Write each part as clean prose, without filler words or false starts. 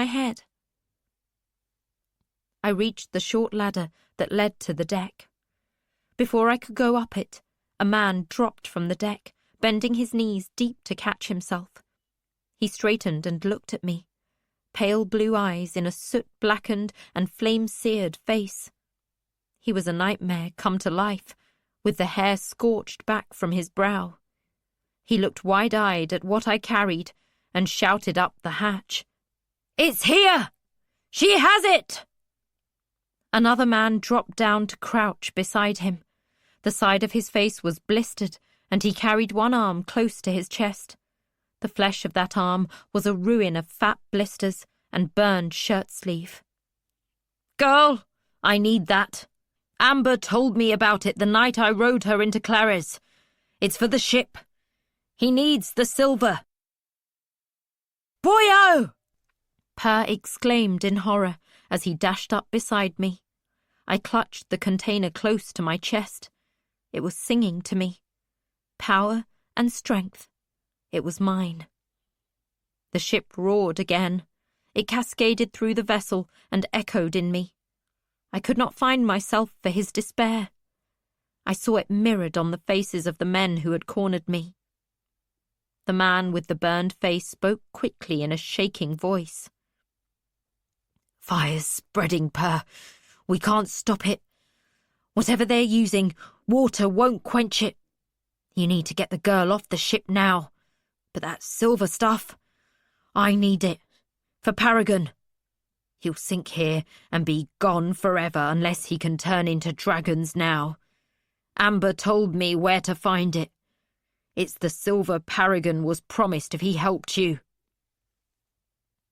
my head. I reached the short ladder that led to the deck. Before I could go up it, a man dropped from the deck, bending his knees deep to catch himself. He straightened and looked at me, pale blue eyes in a soot-blackened and flame-seared face. He was a nightmare come to life, with the hair scorched back from his brow. He looked wide-eyed at what I carried and shouted up the hatch, "It's here! She has it!" Another man dropped down to crouch beside him. The side of his face was blistered, and he carried one arm close to his chest. The flesh of that arm was a ruin of fat blisters and burned shirt sleeve. "Girl, I need that. Amber told me about it the night I rowed her into Clares. It's for the ship. He needs the silver." "Boyo!" Per exclaimed in horror as he dashed up beside me. I clutched the container close to my chest. It was singing to me. Power and strength. It was mine. The ship roared again. It cascaded through the vessel and echoed in me. I could not find myself for his despair. I saw it mirrored on the faces of the men who had cornered me. The man with the burned face spoke quickly in a shaking voice. "Fire's spreading, Per. We can't stop it. Whatever they're using, water won't quench it. You need to get the girl off the ship now. But that silver stuff, I need it. For Paragon. He'll sink here and be gone forever unless he can turn into dragons now. Amber told me where to find it. It's the silver Paragon was promised if he helped you."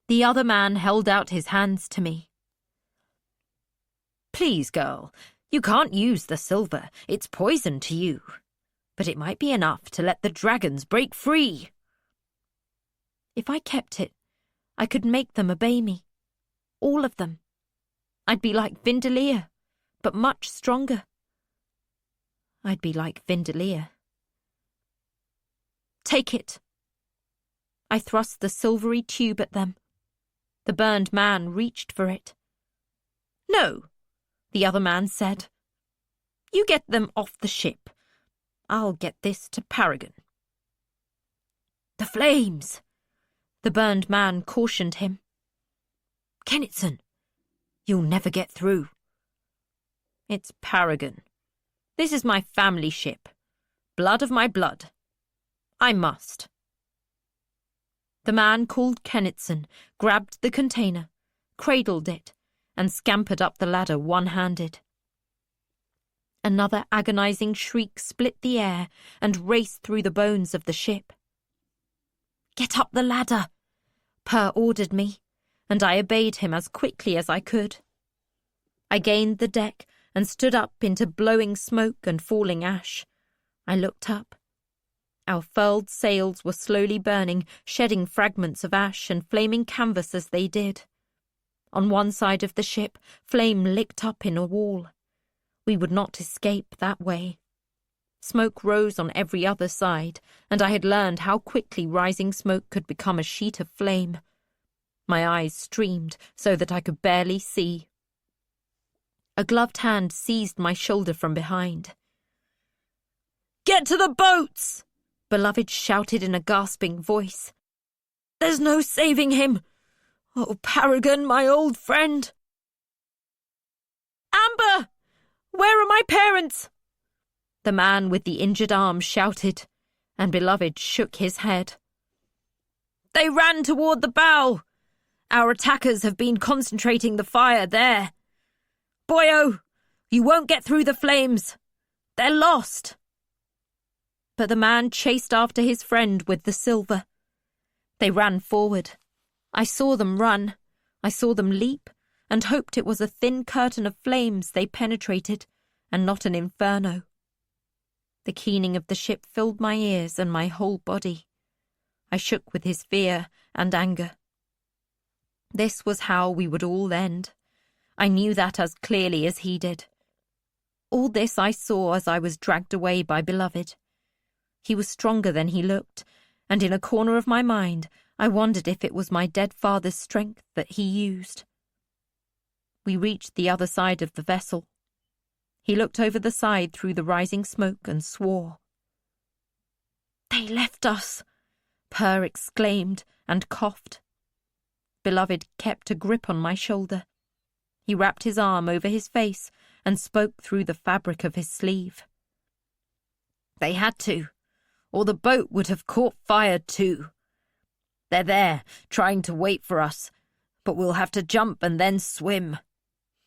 The other man held out his hands to me. "Please, girl, you can't use the silver. It's poison to you. But it might be enough to let the dragons break free." If I kept it, I could make them obey me. All of them. I'd be like Vindelia, but much stronger. I'd be like Vindelia. "Take it." I thrust the silvery tube at them. The burned man reached for it. "No," the other man said. "You get them off the ship. I'll get this to Paragon." "The flames!" the burned man cautioned him. "Kennitson, you'll never get through." "It's Paragon. This is my family ship. Blood of my blood. I must." The man called Kennitson grabbed the container, cradled it, and scampered up the ladder one-handed. Another agonizing shriek split the air and raced through the bones of the ship. "Get up the ladder," Per ordered me, and I obeyed him as quickly as I could. I gained the deck and stood up into blowing smoke and falling ash. I looked up. Our furled sails were slowly burning, shedding fragments of ash and flaming canvas as they did. On one side of the ship, flame licked up in a wall. We would not escape that way. Smoke rose on every other side, and I had learned how quickly rising smoke could become a sheet of flame. My eyes streamed so that I could barely see. A gloved hand seized my shoulder from behind. "Get to the boats!" Beloved shouted in a gasping voice. "There's no saving him! Oh, Paragon, my old friend!" "Amber! Where are my parents?" The man with the injured arm shouted, and Beloved shook his head. "They ran toward the bow. Our attackers have been concentrating the fire there. Boyo, you won't get through the flames. They're lost." But the man chased after his friend with the silver. They ran forward. I saw them run. I saw them leap, and hoped it was a thin curtain of flames they penetrated, and not an inferno. The keening of the ship filled my ears and my whole body. I shook with his fear and anger. This was how we would all end. I knew that as clearly as he did. All this I saw as I was dragged away by Beloved. He was stronger than he looked, and in a corner of my mind I wondered if it was my dead father's strength that he used. We reached the other side of the vessel. He looked over the side through the rising smoke and swore. "They left us," Per exclaimed and coughed. Beloved kept a grip on my shoulder. He wrapped his arm over his face and spoke through the fabric of his sleeve. "They had to, or the boat would have caught fire too. They're there, trying to wait for us, but we'll have to jump and then swim.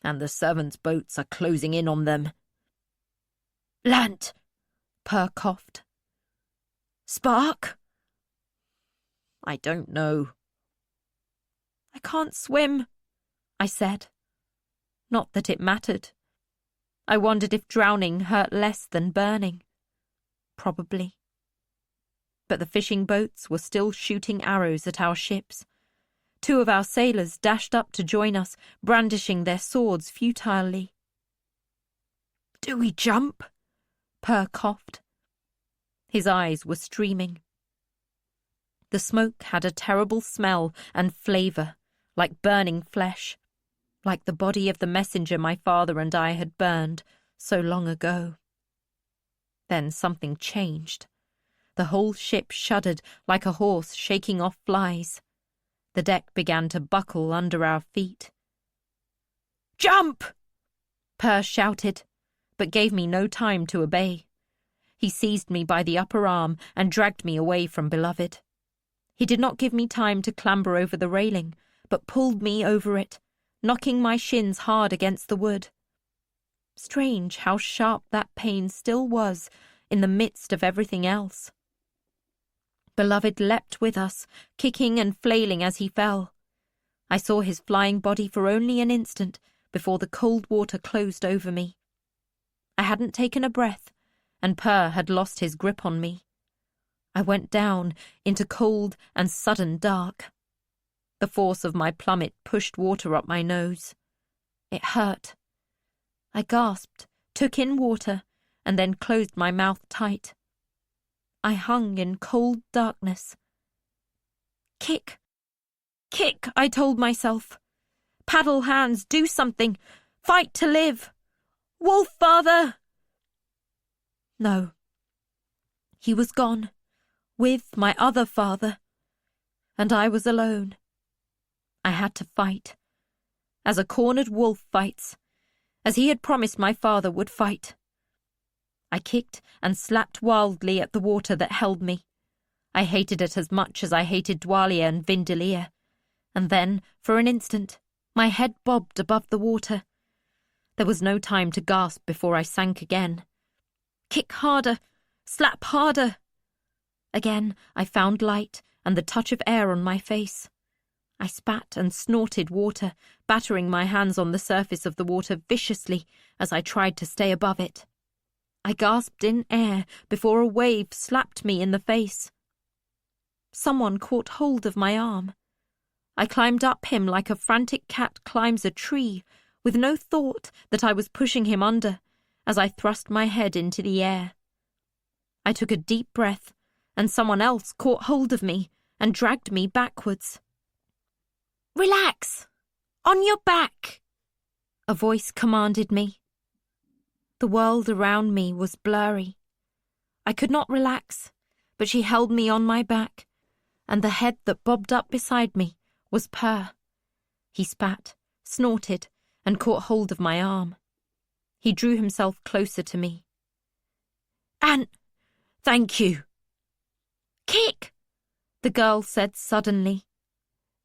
And the servants' boats are closing in on them." "Land," Per coughed. "Spark?" "I don't know." "I can't swim," I said. Not that it mattered. I wondered if drowning hurt less than burning. Probably. But the fishing boats were still shooting arrows at our ships. 2 of our sailors dashed up to join us, brandishing their swords futilely. "Do we jump?" Per coughed. His eyes were streaming. The smoke had a terrible smell and flavour, like burning flesh, like the body of the messenger my father and I had burned so long ago. Then something changed. The whole ship shuddered like a horse shaking off flies. The deck began to buckle under our feet. "Jump!" Per shouted, but gave me no time to obey. He seized me by the upper arm and dragged me away from Beloved. He did not give me time to clamber over the railing, but pulled me over it, knocking my shins hard against the wood. Strange how sharp that pain still was in the midst of everything else. Beloved leapt with us, kicking and flailing as he fell. I saw his flying body for only an instant before the cold water closed over me. I hadn't taken a breath, and Per had lost his grip on me. I went down into cold and sudden dark. The force of my plummet pushed water up my nose. It hurt. I gasped, took in water, and then closed my mouth tight. I hung in cold darkness. "Kick! Kick!" I told myself. "Paddle hands, do something! Fight to live! Wolf father!" No. He was gone, with my other father, and I was alone. I had to fight, as a cornered wolf fights, as he had promised my father would fight. I kicked and slapped wildly at the water that held me. I hated it as much as I hated Dwalia and Vindalia. And then, for an instant, my head bobbed above the water. There was no time to gasp before I sank again. Kick harder! Slap harder! Again I found light and the touch of air on my face. I spat and snorted water, battering my hands on the surface of the water viciously as I tried to stay above it. I gasped in air before a wave slapped me in the face. Someone caught hold of my arm. I climbed up him like a frantic cat climbs a tree, with no thought that I was pushing him under, as I thrust my head into the air. I took a deep breath, and someone else caught hold of me and dragged me backwards. "Relax! On your back!" a voice commanded me. The world around me was blurry. I could not relax, but she held me on my back, and the head that bobbed up beside me was Per. He spat, snorted, and caught hold of my arm. He drew himself closer to me. "Aunt, thank you." "Kick!" the girl said suddenly.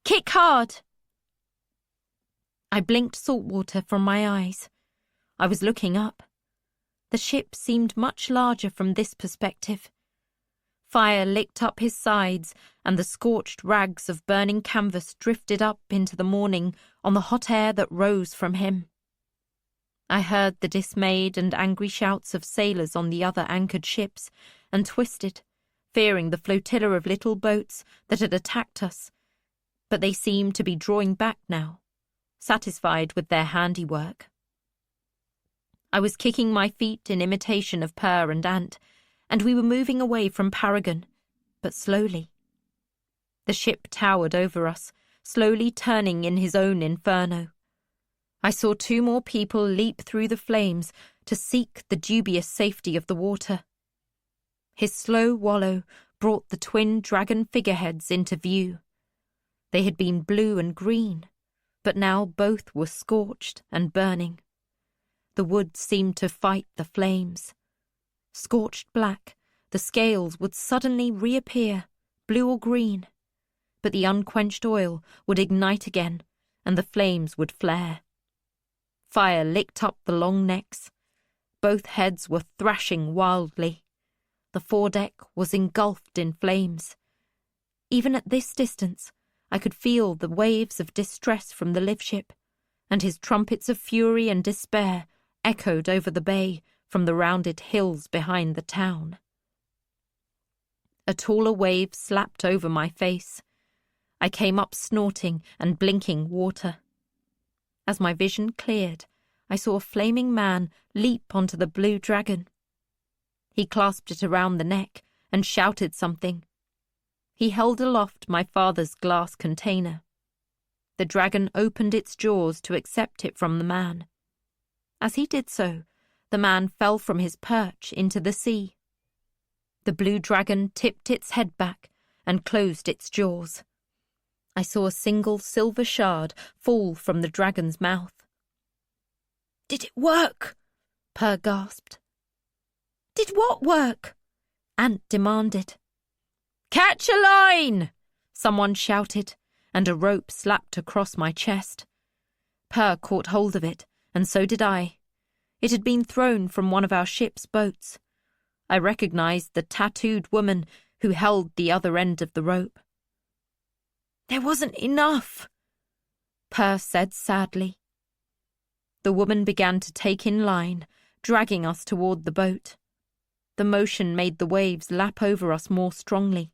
"Kick hard!" I blinked salt water from my eyes. I was looking up. The ship seemed much larger from this perspective. Fire licked up his sides, and the scorched rags of burning canvas drifted up into the morning on the hot air that rose from him. I heard the dismayed and angry shouts of sailors on the other anchored ships, and twisted, fearing the flotilla of little boats that had attacked us, but they seemed to be drawing back now, satisfied with their handiwork. I was kicking my feet in imitation of Per and Ant, and we were moving away from Paragon, but slowly. The ship towered over us, slowly turning in his own inferno. I saw 2 more people leap through the flames to seek the dubious safety of the water. His slow wallow brought the twin dragon figureheads into view. They had been blue and green, but now both were scorched and burning. The wood seemed to fight the flames. Scorched black, the scales would suddenly reappear, blue or green, but the unquenched oil would ignite again, and the flames would flare. Fire licked up the long necks. Both heads were thrashing wildly. The foredeck was engulfed in flames. Even at this distance, I could feel the waves of distress from the live ship, and his trumpets of fury and despair echoed over the bay from the rounded hills behind the town. A taller wave slapped over my face. I came up snorting and blinking water. As my vision cleared, I saw a flaming man leap onto the blue dragon. He clasped it around the neck and shouted something. He held aloft my father's glass container. The dragon opened its jaws to accept it from the man. As he did so, the man fell from his perch into the sea. The blue dragon tipped its head back and closed its jaws. I saw a single silver shard fall from the dragon's mouth. "Did it work?" Per gasped. "Did what work?" Ant demanded. "Catch a line!" someone shouted, and a rope slapped across my chest. Per caught hold of it, and so did I. It had been thrown from one of our ship's boats. I recognized the tattooed woman who held the other end of the rope. "There wasn't enough," Per said sadly. The woman began to take in line, dragging us toward the boat. The motion made the waves lap over us more strongly.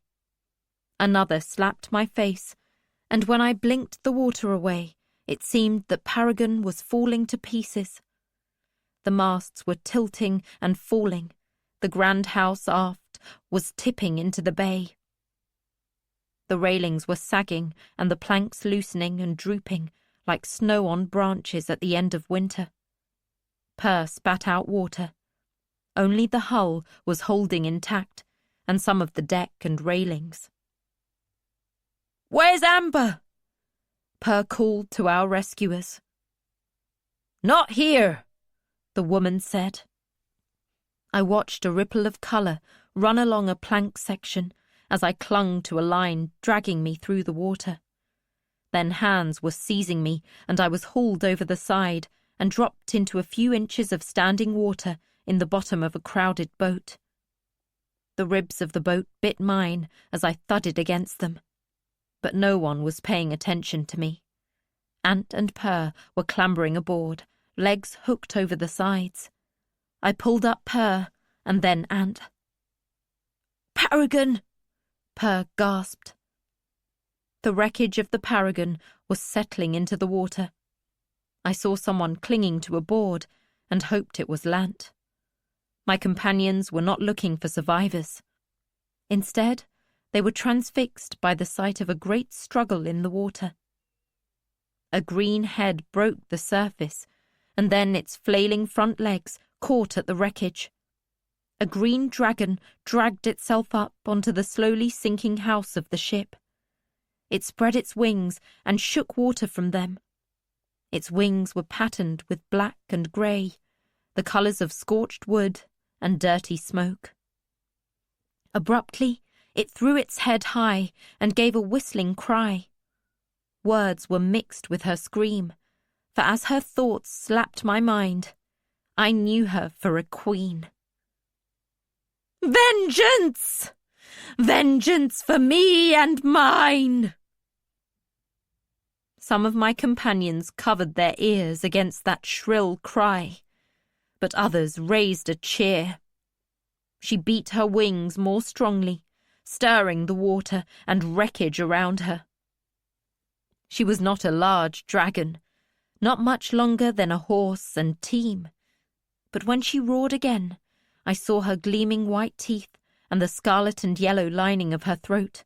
Another slapped my face, and when I blinked the water away, it seemed that Paragon was falling to pieces. The masts were tilting and falling. The grand house aft was tipping into the bay. The railings were sagging and the planks loosening and drooping like snow on branches at the end of winter. Per spat out water. Only the hull was holding intact, and some of the deck and railings. "Where's Amber?" Per called to our rescuers. "Not here," the woman said. I watched a ripple of colour run along a plank section as I clung to a line dragging me through the water. Then hands were seizing me, and I was hauled over the side and dropped into a few inches of standing water in the bottom of a crowded boat. The ribs of the boat bit mine as I thudded against them, but no one was paying attention to me. Ant and Per were clambering aboard, legs hooked over the sides. I pulled up Per, and then Ant. "Paragon!" Per gasped. The wreckage of the Paragon was settling into the water. I saw someone clinging to a board and hoped it was Lant. My companions were not looking for survivors. Instead, they were transfixed by the sight of a great struggle in the water. A green head broke the surface, and then its flailing front legs caught at the wreckage. A green dragon dragged itself up onto the slowly sinking house of the ship. It spread its wings and shook water from them. Its wings were patterned with black and grey, the colours of scorched wood and dirty smoke. Abruptly, it threw its head high and gave a whistling cry. Words were mixed with her scream, for as her thoughts slapped my mind, I knew her for a queen. "Vengeance! Vengeance for me and mine!" Some of my companions covered their ears against that shrill cry, but others raised a cheer. She beat her wings more strongly, stirring the water and wreckage around her. She was not a large dragon, not much longer than a horse and team, but when she roared again, I saw her gleaming white teeth and the scarlet and yellow lining of her throat.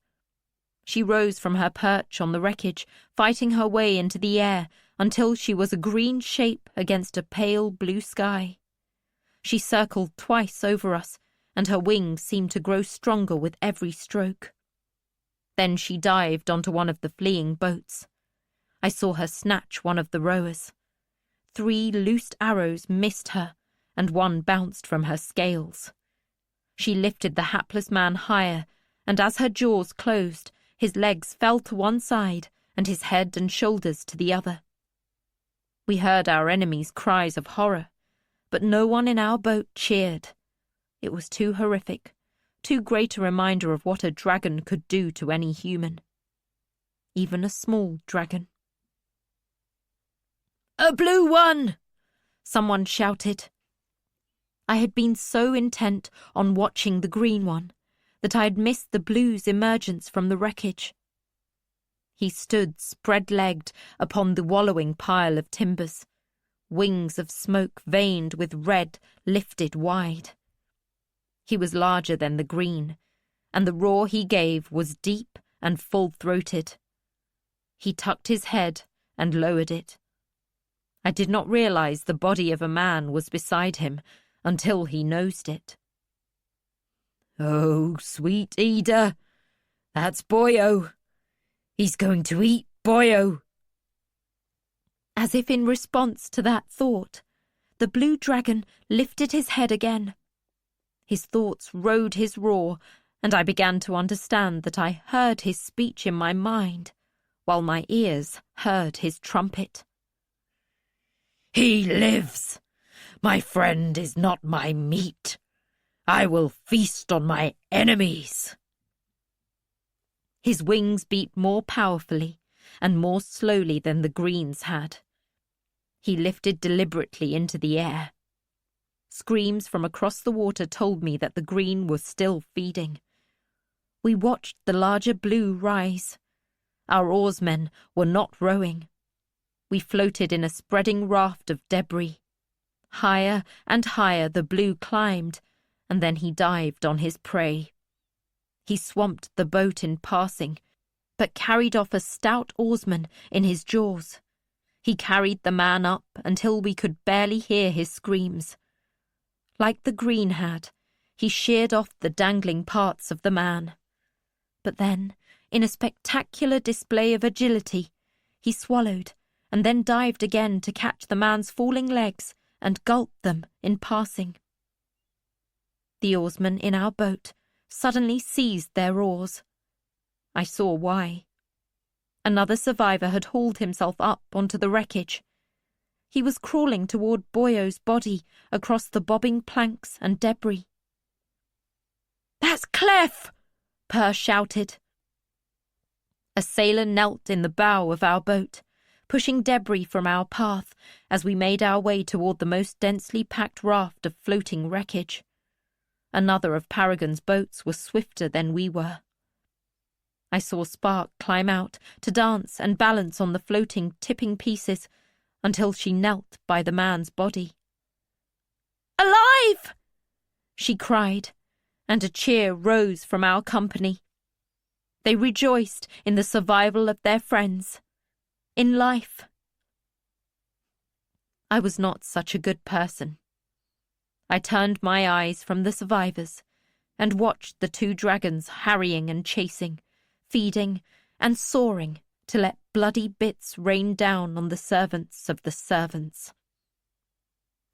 She rose from her perch on the wreckage, fighting her way into the air until she was a green shape against a pale blue sky. She circled twice over us, and her wings seemed to grow stronger with every stroke. Then she dived onto one of the fleeing boats. I saw her snatch one of the rowers. 3 loosed arrows missed her, and one bounced from her scales. She lifted the hapless man higher, and as her jaws closed, his legs fell to one side and his head and shoulders to the other. We heard our enemies' cries of horror, but no one in our boat cheered. It was too horrific, too great a reminder of what a dragon could do to any human. Even a small dragon. "A blue one!" someone shouted. I had been so intent on watching the green one that I had missed the blue's emergence from the wreckage. He stood spread-legged upon the wallowing pile of timbers, wings of smoke veined with red lifted wide. He was larger than the green, and the roar he gave was deep and full-throated. He tucked his head and lowered it. I did not realize the body of a man was beside him until he nosed it. "Oh, sweet Ida, that's Boyo. He's going to eat Boyo." As if in response to that thought, the blue dragon lifted his head again. His thoughts rode his roar, and I began to understand that I heard his speech in my mind, while my ears heard his trumpet. "He lives. My friend is not my meat. I will feast on my enemies." His wings beat more powerfully and more slowly than the green's had. He lifted deliberately into the air. Screams from across the water told me that the green was still feeding. We watched the larger blue rise. Our oarsmen were not rowing. We floated in a spreading raft of debris. Higher and higher the blue climbed, and then he dived on his prey. He swamped the boat in passing, but carried off a stout oarsman in his jaws. He carried the man up until we could barely hear his screams. Like the green had, he sheared off the dangling parts of the man. But then, in a spectacular display of agility, he swallowed and then dived again to catch the man's falling legs and gulped them in passing. The oarsmen in our boat suddenly seized their oars. I saw why. Another survivor had hauled himself up onto the wreckage. He was crawling toward Boyo's body across the bobbing planks and debris. "That's Clef!" Per shouted. A sailor knelt in the bow of our boat, pushing debris from our path as we made our way toward the most densely packed raft of floating wreckage. Another of Paragon's boats was swifter than we were. I saw Spark climb out to dance and balance on the floating, tipping pieces until she knelt by the man's body. "Alive!" she cried, and a cheer rose from our company. They rejoiced in the survival of their friends, in life. I was not such a good person. I turned my eyes from the survivors and watched the 2 dragons harrying and chasing, feeding and soaring to let bloody bits rain down on the servants of the servants.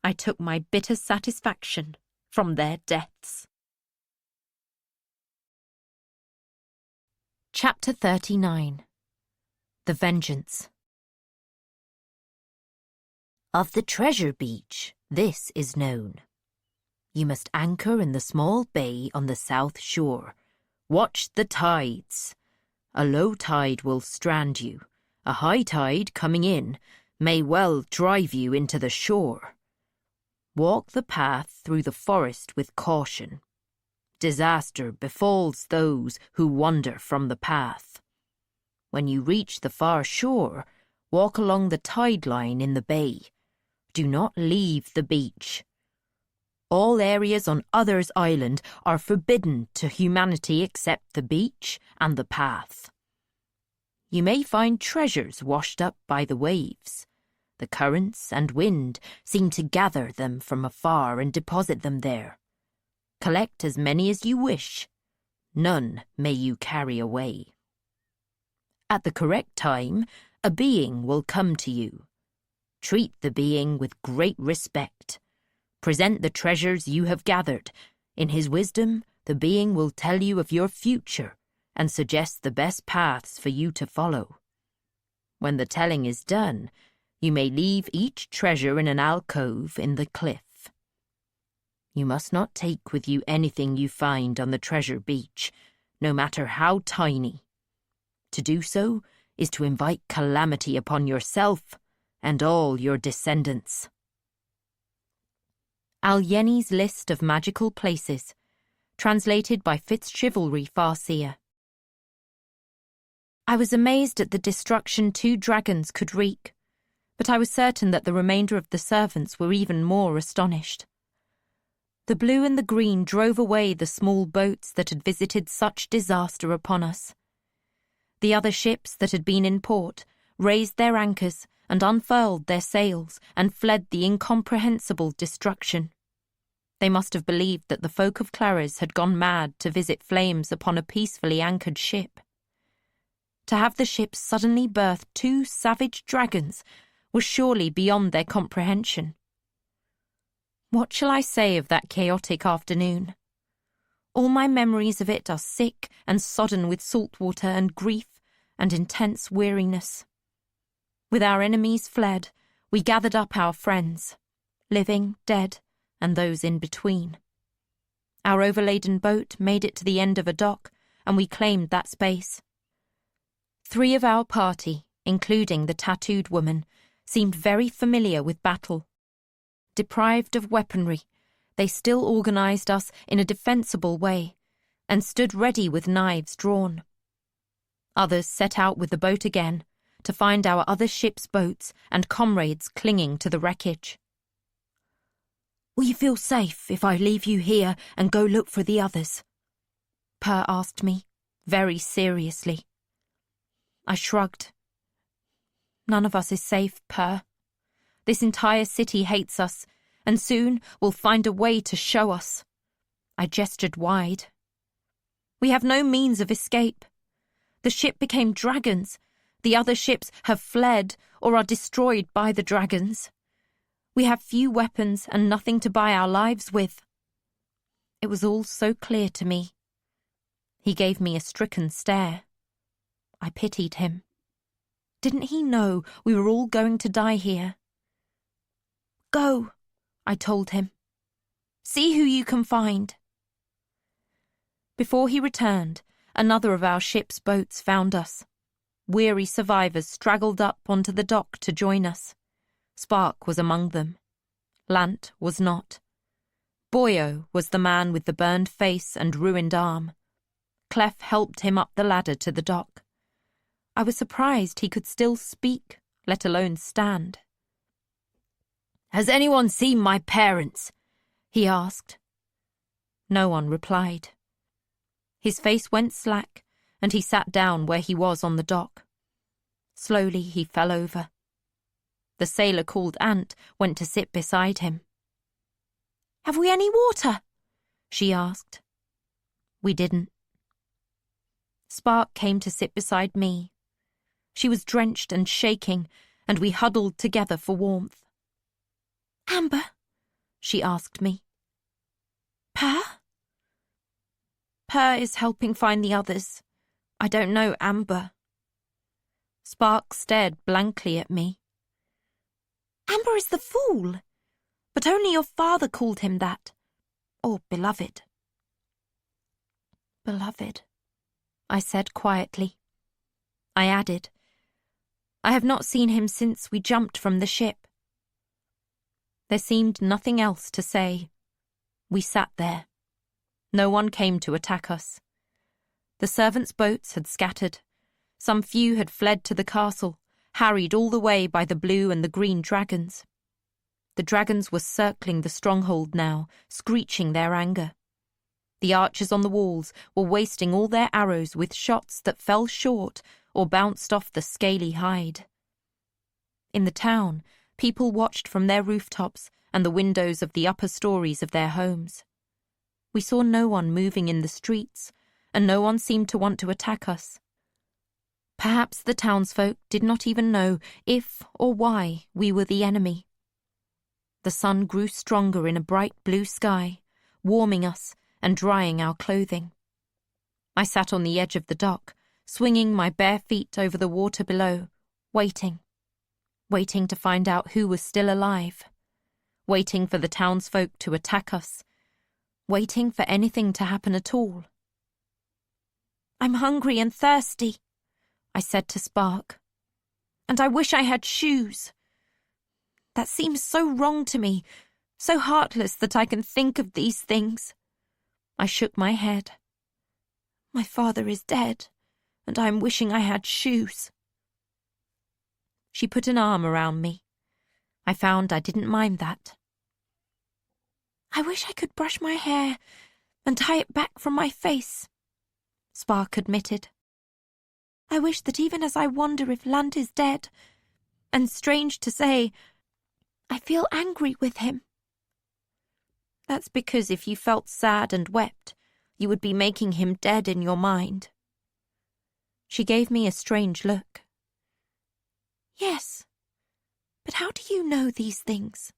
I took my bitter satisfaction from their deaths. Chapter 39. The Vengeance. Of the treasure beach, this is known. You must anchor in the small bay on the south shore. Watch the tides. A low tide will strand you. A high tide coming in may well drive you into the shore. Walk the path through the forest with caution. Disaster befalls those who wander from the path. When you reach the far shore, walk along the tide line in the bay. Do not leave the beach. All areas on Others Island are forbidden to humanity except the beach and the path. you may find treasures washed up by the waves. The currents and wind seem to gather them from afar and deposit them there. Collect as many as you wish. None may you carry away. At the correct time, a being will come to you. Treat the being with great respect. Present the treasures you have gathered. In his wisdom, the being will tell you of your future and suggest the best paths for you to follow. When the telling is done, you may leave each treasure in an alcove in the cliff. You must not take with you anything you find on the treasure beach, no matter how tiny. To do so is to invite calamity upon yourself and all your descendants. Al-Yeni's List of Magical Places, translated by FitzChivalry Farseer. I was amazed at the destruction 2 dragons could wreak, but I was certain that the remainder of the servants were even more astonished. The blue and the green drove away the small boats that had visited such disaster upon us. The other ships that had been in port raised their anchors and unfurled their sails and fled the incomprehensible destruction. They must have believed that the folk of Clariss had gone mad to visit flames upon a peacefully anchored ship. To have the ship suddenly birth 2 savage dragons was surely beyond their comprehension. What shall I say of that chaotic afternoon? All my memories of it are sick and sodden with salt water and grief and intense weariness. With our enemies fled, we gathered up our friends, living, dead, and those in between. Our overladen boat made it to the end of a dock, and we claimed that space. 3 of our party, including the tattooed woman, seemed very familiar with battle. Deprived of weaponry, they still organised us in a defensible way, and stood ready with knives drawn. Others set out with the boat again, to find our other ship's boats and comrades clinging to the wreckage. "Will you feel safe if I leave you here and go look for the others?" Per asked me, very seriously. I shrugged. "None of us is safe, Per. This entire city hates us, and soon will find a way to show us." I gestured wide. "We have no means of escape. The ship became dragons. The other ships have fled or are destroyed by the dragons. We have few weapons and nothing to buy our lives with." It was all so clear to me. He gave me a stricken stare. I pitied him. Didn't he know we were all going to die here? "Go," I told him. "See who you can find." Before he returned, another of our ship's boats found us. Weary survivors straggled up onto the dock to join us. Spark was among them. Lant was not. Boyo was the man with the burned face and ruined arm. Clef helped him up the ladder to the dock. I was surprised he could still speak, let alone stand. "Has anyone seen my parents?" he asked. No one replied. His face went slack, and he sat down where he was on the dock. Slowly he fell over. The sailor called Ant went to sit beside him. "Have we any water?" she asked. We didn't. Spark came to sit beside me. She was drenched and shaking, and we huddled together for warmth. "Amber?" she asked me. "Per?" "Per is helping find the others. I don't know Amber." Spark stared blankly at me. "Amber is the fool, but only your father called him that, or beloved." "Beloved," I said quietly. I added, "I have not seen him since we jumped from the ship." There seemed nothing else to say. We sat there. No one came to attack us. The servants' boats had scattered. Some few had fled to the castle, harried all the way by the blue and the green dragons. The dragons were circling the stronghold now, screeching their anger. The archers on the walls were wasting all their arrows with shots that fell short or bounced off the scaly hide. In the town, people watched from their rooftops and the windows of the upper stories of their homes. We saw no one moving in the streets, and no one seemed to want to attack us. Perhaps the townsfolk did not even know if or why we were the enemy. The sun grew stronger in a bright blue sky, warming us and drying our clothing. I sat on the edge of the dock, swinging my bare feet over the water below, waiting to find out who was still alive, waiting for the townsfolk to attack us, waiting for anything to happen at all. "I'm hungry and thirsty," I said to Spark, "and I wish I had shoes. That seems so wrong to me, so heartless that I can think of these things." I shook my head. "My father is dead, and I am wishing I had shoes." She put an arm around me. I found I didn't mind that. "I wish I could brush my hair and tie it back from my face," Spark admitted. "I wish that even as I wonder if Lant is dead, and strange to say, I feel angry with him." "That's because if you felt sad and wept, you would be making him dead in your mind." She gave me a strange look. "Yes, but how do you know these things?"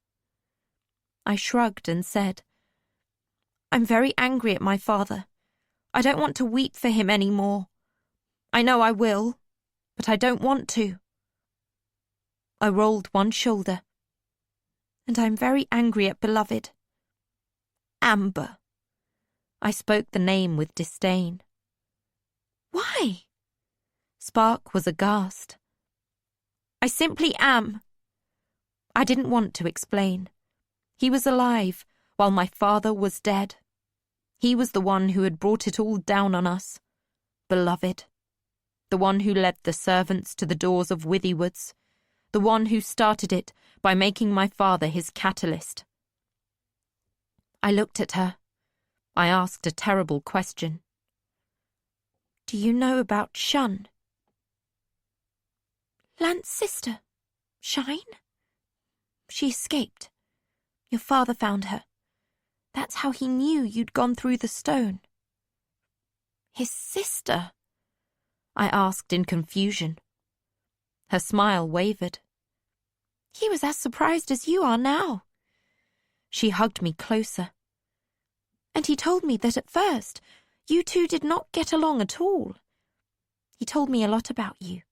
I shrugged and said, "I'm very angry at my father. I don't want to weep for him any more. I know I will, but I don't want to." I rolled one shoulder. "And I'm very angry at Beloved. Amber." I spoke the name with disdain. "Why?" Spark was aghast. "I simply am." I didn't want to explain. He was alive, while my father was dead. He was the one who had brought it all down on us. Beloved. The one who led the servants to the doors of Withywards. The one who started it by making my father his catalyst. I looked at her. I asked a terrible question. "Do you know about Shun?" "Lant's sister, Shine? She escaped. Your father found her. That's how he knew you'd gone through the stone." "His sister?" I asked in confusion. Her smile wavered. "He was as surprised as you are now." She hugged me closer. "And he told me that at first you two did not get along at all. He told me a lot about you."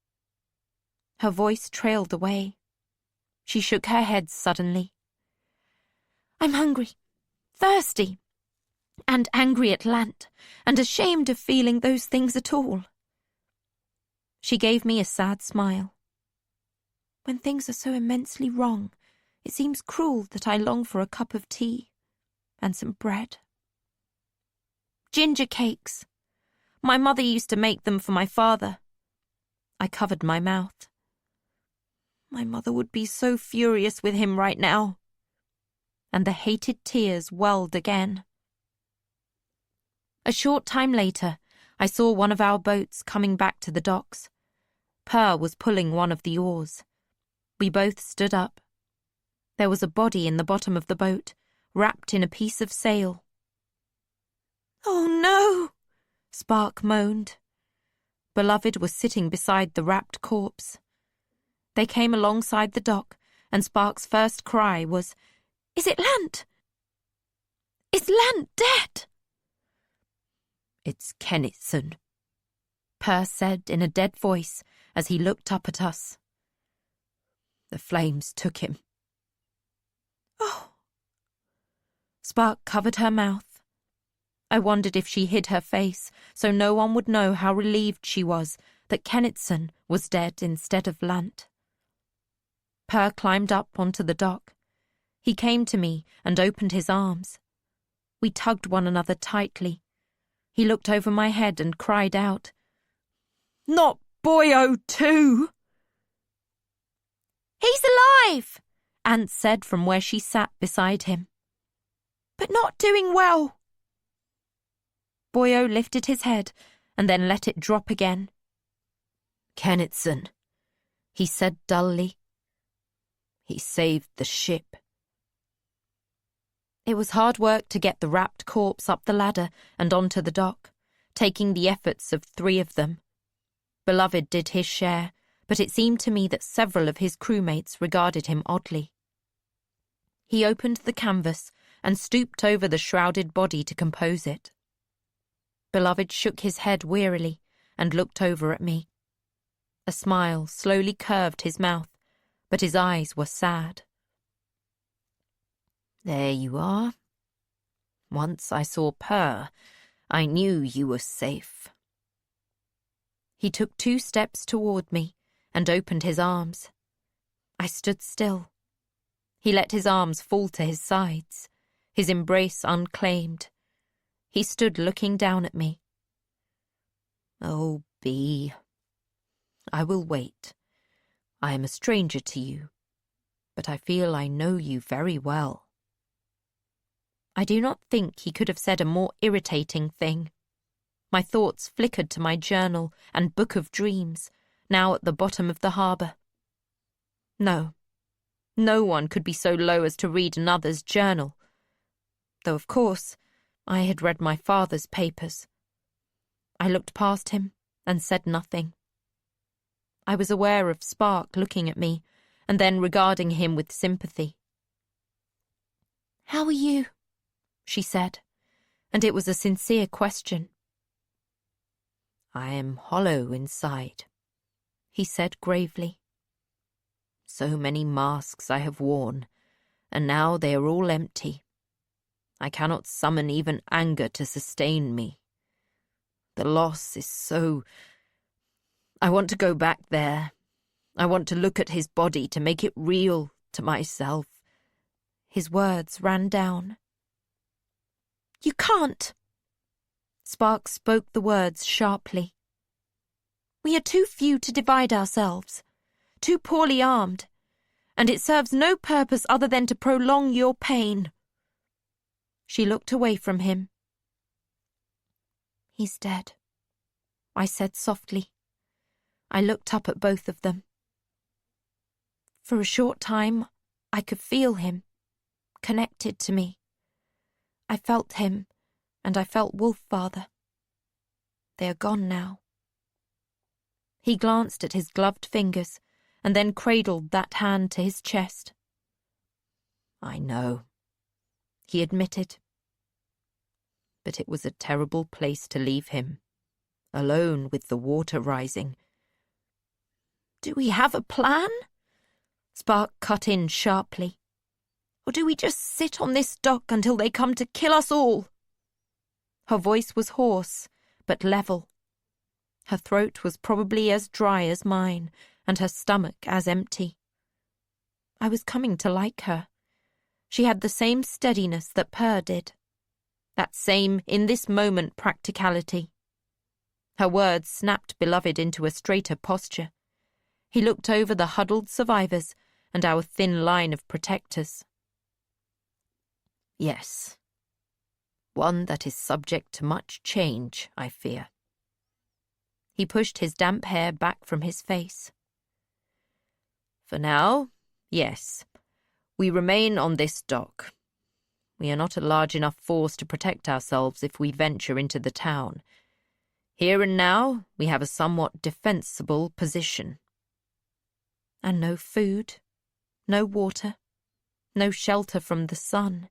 Her voice trailed away. She shook her head suddenly. "I'm hungry, thirsty, and angry at Lant, and ashamed of feeling those things at all." She gave me a sad smile. "When things are so immensely wrong, it seems cruel that I long for a cup of tea and some bread. Ginger cakes. My mother used to make them for my father." I covered my mouth. "My mother would be so furious with him right now." And the hated tears welled again. A short time later, I saw one of our boats coming back to the docks. Per was pulling one of the oars. We both stood up. There was a body in the bottom of the boat, wrapped in a piece of sail. "Oh no!" Spark moaned. Beloved was sitting beside the wrapped corpse. They came alongside the dock, and Spark's first cry was, "Is it Lant? Is Lant dead?" "It's Kennitson," Per said in a dead voice as he looked up at us. "The flames took him." "Oh." Spark covered her mouth. I wondered if she hid her face so no one would know how relieved she was that Kennitson was dead instead of Lant. Per climbed up onto the dock. He came to me and opened his arms. We tugged one another tightly. He looked over my head and cried out, "Not Boyo too!" "He's alive!" Ant said from where she sat beside him. "But not doing well." Boyo lifted his head and then let it drop again. "Kennetson," he said dully. "He saved the ship." It was hard work to get the wrapped corpse up the ladder and onto the dock, taking the efforts of 3 of them. Beloved did his share, but it seemed to me that several of his crewmates regarded him oddly. He opened the canvas and stooped over the shrouded body to compose it. Beloved shook his head wearily and looked over at me. A smile slowly curved his mouth, but his eyes were sad. "There you are. Once I saw Purr, I knew you were safe." He took 2 steps toward me and opened his arms. I stood still. He let his arms fall to his sides, his embrace unclaimed. He stood looking down at me. "Oh, Bee, I will wait. I am a stranger to you, but I feel I know you very well." I do not think he could have said a more irritating thing. My thoughts flickered to my journal and book of dreams, now at the bottom of the harbour. No one could be so low as to read another's journal, though of course I had read my father's papers. I looked past him and said nothing. I was aware of Spark looking at me and then regarding him with sympathy. "How are you?" she said, and it was a sincere question. "I am hollow inside," he said gravely. "So many masks I have worn, and now they are all empty. I cannot summon even anger to sustain me. The loss is so... I want to go back there. I want to look at his body to make it real to myself." His words ran down. "You can't." Spark spoke the words sharply. "We are too few to divide ourselves, too poorly armed, and it serves no purpose other than to prolong your pain." She looked away from him. "He's dead," I said softly. I looked up at both of them. For a short time, I could feel him, connected to me. I felt him, and I felt Wolffather. They are gone now. He glanced at his gloved fingers, and then cradled that hand to his chest. "I know," he admitted. "But it was a terrible place to leave him, alone with the water rising." "Do we have a plan?" Spark cut in sharply. "Or do we just sit on this dock until they come to kill us all?" Her voice was hoarse, but level. Her throat was probably as dry as mine, and her stomach as empty. I was coming to like her. She had the same steadiness that Purr did. That same, in this moment, practicality. Her words snapped Beloved into a straighter posture. He looked over the huddled survivors and our thin line of protectors. "Yes. One that is subject to much change, I fear." He pushed his damp hair back from his face. "For now, yes. We remain on this dock. We are not a large enough force to protect ourselves if we venture into the town. Here and now, we have a somewhat defensible position." And no food, no water, no shelter from the sun.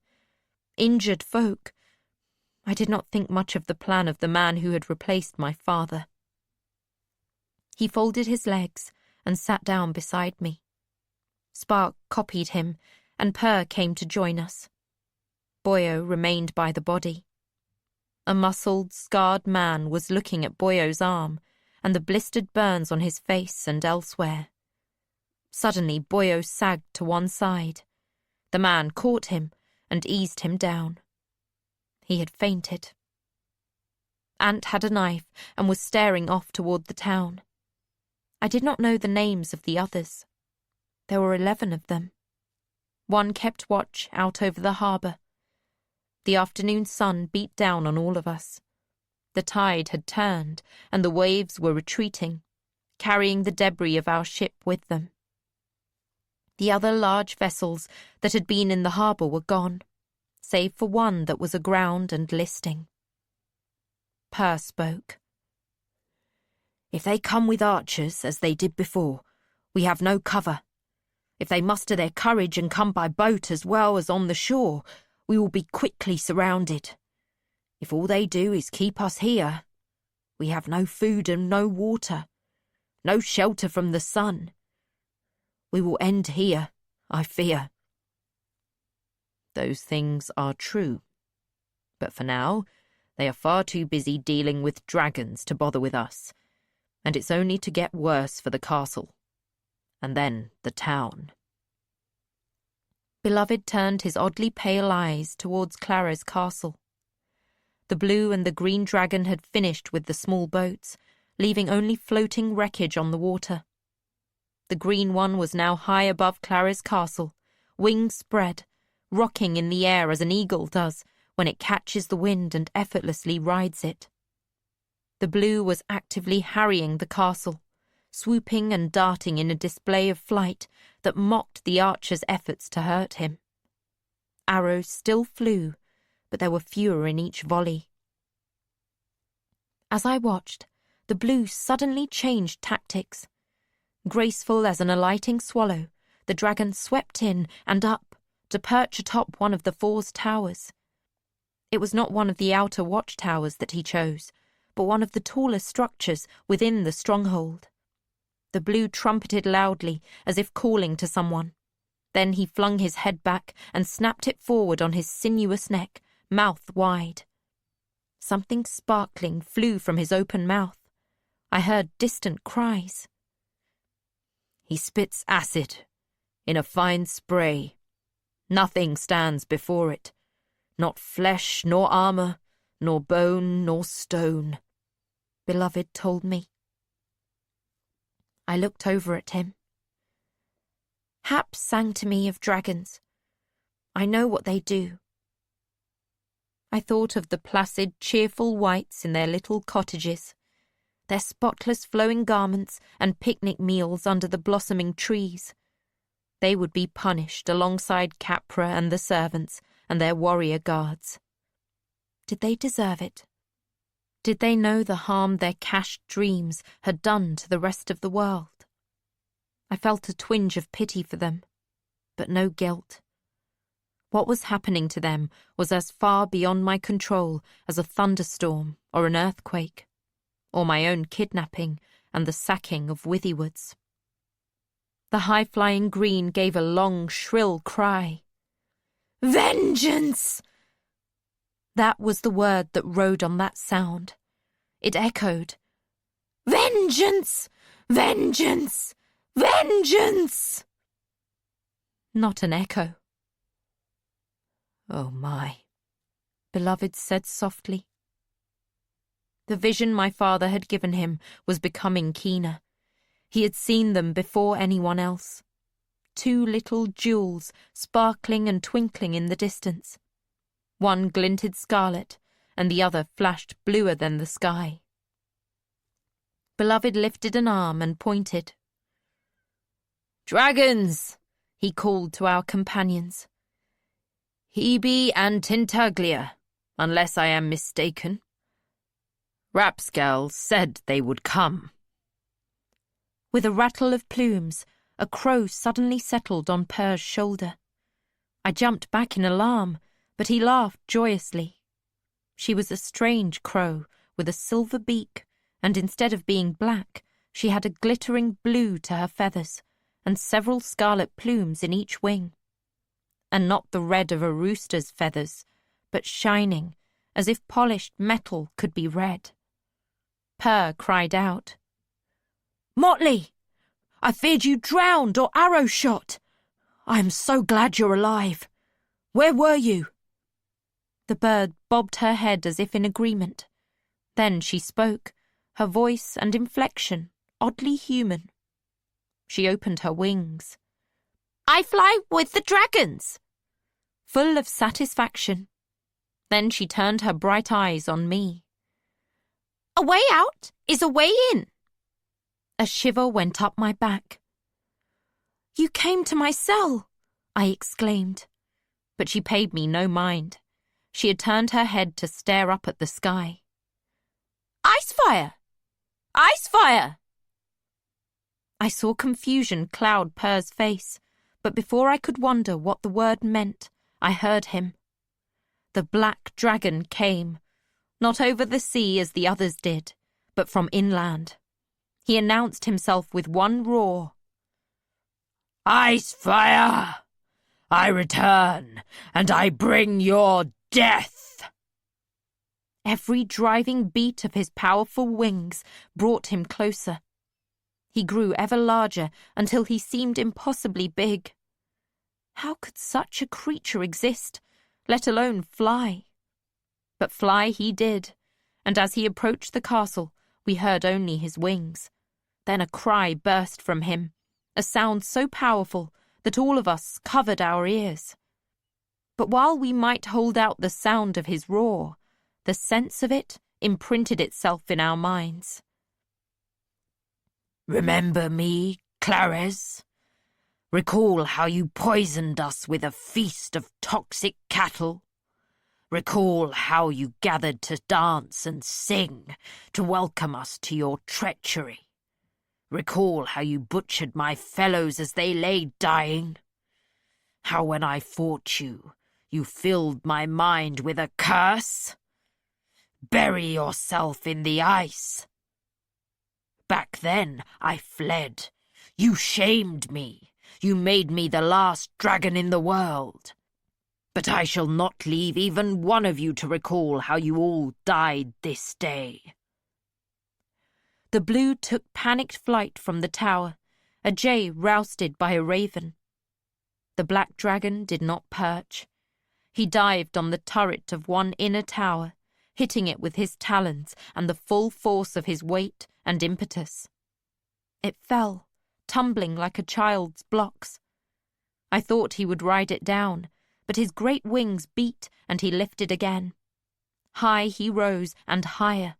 Injured folk. I did not think much of the plan of the man who had replaced my father. He folded his legs and sat down beside me. Spark copied him, and Purr came to join us. Boyo remained by the body. A muscled, scarred man was looking at Boyo's arm and the blistered burns on his face and elsewhere. Suddenly Boyo sagged to one side. The man caught him and eased him down. He had fainted. Ant had a knife and was staring off toward the town. I did not know the names of the others. There were 11 of them. One kept watch out over the harbour. The afternoon sun beat down on all of us. The tide had turned, and the waves were retreating, carrying the debris of our ship with them. The other large vessels that had been in the harbour were gone, save for one that was aground and listing. Per spoke. "If they come with archers, as they did before, we have no cover. If they muster their courage and come by boat as well as on the shore, we will be quickly surrounded. If all they do is keep us here, we have no food and no water, no shelter from the sun. We will end here, I fear." Those things are true, but for now, they are far too busy dealing with dragons to bother with us, and it's only to get worse for the castle, and then the town. Beloved turned his oddly pale eyes towards Clara's castle. The blue and the green dragon had finished with the small boats, leaving only floating wreckage on the water. The green one was now high above Clara's castle, wings spread, rocking in the air as an eagle does when it catches the wind and effortlessly rides it. The blue was actively harrying the castle, swooping and darting in a display of flight that mocked the archer's efforts to hurt him. Arrows still flew, but there were fewer in each volley. As I watched, the blue suddenly changed tactics. Graceful as an alighting swallow, the dragon swept in and up to perch atop one of the fort's towers. It was not one of the outer watchtowers that he chose, but one of the taller structures within the stronghold. The blue trumpeted loudly, as if calling to someone. Then he flung his head back and snapped it forward on his sinuous neck, mouth wide. Something sparkling flew from his open mouth. I heard distant cries. "He spits acid in a fine spray. Nothing stands before it. Not flesh nor armour, nor bone nor stone," Beloved told me. I looked over at him. Hap sang to me of dragons. I know what they do. I thought of the placid, cheerful wights in their little cottages, their spotless flowing garments and picnic meals under the blossoming trees. They would be punished alongside Capra and the servants and their warrior guards. Did they deserve it? Did they know the harm their cached dreams had done to the rest of the world? I felt a twinge of pity for them, but no guilt. What was happening to them was as far beyond my control as a thunderstorm or an earthquake, or my own kidnapping and the sacking of Withywoods. The high-flying green gave a long, shrill cry. "Vengeance!" That was the word that rode on that sound. It echoed. "Vengeance! Vengeance! Vengeance!" Not an echo. "Oh my," Beloved said softly. The vision my father had given him was becoming keener. He had seen them before anyone else. 2 little jewels sparkling and twinkling in the distance. One glinted scarlet, and the other flashed bluer than the sky. Beloved lifted an arm and pointed. "Dragons!" he called to our companions. "Hebe and Tintaglia, unless I am mistaken. Rapscal said they would come." With a rattle of plumes, a crow suddenly settled on Per's shoulder. I jumped back in alarm, but he laughed joyously. She was a strange crow with a silver beak, and instead of being black, she had a glittering blue to her feathers and several scarlet plumes in each wing. And not the red of a rooster's feathers, but shining, as if polished metal could be red. Per cried out, "Motley! I feared you drowned or arrow shot. I am so glad you're alive. Where were you?" The bird bobbed her head as if in agreement. Then she spoke, her voice and inflection oddly human. She opened her wings. "I fly with the dragons!" Full of satisfaction. Then she turned her bright eyes on me. "A way out is a way in." A shiver went up my back. "You came to my cell," I exclaimed. But she paid me no mind. She had turned her head to stare up at the sky. "Icefire! Icefire!" I saw confusion cloud Purr's face, but before I could wonder what the word meant, I heard him. The black dragon came, not over the sea as the others did, but from inland. He announced himself with one roar. "Icefire! I return, and I bring your death!" Every driving beat of his powerful wings brought him closer. He grew ever larger until he seemed impossibly big. How could such a creature exist, let alone fly? But fly he did, and as he approached the castle, we heard only his wings. Then a cry burst from him, a sound so powerful that all of us covered our ears. But while we might hold out the sound of his roar, the sense of it imprinted itself in our minds. "Remember me, Clarez? Recall how you poisoned us with a feast of toxic cattle? Recall how you gathered to dance and sing to welcome us to your treachery? Recall how you butchered my fellows as they lay dying? How when I fought you, you filled my mind with a curse? Bury yourself in the ice. Back then I fled. You shamed me. You made me the last dragon in the world. But I shall not leave even one of you to recall how you all died this day." The blue took panicked flight from the tower, a jay rousted by a raven. The black dragon did not perch. He dived on the turret of one inner tower, hitting it with his talons and the full force of his weight and impetus. It fell, tumbling like a child's blocks. I thought he would ride it down, but his great wings beat and he lifted again. High he rose and higher.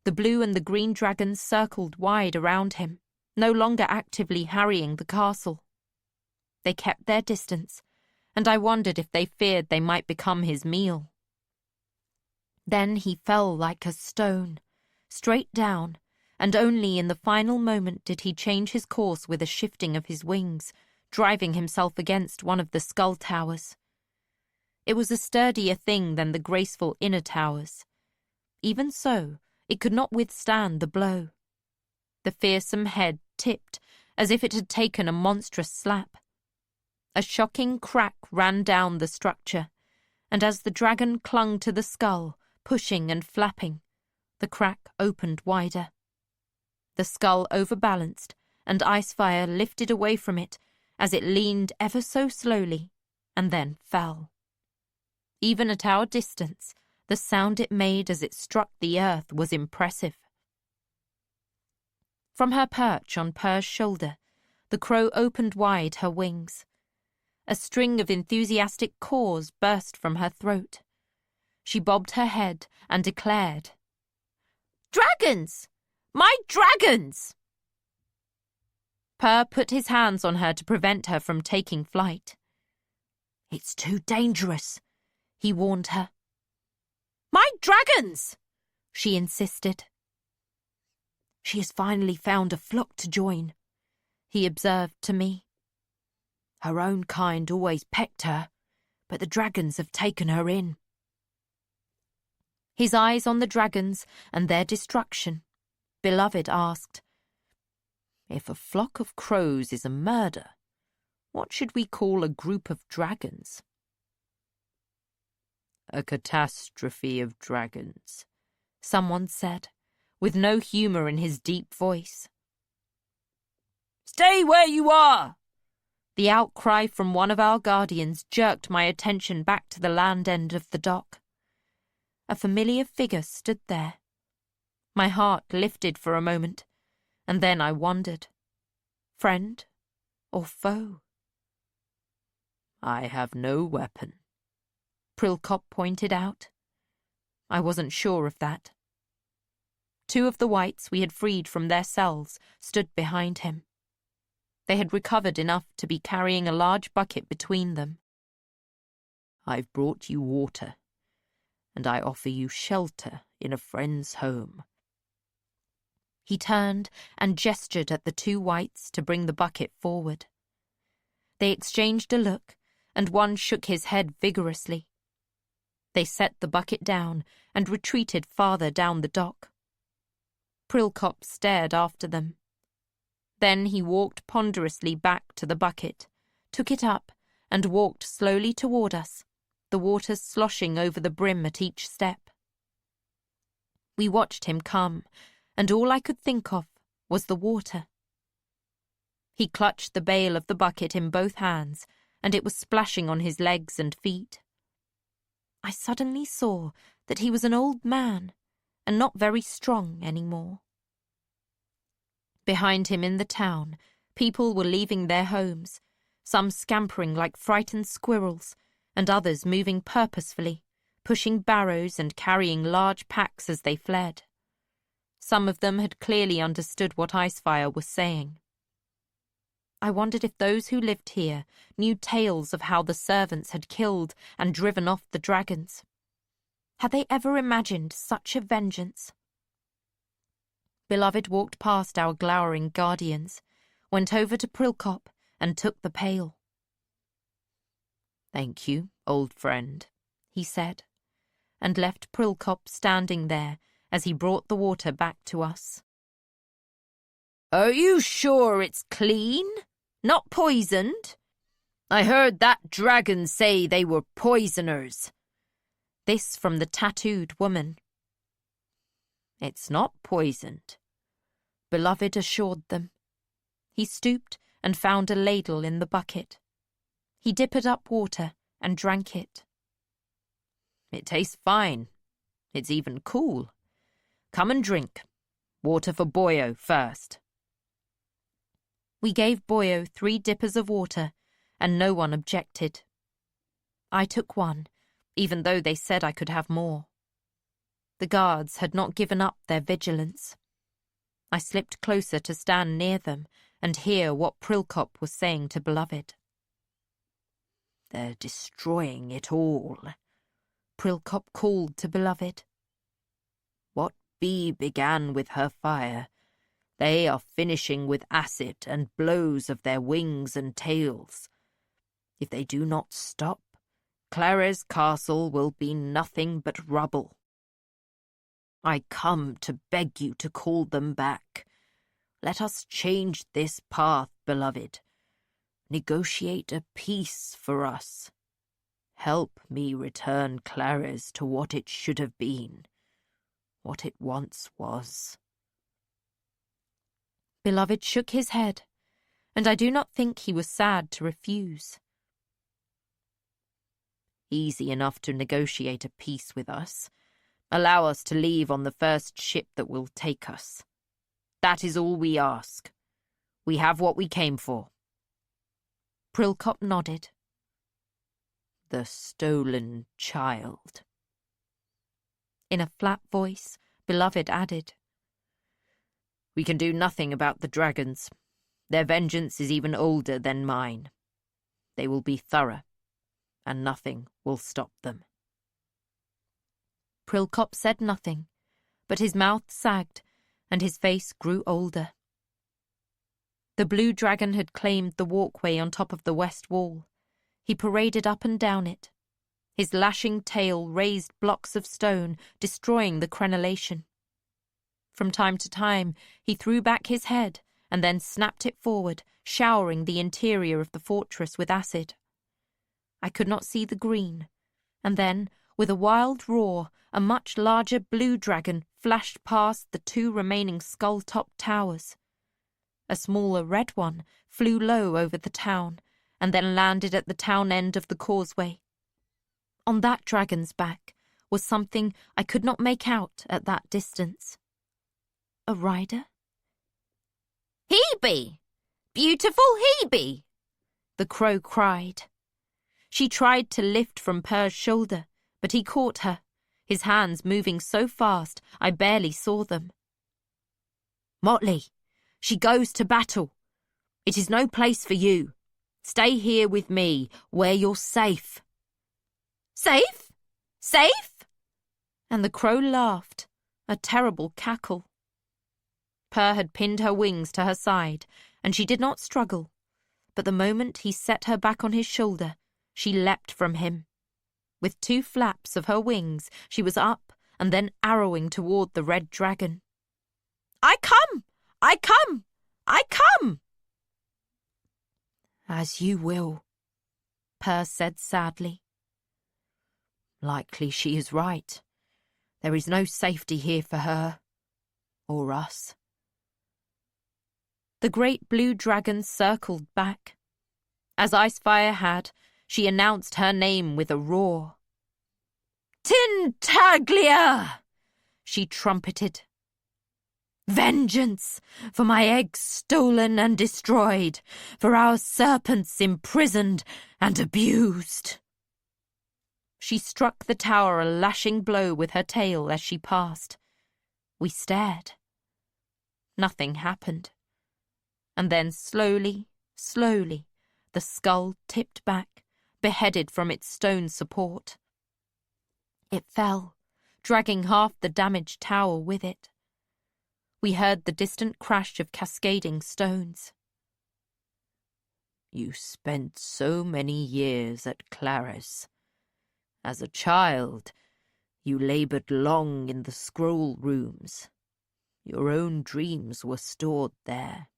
The blue and the green dragons circled wide around him, no longer actively harrying the castle. They kept their distance, and I wondered if they feared they might become his meal. Then he fell like a stone, straight down, and only in the final moment did he change his course with a shifting of his wings, driving himself against one of the skull towers. It was a sturdier thing than the graceful inner towers. Even so, it could not withstand the blow. The fearsome head tipped as if it had taken a monstrous slap. A shocking crack ran down the structure, and as the dragon clung to the skull, pushing and flapping, the crack opened wider. The skull overbalanced, and Icefire lifted away from it as it leaned ever so slowly, and then fell. Even at our distance, the sound it made as it struck the earth was impressive. From her perch on Purr's shoulder, the crow opened wide her wings. A string of enthusiastic caws burst from her throat. She bobbed her head and declared, "Dragons! My dragons!" Purr put his hands on her to prevent her from taking flight. "It's too dangerous," he warned her. "My dragons!" she insisted. "She has finally found a flock to join," he observed to me. "Her own kind always pecked her, but the dragons have taken her in." His eyes on the dragons and their destruction, Beloved asked, "If a flock of crows is a murder, what should we call a group of dragons?" "A catastrophe of dragons," someone said, with no humour in his deep voice. "Stay where you are!" The outcry from one of our guardians jerked my attention back to the land end of the dock. A familiar figure stood there. My heart lifted for a moment, and then I wondered. Friend or foe? "I have no weapon," Prilcop pointed out. I wasn't sure of that. 2 of the whites we had freed from their cells stood behind him. They had recovered enough to be carrying a large bucket between them. "I've brought you water, and I offer you shelter in a friend's home." He turned and gestured at the 2 whites to bring the bucket forward. They exchanged a look, and one shook his head vigorously. They set the bucket down and retreated farther down the dock. Prilkop stared after them. Then he walked ponderously back to the bucket, took it up, and walked slowly toward us, the water sloshing over the brim at each step. We watched him come, and all I could think of was the water. He clutched the bail of the bucket in both hands, and it was splashing on his legs and feet. I suddenly saw that he was an old man, and not very strong any more. Behind him in the town, people were leaving their homes, some scampering like frightened squirrels, and others moving purposefully, pushing barrows and carrying large packs as they fled. Some of them had clearly understood what Icefire was saying. I wondered if those who lived here knew tales of how the servants had killed and driven off the dragons. Had they ever imagined such a vengeance? Beloved walked past our glowering guardians, went over to Prilkop, and took the pail. "Thank you, old friend," he said, and left Prilkop standing there as he brought the water back to us. "Are you sure it's clean? Not poisoned? I heard that dragon say they were poisoners." This from the tattooed woman. "It's not poisoned," Beloved assured them. He stooped and found a ladle in the bucket. He dipped up water and drank it. "It tastes fine. It's even cool. Come and drink. Water for Boyo first." We gave Boyo 3 dippers of water, and no one objected. I took one, even though they said I could have more. The guards had not given up their vigilance. I slipped closer to stand near them and hear what Prilkop was saying to Beloved. "They're destroying it all," Prilkop called to Beloved. "What bee began with her fire, they are finishing with acid and blows of their wings and tails. If they do not stop, Clara's castle will be nothing but rubble. I come to beg you to call them back. Let us change this path, beloved. Negotiate a peace for us. Help me return Clara's to what it should have been, what it once was." Beloved shook his head, and I do not think he was sad to refuse. "Easy enough to negotiate a peace with us. Allow us to leave on the first ship that will take us. That is all we ask. We have what we came for." Prilkop nodded. "The stolen child." In a flat voice, Beloved added, "We can do nothing about the dragons. Their vengeance is even older than mine. They will be thorough, and nothing will stop them." Prilkop said nothing, but his mouth sagged and his face grew older. The blue dragon had claimed the walkway on top of the west wall. He paraded up and down it. His lashing tail raised blocks of stone, destroying the crenellation. From time to time, he threw back his head and then snapped it forward, showering the interior of the fortress with acid. I could not see the green, and then, with a wild roar, a much larger blue dragon flashed past the 2 remaining skull-topped towers. A smaller red one flew low over the town, and then landed at the town end of the causeway. On that dragon's back was something I could not make out at that distance. A rider? "Hebe! Beautiful Hebe!" the crow cried. She tried to lift from Purr's shoulder, but he caught her, his hands moving so fast I barely saw them. Motley, she goes to battle. It is no place for you. Stay here with me, where you're safe. Safe? Safe? And the crow laughed, a terrible cackle. Purr had pinned her wings to her side, and she did not struggle, but the moment he set her back on his shoulder, she leapt from him. With 2 flaps of her wings, she was up and then arrowing toward the red dragon. "I come! I come! I come!" As you will, Purr said sadly. Likely she is right. There is no safety here for her, or us. The great blue dragon circled back. As Icefire had, she announced her name with a roar. "Tintaglia!" she trumpeted. "Vengeance for my eggs stolen and destroyed, for our serpents imprisoned and abused." She struck the tower a lashing blow with her tail as she passed. We stared. Nothing happened. And then slowly, slowly, the skull tipped back, beheaded from its stone support. It fell, dragging half the damaged tower with it. We heard the distant crash of cascading stones. You spent so many years at Claris. As a child, you laboured long in the scroll rooms. Your own dreams were stored there.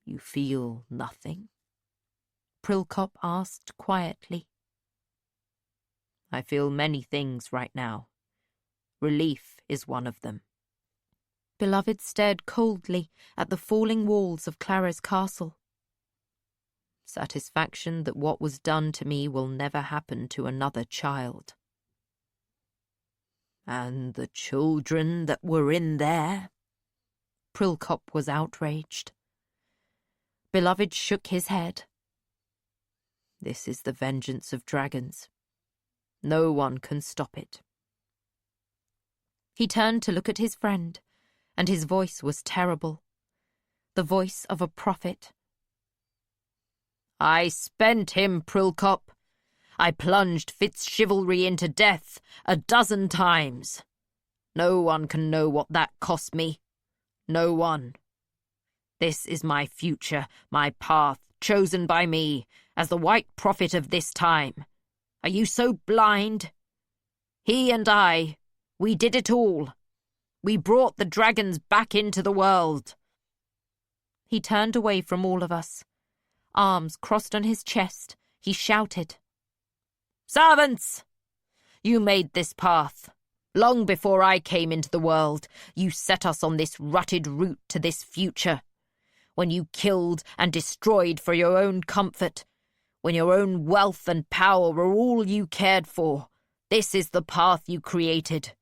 You feel nothing? Prilkop asked quietly. I feel many things right now. Relief is one of them. Beloved stared coldly at the falling walls of Clara's castle. Satisfaction that what was done to me will never happen to another child. And the children that were in there? Prilkop was outraged. Beloved shook his head. This is the vengeance of dragons. No one can stop it. He turned to look at his friend, and his voice was terrible. The voice of a prophet. I spent him, Prilkop. I plunged FitzChivalry into death 12 times. No one can know what that cost me. No one. This is my future, my path, chosen by me, as the white prophet of this time. Are you so blind? He and I, we did it all. We brought the dragons back into the world. He turned away from all of us. Arms crossed on his chest, he shouted. Servants! You made this path. Long before I came into the world, you set us on this rutted route to this future. When you killed and destroyed for your own comfort, when your own wealth and power were all you cared for, this is the path you created.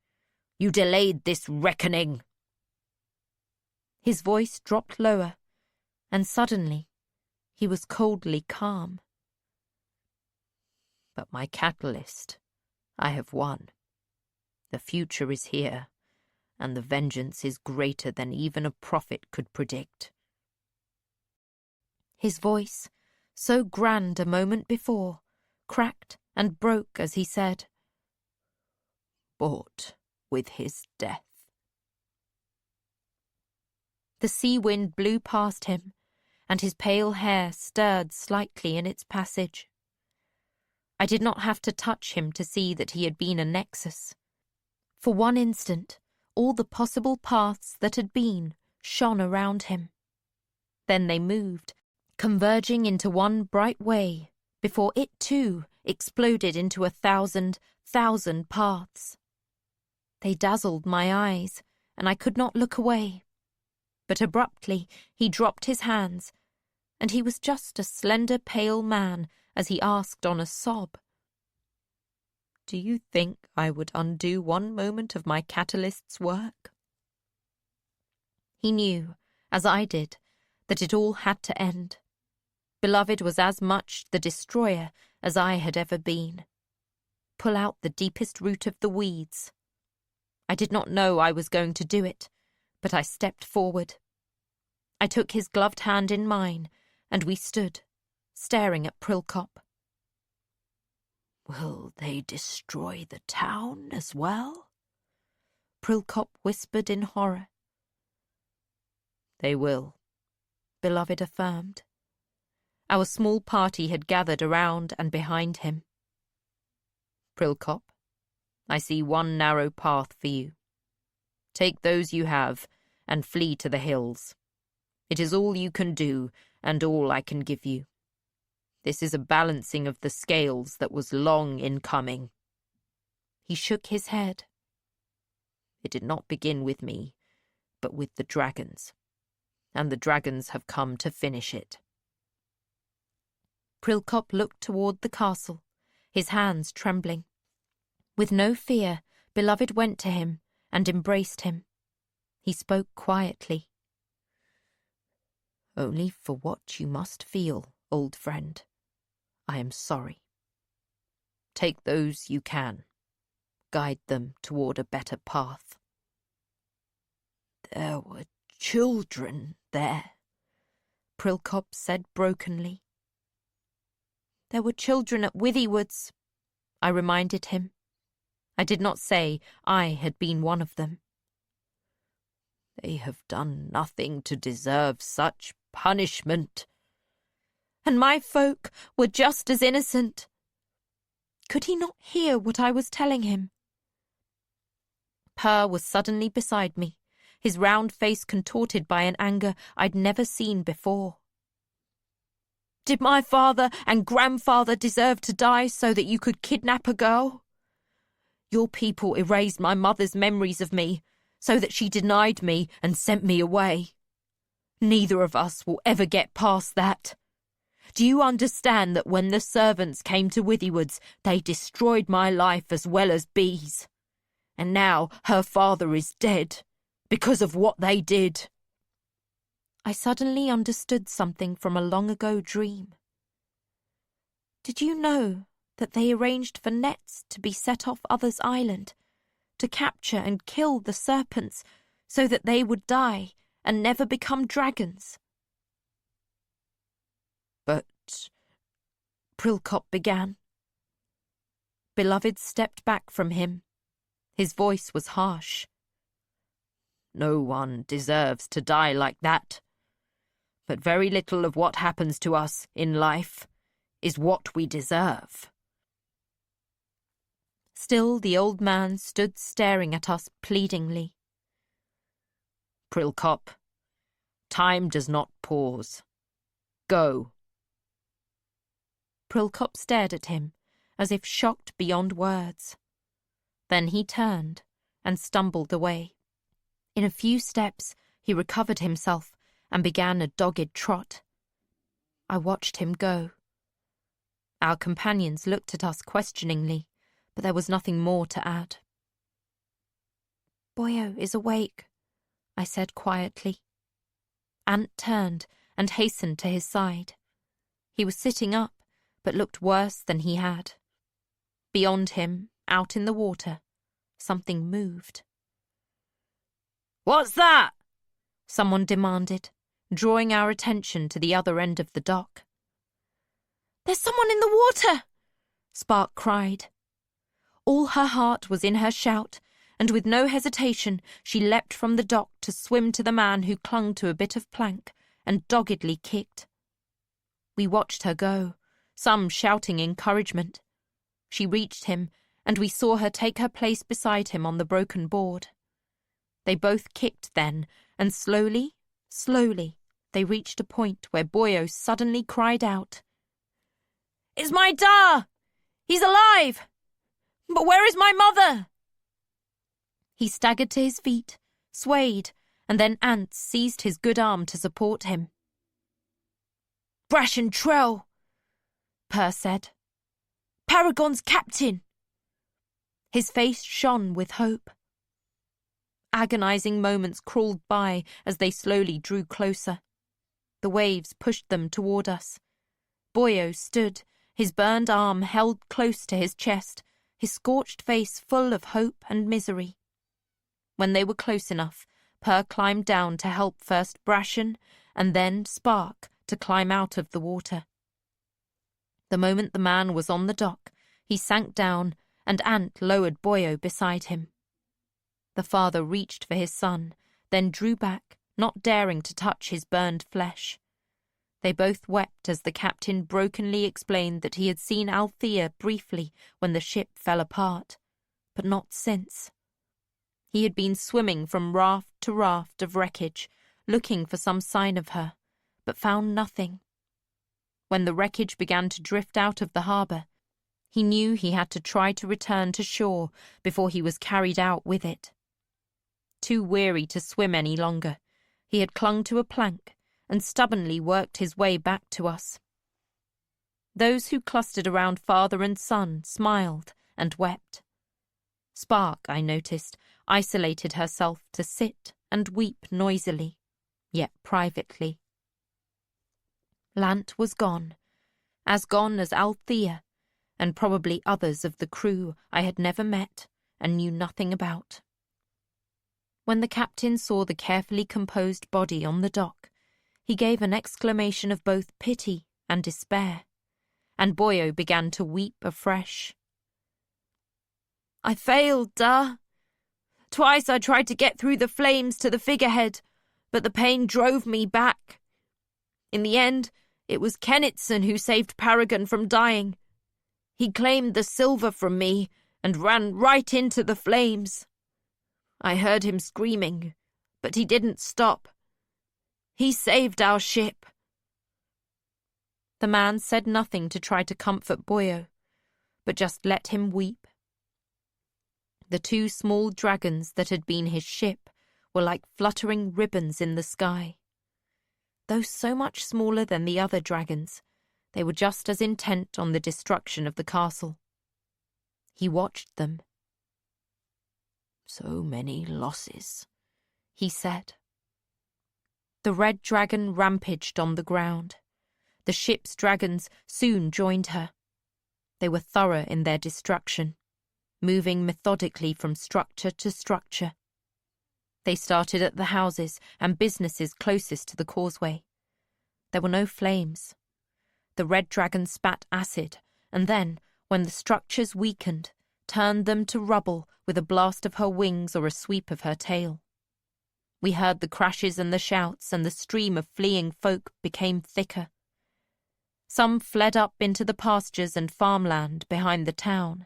You delayed this reckoning. His voice dropped lower, and suddenly he was coldly calm. But my catalyst, I have won. The future is here, and the vengeance is greater than even a prophet could predict. His voice, so grand a moment before, cracked and broke as he said, Bought with his death. The sea wind blew past him, and his pale hair stirred slightly in its passage. I did not have to touch him to see that he had been a nexus. For one instant, all the possible paths that had been shone around him. Then they moved, converging into one bright way, before it too exploded into 1,000 paths. They dazzled my eyes, and I could not look away. But abruptly he dropped his hands, and he was just a slender, pale man as he asked on a sob, Do you think I would undo one moment of my catalyst's work? He knew, as I did, that it all had to end. Beloved was as much the destroyer as I had ever been. Pull out the deepest root of the weeds. I did not know I was going to do it, but I stepped forward. I took his gloved hand in mine, and we stood, staring at Prilkop. "Will they destroy the town as well?" Prilkop whispered in horror. "They will," Beloved affirmed. Our small party had gathered around and behind him. "Prilkop, I see one narrow path for you. Take those you have and flee to the hills. It is all you can do and all I can give you. This is a balancing of the scales that was long in coming." He shook his head. "It did not begin with me, but with the dragons, and the dragons have come to finish it." Prilkop looked toward the castle, his hands trembling. With no fear, Beloved went to him and embraced him. He spoke quietly. "Only for what you must feel, old friend. I am sorry. Take those you can. Guide them toward a better path." "There were children there," Prilkop said brokenly. "There were children at Withywood's," I reminded him. I did not say I had been one of them. "They have done nothing to deserve such punishment." "And my folk were just as innocent." Could he not hear what I was telling him? Purr was suddenly beside me, his round face contorted by an anger I'd never seen before. "Did my father and grandfather deserve to die so that you could kidnap a girl? Your people erased my mother's memories of me so that she denied me and sent me away. Neither of us will ever get past that. Do you understand that when the servants came to Withywood's, they destroyed my life as well as Bee's? And now her father is dead because of what they did." I suddenly understood something from a long-ago dream. "Did you know that they arranged for nets to be set off Other's Island, to capture and kill the serpents so that they would die and never become dragons?" "But—" Prilkop began. Beloved stepped back from him. His voice was harsh. "No one deserves to die like that. But very little of what happens to us in life is what we deserve." Still the old man stood staring at us pleadingly. "Prilkop, time does not pause. Go." Prilkop stared at him, as if shocked beyond words. Then he turned and stumbled away. In a few steps, he recovered himself and began a dogged trot. I watched him go. Our companions looked at us questioningly, but there was nothing more to add. "Boyo is awake," I said quietly. Ant turned and hastened to his side. He was sitting up, but looked worse than he had. Beyond him, out in the water, something moved. "What's that?" someone demanded, drawing our attention to the other end of the dock. "There's someone in the water!" Spark cried. All her heart was in her shout, and with no hesitation she leapt from the dock to swim to the man who clung to a bit of plank and doggedly kicked. We watched her go, some shouting encouragement. She reached him, and we saw her take her place beside him on the broken board. They both kicked then, and slowly, they reached a point where Boyo suddenly cried out, "It's my Da! He's alive! But where is my mother?" He staggered to his feet, swayed, and then Ant seized his good arm to support him. "Brash and Trell," Purr said. "Paragon's captain." His face shone with hope. Agonizing moments crawled by as they slowly drew closer. The waves pushed them toward us. Boyo stood, his burned arm held close to his chest, his scorched face full of hope and misery. When they were close enough, Per climbed down to help first Brashen and then Spark to climb out of the water. The moment the man was on the dock, he sank down and Ant lowered Boyo beside him. The father reached for his son, then drew back, not daring to touch his burned flesh. They both wept as the captain brokenly explained that he had seen Althea briefly when the ship fell apart, but not since. He had been swimming from raft to raft of wreckage, looking for some sign of her, but found nothing. When the wreckage began to drift out of the harbour, he knew he had to try to return to shore before he was carried out with it. Too weary to swim any longer, he had clung to a plank and stubbornly worked his way back to us. Those who clustered around father and son smiled and wept. Spark, I noticed, isolated herself to sit and weep noisily, yet privately. Lant was gone as Althea, and probably others of the crew I had never met and knew nothing about. When the captain saw the carefully composed body on the dock, he gave an exclamation of both pity and despair, and Boyo began to weep afresh. "I failed, duh. Twice I tried to get through the flames to the figurehead, but the pain drove me back. In the end, it was Kennitson who saved Paragon from dying. He claimed the silver from me and ran right into the flames. I heard him screaming, but he didn't stop. He saved our ship." The man said nothing to try to comfort Boyo, but just let him weep. The two small dragons that had been his ship were like fluttering ribbons in the sky. Though so much smaller than the other dragons, they were just as intent on the destruction of the castle. He watched them. "So many losses," he said. The red dragon rampaged on the ground. The ship's dragons soon joined her. They were thorough in their destruction, moving methodically from structure to structure. They started at the houses and businesses closest to the causeway. There were no flames. The red dragon spat acid, and then, when the structures weakened, turned them to rubble with a blast of her wings or a sweep of her tail. We heard the crashes and the shouts, and the stream of fleeing folk became thicker. Some fled up into the pastures and farmland behind the town.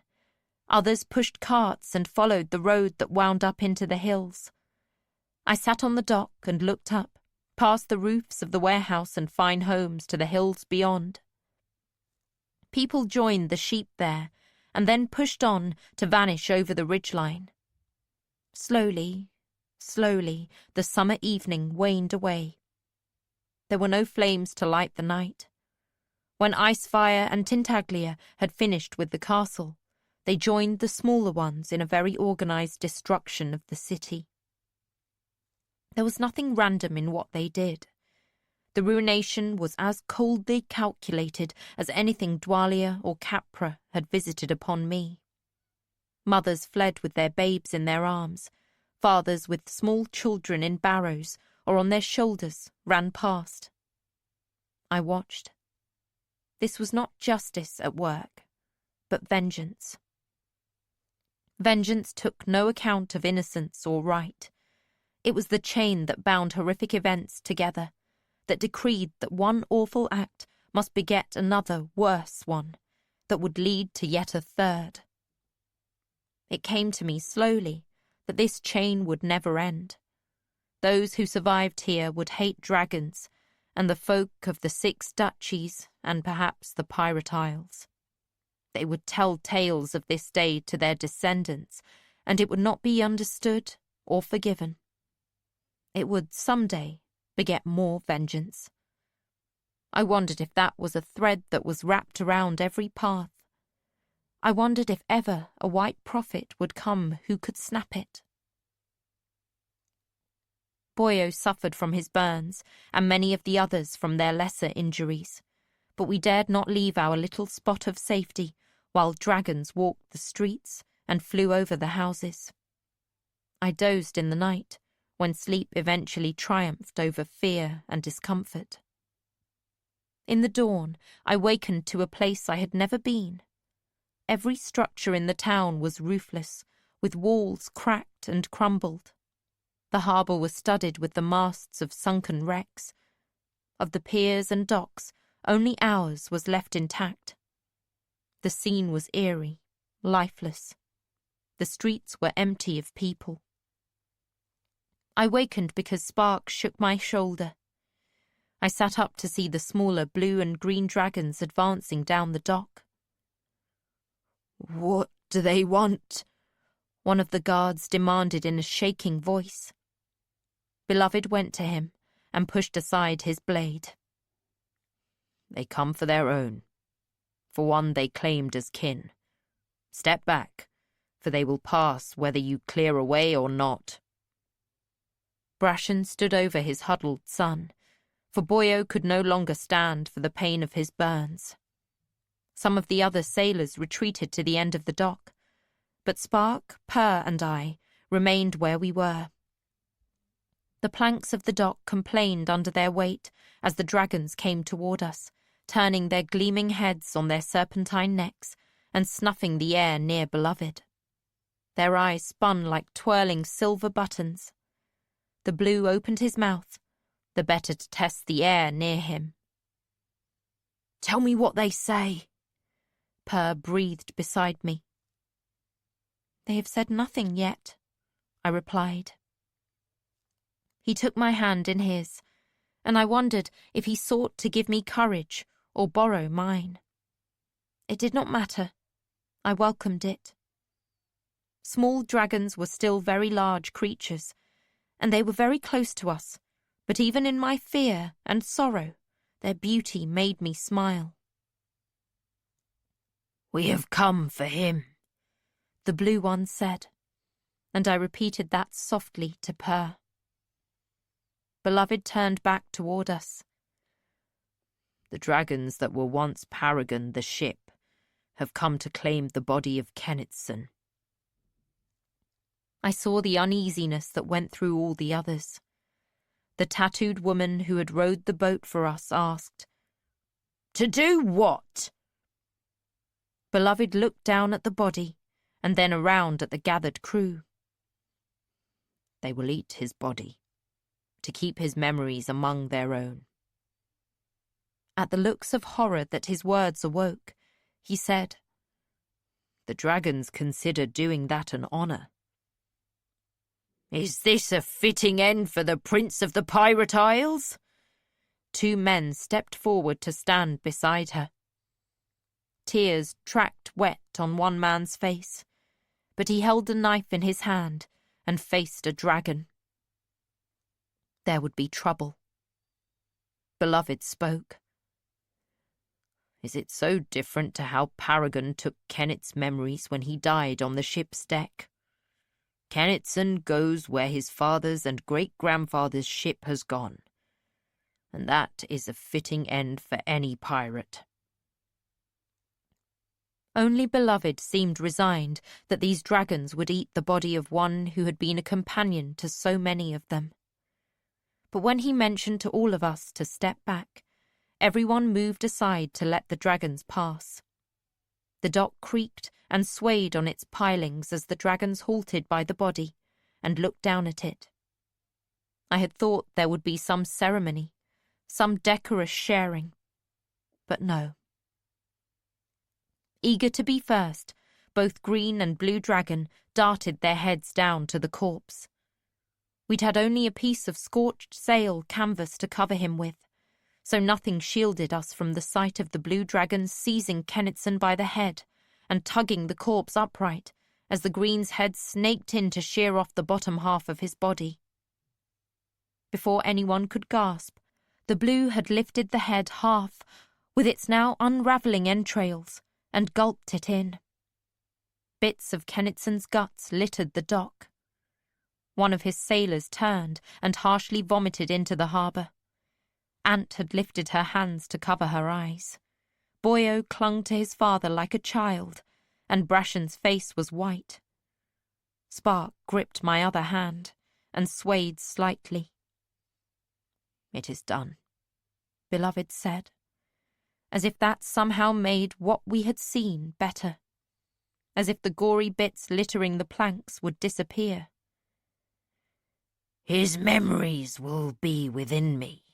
Others pushed carts and followed the road that wound up into the hills. I sat on the dock and looked up, past the roofs of the warehouse and fine homes to the hills beyond. People joined the sheep there, and then pushed on to vanish over the ridgeline. Slowly, the summer evening waned away. There were no flames to light the night. When Icefire and Tintaglia had finished with the castle, they joined the smaller ones in a very organised destruction of the city. There was nothing random in what they did. The ruination was as coldly calculated as anything Dwalia or Capra had visited upon me. Mothers fled with their babes in their arms. Fathers with small children in barrows or on their shoulders ran past. I watched. This was not justice at work, but vengeance. Vengeance took no account of innocence or right. It was the chain that bound horrific events together, that decreed that one awful act must beget another worse one, that would lead to yet a third. It came to me slowly that this chain would never end. Those who survived here would hate dragons, and the folk of the 6 duchies, and perhaps the Pirate Isles. They would tell tales of this day to their descendants, and it would not be understood or forgiven. It would someday beget more vengeance. I wondered if that was a thread that was wrapped around every path. I wondered if ever a white prophet would come who could snap it. Boyo suffered from his burns, and many of the others from their lesser injuries, but we dared not leave our little spot of safety while dragons walked the streets and flew over the houses. I dozed in the night, when sleep eventually triumphed over fear and discomfort. In the dawn, I wakened to a place I had never been. Every structure in the town was roofless, with walls cracked and crumbled. The harbour was studded with the masts of sunken wrecks. Of the piers and docks, only ours was left intact. The scene was eerie, lifeless. The streets were empty of people. I wakened because Spark shook my shoulder. I sat up to see the smaller blue and green dragons advancing down the dock. "What do they want?" one of the guards demanded in a shaking voice. Beloved went to him and pushed aside his blade. "They come for their own. For one they claimed as kin. Step back, for they will pass whether you clear away or not." Brashen stood over his huddled son, for Boyo could no longer stand for the pain of his burns. Some of the other sailors retreated to the end of the dock, but Spark, Purr, and I remained where we were. The planks of the dock complained under their weight as the dragons came toward us, turning their gleaming heads on their serpentine necks and snuffing the air near Beloved. Their eyes spun like twirling silver buttons. The blue opened his mouth, the better to test the air near him. "Tell me what they say," Purr breathed beside me. "They have said nothing yet," I replied. He took my hand in his, and I wondered if he sought to give me courage or borrow mine. It did not matter. I welcomed it. Small dragons were still very large creatures, and they were very close to us, but even in my fear and sorrow, their beauty made me smile. "We have come for him," the blue one said, and I repeated that softly to Purr. Beloved turned back toward us. "The dragons that were once Paragon the ship have come to claim the body of Kennitson." I saw the uneasiness that went through all the others. The tattooed woman who had rowed the boat for us asked, "To do what?" Beloved looked down at the body and then around at the gathered crew. "They will eat his body, to keep his memories among their own." At the looks of horror that his words awoke, he said, "The dragons consider doing that an honour." "Is this a fitting end for the Prince of the Pirate Isles?" 2 men stepped forward to stand beside her. Tears tracked wet on one man's face, but he held a knife in his hand and faced a dragon. There would be trouble. Beloved spoke. "Is it so different to how Paragon took Kennit's memories when he died on the ship's deck? Kennitson goes where his father's and great-grandfather's ship has gone, and that is a fitting end for any pirate." Only Beloved seemed resigned that these dragons would eat the body of one who had been a companion to so many of them. But when he mentioned to all of us to step back, everyone moved aside to let the dragons pass. The dock creaked and swayed on its pilings as the dragons halted by the body and looked down at it. I had thought there would be some ceremony, some decorous sharing, but no. Eager to be first, both Green and Blue Dragon darted their heads down to the corpse. We'd had only a piece of scorched sail canvas to cover him with, so nothing shielded us from the sight of the Blue Dragon seizing Kennitson by the head and tugging the corpse upright as the Green's head snaked in to shear off the bottom half of his body. Before anyone could gasp, the Blue had lifted the head half, with its now unravelling entrails, and gulped it in. Bits of Kennitson's guts littered the dock. One of his sailors turned and harshly vomited into the harbour. Ant had lifted her hands to cover her eyes. Boyo clung to his father like a child, and Brashen's face was white. Spark gripped my other hand, and swayed slightly. "It is done," Beloved said, as if that somehow made what we had seen better, as if the gory bits littering the planks would disappear. "His memories will be within me,"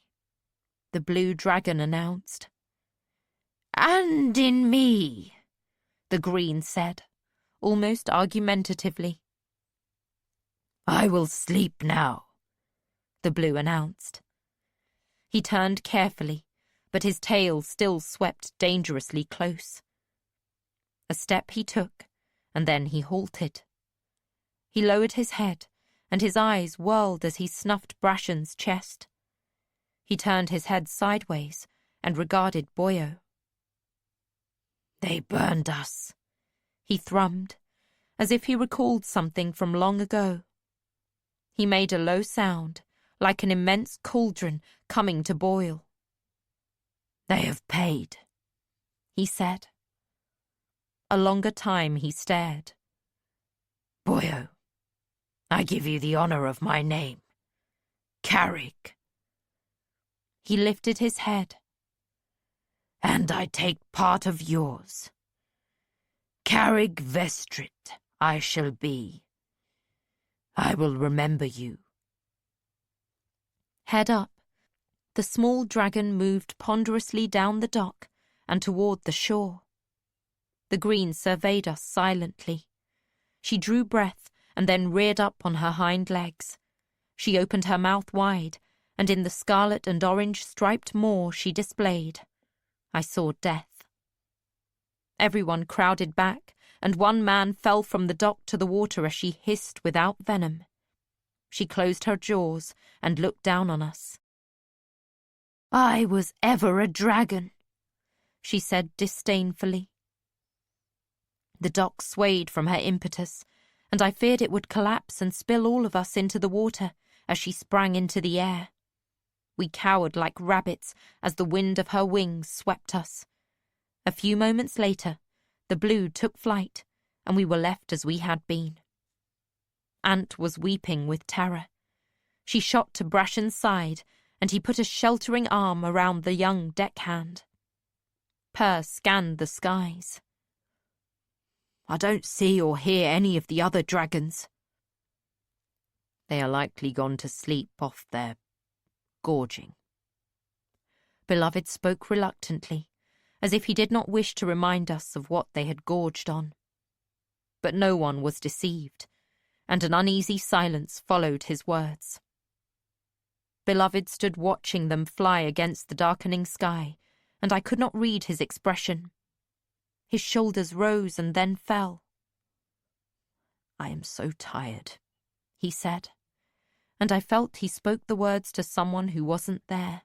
the blue dragon announced. "And in me," the green said, almost argumentatively. "I will sleep now," the blue announced. He turned carefully, but his tail still swept dangerously close. A step he took, and then he halted. He lowered his head, and his eyes whirled as he snuffed Brashen's chest. He turned his head sideways and regarded Boyo. "They burned us," he thrummed, as if he recalled something from long ago. He made a low sound, like an immense cauldron coming to boil. "They have paid," he said. A longer time he stared. "Boyo, I give you the honor of my name. Carrick." He lifted his head. "And I take part of yours. Carrick Vestrit I shall be. I will remember you." Head up, the small dragon moved ponderously down the dock and toward the shore. The green surveyed us silently. She drew breath and then reared up on her hind legs. She opened her mouth wide, and in the scarlet and orange striped maw she displayed, I saw death. Everyone crowded back, and one man fell from the dock to the water as she hissed without venom. She closed her jaws and looked down on us. "I was ever a dragon," she said disdainfully. The dock swayed from her impetus, and I feared it would collapse and spill all of us into the water as she sprang into the air. We cowered like rabbits as the wind of her wings swept us. A few moments later, the blue took flight, and we were left as we had been. Ant was weeping with terror. She shot to Brashen's side, and he put a sheltering arm around the young deckhand. Purr scanned the skies. "I don't see or hear any of the other dragons." "They are likely gone to sleep off their gorging." Beloved spoke reluctantly, as if he did not wish to remind us of what they had gorged on. But no one was deceived, and an uneasy silence followed his words. Beloved stood watching them fly against the darkening sky, and I could not read his expression. His shoulders rose and then fell. "I am so tired," he said, and I felt he spoke the words to someone who wasn't there.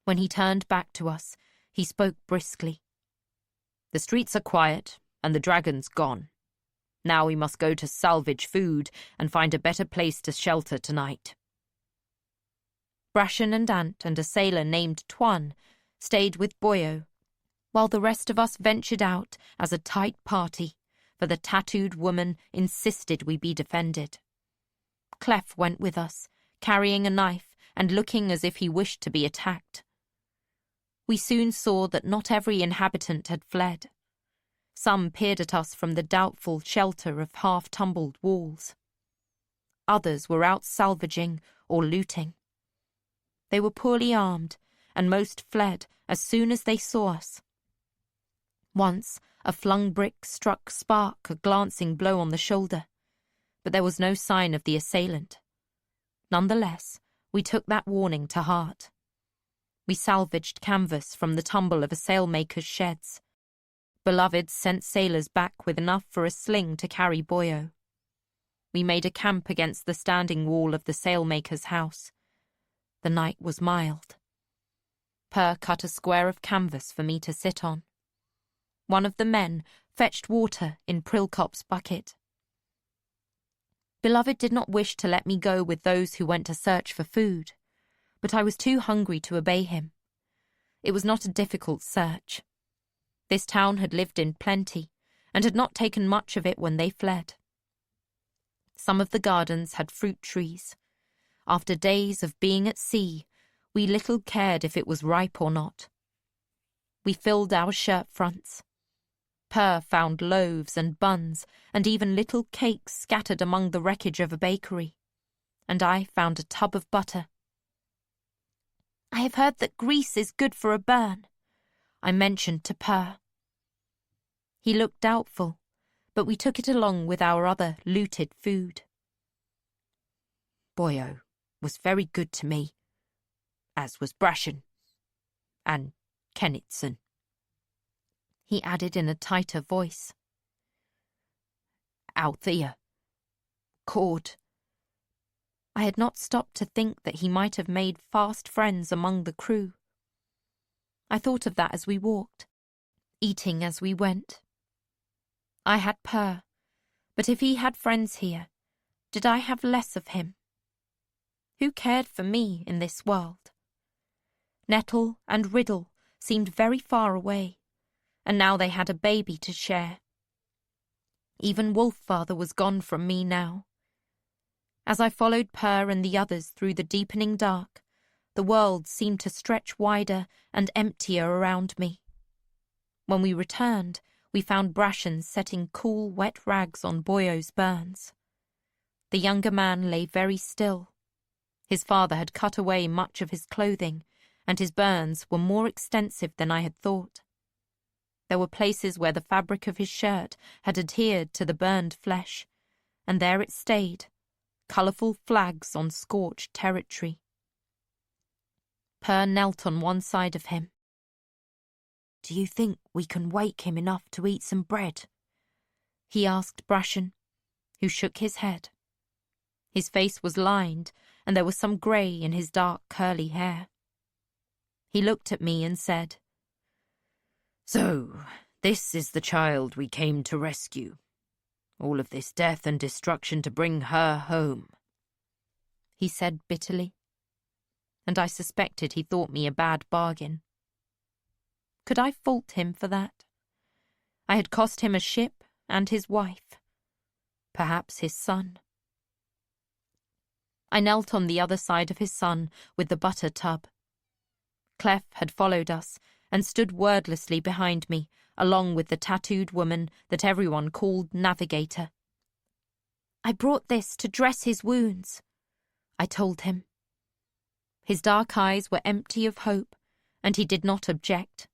When he turned back to us, he spoke briskly. "The streets are quiet, and the dragon's gone. Now we must go to salvage food and find a better place to shelter tonight." Brashen and Ant and a sailor named Tuan stayed with Boyo, while the rest of us ventured out as a tight party, for the tattooed woman insisted we be defended. Clef went with us, carrying a knife and looking as if he wished to be attacked. We soon saw that not every inhabitant had fled. Some peered at us from the doubtful shelter of half-tumbled walls. Others were out salvaging or looting. They were poorly armed, and most fled as soon as they saw us. Once, a flung brick struck Spark a glancing blow on the shoulder, but there was no sign of the assailant. Nonetheless, we took that warning to heart. We salvaged canvas from the tumble of a sailmaker's sheds. Beloved sent sailors back with enough for a sling to carry Boyo. We made a camp against the standing wall of the sailmaker's house. The night was mild. Purr cut a square of canvas for me to sit on. One of the men fetched water in Prilkop's bucket. Beloved did not wish to let me go with those who went to search for food, but I was too hungry to obey him. It was not a difficult search. This town had lived in plenty, and had not taken much of it when they fled. Some of the gardens had fruit trees. After days of being at sea, we little cared if it was ripe or not. We filled our shirt fronts. Purr found loaves and buns and even little cakes scattered among the wreckage of a bakery, and I found a tub of butter. "I have heard that grease is good for a burn," I mentioned to Purr. He looked doubtful, but we took it along with our other looted food. Boyo was very good to me, as was Brashen and Kennitson, he added in a tighter voice. Althea, Cord. I had not stopped to think that he might have made fast friends among the crew. I thought of that as we walked, eating as we went. I had Purr, but if he had friends here, did I have less of him? Who cared for me in this world? Nettle and Riddle seemed very far away, and now they had a baby to share. Even Wolffather was gone from me now. As I followed Purr and the others through the deepening dark, the world seemed to stretch wider and emptier around me. When we returned, we found Brashen setting cool, wet rags on Boyo's burns. The younger man lay very still. His father had cut away much of his clothing, and his burns were more extensive than I had thought. There were places where the fabric of his shirt had adhered to the burned flesh, and there it stayed, colourful flags on scorched territory. Purr knelt on one side of him. "Do you think we can wake him enough to eat some bread?" he asked Brashen, who shook his head. His face was lined, and there was some grey in his dark curly hair. He looked at me and said, "So, this is the child we came to rescue. All of this death and destruction to bring her home," he said bitterly, and I suspected he thought me a bad bargain. Could I fault him for that? I had cost him a ship and his wife, perhaps his son. I knelt on the other side of his son with the butter tub. Clef had followed us and stood wordlessly behind me, along with the tattooed woman that everyone called Navigator. "I brought this to dress his wounds," I told him. His dark eyes were empty of hope, and he did not object.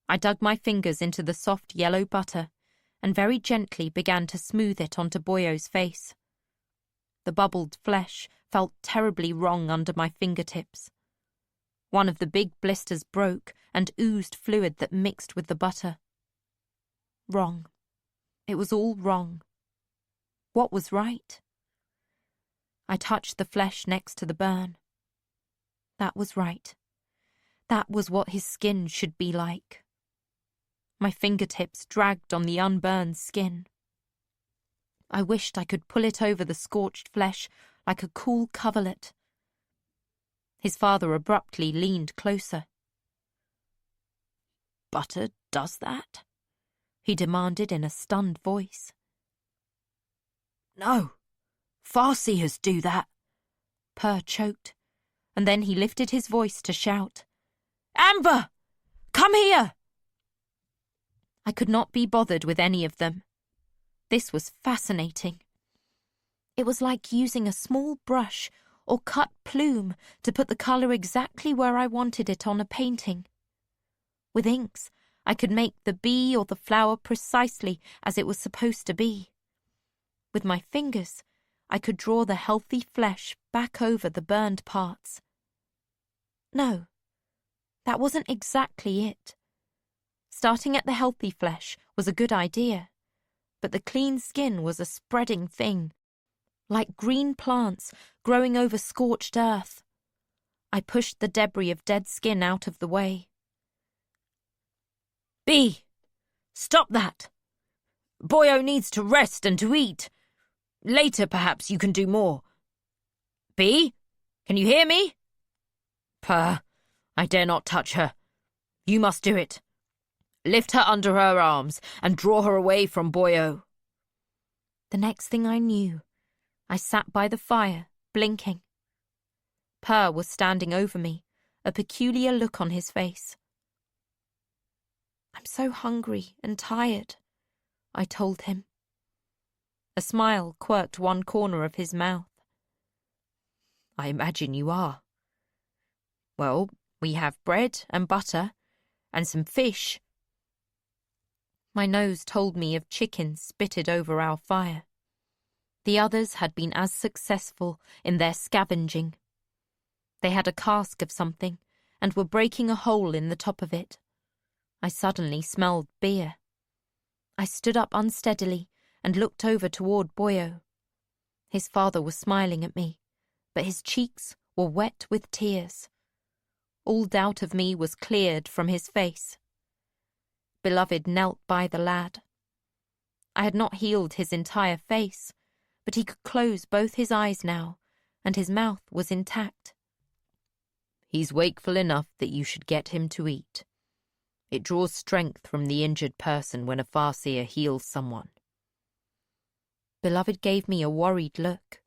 I dug my fingers into the soft yellow butter and very gently began to smooth it onto Boyo's face. The bubbled flesh felt terribly wrong under my fingertips. One of the big blisters broke and oozed fluid that mixed with the butter. Wrong. It was all wrong. What was right? I touched the flesh next to the burn. That was right. That was what his skin should be like. My fingertips dragged on the unburned skin. I wished I could pull it over the scorched flesh like a cool coverlet. His father abruptly leaned closer. "Butter does that?" he demanded in a stunned voice. "No, Farseers do that," Purr choked, and then he lifted his voice to shout, "Amber, come here!" I could not be bothered with any of them. This was fascinating. It was like using a small brush or cut plume to put the colour exactly where I wanted it on a painting. With inks, I could make the bee or the flower precisely as it was supposed to be. With my fingers, I could draw the healthy flesh back over the burned parts. No, that wasn't exactly it. Starting at the healthy flesh was a good idea, but the clean skin was a spreading thing, like green plants growing over scorched earth. I pushed the debris of dead skin out of the way. "Bee, stop that! Boyo needs to rest and to eat. Later, perhaps, you can do more. Bee, can you hear me? Purr, I dare not touch her. You must do it. Lift her under her arms and draw her away from Boyo." The next thing I knew, I sat by the fire, blinking. Per was standing over me, a peculiar look on his face. "I'm so hungry and tired," I told him. A smile quirked one corner of his mouth. "I imagine you are. Well, we have bread and butter and some fish." My nose told me of chickens spitted over our fire. The others had been as successful in their scavenging. They had a cask of something and were breaking a hole in the top of it. I suddenly smelled beer. I stood up unsteadily and looked over toward Boyo. His father was smiling at me, but his cheeks were wet with tears. All doubt of me was cleared from his face. Beloved knelt by the lad. I had not healed his entire face, but he could close both his eyes now, and his mouth was intact. "He's wakeful enough that you should get him to eat. It draws strength from the injured person when a Farseer heals someone." Beloved gave me a worried look.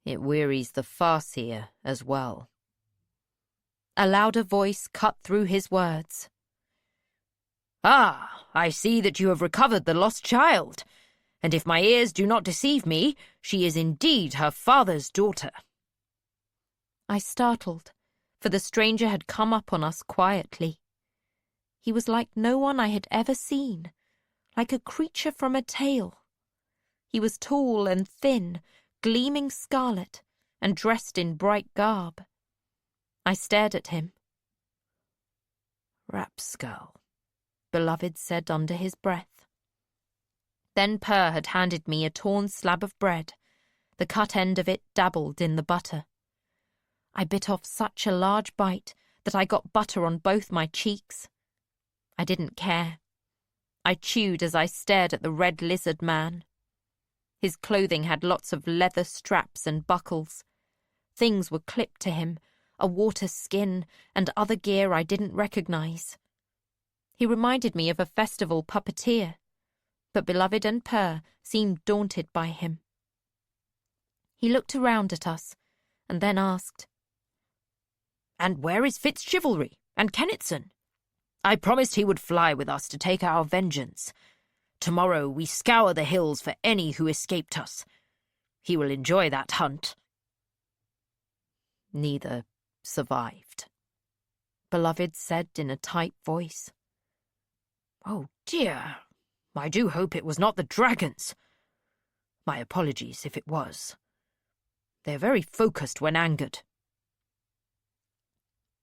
"It wearies the Farseer as well." A louder voice cut through his words. "Ah, I see that you have recovered the lost child, and if my ears do not deceive me, she is indeed her father's daughter." I startled, for the stranger had come up on us quietly. He was like no one I had ever seen, like a creature from a tale. He was tall and thin, gleaming scarlet, and dressed in bright garb. I stared at him. "Rapskull," Beloved said under his breath. Then Per had handed me a torn slab of bread. The cut end of it dabbled in the butter. I bit off such a large bite that I got butter on both my cheeks. I didn't care. I chewed as I stared at the red lizard man. His clothing had lots of leather straps and buckles. Things were clipped to him, a water skin, and other gear I didn't recognize. He reminded me of a festival puppeteer, but Beloved and Per seemed daunted by him. He looked around at us, and then asked, "And where is FitzChivalry and Kennitson? I promised he would fly with us to take our vengeance. Tomorrow we scour the hills for any who escaped us. He will enjoy that hunt." "Neither survived," Beloved said in a tight voice. "Oh dear, I do hope it was not the dragons. My apologies if it was. They're very focused when angered."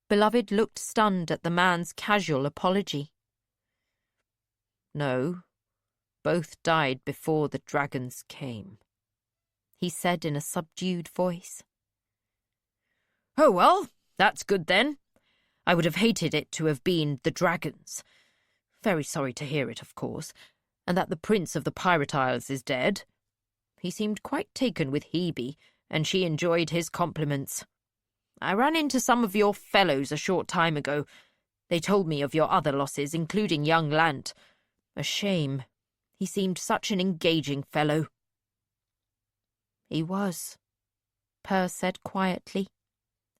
Beloved looked stunned at the man's casual apology. "No, both died before the dragons came," he said in a subdued voice. "Oh well, that's good then. I would have hated it to have been the dragons. Very sorry to hear it, of course, and that the Prince of the Pirate Isles is dead. He seemed quite taken with Hebe, and she enjoyed his compliments. I ran into some of your fellows a short time ago. They told me of your other losses, including young Lant. A shame. He seemed such an engaging fellow." "He was," Per said quietly,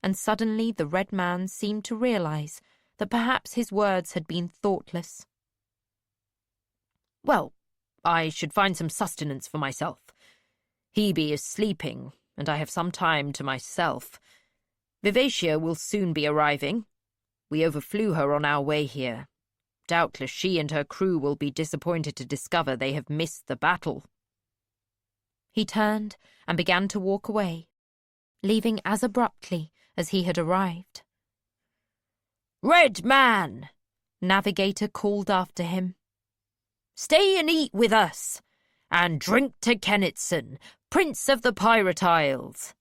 and suddenly the red man seemed to realize that perhaps his words had been thoughtless. "Well, I should find some sustenance for myself. Hebe is sleeping, and I have some time to myself. Vivacia will soon be arriving. We overflew her on our way here. Doubtless she and her crew will be disappointed to discover they have missed the battle." He turned and began to walk away, leaving as abruptly as he had arrived. "Red man!" Navigator called after him. "Stay and eat with us, and drink to Kennitson, Prince of the Pirate Isles."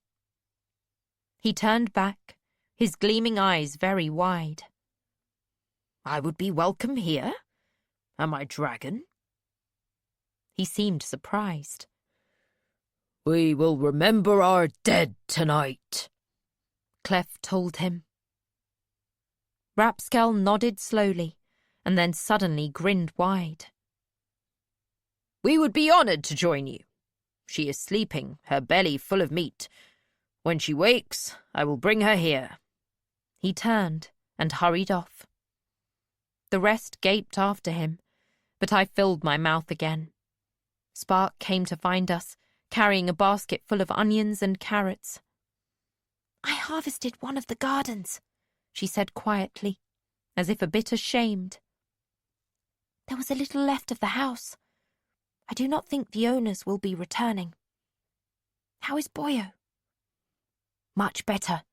He turned back, his gleaming eyes very wide. "I would be welcome here? Am I dragon?" He seemed surprised. "We will remember our dead tonight," Clef told him. Rapskull nodded slowly, and then suddenly grinned wide. "We would be honoured to join you. She is sleeping, her belly full of meat. When she wakes, I will bring her here." He turned and hurried off. The rest gaped after him, but I filled my mouth again. Spark came to find us, carrying a basket full of onions and carrots. "I harvested one of the gardens," she said quietly, as if a bit ashamed. "There was a little left of the house. I do not think the owners will be returning. How is Boyo?" "Much better.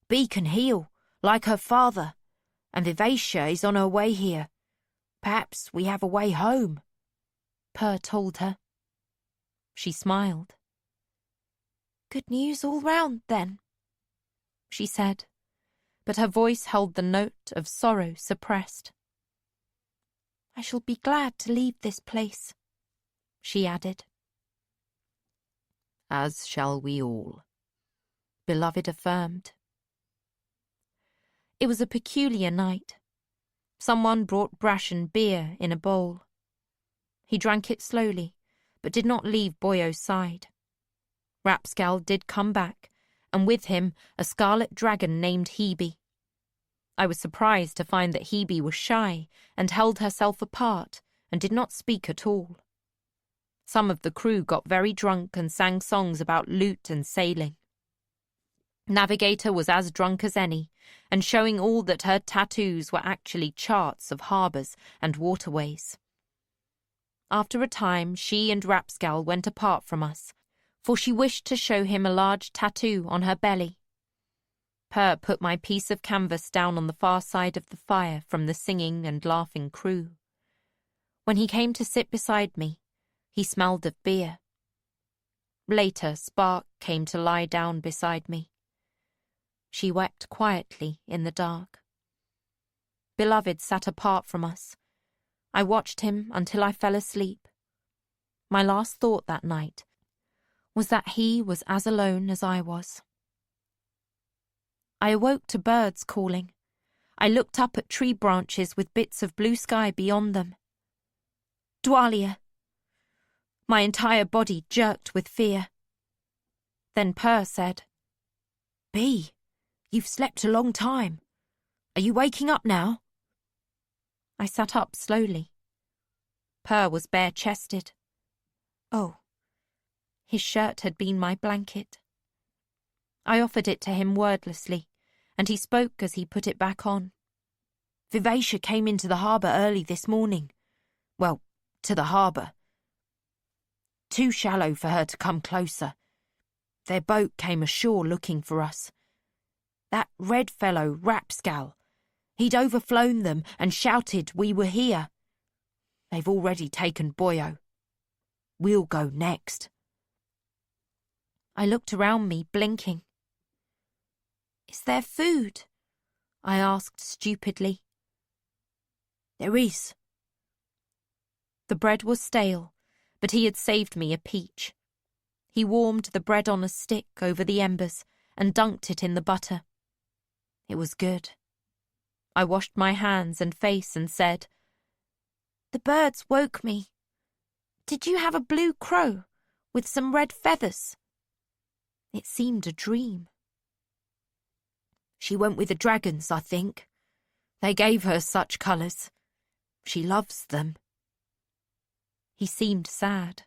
Bee can heal, like her father, and Vivacia is on her way here. Perhaps we have a way home," Purr told her. She smiled. "Good news all round, then," she said, but her voice held the note of sorrow suppressed. "I shall be glad to leave this place," she added. "As shall we all," Beloved affirmed. It was a peculiar night. Someone brought Brashen beer in a bowl. He drank it slowly, but did not leave Boyo's side. Rapscal did come back, and with him a scarlet dragon named Hebe. I was surprised to find that Hebe was shy and held herself apart and did not speak at all. Some of the crew got very drunk and sang songs about loot and sailing. Navigator was as drunk as any, and showing all that her tattoos were actually charts of harbours and waterways. After a time, she and Rapscal went apart from us, for she wished to show him a large tattoo on her belly. Purr put my piece of canvas down on the far side of the fire from the singing and laughing crew. When he came to sit beside me, he smelled of beer. Later, Spark came to lie down beside me. She wept quietly in the dark. Beloved sat apart from us. I watched him until I fell asleep. My last thought that night was that he was as alone as I was. I awoke to birds calling. I looked up at tree branches with bits of blue sky beyond them. Dwalia! My entire body jerked with fear. Then Purr said, "Bee, you've slept a long time. Are you waking up now?" I sat up slowly. Purr was bare-chested. Oh, his shirt had been my blanket. I offered it to him wordlessly, and he spoke as he put it back on. "Vivacia came into the harbour early this morning. Well, to the harbour. Too shallow for her to come closer. Their boat came ashore looking for us. That red fellow, Rapscal, he'd overflown them and shouted we were here. They've already taken Boyo. We'll go next." I looked around me, blinking. "Is there food?" I asked stupidly. "There is." The bread was stale, but he had saved me a peach. He warmed the bread on a stick over the embers and dunked it in the butter. It was good. I washed my hands and face and said, "The birds woke me. Did you have a blue crow with some red feathers?" It seemed a dream. "She went with the dragons, I think. They gave her such colours. She loves them." He seemed sad.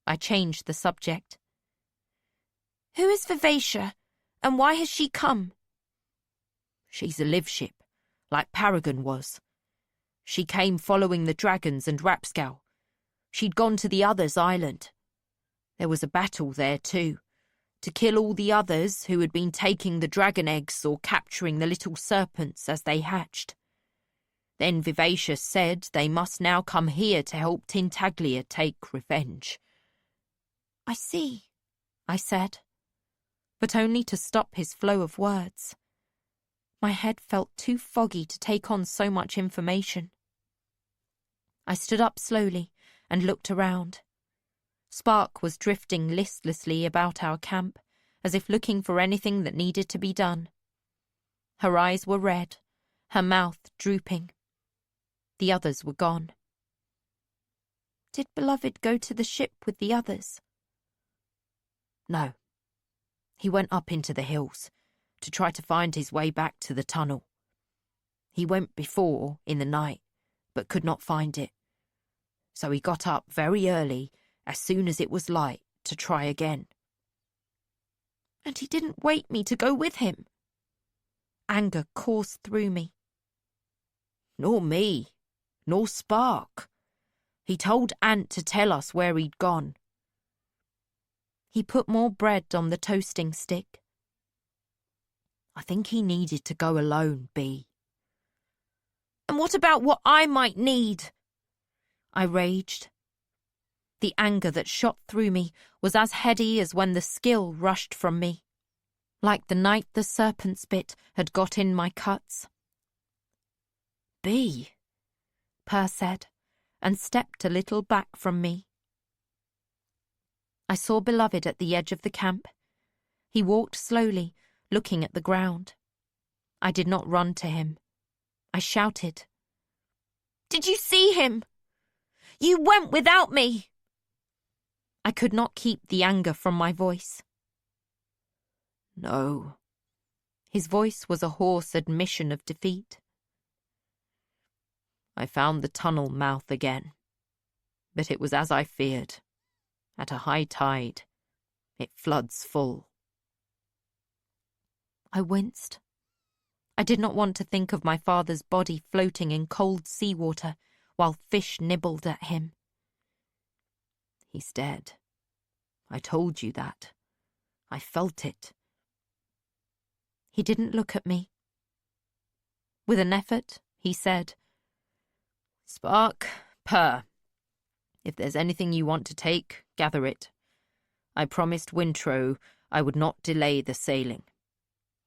I changed the subject. "Who is Vivacia, and why has she come?" "She's a live ship, like Paragon was. She came following the dragons and Rapscal. She'd gone to the others' island. There was a battle there too, to kill all the others who had been taking the dragon eggs or capturing the little serpents as they hatched. Then Vivacia said they must now come here to help Tintaglia take revenge." "I see," I said, but only to stop his flow of words. My head felt too foggy to take on so much information. I stood up slowly and looked around. Spark was drifting listlessly about our camp, as if looking for anything that needed to be done. Her eyes were red, her mouth drooping. The others were gone. Did beloved go to the ship with the others? No. He went up into the hills to try to find his way back to the tunnel. He went before in the night, but could not find it. So he got up very early, as soon as it was light, to try again. And he didn't wait me to go with him. Anger coursed through me. Nor me, nor Spark. He told Ant to tell us where he'd gone. He put more bread on the toasting stick. I think he needed to go alone, Bee. And what about what I might need? I raged. The anger that shot through me was as heady as when the skill rushed from me, like the night the serpent's bit had got in my cuts. Bee, Per said, and stepped a little back from me. I saw beloved at the edge of the camp. He walked slowly, looking at the ground. I did not run to him. I shouted. Did you see him? You went without me! I could not keep the anger from my voice. No. His voice was a hoarse admission of defeat. I found the tunnel mouth again, but it was as I feared. At a high tide, it floods full. I winced. I did not want to think of my father's body floating in cold seawater while fish nibbled at him. He's dead. I told you that. I felt it. He didn't look at me. With an effort, he said, Spark, Per. If there's anything you want to take, gather it. I promised Wintrow I would not delay the sailing.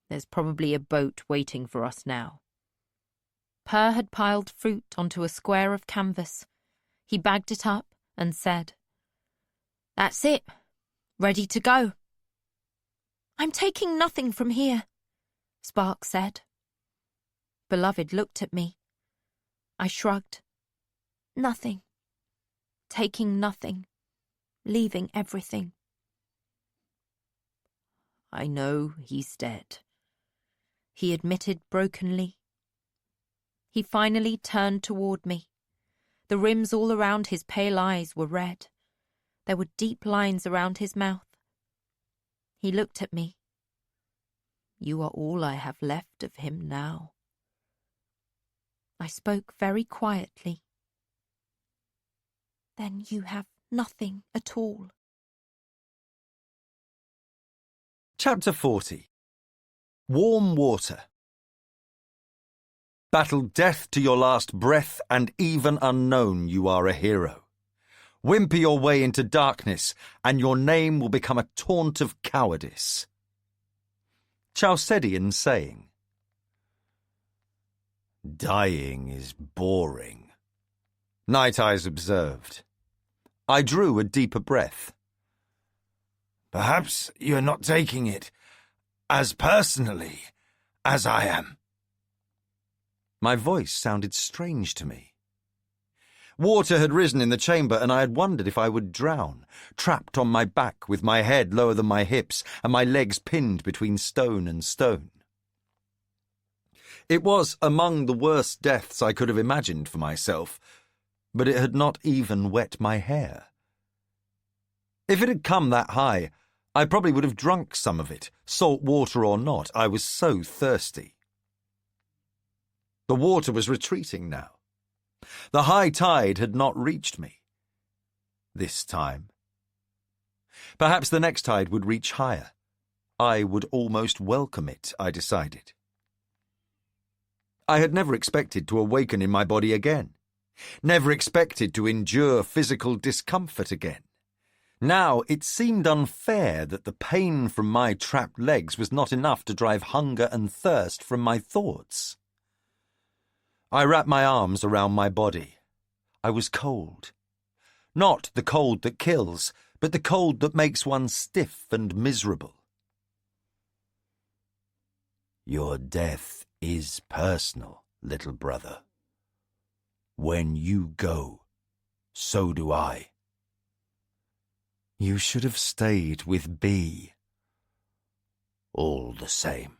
There's probably a boat waiting for us now. Per had piled fruit onto a square of canvas. He bagged it up and said, That's it. Ready to go. I'm taking nothing from here, Spark said. Beloved looked at me. I shrugged. Nothing. Taking nothing. Leaving everything. I know he's dead, he admitted brokenly. He finally turned toward me. The rims all around his pale eyes were red. There were deep lines around his mouth. He looked at me. You are all I have left of him now. I spoke very quietly. Then you have nothing at all. Chapter 40. Warm Water. Battle death to your last breath, and even unknown you are a hero. Whimper your way into darkness, and your name will become a taunt of cowardice. Chalcedian saying. Dying is boring. Night Eyes observed. I drew a deeper breath. Perhaps you are not taking it as personally as I am. My voice sounded strange to me. Water had risen in the chamber, and I had wondered if I would drown, trapped on my back with my head lower than my hips and my legs pinned between stone and stone. It was among the worst deaths I could have imagined for myself, but it had not even wet my hair. If it had come that high, I probably would have drunk some of it, salt water or not. I was so thirsty. The water was retreating now. The high tide had not reached me. This time. Perhaps the next tide would reach higher. I would almost welcome it, I decided. I had never expected to awaken in my body again. Never expected to endure physical discomfort again. Now it seemed unfair that the pain from my trapped legs was not enough to drive hunger and thirst from my thoughts. I wrapped my arms around my body. I was cold. Not the cold that kills, but the cold that makes one stiff and miserable. Your death is personal, little brother. When you go, So do I. You should have stayed with B. All the same,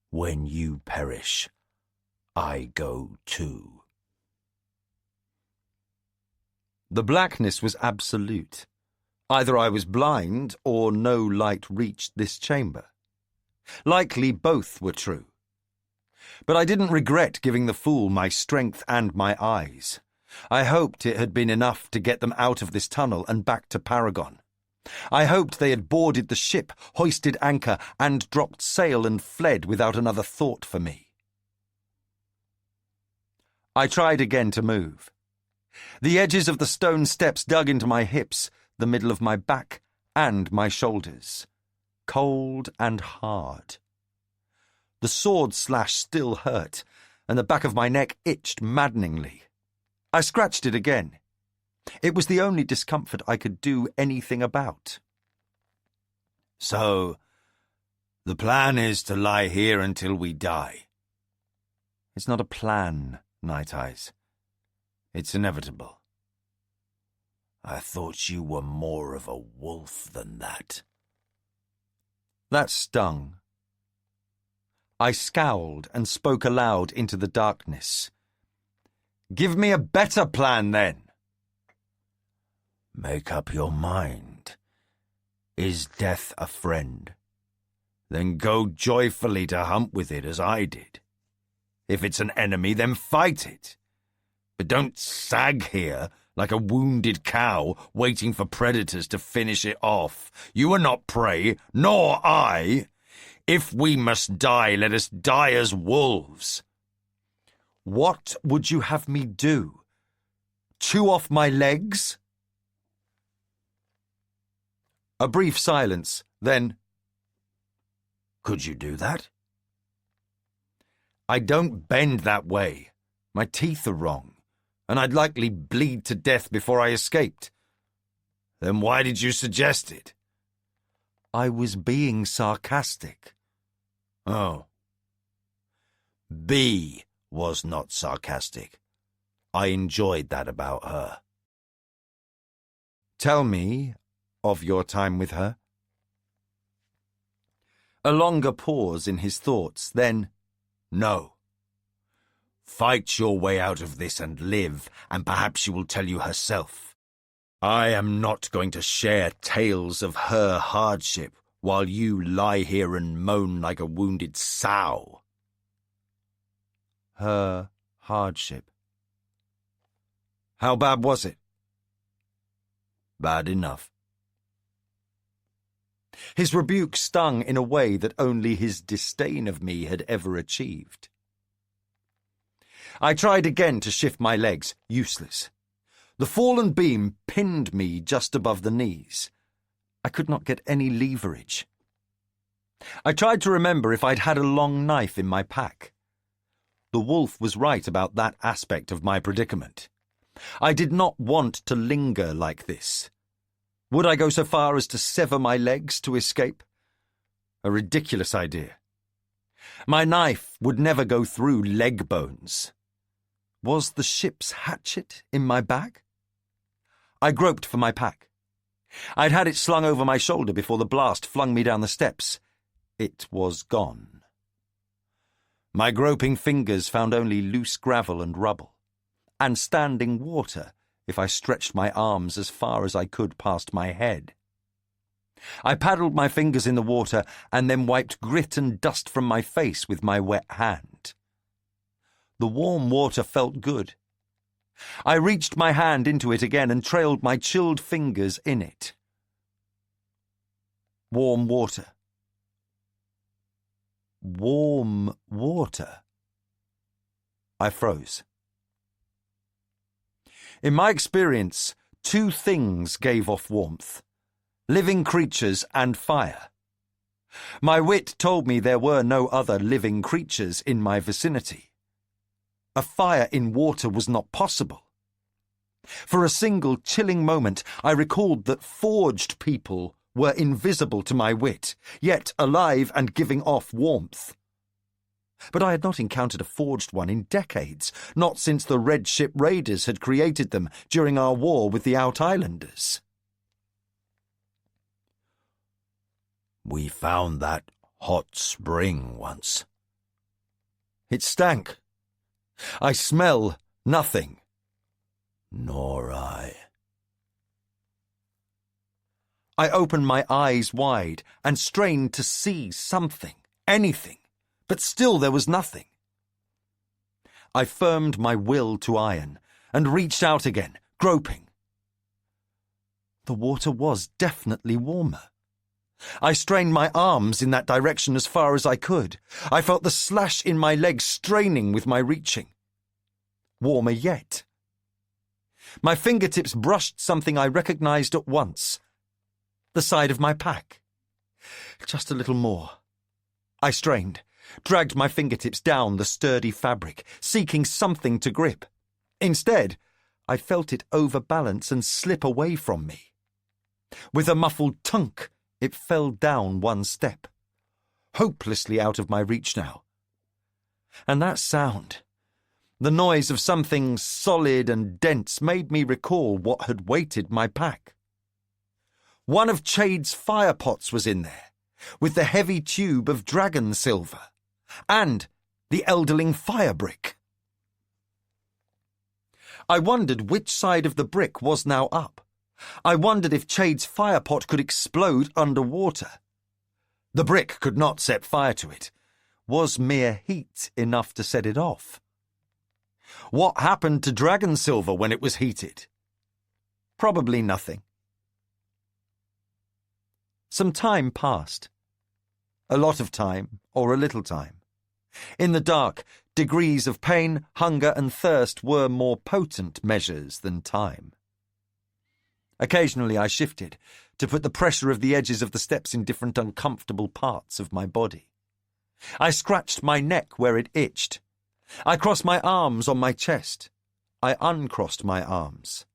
when you perish, I go too. The blackness was absolute. Either I was blind or no light reached this chamber. Likely both were true. But I didn't regret giving the fool my strength and my eyes. I hoped it had been enough to get them out of this tunnel and back to Paragon. I hoped they had boarded the ship, hoisted anchor, and dropped sail and fled without another thought for me. I tried again to move. The edges of the stone steps dug into my hips, the middle of my back, and my shoulders. Cold and hard. The sword slash still hurt, and the back of my neck itched maddeningly. I scratched it again. It was the only discomfort I could do anything about. So, the plan is to lie here until we die. It's not a plan, Night Eyes. It's inevitable. I thought you were more of a wolf than that. That stung. I scowled and spoke aloud into the darkness. Give me a better plan, then. Make up your mind. Is death a friend? Then go joyfully to hunt with it as I did. If it's an enemy, then fight it. But don't sag here like a wounded cow waiting for predators to finish it off. You are not prey, nor I. If we must die, let us die as wolves. What would you have me do? Chew off my legs? A brief silence, then, could you do that? I don't bend that way. My teeth are wrong, and I'd likely bleed to death before I escaped. Then why did you suggest it? I was being sarcastic. Oh. B was not sarcastic. I enjoyed that about her. Tell me of your time with her. A longer pause in his thoughts, then, no. Fight your way out of this and live, and perhaps she will tell you herself. I am not going to share tales of her hardship while you lie here and moan like a wounded sow. Her hardship. How bad was it? Bad enough. His rebuke stung in a way that only his disdain of me had ever achieved. I tried again to shift my legs, useless. The fallen beam pinned me just above the knees. I could not get any leverage. I tried to remember if I'd had a long knife in my pack. The wolf was right about that aspect of my predicament. I did not want to linger like this. Would I go so far as to sever my legs to escape? A ridiculous idea. My knife would never go through leg bones. Was the ship's hatchet in my bag? I groped for my pack. I'd had it slung over my shoulder before the blast flung me down the steps. It was gone. My groping fingers found only loose gravel and rubble, and standing water if I stretched my arms as far as I could past my head. I paddled my fingers in the water and then wiped grit and dust from my face with my wet hand. The warm water felt good. I reached my hand into it again and trailed my chilled fingers in it. Warm water. Warm water. I froze. In my experience, two things gave off warmth: living creatures and fire. My wit told me there were no other living creatures in my vicinity. A fire in water was not possible. For a single chilling moment, I recalled that forged people were invisible to my wit, yet alive and giving off warmth. but I had not encountered a forged one in decades, not since the Red Ship Raiders had created them during our war with the Out Islanders. "We found that hot spring once. It stank. I smell nothing." "Nor I." I opened my eyes wide and strained to see something, anything, but still there was nothing. I firmed my will to iron and reached out again, groping. The water was definitely warmer. I strained my arms in that direction as far as I could. I felt the slash in my legs straining with my reaching. Warmer yet. My fingertips brushed something I recognized at once. The side of my pack. Just a little more. I strained, dragged my fingertips down the sturdy fabric, seeking something to grip. Instead, I felt it overbalance and slip away from me. With a muffled tunk, it fell down one step, hopelessly out of my reach now. And that sound, the noise of something solid and dense, made me recall what had weighted my pack. One of Chade's fire pots was in there, with the heavy tube of dragon silver, and the elderling fire brick. I wondered which side of the brick was now up. I wondered if Chade's fire pot could explode underwater. The brick could not set fire to it. Was mere heat enough to set it off? What happened to dragon silver when it was heated? Probably nothing. Some time passed. A lot of time, or a little time. In the dark, degrees of pain, hunger, and thirst were more potent measures than time. Occasionally I shifted, to put the pressure of the edges of the steps in different uncomfortable parts of my body. I scratched my neck where it itched. I crossed my arms on my chest. I uncrossed my arms.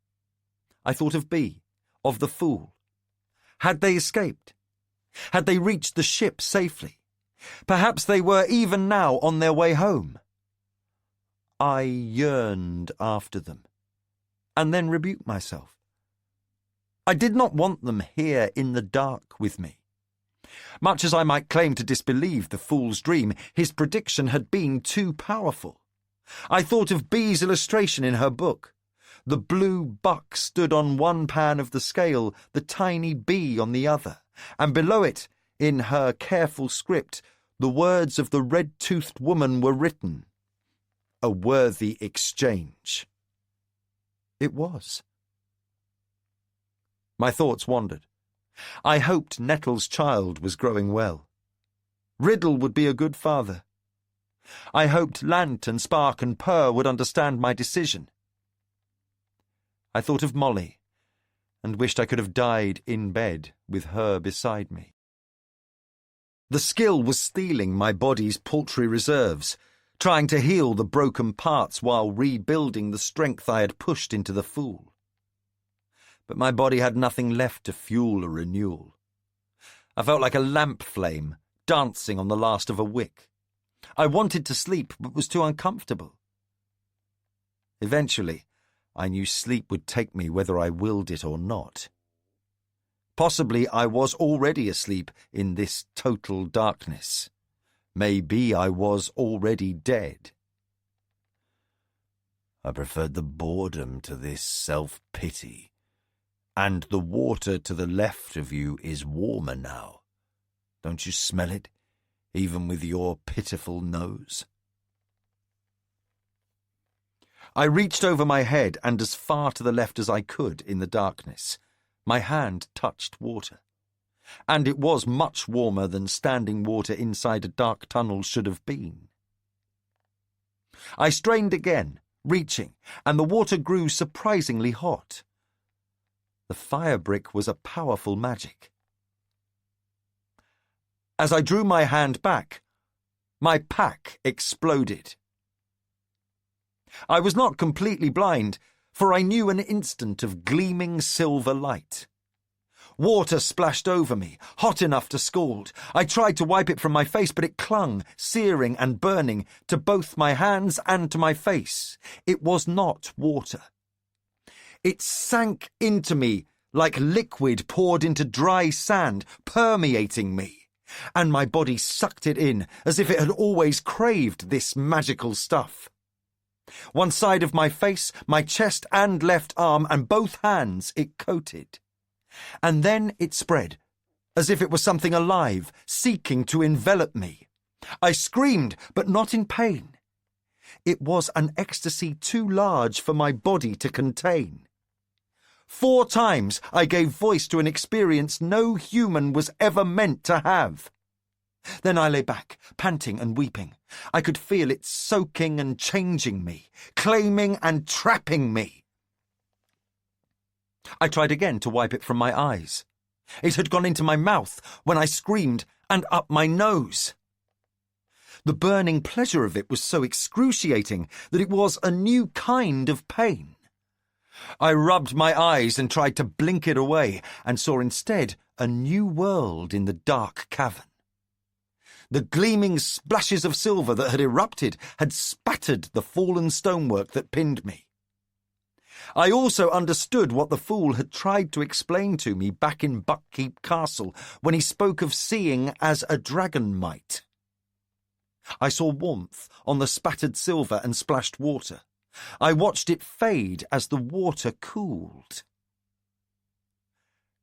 I thought of B, of the fool. Had they escaped? Had they reached the ship safely? Perhaps they were even now on their way home. I yearned after them, and then rebuked myself. I did not want them here in the dark with me. Much as I might claim to disbelieve the fool's dream, his prediction had been too powerful. I thought of B's illustration in her book. The blue buck stood on one pan of the scale, the tiny bee on the other, and below it, in her careful script, the words of the red-toothed woman were written. A worthy exchange. It was. My thoughts wandered. I hoped Nettle's child was growing well. Riddle would be a good father. I hoped Lant and Spark and Purr would understand my decision. I thought of Molly, and wished I could have died in bed with her beside me. The skill was stealing my body's paltry reserves, trying to heal the broken parts while rebuilding the strength I had pushed into the fool. But my body had nothing left to fuel a renewal. I felt like a lamp flame dancing on the last of a wick. I wanted to sleep, but was too uncomfortable. Eventually, I knew sleep would take me whether I willed it or not. Possibly I was already asleep in this total darkness. Maybe I was already dead. I preferred the boredom to this self-pity. And the water to the left of you is warmer now. Don't you smell it, even with your pitiful nose? I reached over my head and as far to the left as I could in the darkness. My hand touched water. And it was much warmer than standing water inside a dark tunnel should have been. I strained again, reaching, and the water grew surprisingly hot. The fire brick was a powerful magic. As I drew my hand back, my pack exploded. I was not completely blind, for I knew an instant of gleaming silver light. Water splashed over me, hot enough to scald. I tried to wipe it from my face, but it clung, searing and burning, to both my hands and to my face. It was not water. It sank into me like liquid poured into dry sand, permeating me, and my body sucked it in as if it had always craved this magical stuff. One side of my face, my chest and left arm, and both hands it coated. And then it spread, as if it was something alive, seeking to envelop me. I screamed, but not in pain. It was an ecstasy too large for my body to contain. 4 times I gave voice to an experience no human was ever meant to have. Then I lay back, panting and weeping. I could feel it soaking and changing me, claiming and trapping me. I tried again to wipe it from my eyes. It had gone into my mouth when I screamed, and up my nose. The burning pleasure of it was so excruciating that it was a new kind of pain. I rubbed my eyes and tried to blink it away, and saw instead a new world in the dark cavern. The gleaming splashes of silver that had erupted had spattered the fallen stonework that pinned me. I also understood what the fool had tried to explain to me back in Buckkeep Castle when he spoke of seeing as a dragon might. I saw warmth on the spattered silver and splashed water. I watched it fade as the water cooled.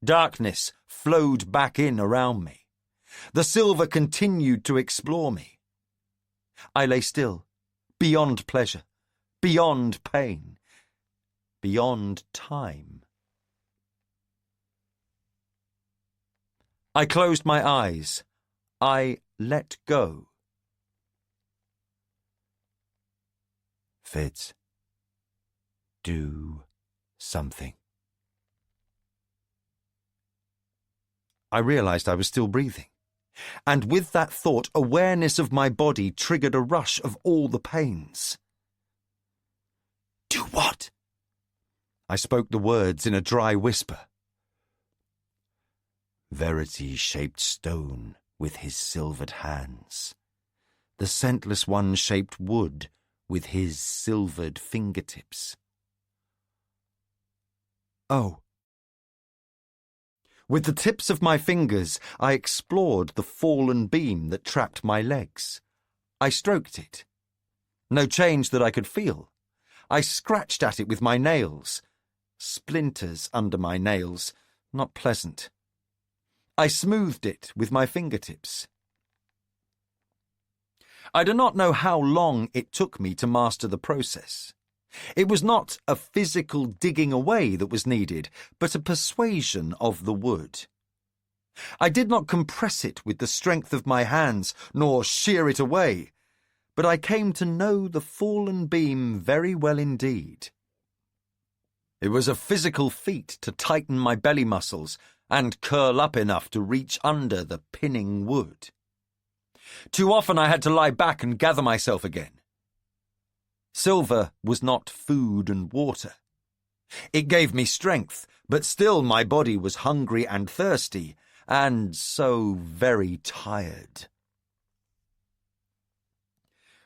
Darkness flowed back in around me. The silver continued to explore me. I lay still, beyond pleasure, beyond pain, beyond time. I closed my eyes. I let go. Fitz, do something. I realized I was still breathing, and with that thought, awareness of my body triggered a rush of all the pains. Do what? I spoke the words in a dry whisper. Verity-shaped stone with his silvered hands. The scentless one shaped wood with his silvered fingertips. Oh. With the tips of my fingers, I explored the fallen beam that trapped my legs. I stroked it. No change that I could feel. I scratched at it with my nails. Splinters under my nails, not pleasant. I smoothed it with my fingertips. I do not know how long it took me to master the process. It was not a physical digging away that was needed, but a persuasion of the wood. I did not compress it with the strength of my hands, nor shear it away, but I came to know the fallen beam very well indeed. It was a physical feat to tighten my belly muscles and curl up enough to reach under the pinning wood. Too often I had to lie back and gather myself again. Silver was not food and water. It gave me strength, but still my body was hungry and thirsty, and so very tired.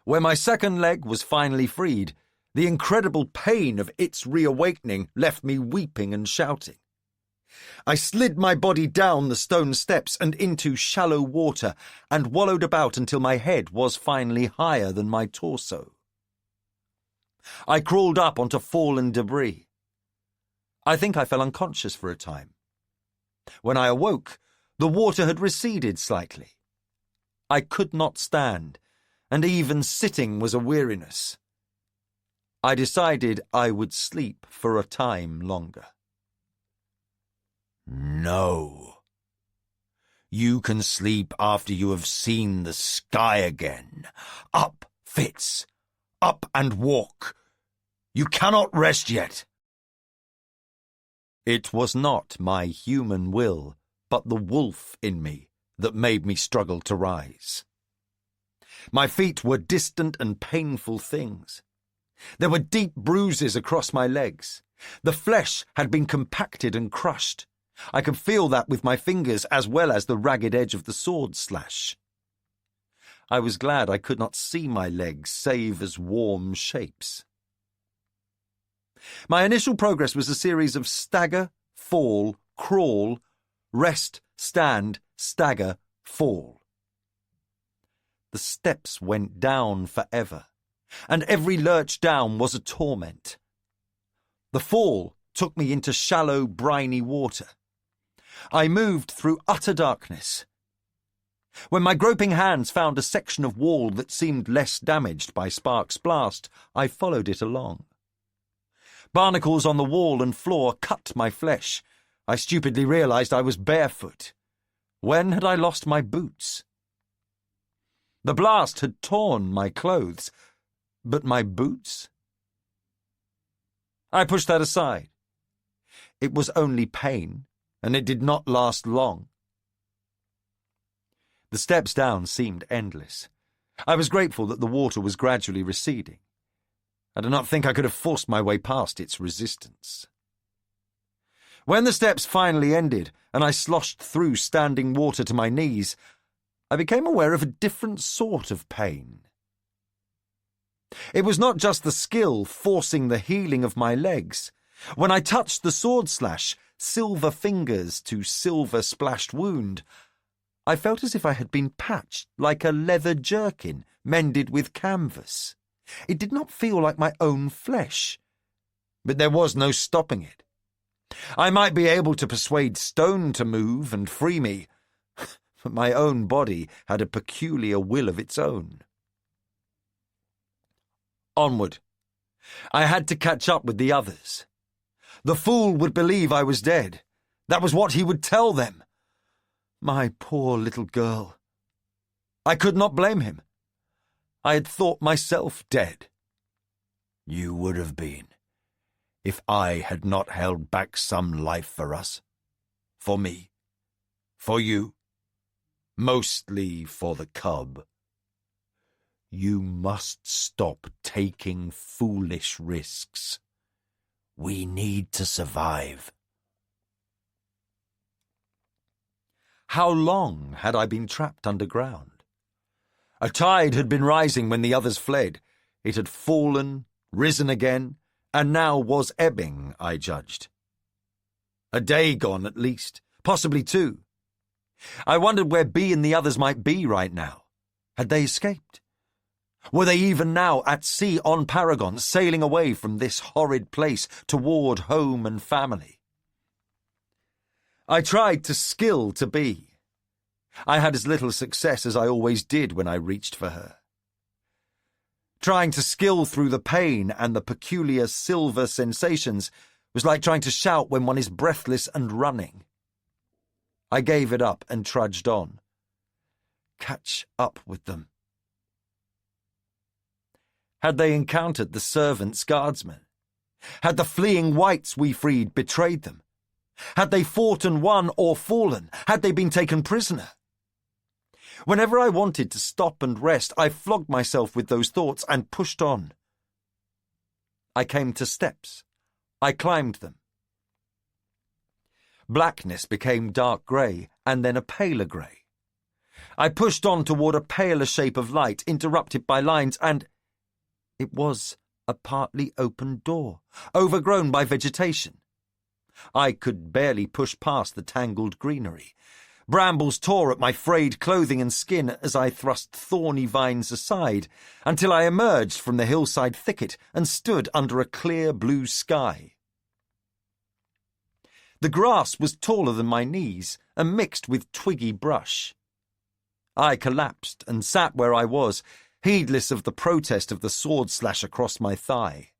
When my second leg was finally freed, the incredible pain of its reawakening left me weeping and shouting. I slid my body down the stone steps and into shallow water and wallowed about until my head was finally higher than my torso. I crawled up onto fallen debris. I think I fell unconscious for a time. When I awoke, the water had receded slightly. I could not stand, and even sitting was a weariness. I decided I would sleep for a time longer. No. You can sleep after you have seen the sky again. Up, Fitz. Up and walk. You cannot rest yet. It was not my human will, but the wolf in me that made me struggle to rise. My feet were distant and painful things. There were deep bruises across my legs. The flesh had been compacted and crushed. I could feel that with my fingers as well as the ragged edge of the sword slash. I was glad I could not see my legs save as warm shapes. My initial progress was a series of stagger, fall, crawl, rest, stand, stagger, fall. The steps went down forever, and every lurch down was a torment. The fall took me into shallow, briny water. I moved through utter darkness. When my groping hands found a section of wall that seemed less damaged by Spark's blast, I followed it along. Barnacles on the wall and floor cut my flesh. I stupidly realized I was barefoot. When had I lost my boots? The blast had torn my clothes, but my boots? I pushed that aside. It was only pain, and it did not last long. The steps down seemed endless. I was grateful that the water was gradually receding. I do not think I could have forced my way past its resistance. When the steps finally ended, and I sloshed through standing water to my knees, I became aware of a different sort of pain. It was not just the skill forcing the healing of my legs. When I touched the sword slash, silver fingers to silver-splashed wound, I felt as if I had been patched like a leather jerkin mended with canvas. It did not feel like my own flesh, but there was no stopping it. I might be able to persuade stone to move and free me, but my own body had a peculiar will of its own. Onward. I had to catch up with the others. The fool would believe I was dead. That was what he would tell them. My poor little girl. I could not blame him. I had thought myself dead. You would have been, if I had not held back some life for us. For me. For you. Mostly for the cub. You must stop taking foolish risks. We need to survive. How long had I been trapped underground? A tide had been rising when the others fled. It had fallen, risen again, and now was ebbing, I judged. A day gone at least, possibly two. I wondered where B and the others might be right now. Had they escaped? Were they even now at sea on Paragon, sailing away from this horrid place toward home and family? I tried to skill to be. I had as little success as I always did when I reached for her. Trying to skill through the pain and the peculiar silver sensations was like trying to shout when one is breathless and running. I gave it up and trudged on. Catch up with them. Had they encountered the servants' guardsmen? Had the fleeing whites we freed betrayed them? Had they fought and won or fallen? Had they been taken prisoner? Whenever I wanted to stop and rest, I flogged myself with those thoughts and pushed on. I came to steps. I climbed them. Blackness became dark grey, and then a paler grey. I pushed on toward a paler shape of light, interrupted by lines, and it was a partly open door, overgrown by vegetation. I could barely push past the tangled greenery. Brambles tore at my frayed clothing and skin as I thrust thorny vines aside, until I emerged from the hillside thicket and stood under a clear blue sky. The grass was taller than my knees and mixed with twiggy brush. I collapsed and sat where I was, heedless of the protest of the sword slash across my thigh.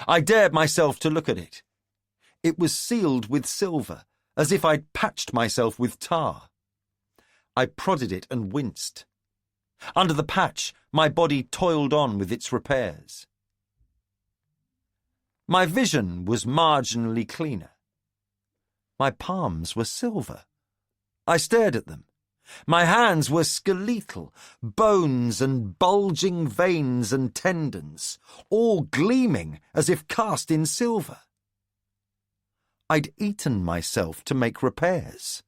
I dared myself to look at it. It was sealed with silver, as if I'd patched myself with tar. I prodded it and winced. Under the patch, my body toiled on with its repairs. My vision was marginally cleaner. My palms were silver. I stared at them. My hands were skeletal, bones and bulging veins and tendons, all gleaming as if cast in silver. I'd eaten myself to make repairs.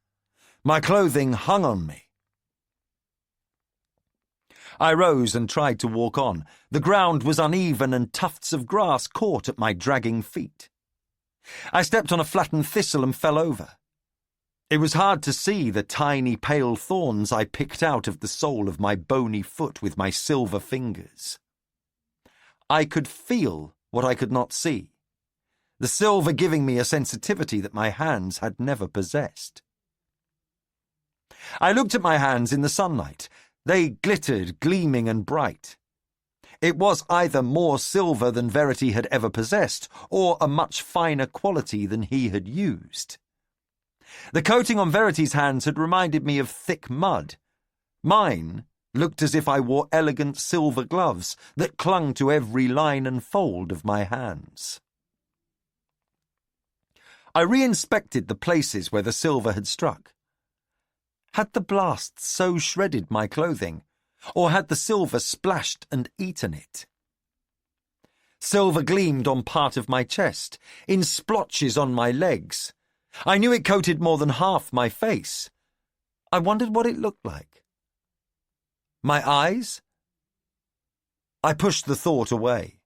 My clothing hung on me. I rose and tried to walk on. The ground was uneven and tufts of grass caught at my dragging feet. I stepped on a flattened thistle and fell over. It was hard to see the tiny pale thorns I picked out of the sole of my bony foot with my silver fingers. I could feel what I could not see, the silver giving me a sensitivity that my hands had never possessed. I looked at my hands in the sunlight. They glittered, gleaming and bright. It was either more silver than Verity had ever possessed, or a much finer quality than he had used. The coating on Verity's hands had reminded me of thick mud. Mine looked as if I wore elegant silver gloves that clung to every line and fold of my hands. I re-inspected the places where the silver had struck. Had the blast so shredded my clothing, or had the silver splashed and eaten it? Silver gleamed on part of my chest, in splotches on my legs. I knew it coated more than half my face. I wondered what it looked like. My eyes? I pushed the thought away.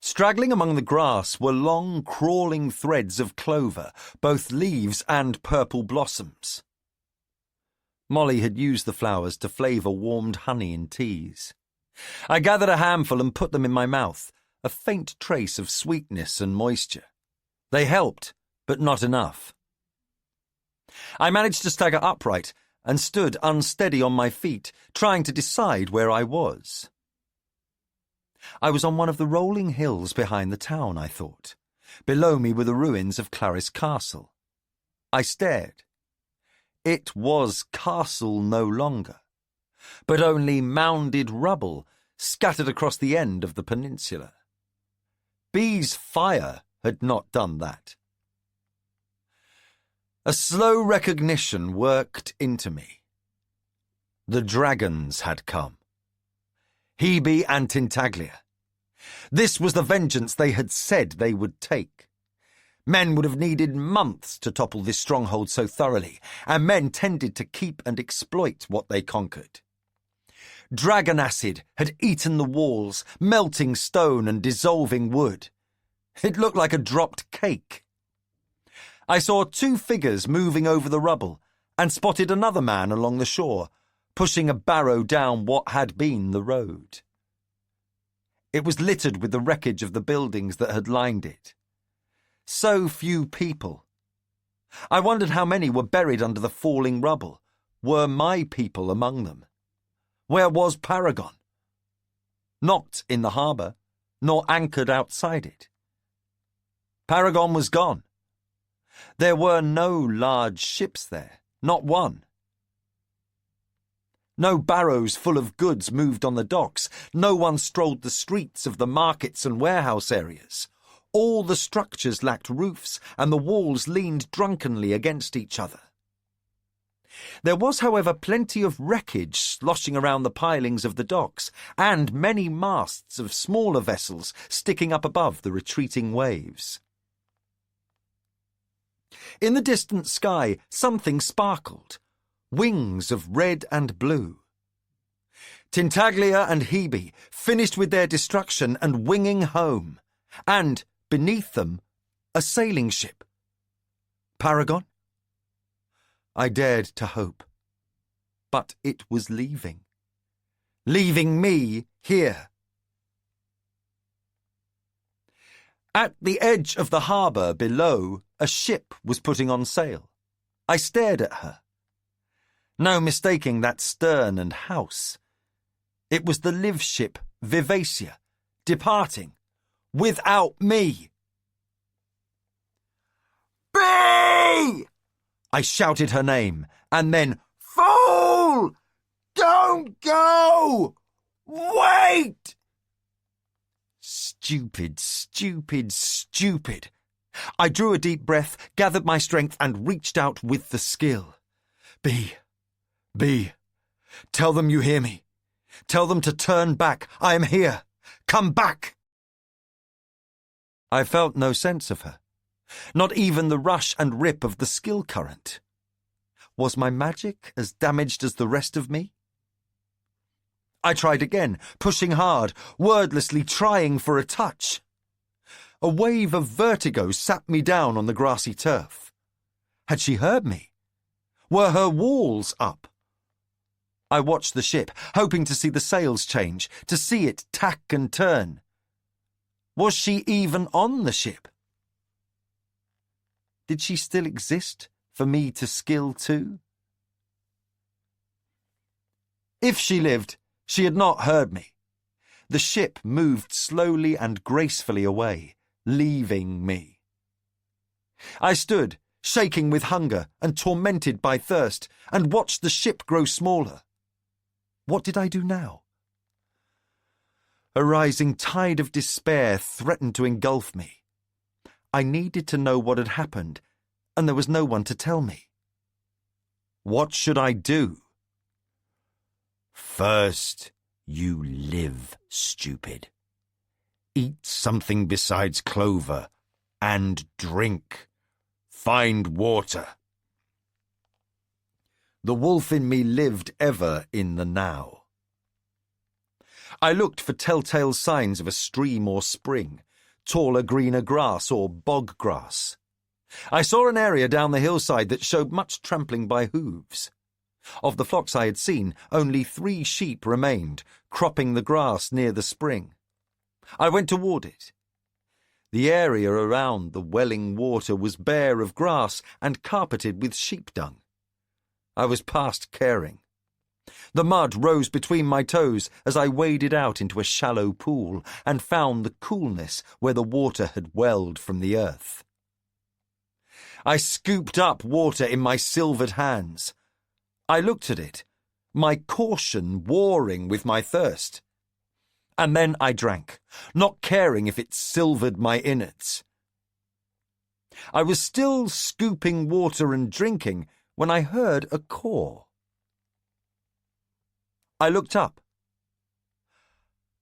Straggling among the grass were long, crawling threads of clover, both leaves and purple blossoms. Molly had used the flowers to flavour warmed honey in teas. I gathered a handful and put them in my mouth, a faint trace of sweetness and moisture. They helped, but not enough. I managed to stagger upright and stood unsteady on my feet, trying to decide where I was. I was on one of the rolling hills behind the town, I thought. Below me were the ruins of Clarice Castle. I stared. It was castle no longer, but only mounded rubble scattered across the end of the peninsula. Bee's fire had not done that. A slow recognition worked into me. The dragons had come. Hebe and Tintaglia. This was the vengeance they had said they would take. Men would have needed months to topple this stronghold so thoroughly, and men tended to keep and exploit what they conquered. Dragon acid had eaten the walls, melting stone and dissolving wood. It looked like a dropped cake. I saw two figures moving over the rubble and spotted another man along the shore, pushing a barrow down what had been the road. It was littered with the wreckage of the buildings that had lined it. So few people. I wondered how many were buried under the falling rubble. Were my people among them? Where was Paragon? Not in the harbour, nor anchored outside it. Paragon was gone. There were no large ships there, not one. No barrows full of goods moved on the docks. No one strolled the streets of the markets and warehouse areas. All the structures lacked roofs, and the walls leaned drunkenly against each other. There was, however, plenty of wreckage sloshing around the pilings of the docks, and many masts of smaller vessels sticking up above the retreating waves. In the distant sky, something sparkled. Wings of red and blue. Tintaglia and Hebe finished with their destruction and winging home, and beneath them, a sailing ship. Paragon? I dared to hope. But it was leaving. Leaving me here. At the edge of the harbour below, a ship was putting on sail. I stared at her. No mistaking that stern and house. It was the live ship Vivacia, departing. Without me. Bee! I shouted her name, and then, Fool! Don't go! Wait! Stupid, stupid, stupid. I drew a deep breath, gathered my strength, and reached out with the skill. Bee, tell them you hear me. Tell them to turn back. I am here. Come back. I felt no sense of her. Not even the rush and rip of the skill current. Was my magic as damaged as the rest of me? I tried again, pushing hard, wordlessly trying for a touch. A wave of vertigo sat me down on the grassy turf. Had she heard me? Were her walls up? I watched the ship, hoping to see the sails change, to see it tack and turn. Was she even on the ship? Did she still exist for me to skill too? If she lived, she had not heard me. The ship moved slowly and gracefully away, leaving me. I stood, shaking with hunger and tormented by thirst, and watched the ship grow smaller. What did I do now? A rising tide of despair threatened to engulf me. I needed to know what had happened, and there was no one to tell me. What should I do? First, you live, stupid. Eat something besides clover, and drink. Find water. The wolf in me lived ever in the now. I looked for telltale signs of a stream or spring, taller greener grass or bog grass. I saw an area down the hillside that showed much trampling by hooves. Of the flocks I had seen, only 3 sheep remained, cropping the grass near the spring. I went toward it. The area around the welling water was bare of grass and carpeted with sheep dung. I was past caring. The mud rose between my toes as I waded out into a shallow pool and found the coolness where the water had welled from the earth. I scooped up water in my silvered hands. I looked at it, my caution warring with my thirst. And then I drank, not caring if it silvered my innards. I was still scooping water and drinking when I heard a caw. I looked up.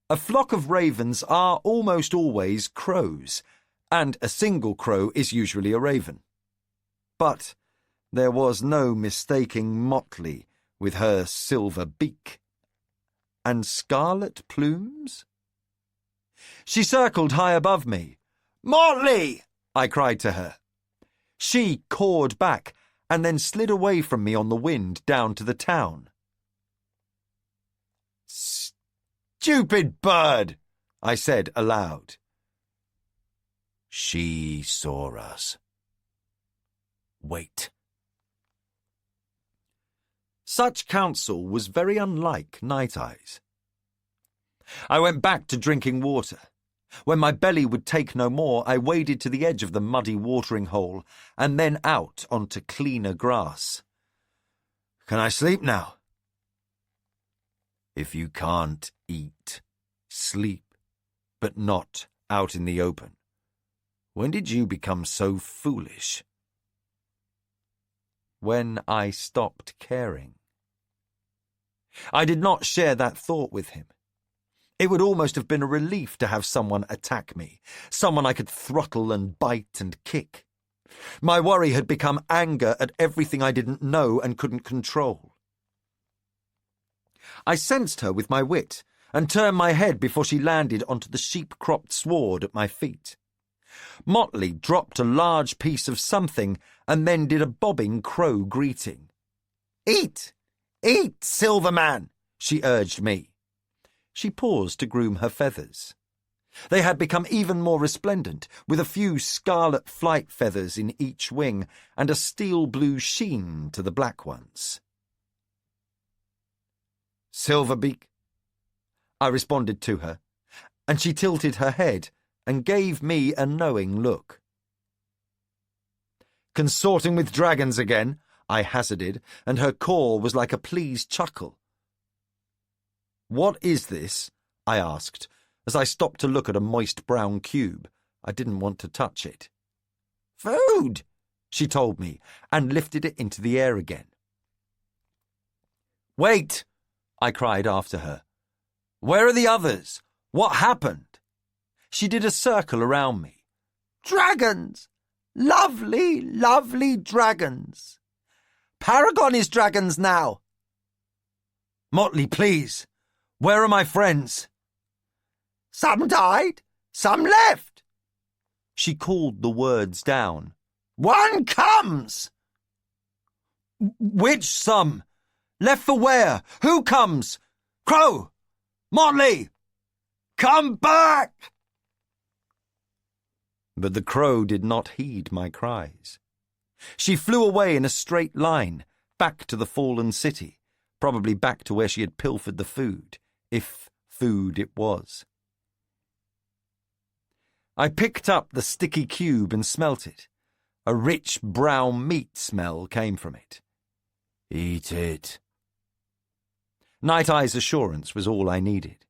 A flock of ravens are almost always crows, and a single crow is usually a raven. But there was no mistaking Motley with her silver beak. And scarlet plumes? She circled high above me. "Motley!" I cried to her. She cawed back and then slid away from me on the wind down to the town. "Stupid bird!" I said aloud. She saw us. Wait. Such counsel was very unlike Night Eyes. I went back to drinking water. When my belly would take no more, I waded to the edge of the muddy watering hole and then out onto cleaner grass. Can I sleep now? If you can't eat, sleep, but not out in the open. When did you become so foolish? When I stopped caring. I did not share that thought with him. It would almost have been a relief to have someone attack me, someone I could throttle and bite and kick. My worry had become anger at everything I didn't know and couldn't control. I sensed her with my wit and turned my head before she landed onto the sheep-cropped sward at my feet. Motley dropped a large piece of something and then did a bobbing crow greeting. "Eat! Eat, Silverman!" she urged me. She paused to groom her feathers. They had become even more resplendent, with a few scarlet flight feathers in each wing and a steel-blue sheen to the black ones. "Silverbeak," I responded to her, and she tilted her head and gave me a knowing look. "Consorting with dragons again?" I hazarded, and her caw was like a pleased chuckle. "What is this?" I asked, as I stopped to look at a moist brown cube. I didn't want to touch it. "Food," she told me, and lifted it into the air again. "Wait!" I cried after her. "Where are the others? What happened?" She did a circle around me. "Dragons! Lovely, lovely dragons. Paragon is dragons now. Motley, please. Where are my friends? Some died, some left. She called the words down. One comes. Which some? Left for where? Who comes? Crow! Motley! Come back! But the crow did not heed my cries. She flew away in a straight line, back to the fallen city, probably back to where she had pilfered the food, if food it was. I picked up the sticky cube and smelt it. A rich brown meat smell came from it. Eat it. Night Eye's assurance was all I needed.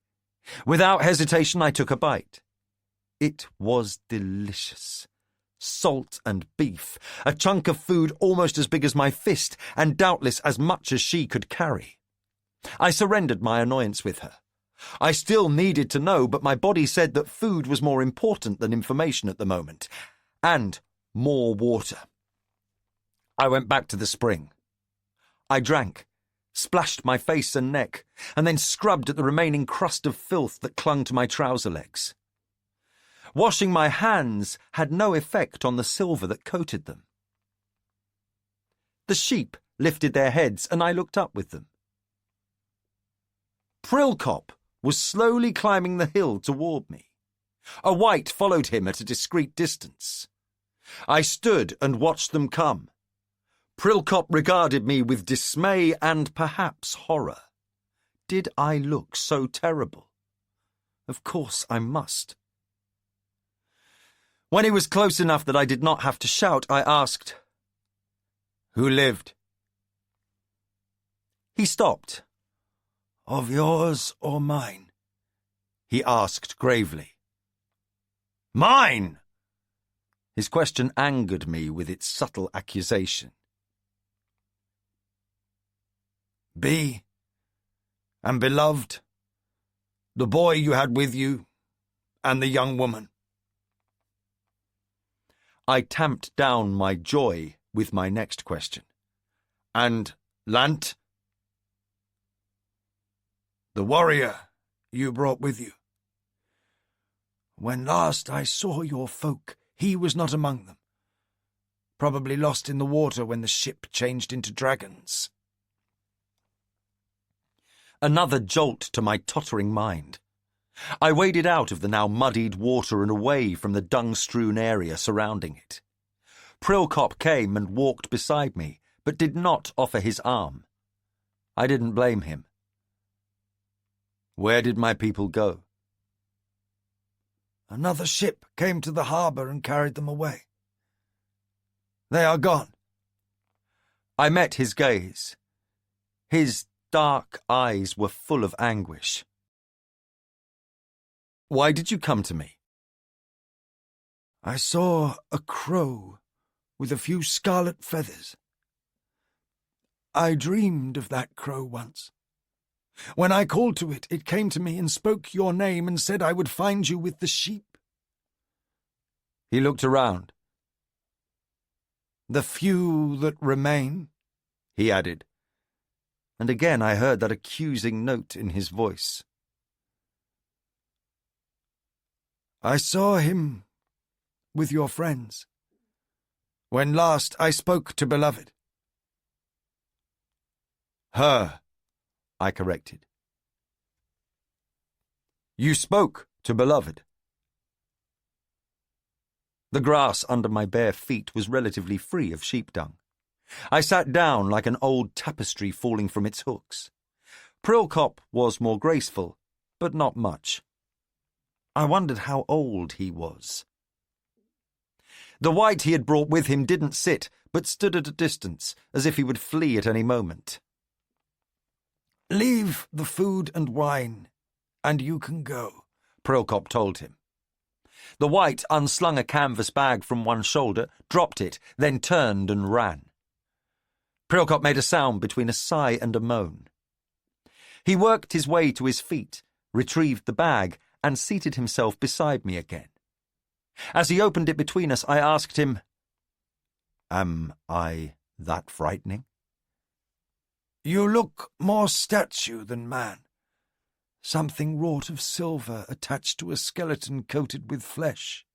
Without hesitation, I took a bite. It was delicious. Salt and beef, a chunk of food almost as big as my fist, and doubtless as much as she could carry. I surrendered my annoyance with her. I still needed to know, but my body said that food was more important than information at the moment, and more water. I went back to the spring. I drank, splashed my face and neck, and then scrubbed at the remaining crust of filth that clung to my trouser legs. Washing my hands had no effect on the silver that coated them. The sheep lifted their heads, and I looked up with them. Prilcop was slowly climbing the hill toward me. A white followed him at a discreet distance. I stood and watched them come. Prilcop regarded me with dismay and perhaps horror. Did I look so terrible? Of course I must. When he was close enough that I did not have to shout, I asked, "Who lived?" He stopped. "Of yours or mine?" he asked gravely. "Mine!" His question angered me with its subtle accusation. "Bee, and beloved, the boy you had with you, and the young woman." I tamped down my joy with my next question. "And Lant?" "The warrior you brought with you. When last I saw your folk, he was not among them. Probably lost in the water when the ship changed into dragons." Another jolt to my tottering mind. I waded out of the now muddied water and away from the dung-strewn area surrounding it. Prilcop came and walked beside me, but did not offer his arm. I didn't blame him. "Where did my people go?" "Another ship came to the harbour and carried them away. They are gone." I met his gaze. His dark eyes were full of anguish. "Why did you come to me?" "I saw a crow with a few scarlet feathers. I dreamed of that crow once. When I called to it, it came to me and spoke your name and said I would find you with the sheep." He looked around. "The few that remain," he added, and again I heard that accusing note in his voice. "I saw him with your friends when last I spoke to beloved." "Her," I corrected. "You spoke to beloved." The grass under my bare feet was relatively free of sheep dung. I sat down like an old tapestry falling from its hooks. Prilcop was more graceful, but not much. I wondered how old he was. The white he had brought with him didn't sit, but stood at a distance, as if he would flee at any moment. "Leave the food and wine, and you can go," Prilcop told him. The white unslung a canvas bag from one shoulder, dropped it, then turned and ran. Prilcop made a sound between a sigh and a moan. He worked his way to his feet, retrieved the bag, and seated himself beside me again. As he opened it between us, I asked him, Am I that frightening? You look more statue than man. Something wrought of silver attached to a skeleton coated with flesh.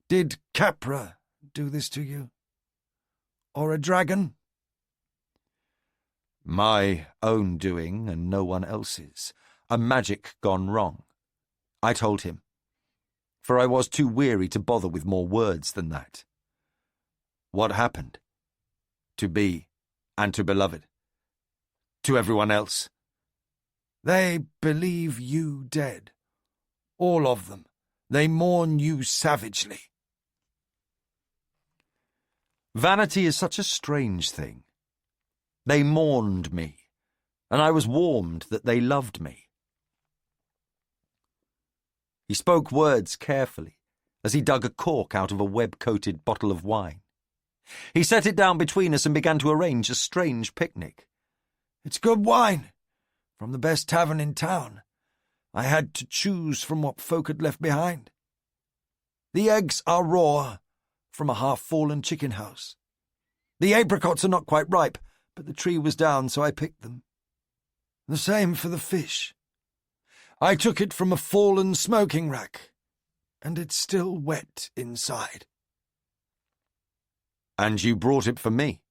Did Capra do this to you? Or a dragon? My own doing and no one else's. A magic gone wrong. I told him, for I was too weary to bother with more words than that. What happened? To Bee and to Beloved. To everyone else. They believe you dead. All of them. They mourn you savagely. Vanity is such a strange thing. They mourned me, and I was warmed that they loved me. He spoke words carefully, as he dug a cork out of a web-coated bottle of wine. He set it down between us and began to arrange a strange picnic. It's good wine, from the best tavern in town. I had to choose from what folk had left behind. The eggs are raw, from a half-fallen chicken house. The apricots are not quite ripe, but the tree was down, so I picked them. The same for the fish. I took it from a fallen smoking rack, and it's still wet inside. And you brought it for me?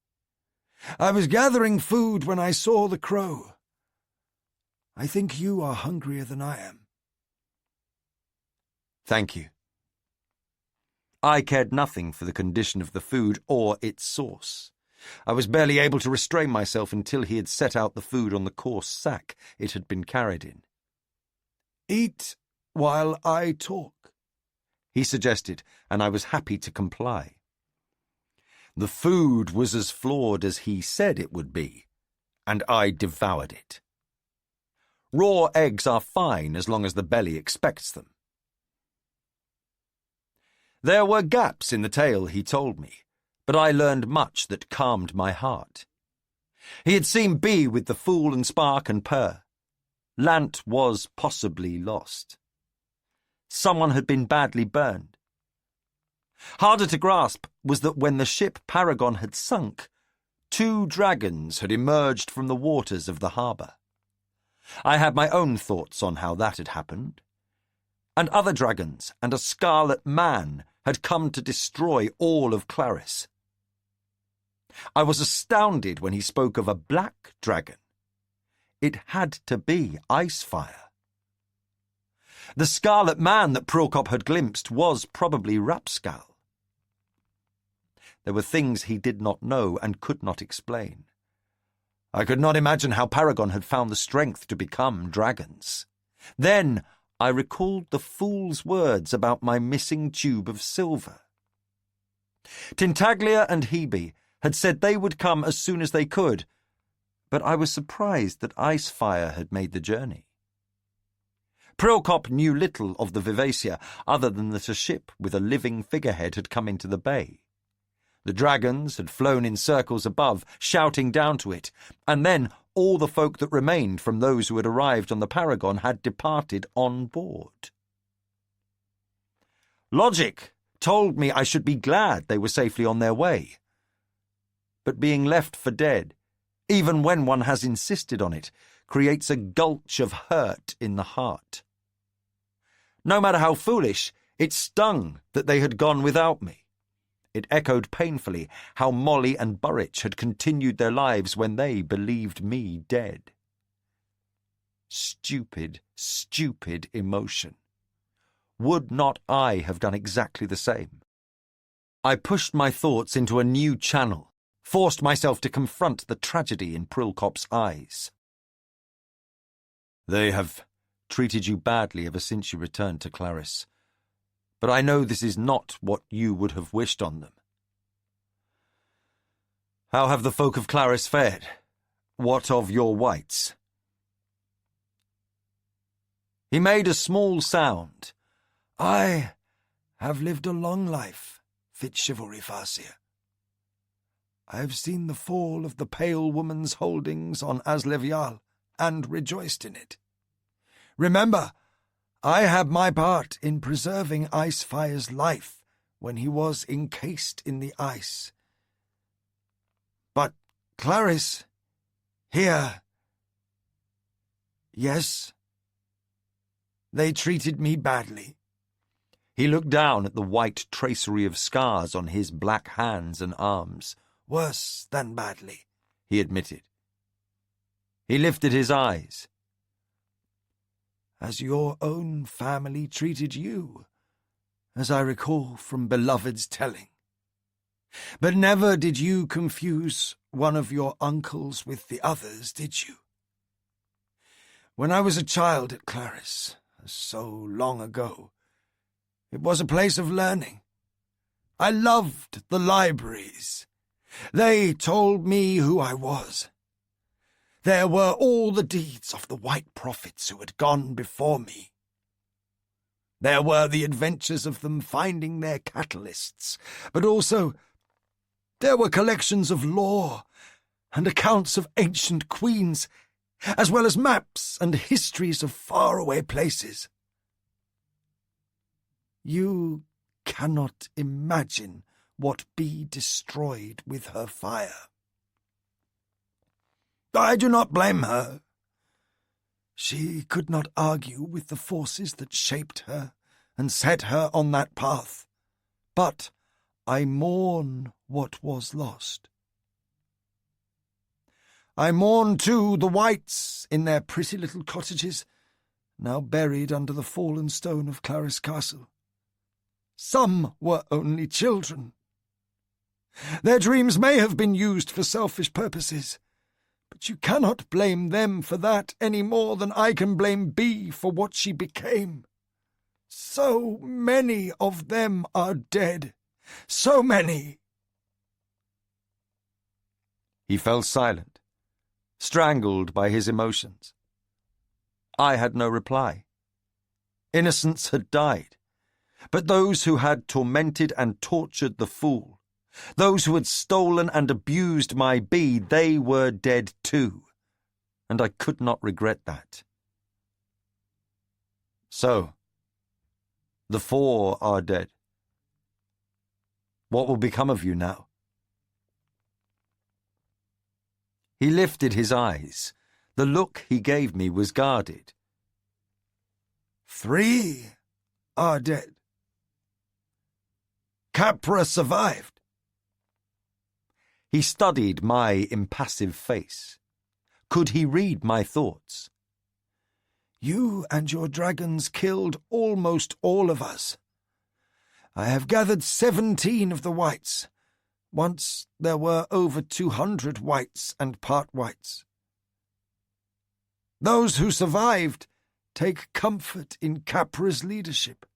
I was gathering food when I saw the crow. I think you are hungrier than I am. Thank you. I cared nothing for the condition of the food or its source. I was barely able to restrain myself until he had set out the food on the coarse sack it had been carried in. Eat while I talk, he suggested, and I was happy to comply. The food was as flawed as he said it would be, and I devoured it. Raw eggs are fine as long as the belly expects them. There were gaps in the tale, he told me, but I learned much that calmed my heart. He had seen Bee with the Fool and Spark and Purr. Lant was possibly lost. Someone had been badly burned. Harder to grasp was that when the ship Paragon had sunk, 2 dragons had emerged from the waters of the harbour. I had my own thoughts on how that had happened. And other dragons and a scarlet man had come to destroy all of Clarice. I was astounded when he spoke of a black dragon. It had to be Icefire. The scarlet man that Prilkop had glimpsed was probably Rapscal. There were things he did not know and could not explain. I could not imagine how Paragon had found the strength to become dragons. Then I recalled the fool's words about my missing tube of silver. Tintaglia and Hebe had said they would come as soon as they could, but I was surprised that Icefire had made the journey. Prilkop knew little of the Vivacia other than that a ship with a living figurehead had come into the bay. The dragons had flown in circles above, shouting down to it, and then all the folk that remained from those who had arrived on the Paragon had departed on board. Logic told me I should be glad they were safely on their way. But being left for dead, even when one has insisted on it, creates a gulch of hurt in the heart. No matter how foolish, it stung that they had gone without me. It echoed painfully how Molly and Burrich had continued their lives when they believed me dead. Stupid, stupid emotion. Would not I have done exactly the same? I pushed my thoughts into a new channel, forced myself to confront the tragedy in Prilkop's eyes. They have treated you badly ever since you returned to Clarice, but I know this is not what you would have wished on them. How have the folk of Clarice fared? What of your whites? He made a small sound. I have lived a long life, FitzChivalry Farseer. I have seen the fall of the Pale Woman's holdings on Aslevial and rejoiced in it. Remember, I had my part in preserving Icefire's life when he was encased in the ice Clarice, here. Yes, they treated me badly. He looked down at the white tracery of scars on his black hands and arms. Worse than badly, he admitted. He lifted his eyes. As your own family treated you, as I recall from beloved's telling. But never did you confuse one of your uncles with the others, did you? When I was a child at Clarice, so long ago, it was a place of learning. I loved the libraries. They told me who I was. There were all the deeds of the white prophets who had gone before me. There were the adventures of them finding their catalysts, but also there were collections of lore and accounts of ancient queens, as well as maps and histories of faraway places. You cannot imagine what Bee destroyed with her fire. I do not blame her. She could not argue with the forces that shaped her and set her on that path. But I mourn what was lost. I mourn, too, the whites in their pretty little cottages, now buried under the fallen stone of Clarice Castle. Some were only children. Their dreams may have been used for selfish purposes, but you cannot blame them for that any more than I can blame Bee for what she became. So many of them are dead. So many. He fell silent, strangled by his emotions. I had no reply. Innocents had died, but those who had tormented and tortured the fool, those who had stolen and abused my Bee, they were dead too, and I could not regret that. So, the 4 are dead. What will become of you now? He lifted his eyes. The look he gave me was guarded. 3 are dead. Capra survived. He studied my impassive face. Could he read my thoughts? You and your dragons killed almost all of us. I have gathered 17 of the whites. Once there were over 200 whites and part whites. Those who survived take comfort in Capra's leadership.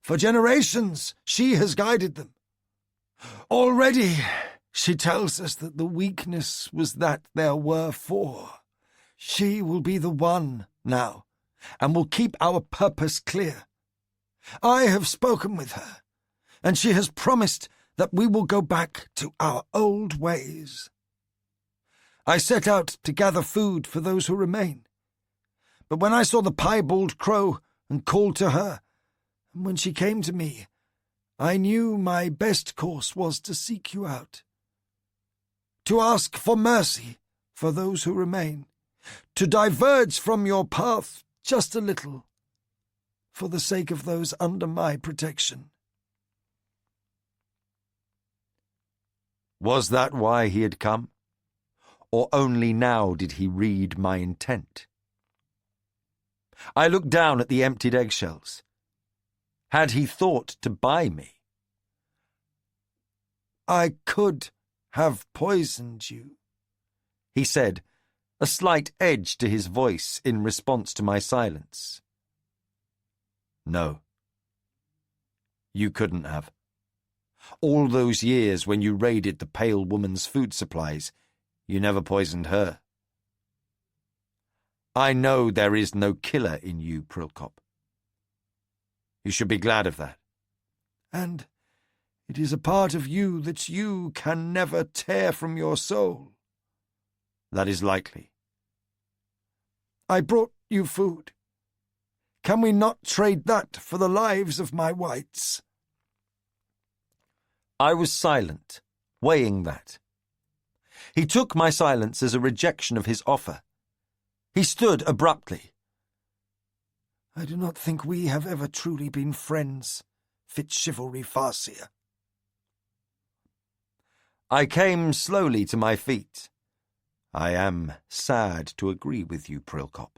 For generations, she has guided them. Already, she tells us that the weakness was that there were 4. She will be the one now, and will keep our purpose clear. I have spoken with her, and she has promised that we will go back to our old ways. I set out to gather food for those who remain, but when I saw the piebald crow and called to her, and when she came to me, I knew my best course was to seek you out, to ask for mercy for those who remain, to diverge from your path just a little, for the sake of those under my protection. Was that why he had come? Or only now did he read my intent? I looked down at the emptied eggshells. Had he thought to buy me? I could have poisoned you, he said, a slight edge to his voice in response to my silence. No. You couldn't have. All those years when you raided the pale woman's food supplies, you never poisoned her. I know there is no killer in you, Prilkop. You should be glad of that. And it is a part of you that you can never tear from your soul. That is likely. I brought you food. Can we not trade that for the lives of my whites? I was silent, weighing that. He took my silence as a rejection of his offer. He stood abruptly. I do not think we have ever truly been friends, FitzChivalry Farseer. I came slowly to my feet. I am sad to agree with you, Prilkop,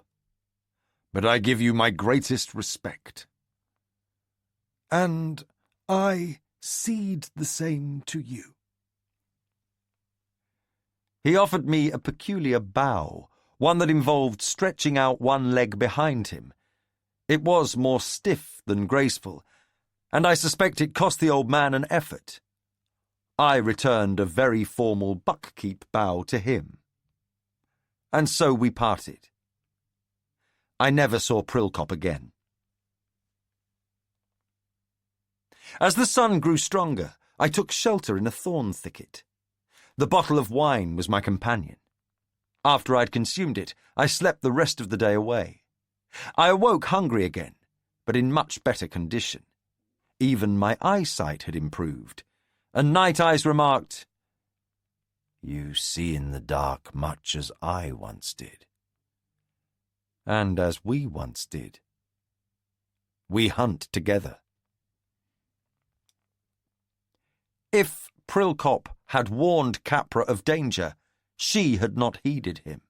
but I give you my greatest respect. And I cede the same to you. He offered me a peculiar bow, one that involved stretching out one leg behind him. It was more stiff than graceful, and I suspect it cost the old man an effort. I returned a very formal buckkeep bow to him. And so we parted. I never saw Prilkop again. As the sun grew stronger, I took shelter in a thorn thicket. The bottle of wine was my companion. After I'd consumed it, I slept the rest of the day away. I awoke hungry again, but in much better condition. Even my eyesight had improved, and Night Eyes remarked, "You see in the dark much as I once did. And as we once did. We hunt together." If Prilkop had warned Capra of danger, she had not heeded him.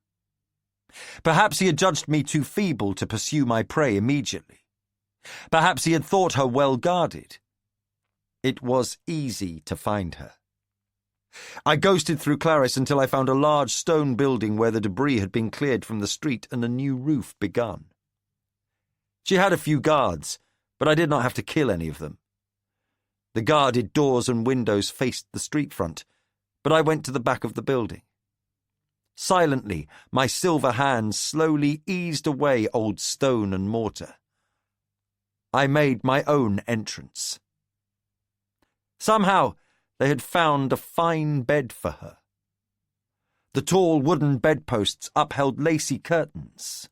Perhaps he had judged me too feeble to pursue my prey immediately. Perhaps he had thought her well guarded. It was easy to find her. I ghosted through Clarice until I found a large stone building where the debris had been cleared from the street and a new roof begun. She had a few guards, but I did not have to kill any of them. The guarded doors and windows faced the street front, but I went to the back of the building. Silently, my silver hands slowly eased away old stone and mortar. I made my own entrance. Somehow, they had found a fine bed for her. The tall wooden bedposts upheld lacy curtains.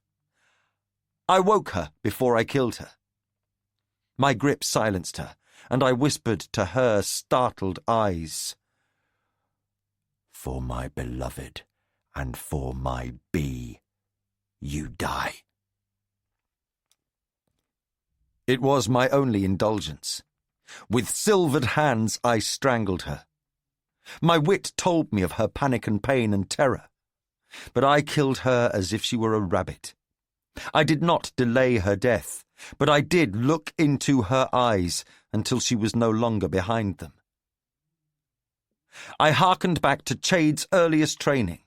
I woke her before I killed her. My grip silenced her, and I whispered to her startled eyes, "For my beloved and for my bee, you die." It was my only indulgence. With silvered hands I strangled her. My wit told me of her panic and pain and terror, but I killed her as if she were a rabbit. I did not delay her death, but I did look into her eyes until she was no longer behind them. I hearkened back to Chade's earliest training.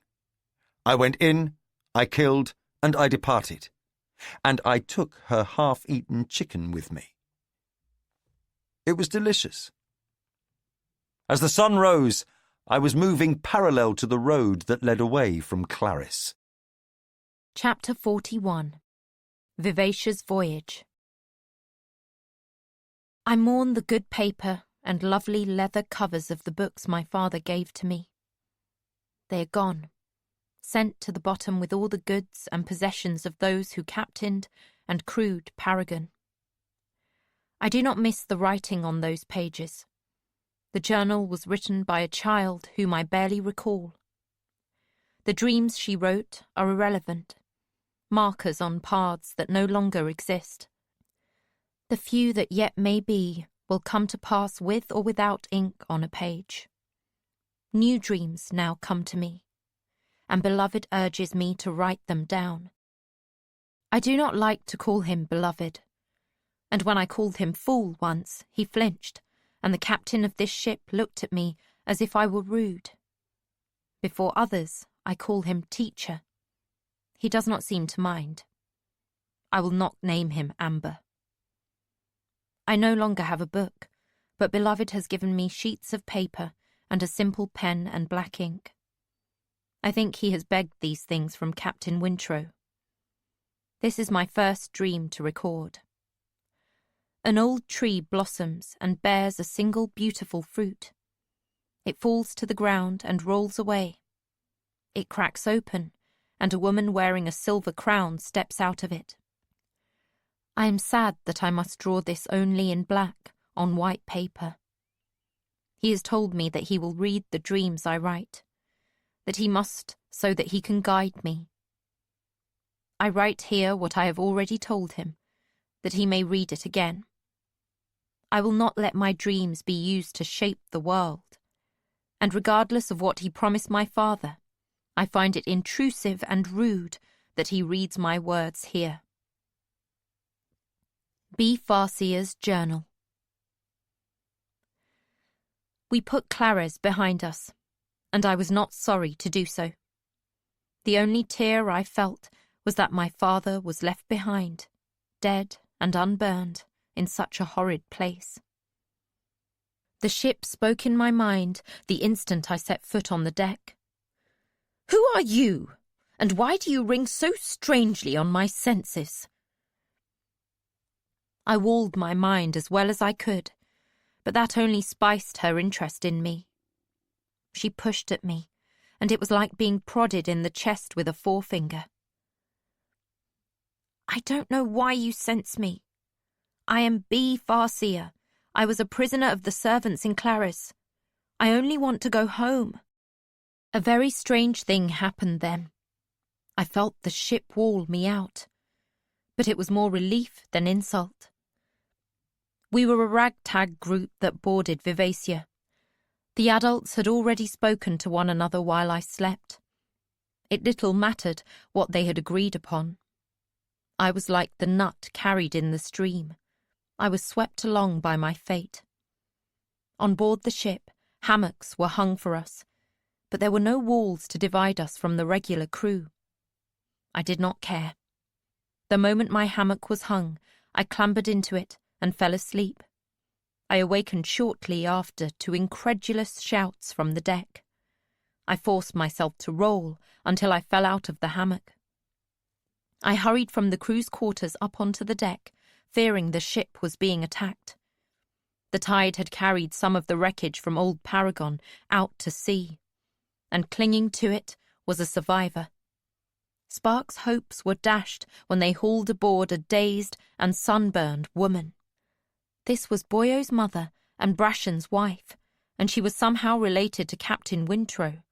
I went in, I killed, and I departed, and I took her half-eaten chicken with me. It was delicious. As the sun rose, I was moving parallel to the road that led away from Clarice. Chapter 41. Vivacious Voyage. I mourn the good paper and lovely leather covers of the books my father gave to me. They are gone, sent to the bottom with all the goods and possessions of those who captained and crewed Paragon. I do not miss the writing on those pages. The journal was written by a child whom I barely recall. The dreams she wrote are irrelevant, markers on paths that no longer exist. The few that yet may be will come to pass with or without ink on a page. New dreams now come to me, and Beloved urges me to write them down. I do not like to call him Beloved, and when I called him fool once, he flinched, and the captain of this ship looked at me as if I were rude. Before others, I call him teacher. He does not seem to mind. I will not name him Amber. I no longer have a book, but Beloved has given me sheets of paper and a simple pen and black ink. I think he has begged these things from Captain Wintrow. This is my first dream to record. An old tree blossoms and bears a single beautiful fruit. It falls to the ground and rolls away. It cracks open, and a woman wearing a silver crown steps out of it. I am sad that I must draw this only in black, on white paper. He has told me that he will read the dreams I write. that he must so that he can guide me. I write here what I have already told him, that he may read it again. I will not let my dreams be used to shape the world, and regardless of what he promised my father, I find it intrusive and rude that he reads my words here. B. Farseer's Journal. We put Clares behind us, and I was not sorry to do so. The only tear I felt was that my father was left behind, dead and unburned, in such a horrid place. The ship spoke in my mind the instant I set foot on the deck. "Who are you, and why do you ring so strangely on my senses?" I walled my mind as well as I could, but that only spiced her interest in me. She pushed at me, and it was like being prodded in the chest with a forefinger. "I don't know why you sense me. I am B. Farseer. I was a prisoner of the servants in Clares. I only want to go home." A very strange thing happened then. I felt the ship wall me out, but it was more relief than insult. We were a ragtag group that boarded Vivacia. The adults had already spoken to one another while I slept. It little mattered what they had agreed upon. I was like the nut carried in the stream. I was swept along by my fate. On board the ship, hammocks were hung for us, but there were no walls to divide us from the regular crew. I did not care. The moment my hammock was hung, I clambered into it and fell asleep. I awakened shortly after to incredulous shouts from the deck. I forced myself to roll until I fell out of the hammock. I hurried from the crew's quarters up onto the deck, fearing the ship was being attacked. The tide had carried some of the wreckage from old Paragon out to sea, and clinging to it was a survivor. Spark's hopes were dashed when they hauled aboard a dazed and sunburned woman. This was Boyo's mother and Brashen's wife, and she was somehow related to Captain Wintro.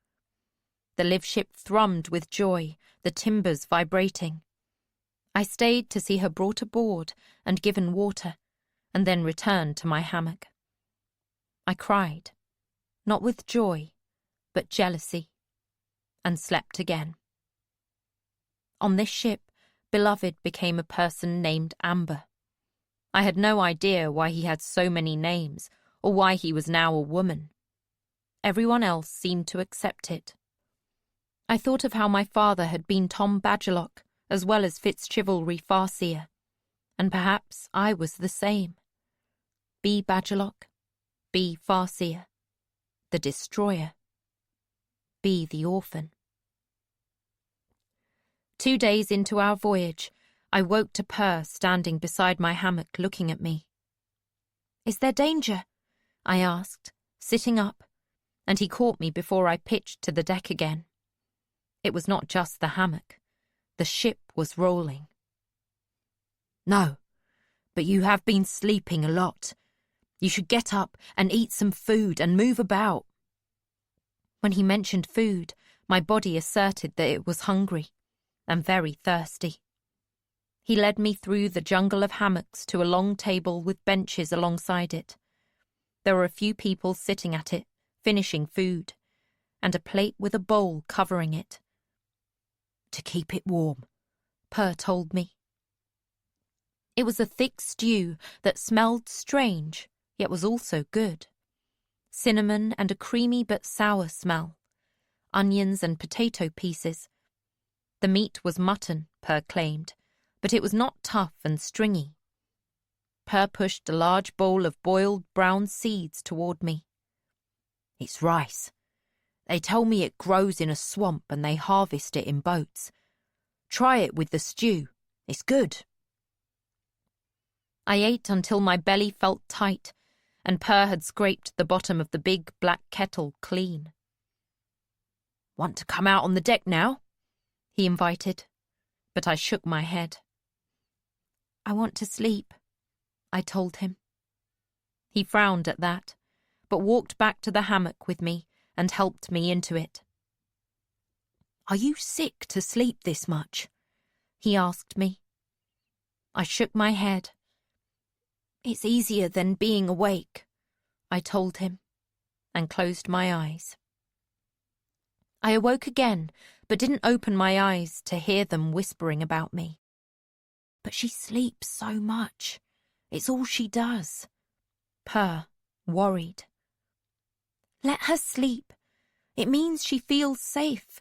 The live ship thrummed with joy, the timbers vibrating. I stayed to see her brought aboard and given water, and then returned to my hammock. I cried, not with joy, but jealousy, and slept again. On this ship, Beloved became a person named Amber. I had no idea why he had so many names, or why he was now a woman. Everyone else seemed to accept it. I thought of how my father had been Tom Badgerlock, as well as FitzChivalry Farseer, and perhaps I was the same. B. Badgerlock, B. Farseer, the destroyer, B. the orphan. 2 days into our voyage, I woke to Purr standing beside my hammock looking at me. "Is there danger?" I asked, sitting up, and he caught me before I pitched to the deck again. It was not just the hammock. The ship was rolling. "No, but you have been sleeping a lot. You should get up and eat some food and move about." When he mentioned food, my body asserted that it was hungry and very thirsty. He led me through the jungle of hammocks to a long table with benches alongside it. There were a few people sitting at it, finishing food, and a plate with a bowl covering it. "To keep it warm," Purr told me. It was a thick stew that smelled strange, yet was also good. Cinnamon and a creamy but sour smell. Onions and potato pieces. The meat was mutton, Purr claimed, but it was not tough and stringy. Purr pushed a large bowl of boiled brown seeds toward me. "It's rice. They tell me it grows in a swamp and they harvest it in boats. Try it with the stew. It's good." I ate until my belly felt tight, and Purr had scraped the bottom of the big black kettle clean. "Want to come out on the deck now?" he invited, but I shook my head. "I want to sleep," I told him. He frowned at that, but walked back to the hammock with me and helped me into it. "Are you sick to sleep this much?" he asked me. I shook my head. "It's easier than being awake," I told him, and closed my eyes. I awoke again, but didn't open my eyes to hear them whispering about me. "But she sleeps so much. It's all she does." Purr, worried. "Let her sleep. It means she feels safe.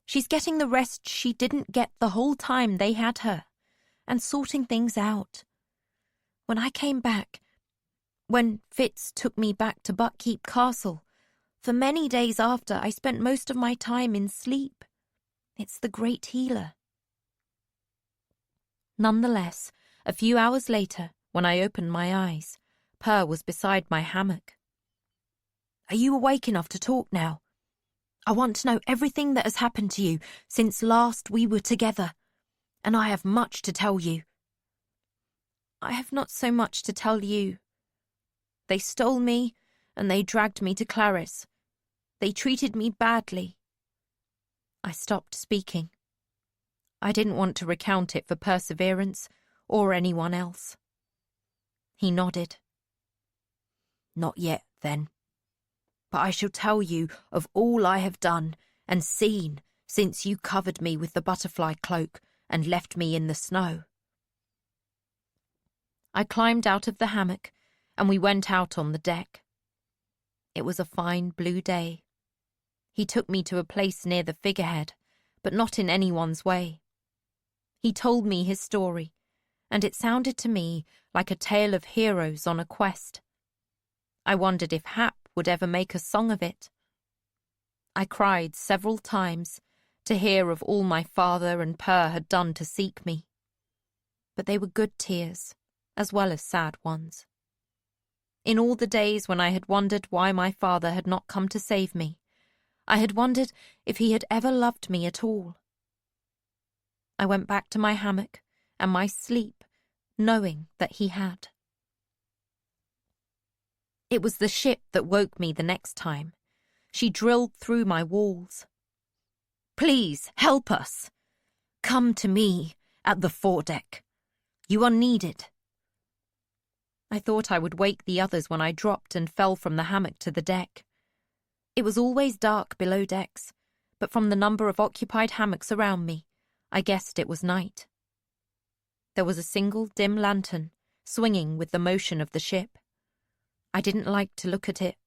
She's getting the rest she didn't get the whole time they had her, and sorting things out. When I came back, when Fitz took me back to Buckkeep Castle, for many days after I spent most of my time in sleep. It's the great healer." Nonetheless, a few hours later, when I opened my eyes, Purr was beside my hammock. "Are you awake enough to talk now? I want to know everything that has happened to you since last we were together, and I have much to tell you." "I have not so much to tell you. They stole me, and they dragged me to Clarice. They treated me badly." I stopped speaking. I didn't want to recount it for Perseverance or anyone else. He nodded. "Not yet, then. But I shall tell you of all I have done and seen since you covered me with the butterfly cloak and left me in the snow." I climbed out of the hammock, and we went out on the deck. It was a fine blue day. He took me to a place near the figurehead, but not in anyone's way. He told me his story, and it sounded to me like a tale of heroes on a quest. I wondered if Hap would ever make a song of it. I cried several times to hear of all my father and Purr had done to seek me. But they were good tears, as well as sad ones. In all the days when I had wondered why my father had not come to save me, I had wondered if he had ever loved me at all. I went back to my hammock and my sleep, knowing that he had. It was the ship that woke me the next time. She drilled through my walls. "Please, help us. Come to me at the foredeck. You are needed." I thought I would wake the others when I dropped and fell from the hammock to the deck. It was always dark below decks, but from the number of occupied hammocks around me, I guessed it was night. There was a single dim lantern, swinging with the motion of the ship. I didn't like to look at it.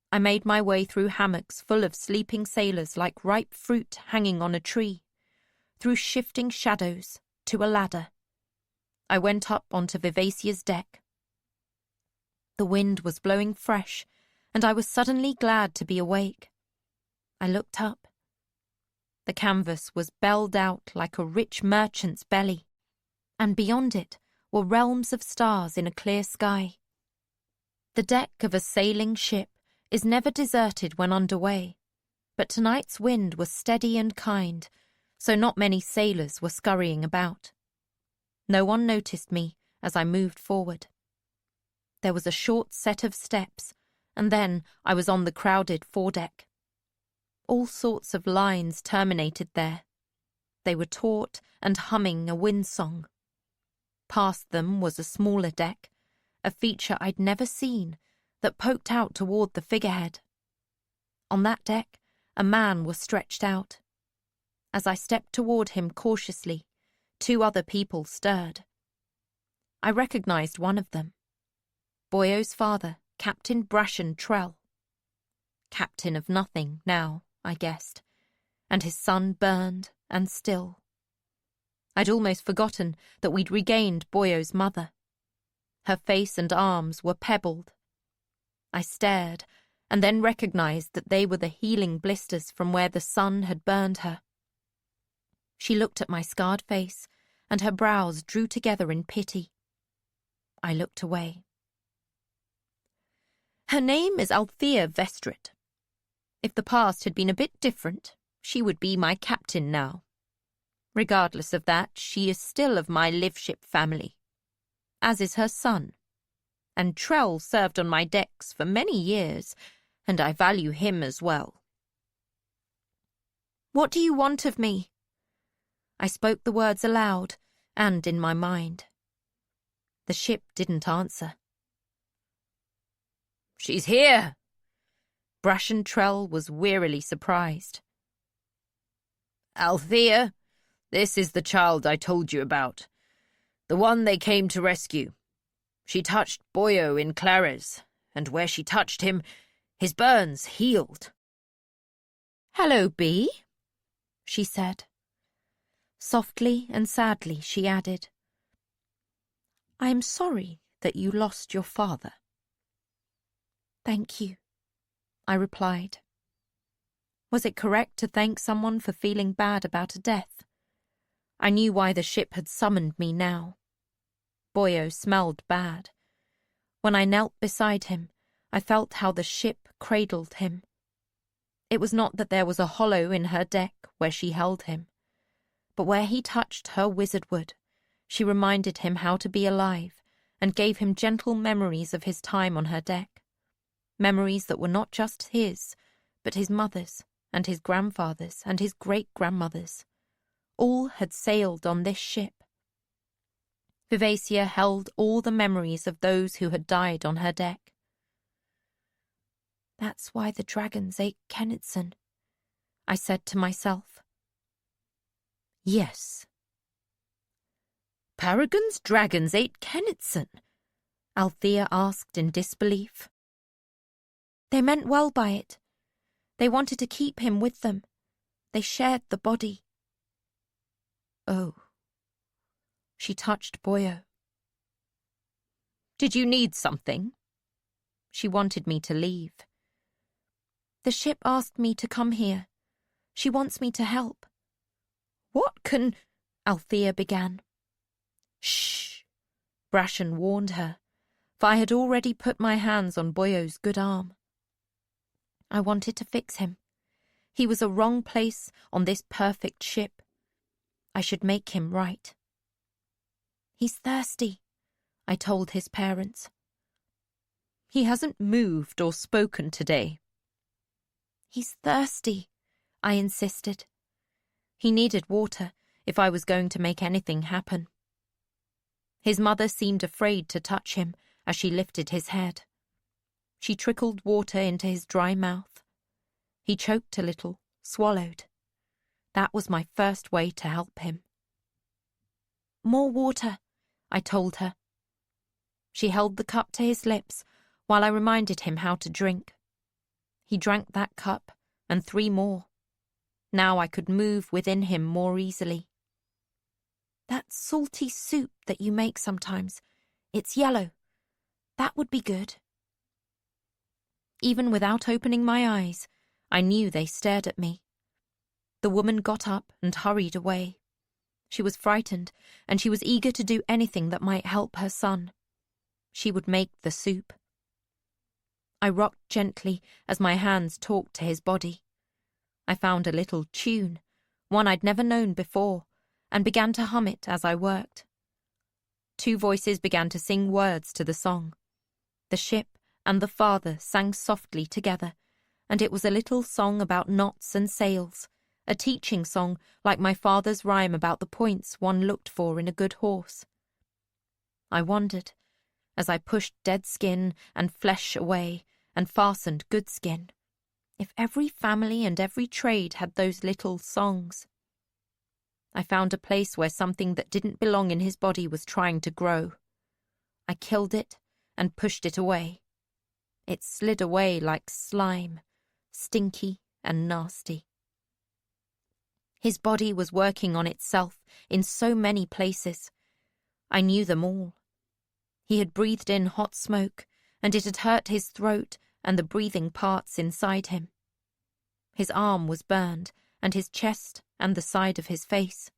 I made my way through hammocks full of sleeping sailors like ripe fruit hanging on a tree, through shifting shadows, to a ladder. I went up onto Vivasia's deck. The wind was blowing fresh, and I was suddenly glad to be awake. I looked up. The canvas was belled out like a rich merchant's belly, and beyond it were realms of stars in a clear sky. The deck of a sailing ship is never deserted when underway, but tonight's wind was steady and kind, so not many sailors were scurrying about. No one noticed me as I moved forward. There was a short set of steps, and then I was on the crowded foredeck. All sorts of lines terminated there. They were taut and humming a wind song. Past them was a smaller deck, a feature I'd never seen, that poked out toward the figurehead. On that deck, a man was stretched out. As I stepped toward him cautiously, 2 other people stirred. I recognized one of them. Boyo's father, Captain Brashen Trell. Captain of nothing now, I guessed, and his son burned and still. I'd almost forgotten that we'd regained Boyo's mother. Her face and arms were pebbled. I stared, and then recognized that they were the healing blisters from where the sun had burned her. She looked at my scarred face, and her brows drew together in pity. I looked away. Her name is Althea Vestrit. If the past had been a bit different, she would be my captain now. Regardless of that, she is still of my liveship family, as is her son. And Trell served on my decks for many years, and I value him as well. What do you want of me?" I spoke the words aloud and in my mind. The ship didn't answer. "She's here!" Brashen-Trell was wearily surprised. "Althea, this is the child I told you about. The one they came to rescue. She touched Boyo in Clares, and where she touched him, his burns healed." "Hello, Bee," she said. Softly and sadly she added, "I am sorry that you lost your father." "Thank you," I replied. Was it correct to thank someone for feeling bad about a death? I knew why the ship had summoned me now. Boyo smelled bad. When I knelt beside him, I felt how the ship cradled him. It was not that there was a hollow in her deck where she held him, but where he touched her wizardwood, she reminded him how to be alive and gave him gentle memories of his time on her deck. Memories that were not just his, but his mother's and his grandfather's and his great-grandmother's. All had sailed on this ship. Vivacia held all the memories of those who had died on her deck. "That's why the dragons ate Kennitson," I said to myself. "Yes." "Paragon's dragons ate Kennitson?" Althea asked in disbelief. "They meant well by it. They wanted to keep him with them. They shared the body." "Oh." She touched Boyo. "Did you need something?" She wanted me to leave. "The ship asked me to come here. She wants me to help." "What can—" Althea began. "Shh!" Brashen warned her, for I had already put my hands on Boyo's good arm. I wanted to fix him. He was a wrong place on this perfect ship. I should make him right. "He's thirsty," I told his parents. "He hasn't moved or spoken today." "He's thirsty," I insisted. He needed water if I was going to make anything happen. His mother seemed afraid to touch him as she lifted his head. She trickled water into his dry mouth. He choked a little, swallowed. That was my first way to help him. "More water," I told her. She held the cup to his lips while I reminded him how to drink. He drank that cup and 3 more. Now I could move within him more easily. "That salty soup that you make sometimes, it's yellow. That would be good." Even without opening my eyes, I knew they stared at me. The woman got up and hurried away. She was frightened, and she was eager to do anything that might help her son. She would make the soup. I rocked gently as my hands talked to his body. I found a little tune, one I'd never known before, and began to hum it as I worked. 2 voices began to sing words to the song. The ship and the father sang softly together, and it was a little song about knots and sails, a teaching song like my father's rhyme about the points one looked for in a good horse. I wondered, as I pushed dead skin and flesh away and fastened good skin, if every family and every trade had those little songs. I found a place where something that didn't belong in his body was trying to grow. I killed it and pushed it away. It slid away like slime, stinky and nasty. His body was working on itself in so many places. I knew them all. He had breathed in hot smoke, and it had hurt his throat and the breathing parts inside him. His arm was burned, and his chest and the side of his face.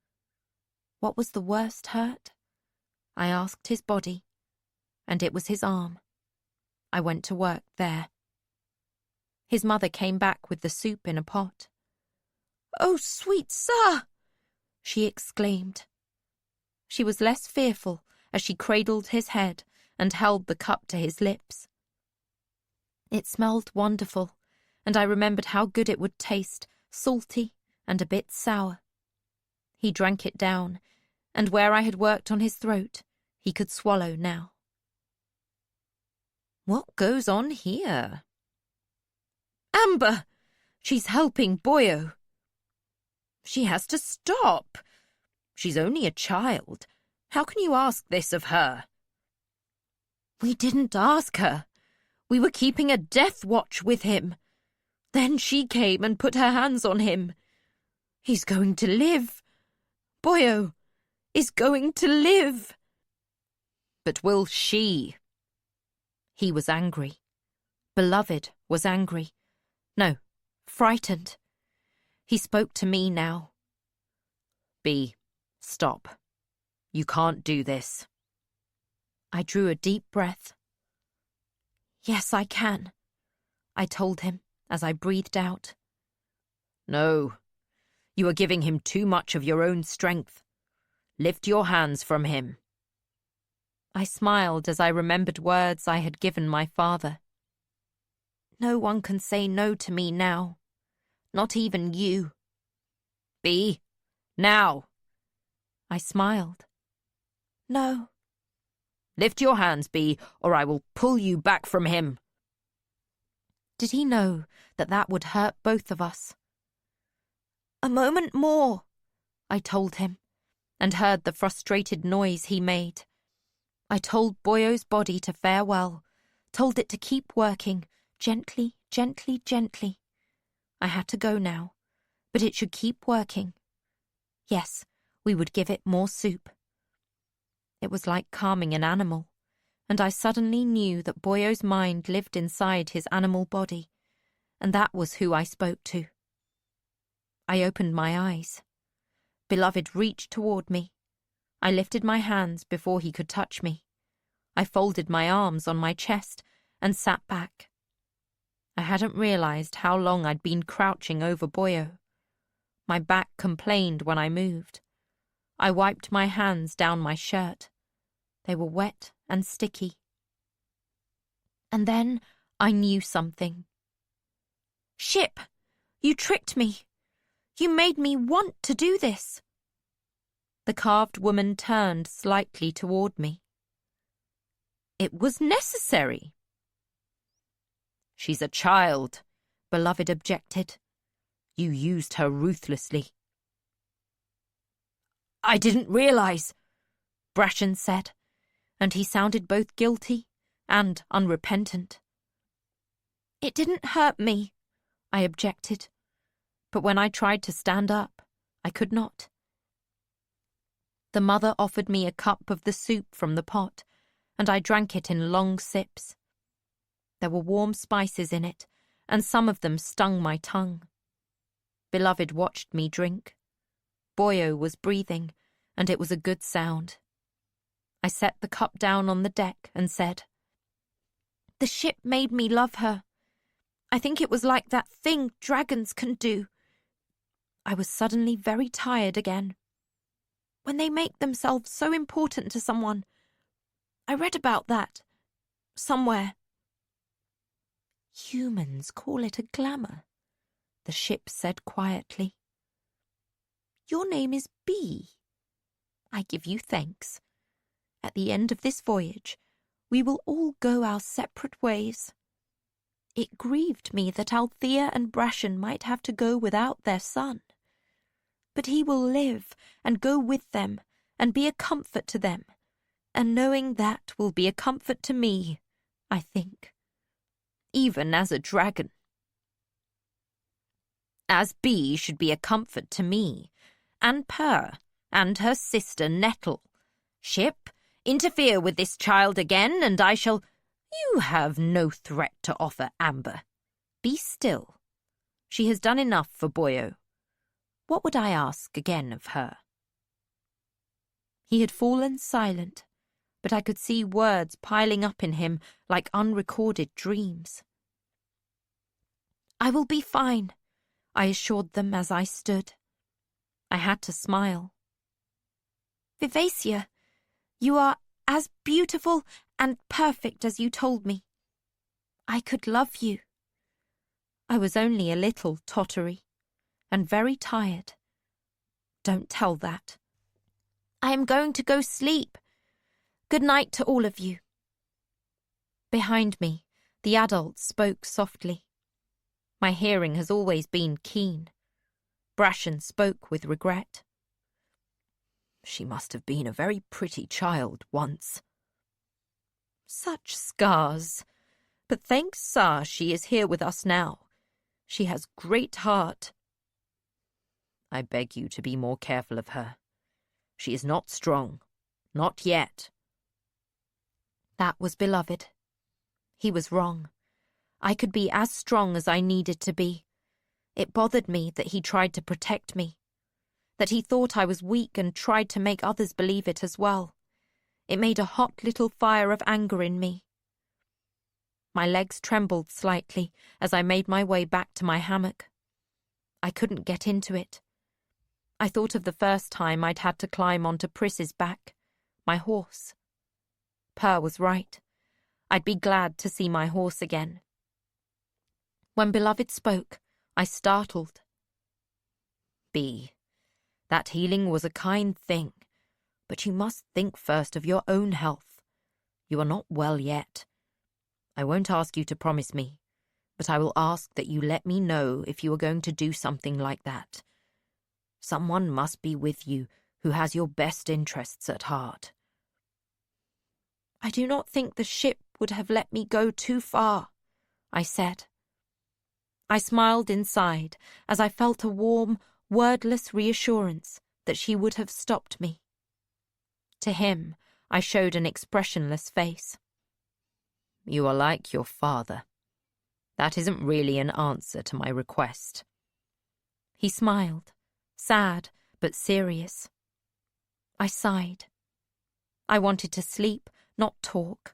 What was the worst hurt? I asked his body, and it was his arm. I went to work there. His mother came back with the soup in a pot. "Oh, sweet sir!" she exclaimed. She was less fearful as she cradled his head and held the cup to his lips. It smelled wonderful, and I remembered how good it would taste, salty and a bit sour. He drank it down, and where I had worked on his throat, he could swallow now. What goes on here? Amber! She's helping Boyo. She has to stop. She's only a child. How can you ask this of her? We didn't ask her. We were keeping a death watch with him. Then she came and put her hands on him. He's going to live. Boyo is going to live. But will she? He was angry. Beloved was angry. No, frightened. He spoke to me now. B, stop. You can't do this. I drew a deep breath. Yes, I can, I told him as I breathed out. No, you are giving him too much of your own strength. Lift your hands from him. I smiled as I remembered words I had given my father. No one can say no to me now, not even you. B, now. I smiled. No. Lift your hands, B, or I will pull you back from him. Did he know that that would hurt both of us? A moment more, I told him, and heard the frustrated noise he made. I told Boyo's body to farewell, told it to keep working, gently, gently, gently. I had to go now, but it should keep working. Yes, we would give it more soup. It was like calming an animal, and I suddenly knew that Boyo's mind lived inside his animal body, and that was who I spoke to. I opened my eyes. Beloved reached toward me. I lifted my hands before he could touch me. I folded my arms on my chest and sat back. I hadn't realized how long I'd been crouching over Boyo. My back complained when I moved. I wiped my hands down my shirt. They were wet and sticky. And then I knew something. Ship! You tricked me! You made me want to do this! The carved woman turned slightly toward me. It was necessary. She's a child, Beloved objected. You used her ruthlessly. I didn't realize, Brashen said, and he sounded both guilty and unrepentant. It didn't hurt me, I objected, but when I tried to stand up, I could not. The mother offered me a cup of the soup from the pot, and I drank it in long sips. There were warm spices in it, and some of them stung my tongue. Beloved watched me drink. Boyo was breathing, and it was a good sound. I set the cup down on the deck and said, The ship made me love her. I think it was like that thing dragons can do. I was suddenly very tired again. When they make themselves so important to someone. I read about that. Somewhere. Humans call it a glamour, the ship said quietly. Your name is B. I give you thanks. At the end of this voyage, we will all go our separate ways. It grieved me that Althea and Brashen might have to go without their son. But he will live and go with them and be a comfort to them, and knowing that will be a comfort to me, I think. Even as a dragon. As B should be a comfort to me, and Per, and her sister Nettle. Ship, interfere with this child again, and I shall... You have no threat to offer, Amber. Be still. She has done enough for Boyo. What would I ask again of her? He had fallen silent, but I could see words piling up in him like unrecorded dreams. I will be fine, I assured them as I stood. I had to smile. Vivacia, you are as beautiful and perfect as you told me. I could love you. I was only a little tottery, and very tired. Don't tell that. I am going to go sleep. Good night to all of you. Behind me, the adult spoke softly. My hearing has always been keen. Brashen spoke with regret. She must have been a very pretty child once. Such scars. But thanks, sir, she is here with us now. She has great heart. I beg you to be more careful of her. She is not strong. Not yet. That was beloved. He was wrong. I could be as strong as I needed to be. It bothered me that he tried to protect me, that he thought I was weak and tried to make others believe it as well. It made a hot little fire of anger in me. My legs trembled slightly as I made my way back to my hammock. I couldn't get into it. I thought of the first time I'd had to climb onto Priss's back, my horse. Per was right. I'd be glad to see my horse again. When beloved spoke, I startled. B, that healing was a kind thing, but you must think first of your own health. You are not well yet. I won't ask you to promise me, but I will ask that you let me know if you are going to do something like that. Someone must be with you who has your best interests at heart. I do not think the ship would have let me go too far, I said. I smiled inside as I felt a warm, wordless reassurance that she would have stopped me. To him, I showed an expressionless face. You are like your father. That isn't really an answer to my request. He smiled, sad but serious. I sighed. I wanted to sleep, not talk.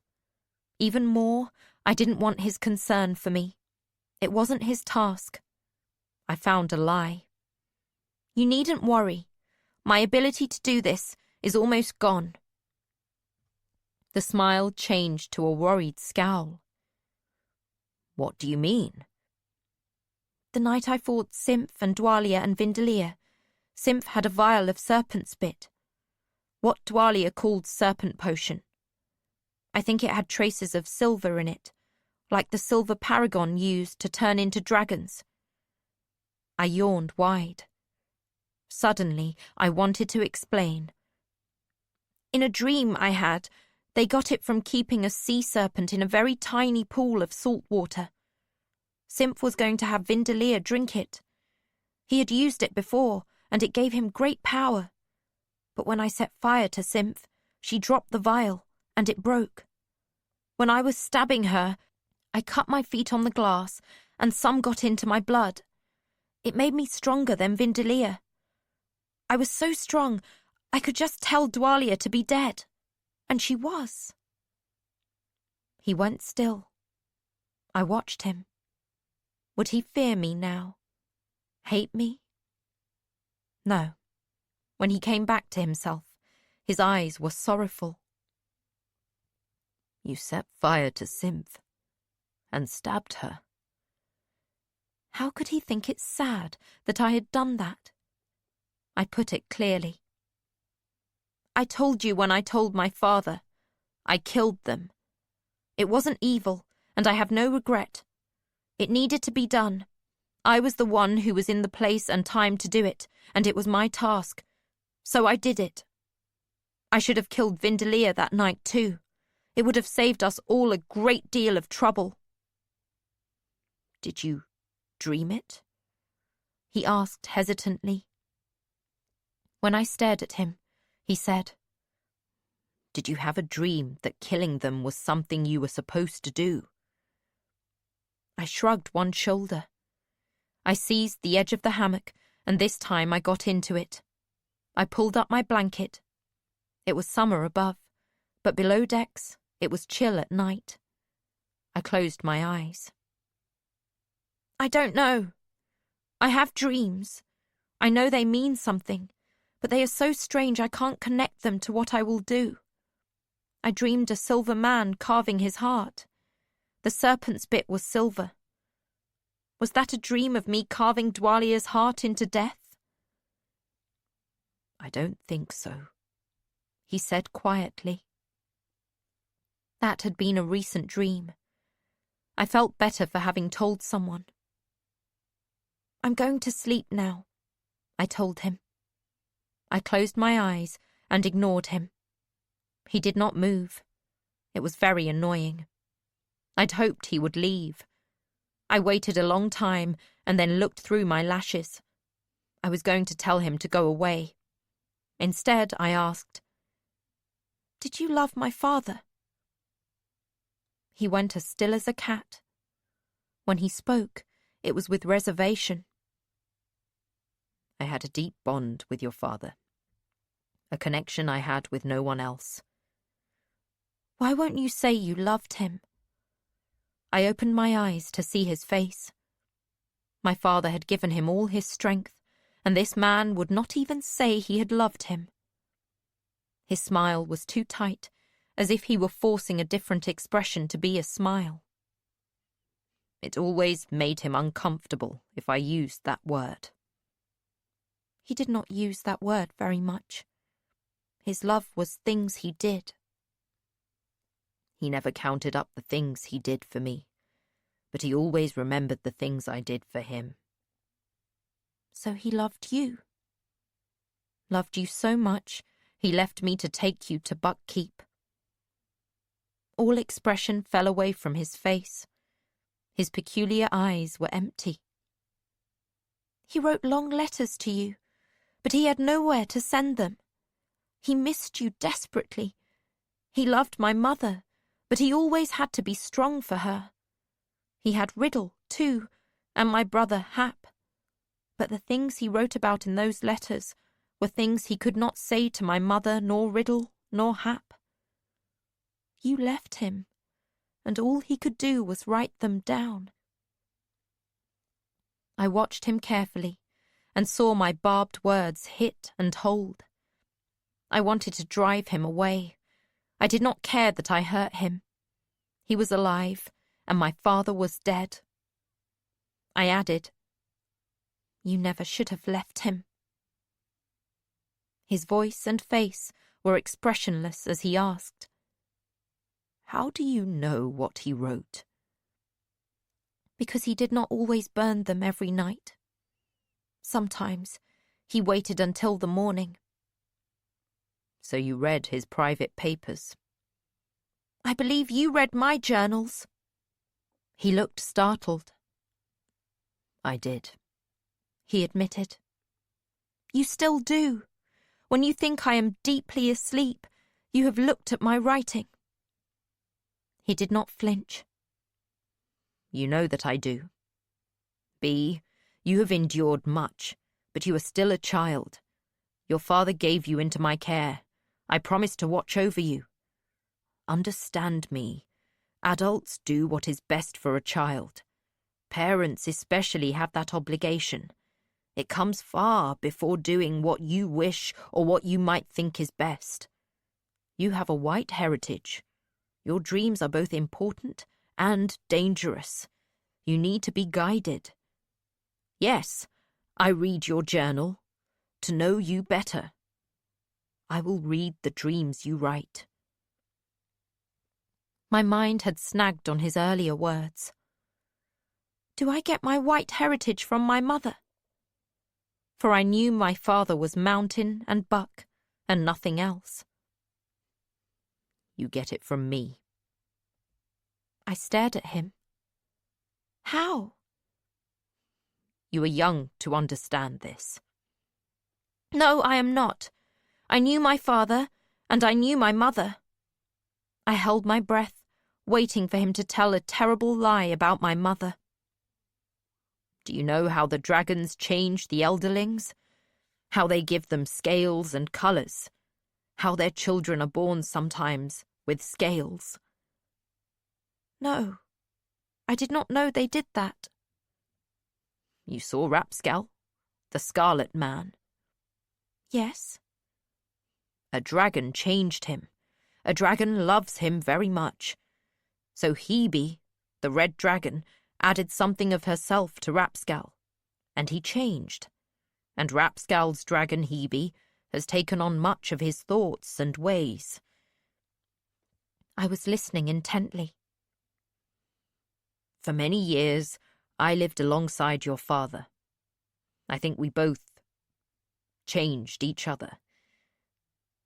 Even more, I didn't want his concern for me. It wasn't his task. I found a lie. You needn't worry. My ability to do this is almost gone. The smile changed to a worried scowl. What do you mean? The night I fought Simph and Dwalia and Vindalia, Simph had a vial of serpent spit. What Dwalia called serpent potion. I think it had traces of silver in it, like the silver paragon used to turn into dragons. I yawned wide. Suddenly, I wanted to explain. In a dream I had, they got it from keeping a sea serpent in a very tiny pool of salt water. Simph was going to have Vindalia drink it. He had used it before, and it gave him great power. But when I set fire to Simph, she dropped the vial, and it broke. When I was stabbing her, I cut my feet on the glass, and some got into my blood. It made me stronger than Vindalia. I was so strong, I could just tell Dwalia to be dead. And she was. He went still. I watched him. Would he fear me now? Hate me? No. When he came back to himself, his eyes were sorrowful. You set fire to Simph and stabbed her. How could he think it sad that I had done that? I put it clearly. I told you when I told my father. I killed them. It wasn't evil, and I have no regret. It needed to be done. I was the one who was in the place and time to do it, and it was my task. So I did it. I should have killed Vindalia that night too. It would have saved us all a great deal of trouble. Did you dream it? He asked hesitantly. When I stared at him, he said, Did you have a dream that killing them was something you were supposed to do? I shrugged one shoulder. I seized the edge of the hammock, and this time I got into it. I pulled up my blanket. It was summer above, but below decks it was chill at night. I closed my eyes. I don't know. I have dreams. I know they mean something, but they are so strange I can't connect them to what I will do. I dreamed a silver man carving his heart. The serpent's bit was silver. Was that a dream of me carving Dwalia's heart into death? I don't think so, he said quietly. That had been a recent dream. I felt better for having told someone. I'm going to sleep now, I told him. I closed my eyes and ignored him. He did not move. It was very annoying. I'd hoped he would leave. I waited a long time and then looked through my lashes. I was going to tell him to go away. Instead, I asked, "Did you love my father?" He went as still as a cat. When he spoke, it was with reservation. I had a deep bond with your father. A connection I had with no one else. Why won't you say you loved him? I opened my eyes to see his face. My father had given him all his strength, and this man would not even say he had loved him. His smile was too tight, as if he were forcing a different expression to be a smile. It always made him uncomfortable if I used that word. He did not use that word very much. His love was things he did. He never counted up the things he did for me, but he always remembered the things I did for him. So he loved you. Loved you so much, he left me to take you to Buck Keep. All expression fell away from his face. His peculiar eyes were empty. He wrote long letters to you, but he had nowhere to send them. He missed you desperately. He loved my mother, but he always had to be strong for her. He had Riddle, too, and my brother Hap. But the things he wrote about in those letters were things he could not say to my mother, nor Riddle, nor Hap. You left him, and all he could do was write them down. I watched him carefully, and saw my barbed words hit and hold. I wanted to drive him away. I did not care that I hurt him. He was alive, and my father was dead. I added, "You never should have left him." His voice and face were expressionless as he asked, "How do you know what he wrote?" Because he did not always burn them every night. Sometimes he waited until the morning. So you read his private papers? I believe you read my journals. He looked startled. I did, he admitted. You still do. When you think I am deeply asleep, you have looked at my writing. He did not flinch. You know that I do. B, you have endured much, but you are still a child. Your father gave you into my care. I promised to watch over you. Understand me. Adults do what is best for a child. Parents especially have that obligation. It comes far before doing what you wish or what you might think is best. You have a white heritage. Your dreams are both important and dangerous. You need to be guided. Yes, I read your journal to know you better. I will read the dreams you write. My mind had snagged on his earlier words. Do I get my white heritage from my mother? For I knew my father was mountain and buck and nothing else. You get it from me. I stared at him. How? You are young to understand this. No, I am not. I knew my father, and I knew my mother. I held my breath, waiting for him to tell a terrible lie about my mother. Do you know how the dragons change the elderlings? How they give them scales and colours? How their children are born sometimes with scales? No, I did not know they did that. You saw Rapscal, the Scarlet Man? Yes. A dragon changed him. A dragon loves him very much. So Hebe, the red dragon, added something of herself to Rapscal, and he changed, and Rapscal's dragon Hebe has taken on much of his thoughts and ways. I was listening intently. For many years, I lived alongside your father. I think we both changed each other.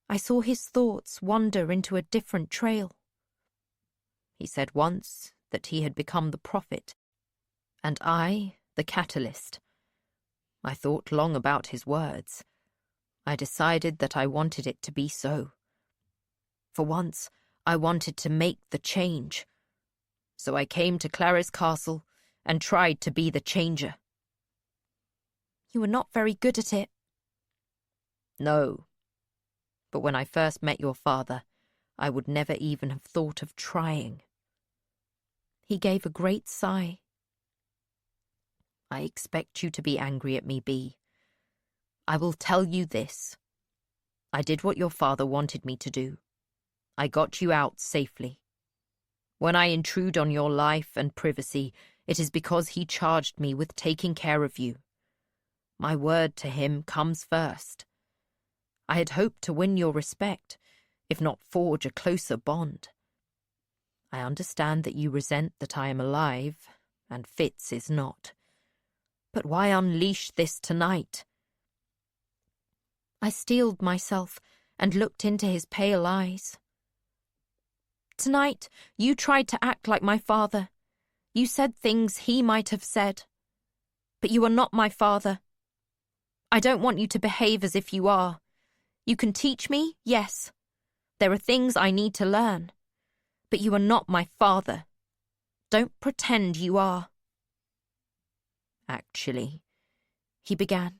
I saw his thoughts wander into a different trail. He said once that he had become the prophet, and I the catalyst. I thought long about his words. I decided that I wanted it to be so. For once, I wanted to make the change. So I came to Clara's castle and tried to be the changer. You were not very good at it. No. But when I first met your father, I would never even have thought of trying. He gave a great sigh. I expect you to be angry at me, Bee. I will tell you this. I did what your father wanted me to do. I got you out safely. When I intrude on your life and privacy, it is because he charged me with taking care of you. My word to him comes first. I had hoped to win your respect, if not forge a closer bond. I understand that you resent that I am alive, and Fitz is not. But why unleash this tonight? I steeled myself and looked into his pale eyes. Tonight, you tried to act like my father. You said things he might have said. But you are not my father. I don't want you to behave as if you are. You can teach me, yes. There are things I need to learn. But you are not my father. Don't pretend you are. Actually, he began.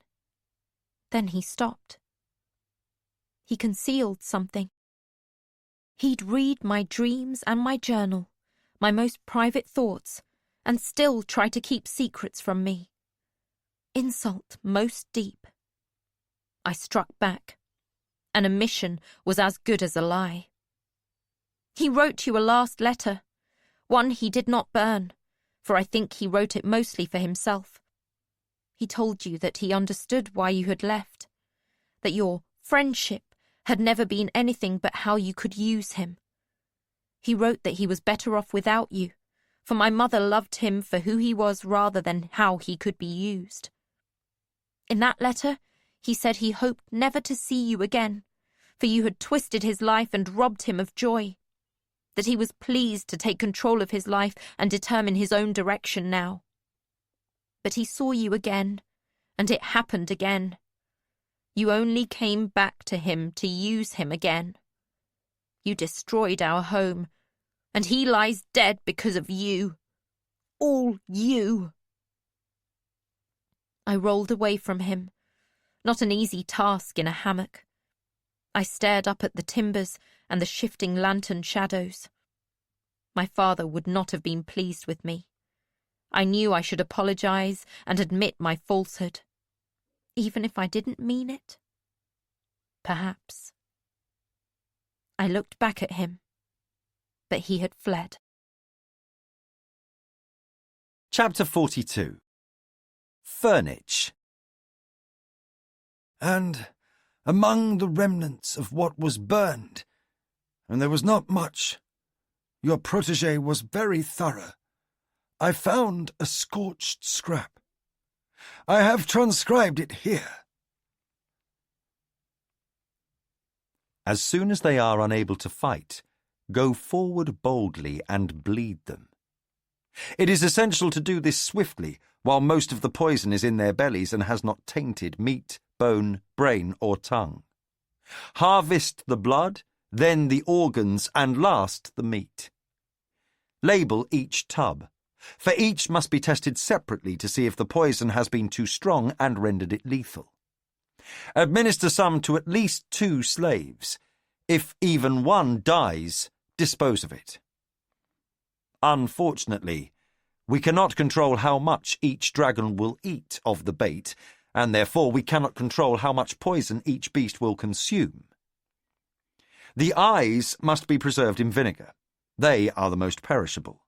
Then he stopped. He concealed something. He'd read my dreams and my journal, my most private thoughts, and still try to keep secrets from me. Insult most deep. I struck back. An omission was as good as a lie. He wrote you a last letter, one he did not burn, for I think he wrote it mostly for himself. He told you that he understood why you had left, that your friendship had never been anything but how you could use him. He wrote that he was better off without you, for my mother loved him for who he was rather than how he could be used. In that letter, he said he hoped never to see you again, for you had twisted his life and robbed him of joy, that he was pleased to take control of his life and determine his own direction now. But he saw you again, and it happened again. You only came back to him to use him again. You destroyed our home, and he lies dead because of you. All you. I rolled away from him, not an easy task in a hammock. I stared up at the timbers and the shifting lantern shadows. My father would not have been pleased with me. I knew I should apologize and admit my falsehood, even if I didn't mean it. Perhaps. I looked back at him, but he had fled. Chapter 42. Furnish. And among the remnants of what was burned, and there was not much, your protégé was very thorough, I found a scorched scrap. I have transcribed it here. As soon as they are unable to fight, go forward boldly and bleed them. It is essential to do this swiftly, while most of the poison is in their bellies and has not tainted meat, bone, brain, or tongue. Harvest the blood, then the organs, and last the meat. Label each tub, for each must be tested separately to see if the poison has been too strong and rendered it lethal. Administer some to at least 2 slaves. If even one dies, dispose of it. Unfortunately, we cannot control how much each dragon will eat of the bait, and therefore we cannot control how much poison each beast will consume. The eyes must be preserved in vinegar. They are the most perishable.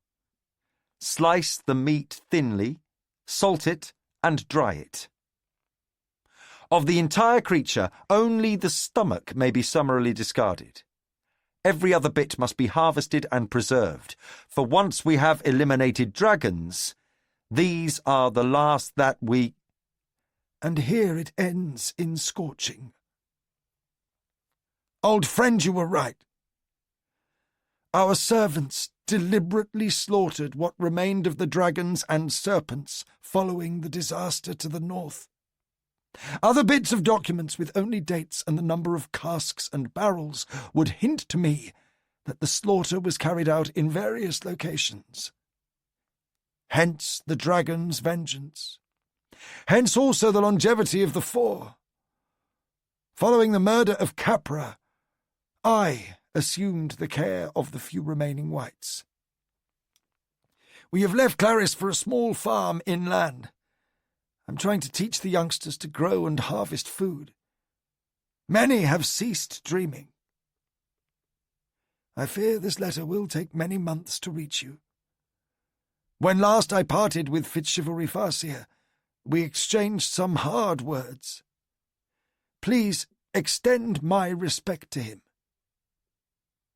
Slice the meat thinly, salt it, and dry it. Of the entire creature, only the stomach may be summarily discarded. Every other bit must be harvested and preserved, for once we have eliminated dragons, these are the last that we... And here it ends in scorching. Old friend, you were right. Our servants deliberately slaughtered what remained of the dragons and serpents following the disaster to the north. Other bits of documents with only dates and the number of casks and barrels would hint to me that the slaughter was carried out in various locations. Hence the dragon's vengeance. Hence also the longevity of the four. Following the murder of Capra, I assumed the care of the few remaining whites. We have left Clarice for a small farm inland. I'm trying to teach the youngsters to grow and harvest food. Many have ceased dreaming. I fear this letter will take many months to reach you. When last I parted with FitzChivalry Farseer, we exchanged some hard words. Please extend my respect to him.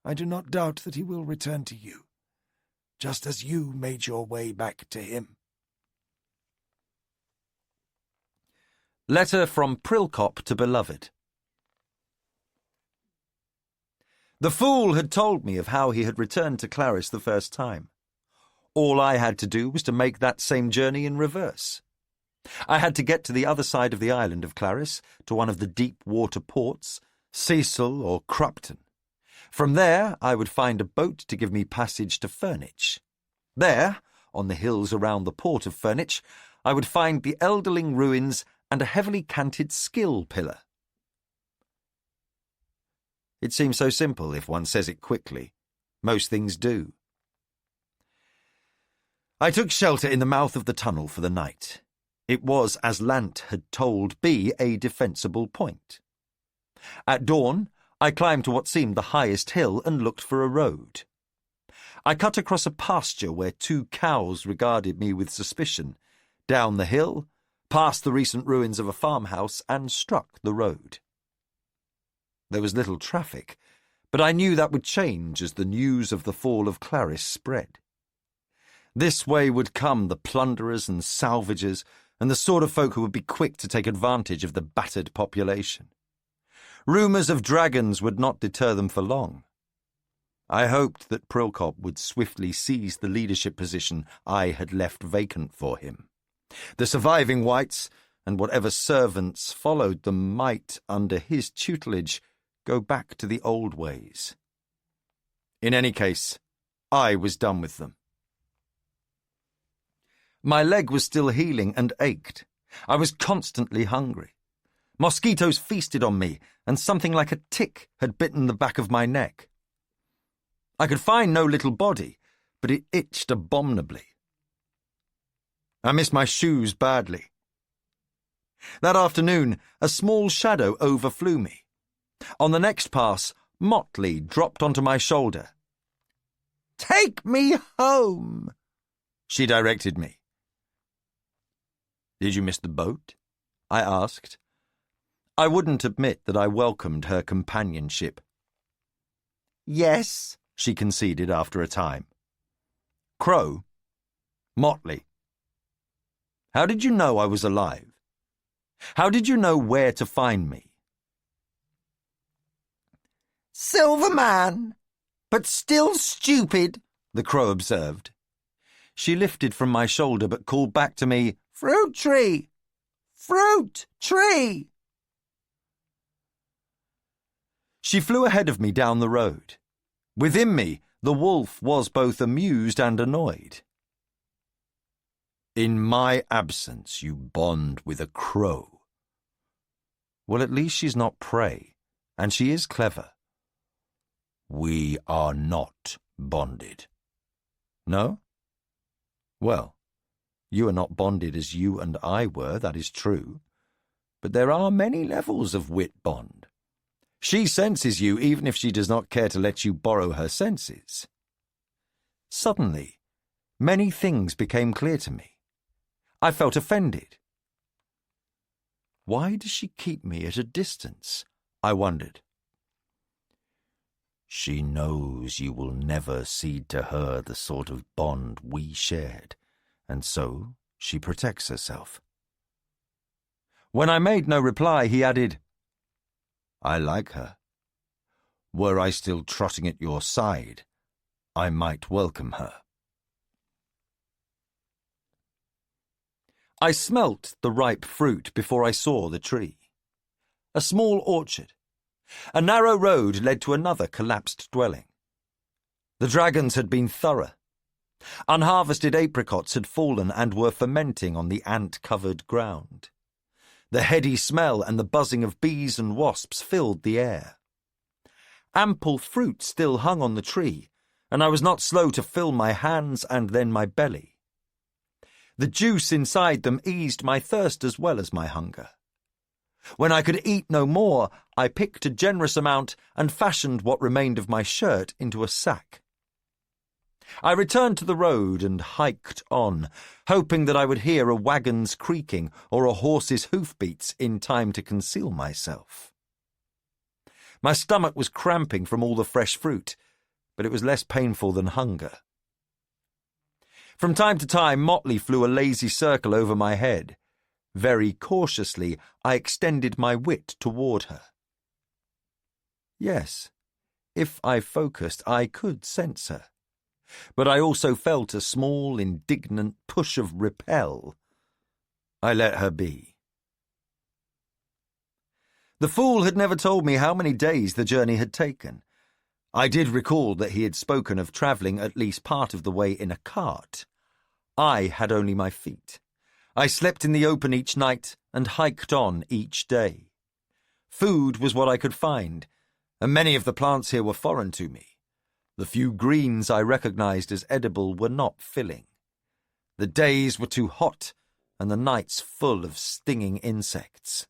I do not doubt that he will return to you, just as you made your way back to him. Letter from Prilcop to Beloved. The fool had told me of how he had returned to Clarice the first time. All I had to do was to make that same journey in reverse. I had to get to the other side of the island of Clarice, to one of the deep-water ports, Cecil or Crupton. From there I would find a boat to give me passage to Furnich. There, on the hills around the port of Furnich, I would find the Elderling ruins and a heavily canted skill pillar. It seems so simple if one says it quickly. Most things do. I took shelter in the mouth of the tunnel for the night. It was, as Lant had told me, a defensible point. At dawn, I climbed to what seemed the highest hill and looked for a road. I cut across a pasture where 2 cows regarded me with suspicion, down the hill, past the recent ruins of a farmhouse, and struck the road. There was little traffic, but I knew that would change as the news of the fall of Clarice spread. This way would come the plunderers and salvagers, and the sort of folk who would be quick to take advantage of the battered population. Rumours of dragons would not deter them for long. I hoped that Prilcop would swiftly seize the leadership position I had left vacant for him. The surviving whites, and whatever servants followed them, might, under his tutelage, go back to the old ways. In any case, I was done with them. My leg was still healing and ached. I was constantly hungry. Mosquitoes feasted on me, and something like a tick had bitten the back of my neck. I could find no little body, but it itched abominably. I missed my shoes badly. That afternoon, a small shadow overflew me. On the next pass, Motley dropped onto my shoulder. "Take me home," she directed me. "Did you miss the boat?" I asked. I wouldn't admit that I welcomed her companionship. "Yes," she conceded after a time. "Crow? Motley? How did you know I was alive? How did you know where to find me?" "Silverman, but still stupid," the crow observed. She lifted from my shoulder but called back to me, "Fruit tree! Fruit tree!" She flew ahead of me down the road. Within me, the wolf was both amused and annoyed. "In my absence, you bond with a crow. Well, at least she's not prey, and she is clever. We are not bonded. No? Well, you are not bonded as you and I were, that is true. But there are many levels of wit bond. She senses you even if she does not care to let you borrow her senses." Suddenly, many things became clear to me. I felt offended. Why does she keep me at a distance? I wondered. She knows you will never cede to her the sort of bond we shared, and so she protects herself. When I made no reply, he added, I like her. Were I still trotting at your side, I might welcome her. I smelt the ripe fruit before I saw the tree. A small orchard. A narrow road led to another collapsed dwelling. The dragons had been thorough. Unharvested apricots had fallen and were fermenting on the ant-covered ground. The heady smell and the buzzing of bees and wasps filled the air. Ample fruit still hung on the tree, and I was not slow to fill my hands and then my belly. The juice inside them eased my thirst as well as my hunger. When I could eat no more, I picked a generous amount and fashioned what remained of my shirt into a sack. I returned to the road and hiked on, hoping that I would hear a wagon's creaking or a horse's hoofbeats in time to conceal myself. My stomach was cramping from all the fresh fruit, but it was less painful than hunger. From time to time, Motley flew a lazy circle over my head. Very cautiously, I extended my wit toward her. Yes, if I focused, I could sense her. But I also felt a small, indignant push of repel. I let her be. The fool had never told me how many days the journey had taken. I did recall that he had spoken of travelling at least part of the way in a cart. I had only my feet. I slept in the open each night and hiked on each day. Food was what I could find, and many of the plants here were foreign to me. The few greens I recognized as edible were not filling. The days were too hot, and the nights full of stinging insects.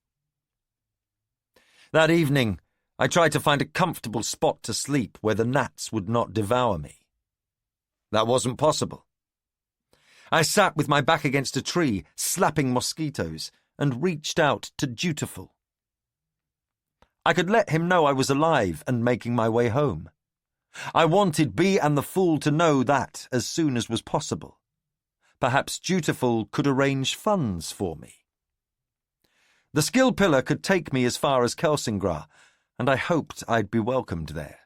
That evening, I tried to find a comfortable spot to sleep where the gnats would not devour me. That wasn't possible. I sat with my back against a tree, slapping mosquitoes, and reached out to Dutiful. I could let him know I was alive and making my way home. I wanted Bee and the Fool to know that as soon as was possible. Perhaps Dutiful could arrange funds for me. The skill pillar could take me as far as Kelsingra, and I hoped I'd be welcomed there.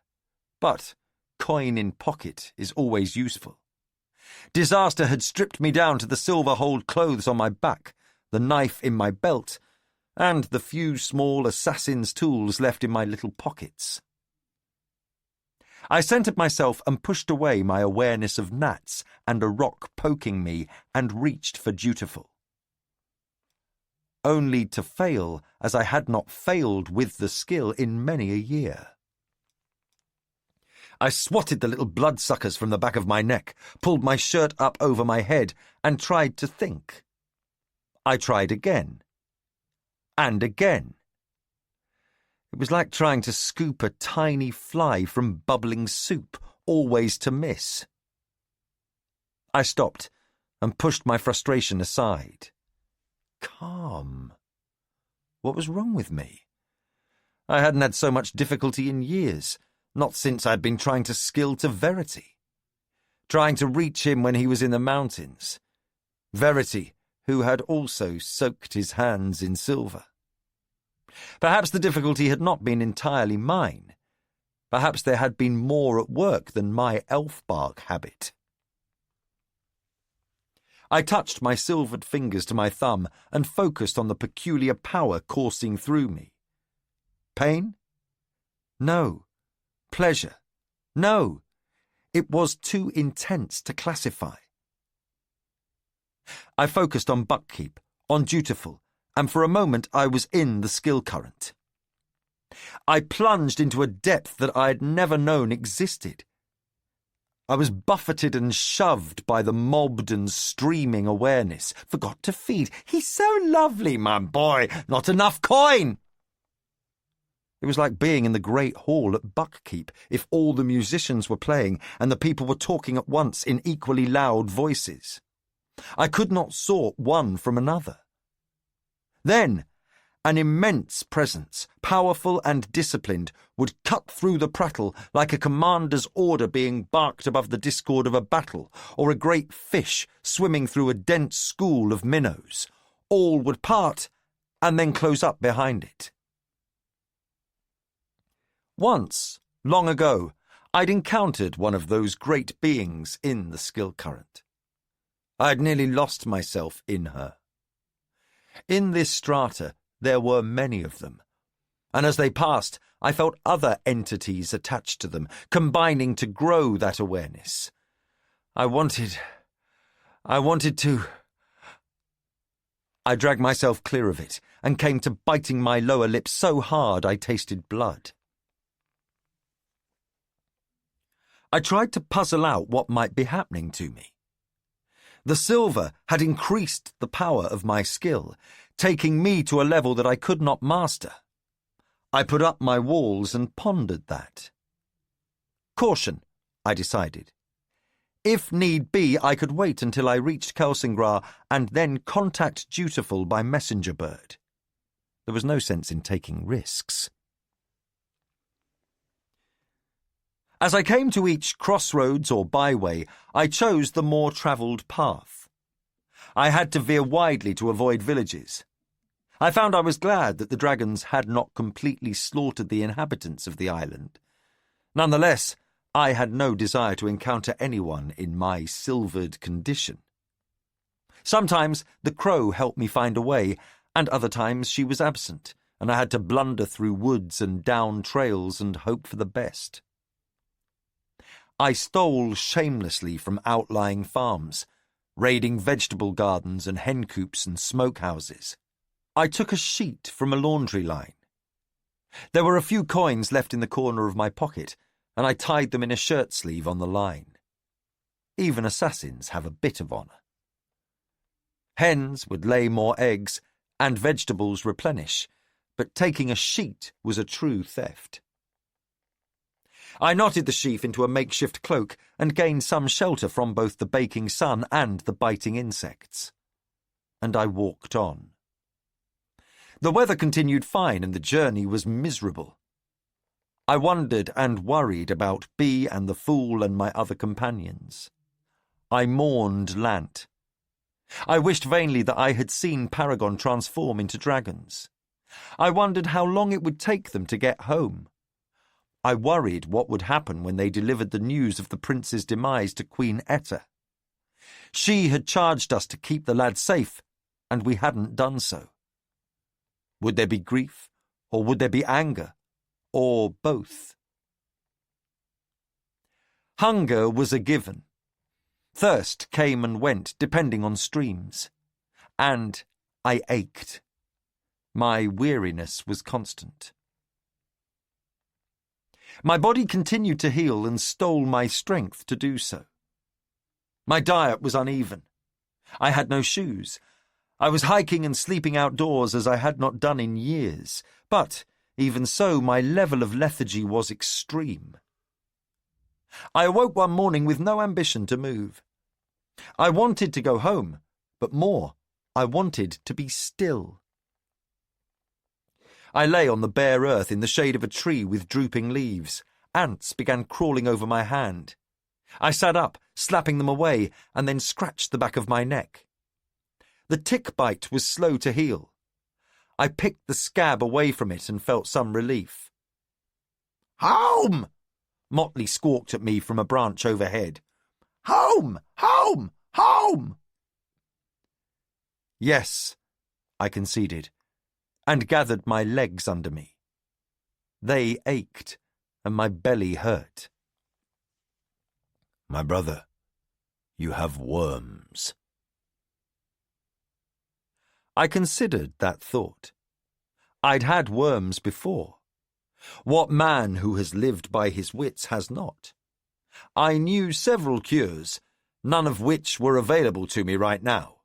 But coin in pocket is always useful. Disaster had stripped me down to the silver-holed clothes on my back, the knife in my belt, and the few small assassin's tools left in my little pockets. I centred myself and pushed away my awareness of gnats and a rock poking me and reached for Dutiful. Only to fail, as I had not failed with the skill in many a year. I swatted the little bloodsuckers from the back of my neck, pulled my shirt up over my head, and tried to think. I tried again. And again. It was like trying to scoop a tiny fly from bubbling soup, always to miss. I stopped and pushed my frustration aside. Calm. What was wrong with me? I hadn't had so much difficulty in years. Not since I'd been trying to skill to Verity. Trying to reach him when he was in the mountains. Verity, who had also soaked his hands in silver. Perhaps the difficulty had not been entirely mine. Perhaps there had been more at work than my elf-bark habit. I touched my silvered fingers to my thumb and focused on the peculiar power coursing through me. Pain? No. Pleasure? No. It was too intense to classify. I focused on Buckkeep, on Dutiful, and for a moment I was in the skill current. I plunged into a depth that I had never known existed. I was buffeted and shoved by the mobbed and streaming awareness. Forgot to feed. He's so lovely, my boy. Not enough coin. It was like being in the great hall at Buckkeep if all the musicians were playing and the people were talking at once in equally loud voices. I could not sort one from another. Then an immense presence, powerful and disciplined, would cut through the prattle like a commander's order being barked above the discord of a battle, or a great fish swimming through a dense school of minnows. All would part and then close up behind it. Once, long ago, I'd encountered one of those great beings in the skill current. I had nearly lost myself in her. In this strata, there were many of them, and as they passed, I felt other entities attached to them, combining to grow that awareness. I wanted to... I dragged myself clear of it, and came to biting my lower lip so hard I tasted blood. I tried to puzzle out what might be happening to me. The silver had increased the power of my skill, taking me to a level that I could not master. I put up my walls and pondered that. Caution, I decided. If need be, I could wait until I reached Kelsingra and then contact Dutiful by messenger bird. There was no sense in taking risks. As I came to each crossroads or byway, I chose the more travelled path. I had to veer widely to avoid villages. I found I was glad that the dragons had not completely slaughtered the inhabitants of the island. Nonetheless, I had no desire to encounter anyone in my silvered condition. Sometimes the crow helped me find a way, and other times she was absent, and I had to blunder through woods and down trails and hope for the best. I stole shamelessly from outlying farms, raiding vegetable gardens and hen coops and smokehouses. I took a sheet from a laundry line. There were a few coins left in the corner of my pocket, and I tied them in a shirt sleeve on the line. Even assassins have a bit of honour. Hens would lay more eggs, and vegetables replenish, but taking a sheet was a true theft. I knotted the sheaf into a makeshift cloak and gained some shelter from both the baking sun and the biting insects. And I walked on. The weather continued fine and the journey was miserable. I wondered and worried about Bee and the Fool and my other companions. I mourned Lant. I wished vainly that I had seen Paragon transform into dragons. I wondered how long it would take them to get home. I worried what would happen when they delivered the news of the prince's demise to Queen Etta. She had charged us to keep the lad safe, and we hadn't done so. Would there be grief, or would there be anger, or both? Hunger was a given. Thirst came and went, depending on streams. And I ached. My weariness was constant. My body continued to heal and stole my strength to do so. My diet was uneven. I had no shoes. I was hiking and sleeping outdoors as I had not done in years, but, even so, my level of lethargy was extreme. I awoke one morning with no ambition to move. I wanted to go home, but more, I wanted to be still. I lay on the bare earth in the shade of a tree with drooping leaves. Ants began crawling over my hand. I sat up, slapping them away, and then scratched the back of my neck. The tick bite was slow to heal. I picked the scab away from it and felt some relief. "Home!" Motley squawked at me from a branch overhead. "Home! Home! Home!" "Yes," I conceded, and gathered my legs under me. They ached, and my belly hurt. "My brother, you have worms." I considered that thought. I'd had worms before. What man who has lived by his wits has not? I knew several cures, none of which were available to me right now.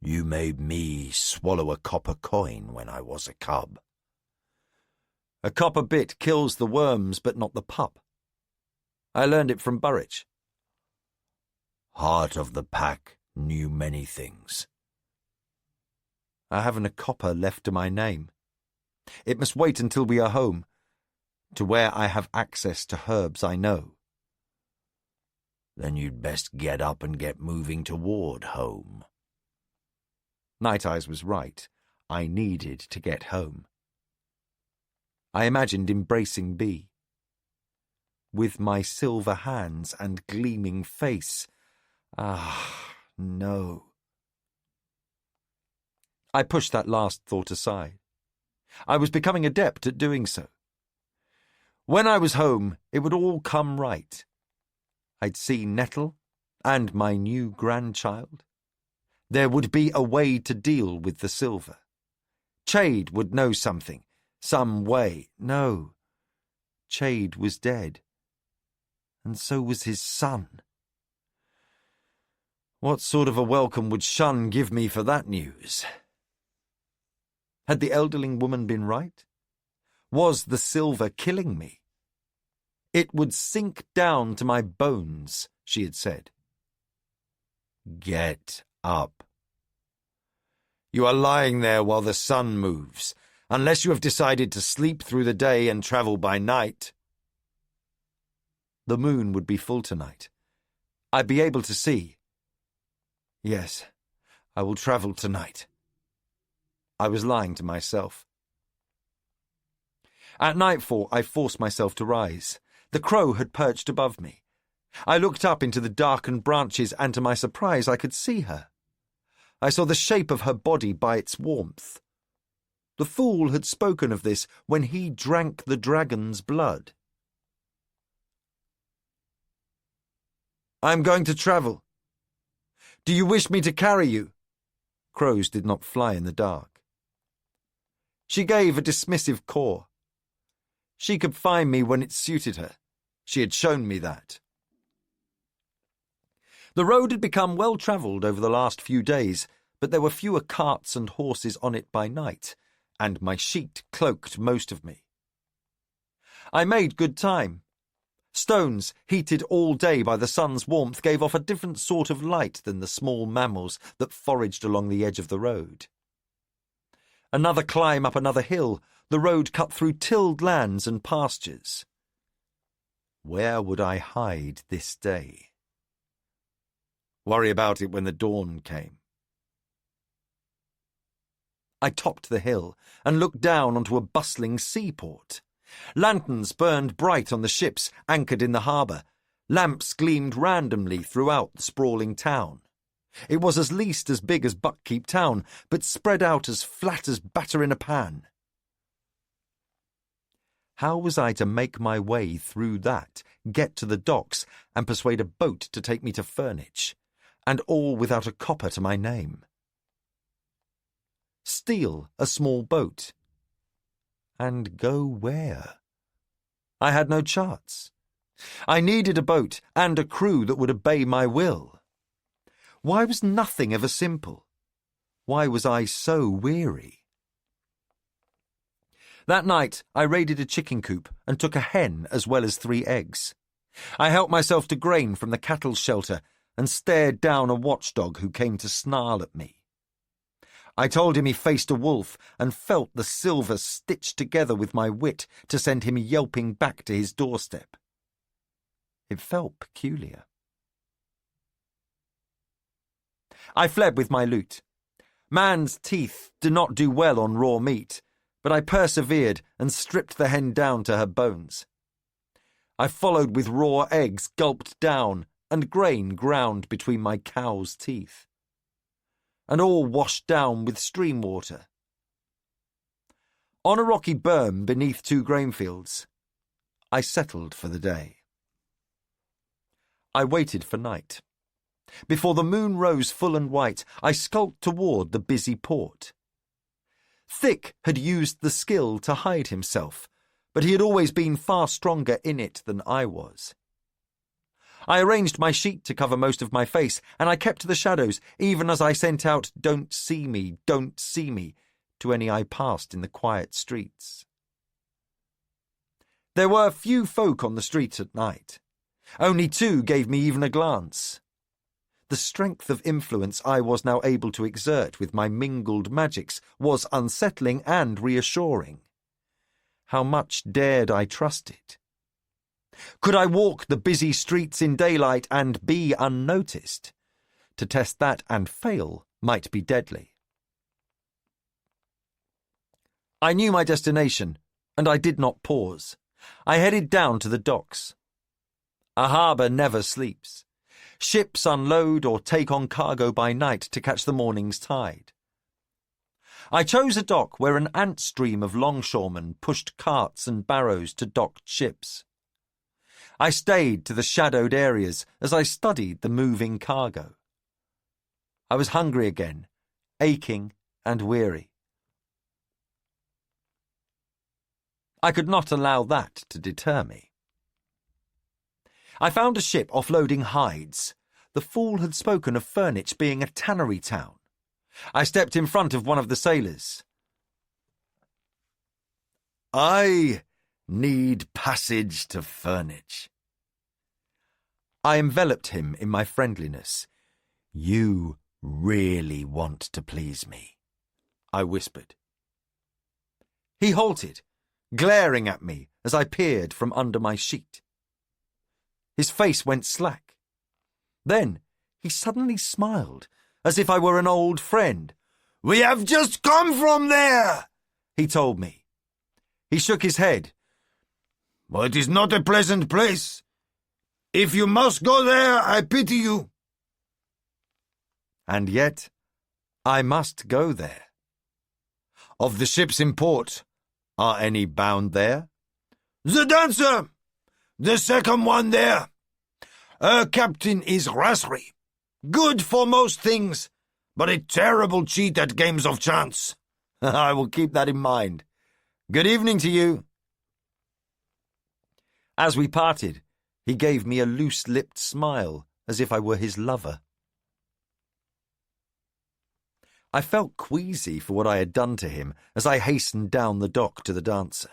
You made me swallow a copper coin when I was a cub. A copper bit kills the worms, but not the pup. I learned it from Burridge. Heart of the pack knew many things. I haven't a copper left to my name. It must wait until we are home, to where I have access to herbs I know. Then you'd best get up and get moving toward home. Night Eyes was right. I needed to get home. I imagined embracing Bee. With my silver hands and gleaming face. Ah, no. I pushed that last thought aside. I was becoming adept at doing so. When I was home, it would all come right. I'd see Nettle and my new grandchild. There would be a way to deal with the silver. Chade would know something, some way. No, Chade was dead. And so was his son. What sort of a welcome would Shun give me for that news? Had the elderling woman been right? Was the silver killing me? It would sink down to my bones, she had said. Get up. You are lying there while the sun moves, unless you have decided to sleep through the day and travel by night. The moon would be full tonight. I'd be able to see. Yes, I will travel tonight. I was lying to myself. At nightfall, I forced myself to rise. The crow had perched above me. I looked up into the darkened branches, and to my surprise, I could see her. I saw the shape of her body by its warmth. The fool had spoken of this when he drank the dragon's blood. I am going to travel. Do you wish me to carry you? Crows did not fly in the dark. She gave a dismissive caw. She could find me when it suited her. She had shown me that. The road had become well-travelled over the last few days, but there were fewer carts and horses on it by night, and my sheet cloaked most of me. I made good time. Stones, heated all day by the sun's warmth, gave off a different sort of light than the small mammals that foraged along the edge of the road. Another climb up another hill, the road cut through tilled lands and pastures. Where would I hide this day? Worry about it when the dawn came. I topped the hill and looked down onto a bustling seaport. Lanterns burned bright on the ships anchored in the harbour. Lamps gleamed randomly throughout the sprawling town. It was at least as big as Buckkeep Town, but spread out as flat as batter in a pan. How was I to make my way through that, get to the docks, and persuade a boat to take me to Furnich, and all without a copper to my name? Steal a small boat. And go where? I had no charts. I needed a boat and a crew that would obey my will. Why was nothing ever simple? Why was I so weary? That night I raided a chicken coop and took a hen as well as 3 eggs. I helped myself to grain from the cattle shelter and stared down a watchdog who came to snarl at me. I told him he faced a wolf and felt the silver stitched together with my wit to send him yelping back to his doorstep. It felt peculiar. I fled with my loot. Man's teeth do not do well on raw meat, but I persevered and stripped the hen down to her bones. I followed with raw eggs gulped down and grain ground between my cow's teeth, and all washed down with stream water. On a rocky berm beneath 2 grain fields, I settled for the day. I waited for night. Before the moon rose full and white, I skulked toward the busy port. Thick had used the skill to hide himself, but he had always been far stronger in it than I was. I arranged my sheet to cover most of my face, and I kept to the shadows, even as I sent out don't see me," to any I passed in the quiet streets. There were few folk on the street at night. Only 2 gave me even a glance. The strength of influence I was now able to exert with my mingled magics was unsettling and reassuring. How much dared I trust it? Could I walk the busy streets in daylight and be unnoticed? To test that and fail might be deadly. I knew my destination, and I did not pause. I headed down to the docks. A harbour never sleeps. Ships unload or take on cargo by night to catch the morning's tide. I chose a dock where an ant stream of longshoremen pushed carts and barrows to docked ships. I stayed to the shadowed areas as I studied the moving cargo. I was hungry again, aching and weary. I could not allow that to deter me. I found a ship offloading hides. The fool had spoken of Furnich being a tannery town. I stepped in front of one of the sailors. "I need passage to Furnich." I enveloped him in my friendliness. "You really want to please me," I whispered. He halted, glaring at me as I peered from under my sheet. His face went slack. Then he suddenly smiled, as if I were an old friend. "We have just come from there," he told me. He shook his head. "But it is not a pleasant place. If you must go there, I pity you." And yet, I must go there. "Of the ships in port, are any bound there?" "The Dancer! The second one there. Her captain is Rasri. Good for most things, but a terrible cheat at games of chance." I will keep that in mind. Good evening to you. As we parted, he gave me a loose-lipped smile, as if I were his lover. I felt queasy for what I had done to him as I hastened down the dock to the Dancer.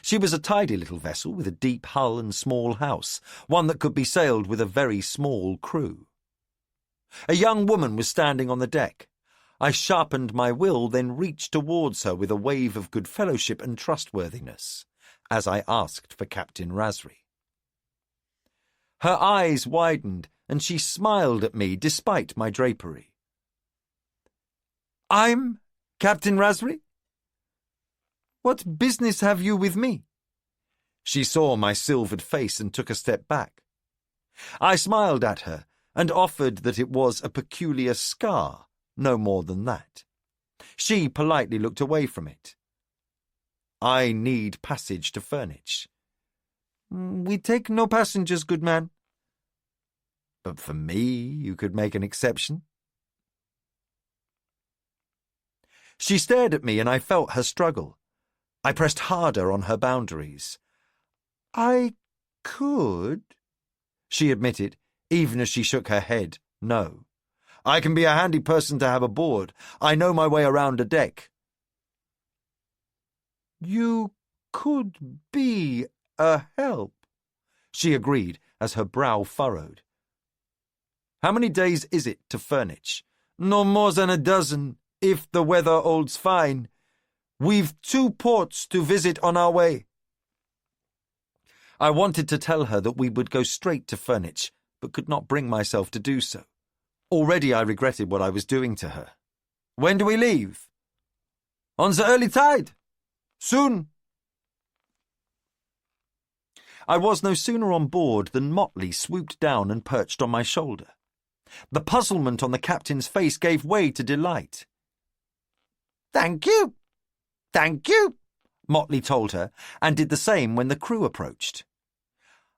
She was a tidy little vessel with a deep hull and small house, one that could be sailed with a very small crew. A young woman was standing on the deck. I sharpened my will, then reached towards her with a wave of good fellowship and trustworthiness, as I asked for Captain Rasri. Her eyes widened, and she smiled at me despite my drapery. "I'm Captain Rasri? What business have you with me?" She saw my silvered face and took a step back. I smiled at her and offered that it was a peculiar scar, no more than that. She politely looked away from it. "I need passage to Furnich." "We take no passengers, good man." "But for me, you could make an exception." She stared at me and I felt her struggle. I pressed harder on her boundaries. "I could," she admitted, even as she shook her head, no. "I can be a handy person to have aboard. I know my way around a deck." "You could be a help," she agreed as her brow furrowed. "How many days is it to Furnich?" "No more than a dozen, if the weather holds fine. We've 2 ports to visit on our way." I wanted to tell her that we would go straight to Furnich, but could not bring myself to do so. Already I regretted what I was doing to her. "When do we leave?" "On the early tide. Soon." I was no sooner on board than Motley swooped down and perched on my shoulder. The puzzlement on the captain's face gave way to delight. "Thank you. Thank you," Motley told her, and did the same when the crew approached.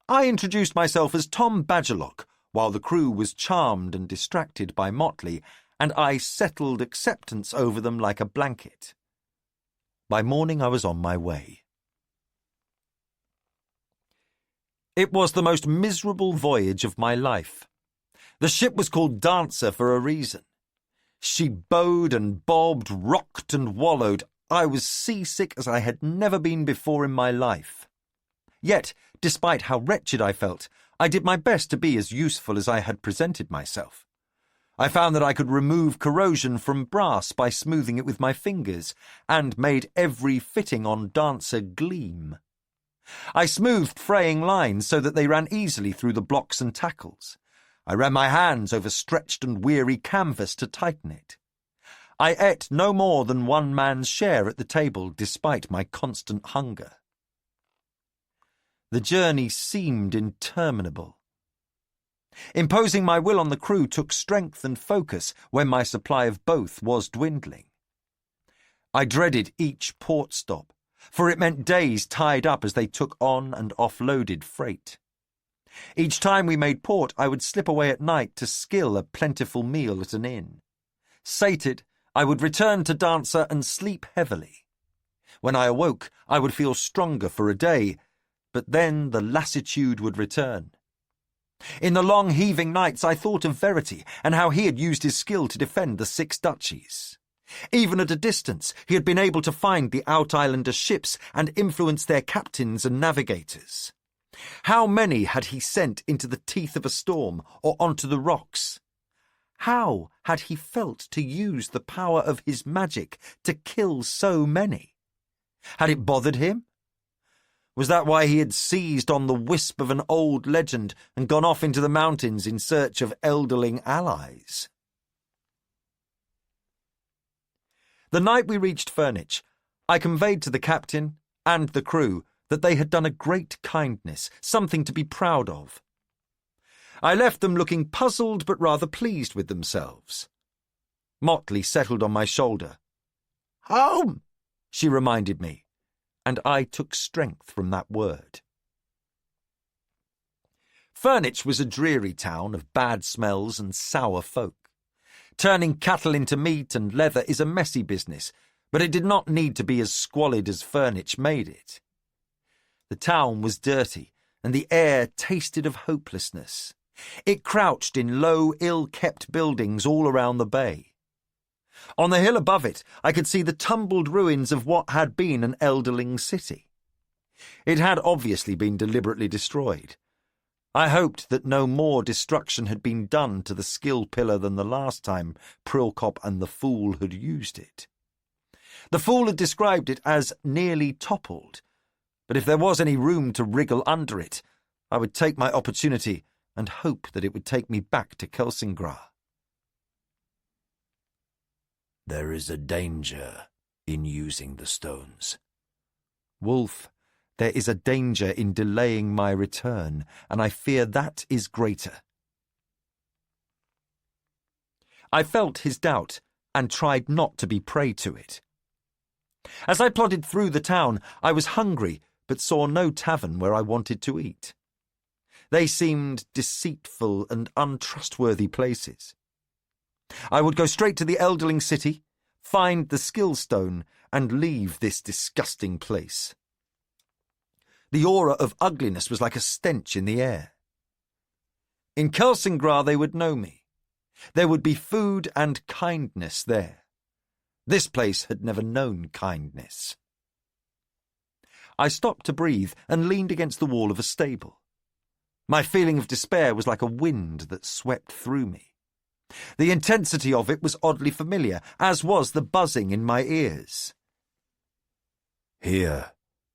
I introduced myself as Tom Badgerlock, while the crew was charmed and distracted by Motley, and I settled acceptance over them like a blanket. By morning I was on my way. It was the most miserable voyage of my life. The ship was called Dancer for a reason. She bowed and bobbed, rocked and wallowed. I was seasick as I had never been before in my life. Yet, despite how wretched I felt, I did my best to be as useful as I had presented myself. I found that I could remove corrosion from brass by smoothing it with my fingers, and made every fitting on Dancer gleam. I smoothed fraying lines so that they ran easily through the blocks and tackles. I ran my hands over stretched and weary canvas to tighten it. I ate no more than one man's share at the table, despite my constant hunger. The journey seemed interminable. Imposing my will on the crew took strength and focus when my supply of both was dwindling. I dreaded each port stop, for it meant days tied up as they took on and offloaded freight. Each time we made port, I would slip away at night to skill a plentiful meal at an inn. Sated, I would return to Dancer and sleep heavily. When I awoke, I would feel stronger for a day, but then the lassitude would return. In the long heaving nights I thought of Verity and how he had used his skill to defend the 6 duchies. Even at a distance, he had been able to find the out-islander ships and influence their captains and navigators. How many had he sent into the teeth of a storm or onto the rocks? How had he felt to use the power of his magic to kill so many? Had it bothered him? Was that why he had seized on the wisp of an old legend and gone off into the mountains in search of elderling allies? The night we reached Furnich, I conveyed to the captain and the crew that they had done a great kindness, something to be proud of. I left them looking puzzled but rather pleased with themselves. Motley settled on my shoulder. "Home," she reminded me, and I took strength from that word. Furnich was a dreary town of bad smells and sour folk. Turning cattle into meat and leather is a messy business, but it did not need to be as squalid as Furnich made it. The town was dirty, and the air tasted of hopelessness. It crouched in low, ill-kept buildings all around the bay. On the hill above it, I could see the tumbled ruins of what had been an elderling city. It had obviously been deliberately destroyed. I hoped that no more destruction had been done to the skill pillar than the last time Prilkop and the Fool had used it. The Fool had described it as nearly toppled, but if there was any room to wriggle under it, I would take my opportunity and hope that it would take me back to Kelsingrar. There is a danger in using the stones. Wolf, there is a danger in delaying my return, and I fear that is greater. I felt his doubt and tried not to be prey to it. As I plodded through the town, I was hungry, but saw no tavern where I wanted to eat. They seemed deceitful and untrustworthy places. I would go straight to the elderling city, find the skill stone, and leave this disgusting place. The aura of ugliness was like a stench in the air. In Kelsingrar they would know me. There would be food and kindness there. This place had never known kindness. I stopped to breathe and leaned against the wall of a stable. My feeling of despair was like a wind that swept through me. The intensity of it was oddly familiar, as was the buzzing in my ears. Here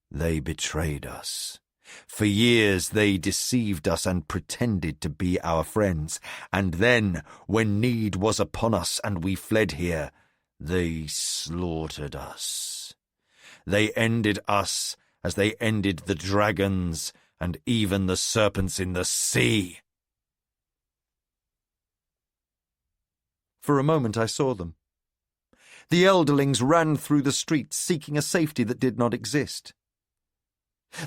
they betrayed us. For years they deceived us and pretended to be our friends, and then, when need was upon us and we fled here, they slaughtered us. They ended us as they ended the dragons and even the serpents in the sea. For a moment I saw them. The elderlings ran through the streets seeking a safety that did not exist.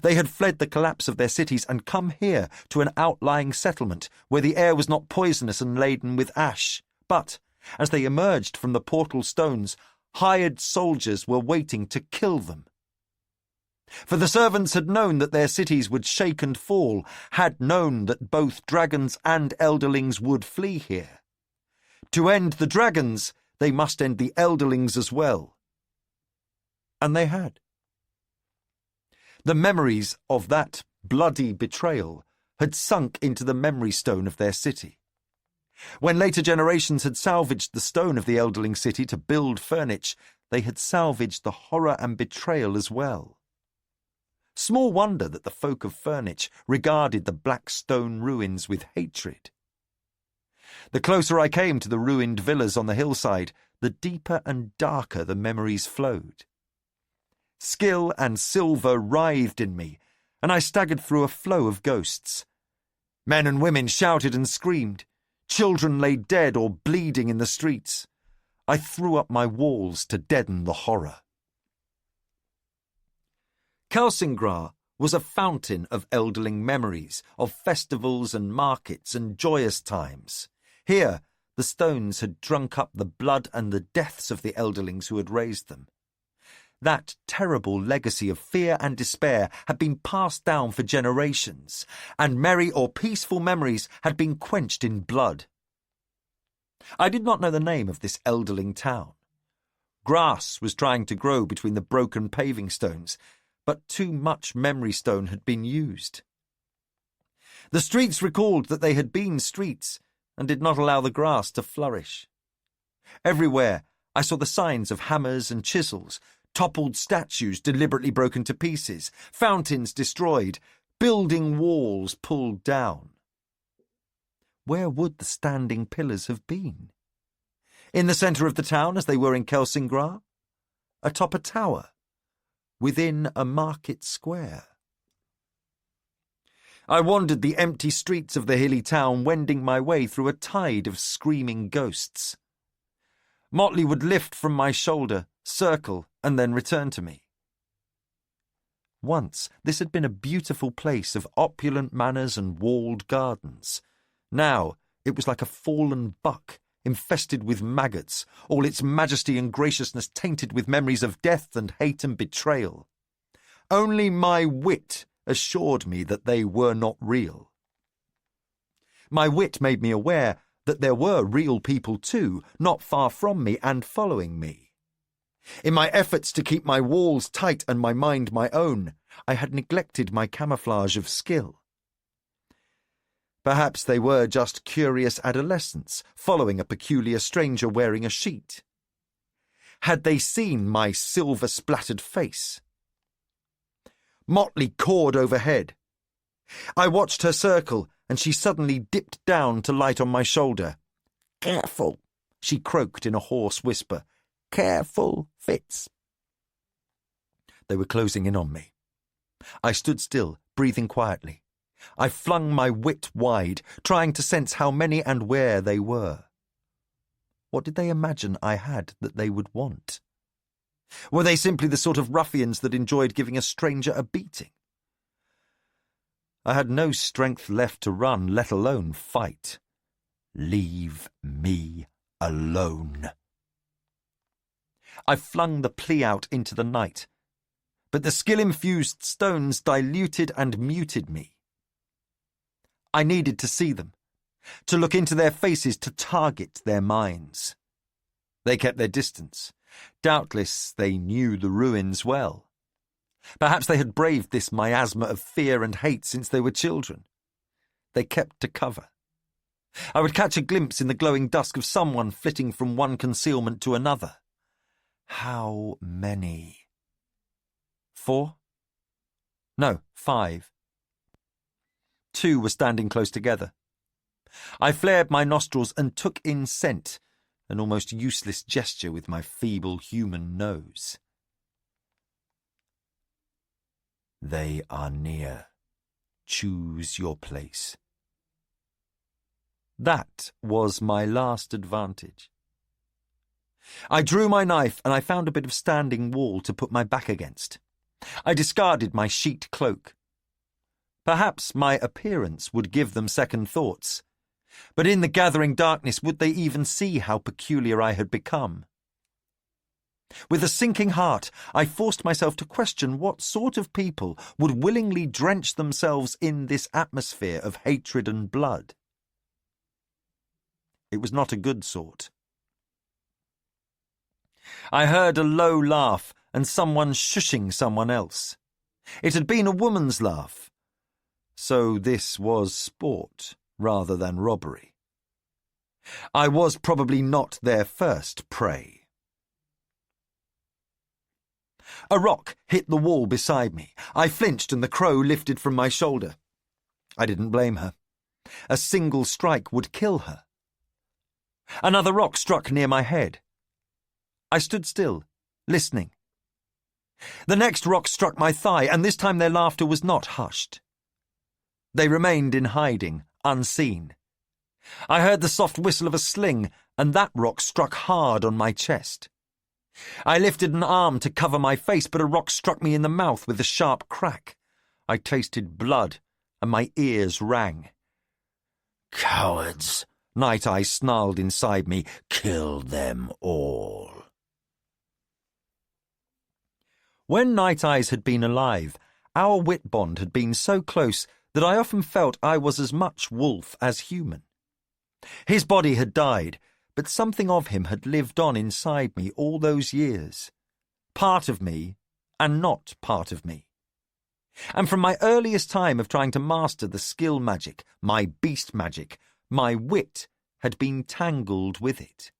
They had fled the collapse of their cities and come here to an outlying settlement where the air was not poisonous and laden with ash, but, as they emerged from the portal stones, hired soldiers were waiting to kill them. For the servants had known that their cities would shake and fall, had known that both dragons and elderlings would flee here. To end the dragons, they must end the elderlings as well. And they had. The memories of that bloody betrayal had sunk into the memory stone of their city. When later generations had salvaged the stone of the elderling city to build furniture, they had salvaged the horror and betrayal as well. Small wonder that the folk of Furnish regarded the black stone ruins with hatred. The closer I came to the ruined villas on the hillside, the deeper and darker the memories flowed. Skill and silver writhed in me, and I staggered through a flow of ghosts. Men and women shouted and screamed. Children lay dead or bleeding in the streets. I threw up my walls to deaden the horror. Kelsingra was a fountain of elderling memories, of festivals and markets and joyous times. Here, the stones had drunk up the blood and the deaths of the elderlings who had raised them. That terrible legacy of fear and despair had been passed down for generations, and merry or peaceful memories had been quenched in blood. I did not know the name of this elderling town. Grass was trying to grow between the broken paving stones, but too much memory stone had been used. The streets recalled that they had been streets and did not allow the grass to flourish. Everywhere I saw the signs of hammers and chisels, toppled statues deliberately broken to pieces, fountains destroyed, building walls pulled down. Where would the standing pillars have been? In the centre of the town, as they were in Kelsingra? Atop a tower? Within a market square? I wandered the empty streets of the hilly town, wending my way through a tide of screaming ghosts. Motley would lift from my shoulder, circle, and then return to me. Once this had been a beautiful place of opulent manors and walled gardens. Now it was like a fallen buck, infested with maggots, all its majesty and graciousness tainted with memories of death and hate and betrayal. Only my wit assured me that they were not real. My wit made me aware that there were real people too, not far from me and following me. In my efforts to keep my walls tight and my mind my own, I had neglected my camouflage of skill. Perhaps they were just curious adolescents, following a peculiar stranger wearing a sheet. Had they seen my silver-splattered face? Motley cawed overhead. I watched her circle, and she suddenly dipped down to light on my shoulder. "Careful," she croaked in a hoarse whisper. "Careful, Fitz." They were closing in on me. I stood still, breathing quietly. I flung my wit wide, trying to sense how many and where they were. What did they imagine I had that they would want? Were they simply the sort of ruffians that enjoyed giving a stranger a beating? I had no strength left to run, let alone fight. Leave me alone. I flung the plea out into the night, but the skill-infused stones diluted and muted me. I needed to see them, to look into their faces, to target their minds. They kept their distance. Doubtless they knew the ruins well. Perhaps they had braved this miasma of fear and hate since they were children. They kept to cover. I would catch a glimpse in the glowing dusk of someone flitting from one concealment to another. How many? 4? No, 5. 2 were standing close together. I flared my nostrils and took in scent, an almost useless gesture with my feeble human nose. They are near. Choose your place. That was my last advantage. I drew my knife and I found a bit of standing wall to put my back against. I discarded my sheet cloak. Perhaps my appearance would give them second thoughts, but in the gathering darkness would they even see how peculiar I had become? With a sinking heart, I forced myself to question what sort of people would willingly drench themselves in this atmosphere of hatred and blood. It was not a good sort. I heard a low laugh and someone shushing someone else. It had been a woman's laugh. So this was sport rather than robbery. I was probably not their first prey. A rock hit the wall beside me. I flinched and the crow lifted from my shoulder. I didn't blame her. A single strike would kill her. Another rock struck near my head. I stood still, listening. The next rock struck my thigh, and this time their laughter was not hushed. They remained in hiding, unseen. I heard the soft whistle of a sling, and that rock struck hard on my chest. I lifted an arm to cover my face, but a rock struck me in the mouth with a sharp crack. I tasted blood, and my ears rang. "Cowards," Night Eyes snarled inside me. "Kill them all." When Night Eyes had been alive, our wit bond had been so close that I often felt I was as much wolf as human. His body had died, but something of him had lived on inside me all those years. Part of me, and not part of me. And from my earliest time of trying to master the skill magic, my beast magic, my wit had been tangled with it.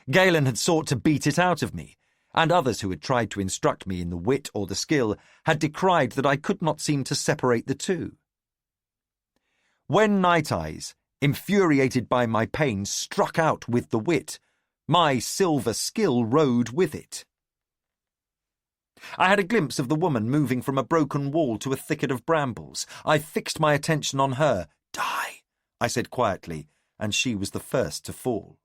Galen had sought to beat it out of me, and others who had tried to instruct me in the wit or the skill had decried that I could not seem to separate the two. When Night Eyes, infuriated by my pain, struck out with the wit, my silver skill rode with it. I had a glimpse of the woman moving from a broken wall to a thicket of brambles. I fixed my attention on her. "Die," I said quietly, and she was the first to fall.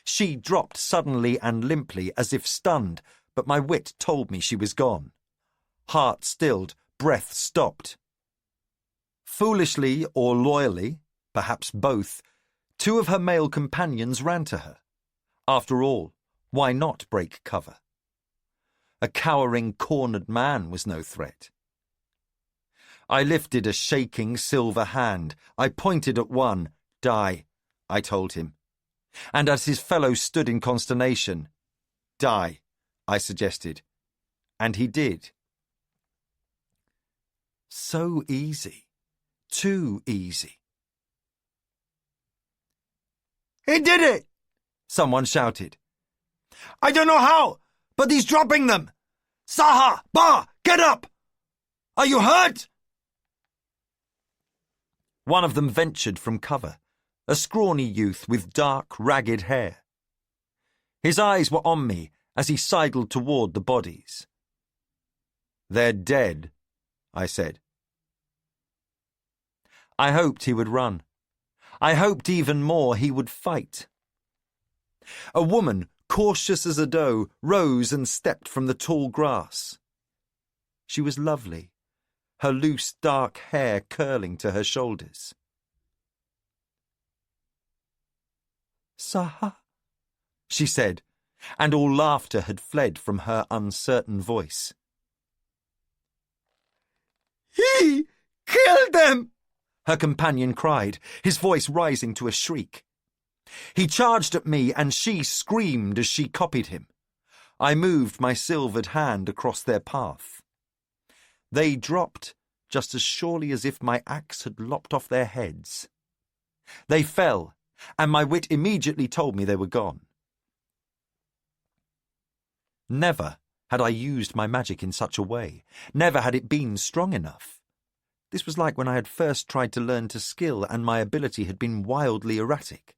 She dropped suddenly and limply, as if stunned, but my wit told me she was gone. Heart stilled, breath stopped. Foolishly or loyally, perhaps both, two of her male companions ran to her. After all, why not break cover? A cowering, cornered man was no threat. I lifted a shaking silver hand. I pointed at one. "Die," I told him. And as his fellows stood in consternation, "Die," I suggested. And he did. So easy. Too easy. "He did it!" Someone shouted. "I don't know how, but he's dropping them! Saha! Ba! Get up! Are you hurt?" One of them ventured from cover, a scrawny youth with dark, ragged hair. His eyes were on me as he sidled toward the bodies. "They're dead," I said. I hoped he would run. I hoped even more he would fight. A woman, cautious as a doe, rose and stepped from the tall grass. She was lovely, her loose dark hair curling to her shoulders. "Saha," she said, and all laughter had fled from her uncertain voice. "He killed them!" her companion cried, his voice rising to a shriek. He charged at me, and she screamed as she copied him. I moved my silvered hand across their path. They dropped just as surely as if my axe had lopped off their heads. They fell, and my wit immediately told me they were gone. Never had I used my magic in such a way. Never had it been strong enough. This was like when I had first tried to learn to skill and my ability had been wildly erratic.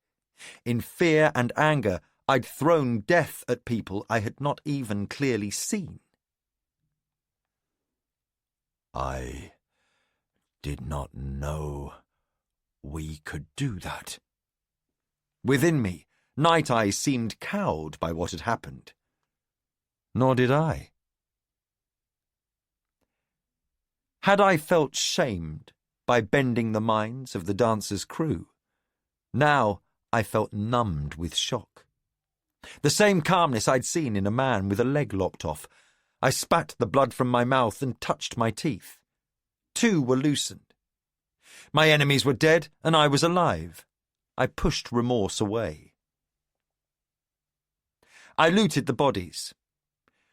In fear and anger, I'd thrown death at people I had not even clearly seen. "I did not know we could do that." Within me, Night Eyes seemed cowed by what had happened. Nor did I. Had I felt shamed by bending the minds of the dancer's crew? Now I felt numbed with shock. The same calmness I'd seen in a man with a leg lopped off. I spat the blood from my mouth and touched my teeth. 2 were loosened. My enemies were dead, and I was alive. I pushed remorse away. I looted the bodies.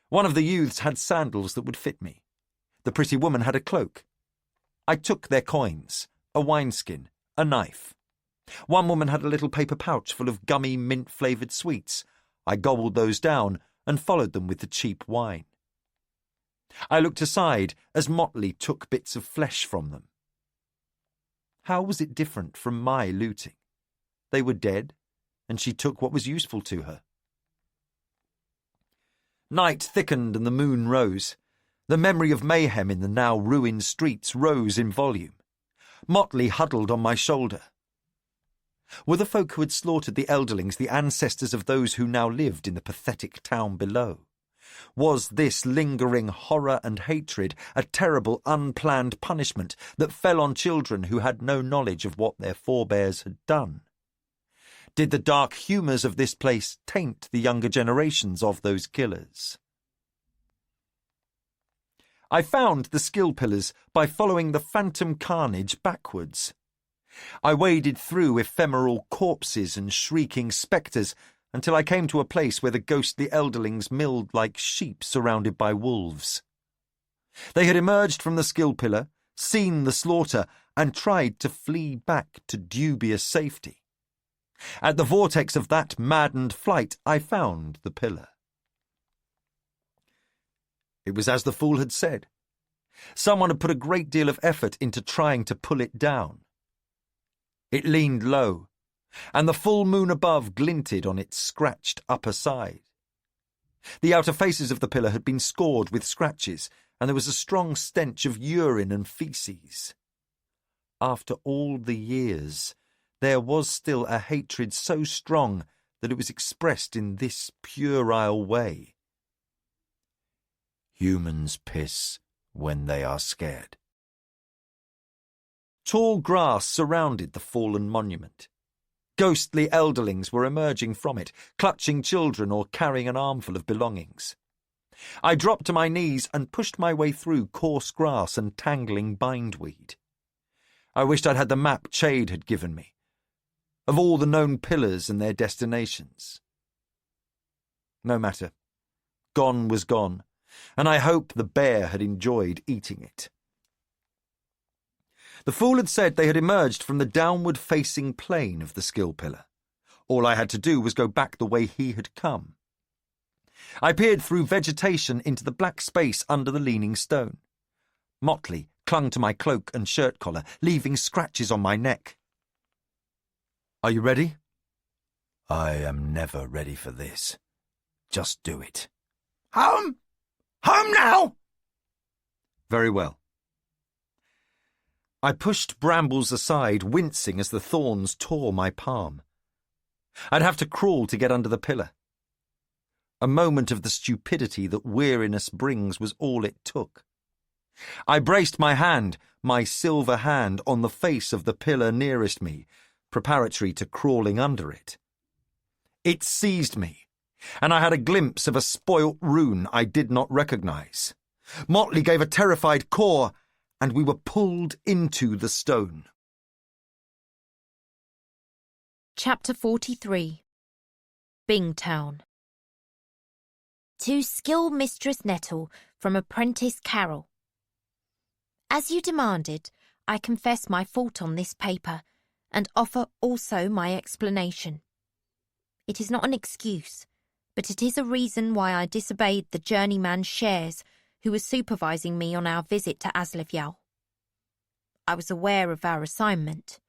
One of the youths had sandals that would fit me. The pretty woman had a cloak. I took their coins, a wineskin, a knife. One woman had a little paper pouch full of gummy, mint-flavoured sweets. I gobbled those down and followed them with the cheap wine. I looked aside as Motley took bits of flesh from them. How was it different from my looting? They were dead, and she took what was useful to her. Night thickened and the moon rose. The memory of mayhem in the now ruined streets rose in volume. Motley huddled on my shoulder. Were the folk who had slaughtered the elderlings the ancestors of those who now lived in the pathetic town below? Was this lingering horror and hatred a terrible unplanned punishment that fell on children who had no knowledge of what their forebears had done? Did the dark humours of this place taint the younger generations of those killers? I found the skill pillars by following the phantom carnage backwards. I waded through ephemeral corpses and shrieking spectres until I came to a place where the ghostly elderlings milled like sheep surrounded by wolves. They had emerged from the skill pillar, seen the slaughter, and tried to flee back to dubious safety. At the vortex of that maddened flight, I found the pillar. It was as the fool had said. Someone had put a great deal of effort into trying to pull it down. It leaned low, and the full moon above glinted on its scratched upper side. The outer faces of the pillar had been scored with scratches, and there was a strong stench of urine and feces. After all the years, there was still a hatred so strong that it was expressed in this puerile way. Humans piss when they are scared. Tall grass surrounded the fallen monument. Ghostly elderlings were emerging from it, clutching children or carrying an armful of belongings. I dropped to my knees and pushed my way through coarse grass and tangling bindweed. I wished I'd had the map Chade had given me, of all the known pillars and their destinations. No matter. Gone was gone, and I hope the bear had enjoyed eating it. The fool had said they had emerged from the downward-facing plane of the skill pillar. All I had to do was go back the way he had come. I peered through vegetation into the black space under the leaning stone. Motley clung to my cloak and shirt collar, leaving scratches on my neck. "Are you ready?" "I am never ready for this. Just do it." Home! Home now! Very well. I pushed brambles aside, wincing as the thorns tore my palm. I'd have to crawl to get under the pillar. A moment of the stupidity that weariness brings was all it took. I braced my hand, my silver hand, on the face of the pillar nearest me, preparatory to crawling under it. It seized me, and I had a glimpse of a spoilt rune I did not recognise. Motley gave a terrified caw, and we were pulled into the stone. Chapter 43. Bingtown. To Skill Mistress Nettle from Apprentice Carol. As you demanded, I confess my fault on this paper, and offer also my explanation. It is not an excuse, but it is a reason why I disobeyed the journeyman Shares, who was supervising me on our visit to Aslivjal. I was aware of our assignment.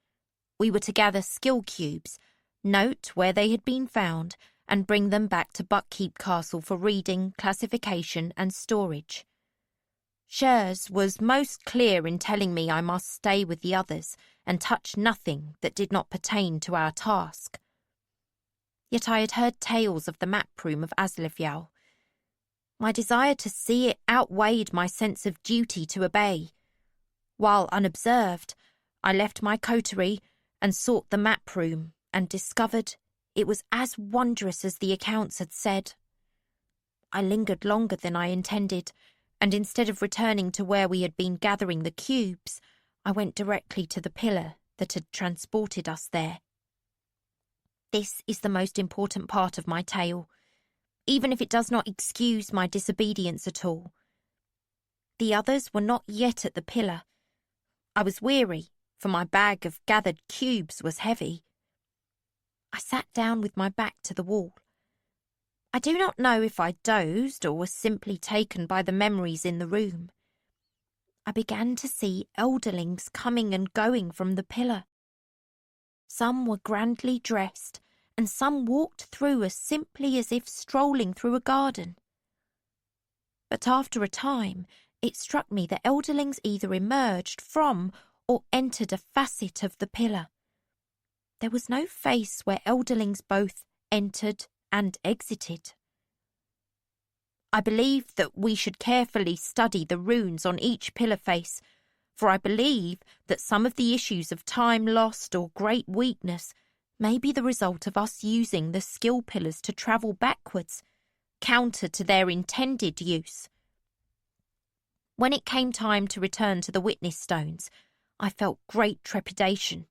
We were to gather skill cubes, note where they had been found, and bring them back to Buckkeep Castle for reading, classification, and storage. Shares was most clear in telling me I must stay with the others and touch nothing that did not pertain to our task. Yet I had heard tales of the map room of Aslivjal. My desire to see it outweighed my sense of duty to obey. While unobserved, I left my coterie and sought the map room and discovered It was as wondrous as the accounts had said. I lingered longer than I intended, and instead of returning to where we had been gathering the cubes, I went directly to the pillar that had transported us there. This is the most important part of my tale, even if it does not excuse my disobedience at all. The others were not yet at the pillar. I was weary, for my bag of gathered cubes was heavy. I sat down with my back to the wall. I do not know if I dozed or was simply taken by the memories in the room. I began to see elderlings coming and going from the pillar. Some were grandly dressed, and some walked through as simply as if strolling through a garden. But after a time, it struck me that elderlings either emerged from or entered a facet of the pillar. There was no face where elderlings both entered and exited. I believe that we should carefully study the runes on each pillar face, for I believe that some of the issues of time lost or great weakness may be the result of us using the skill pillars to travel backwards, counter to their intended use. When it came time to return to the witness stones, I felt great trepidation.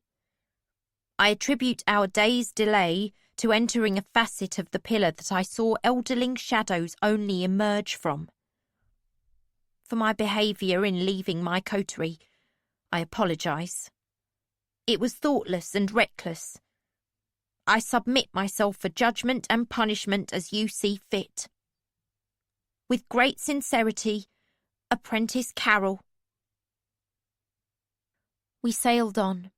I attribute our day's delay to entering a facet of the pillar that I saw elderling shadows only emerge from. For my behaviour in leaving my coterie, I apologise. It was thoughtless and reckless. I submit myself for judgment and punishment as you see fit. With great sincerity, Apprentice Carol. We sailed on.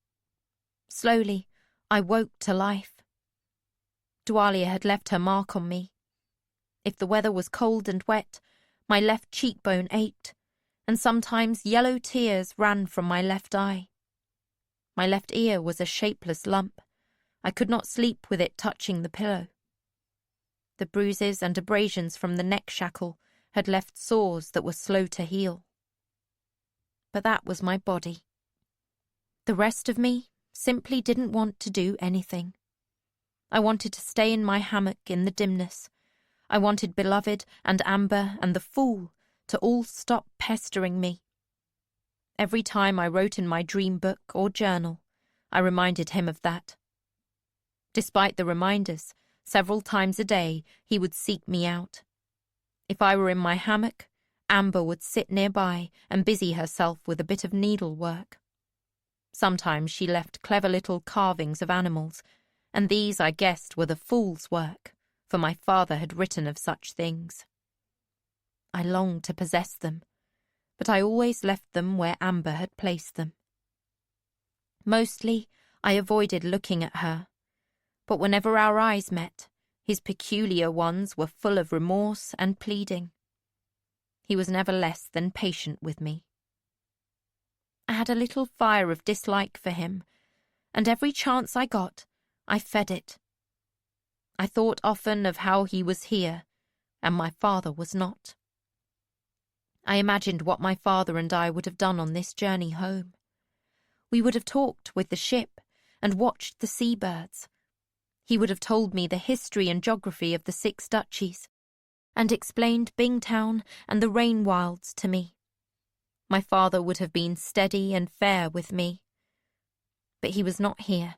Slowly, I woke to life. Dwalia had left her mark on me. If the weather was cold and wet, my left cheekbone ached, and sometimes yellow tears ran from my left eye. My left ear was a shapeless lump. I could not sleep with it touching the pillow. The bruises and abrasions from the neck shackle had left sores that were slow to heal. But that was my body. The rest of me simply didn't want to do anything. I wanted to stay in my hammock in the dimness. I wanted Beloved and Amber and the Fool to all stop pestering me. Every time I wrote in my dream book or journal, I reminded him of that. Despite the reminders, several times a day he would seek me out. If I were in my hammock, Amber would sit nearby and busy herself with a bit of needlework. Sometimes she left clever little carvings of animals, and these I guessed were the Fool's work, for my father had written of such things. I longed to possess them, but I always left them where Amber had placed them. Mostly, I avoided looking at her, but whenever our eyes met, his peculiar ones were full of remorse and pleading. He was never less than patient with me. I had a little fire of dislike for him, and every chance I got, I fed it. I thought often of how he was here, and my father was not. I imagined what my father and I would have done on this journey home. We would have talked with the ship and watched the seabirds. He would have told me the history and geography of the 6 duchies, and explained Bingtown and the rain wilds to me. My father would have been steady and fair with me. But he was not here,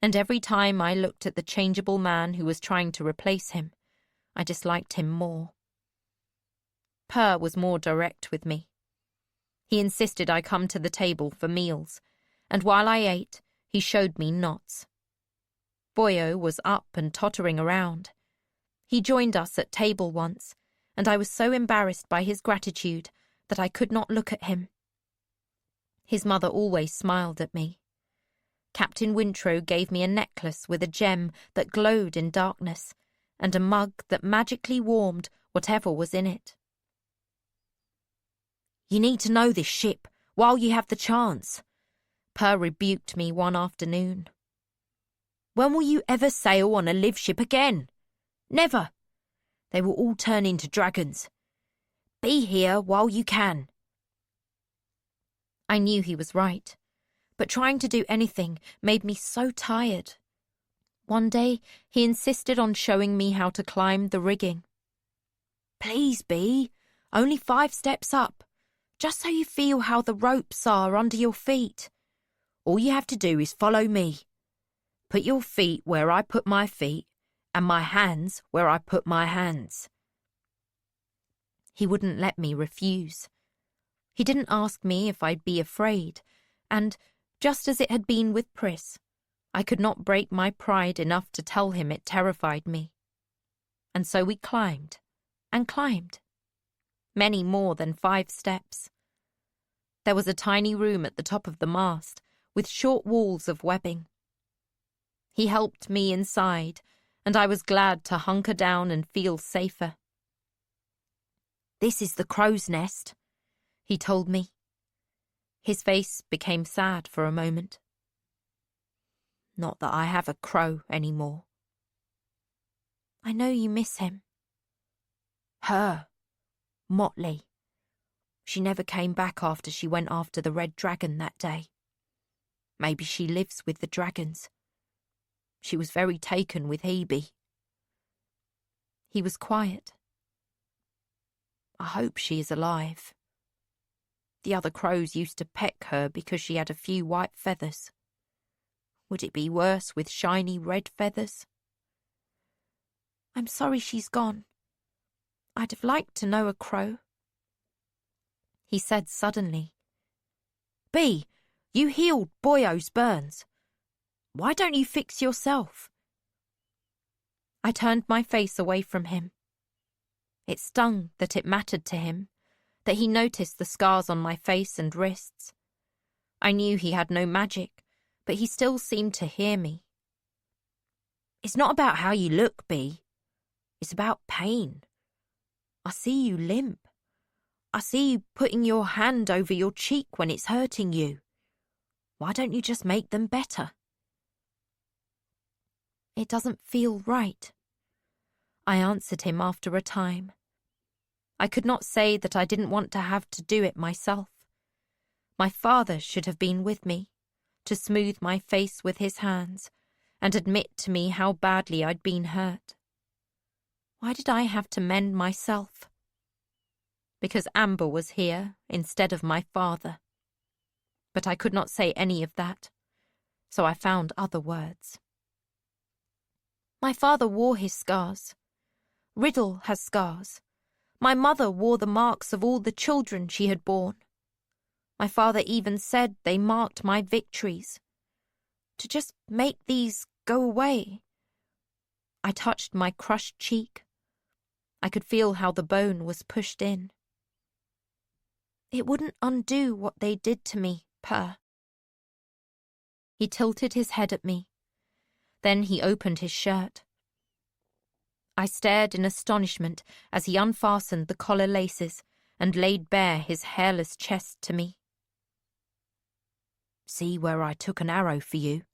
and every time I looked at the changeable man who was trying to replace him, I disliked him more. Per was more direct with me. He insisted I come to the table for meals, and while I ate, he showed me knots. Boyo was up and tottering around. He joined us at table once, and I was so embarrassed by his gratitude that I could not look at him. His mother always smiled at me. Captain Wintrow gave me a necklace with a gem that glowed in darkness, and a mug that magically warmed whatever was in it. "You need to know this ship while you have the chance," Per rebuked me one afternoon. "When will you ever sail on a live ship again? Never. They will all turn into dragons. Be here while you can." I knew he was right, but trying to do anything made me so tired. One day, he insisted on showing me how to climb the rigging. "Please, Bee, only 5 steps up, just so you feel how the ropes are under your feet. All you have to do is follow me. Put your feet where I put my feet, and my hands where I put my hands." He wouldn't let me refuse. He didn't ask me if I'd be afraid, and, just as it had been with Pris, I could not break my pride enough to tell him it terrified me. And so we climbed, and climbed. Many more than 5 steps. There was a tiny room at the top of the mast, with short walls of webbing. He helped me inside, and I was glad to hunker down and feel safer. "This is the crow's nest," he told me. His face became sad for a moment. "Not that I have a crow anymore." "I know you miss him." "Her. Motley. She never came back after she went after the red dragon that day. Maybe she lives with the dragons. She was very taken with Hebe." He was quiet. "I hope she is alive. The other crows used to peck her because she had a few white feathers. Would it be worse with shiny red feathers?" "I'm sorry she's gone. I'd have liked to know a crow." He said suddenly, "Bee, you healed Boyo's burns. Why don't you fix yourself?" I turned my face away from him. It stung that it mattered to him, that he noticed the scars on my face and wrists. I knew he had no magic, but he still seemed to hear me. "It's not about how you look, Bee. It's about pain. I see you limp. I see you putting your hand over your cheek when it's hurting you. Why don't you just make them better?" "It doesn't feel right," I answered him after a time. I could not say that I didn't want to have to do it myself. My father should have been with me, to smooth my face with his hands and admit to me how badly I'd been hurt. Why did I have to mend myself? Because Amber was here instead of my father. But I could not say any of that, so I found other words. "My father wore his scars. Riddle has scars. My mother wore the marks of all the children she had borne. My father even said they marked my victories. To just make these go away." I touched my crushed cheek. I could feel how the bone was pushed in. "It wouldn't undo what they did to me, Per." He tilted his head at me. Then he opened his shirt. I stared in astonishment as he unfastened the collar laces and laid bare his hairless chest to me. "See where I took an arrow for you?"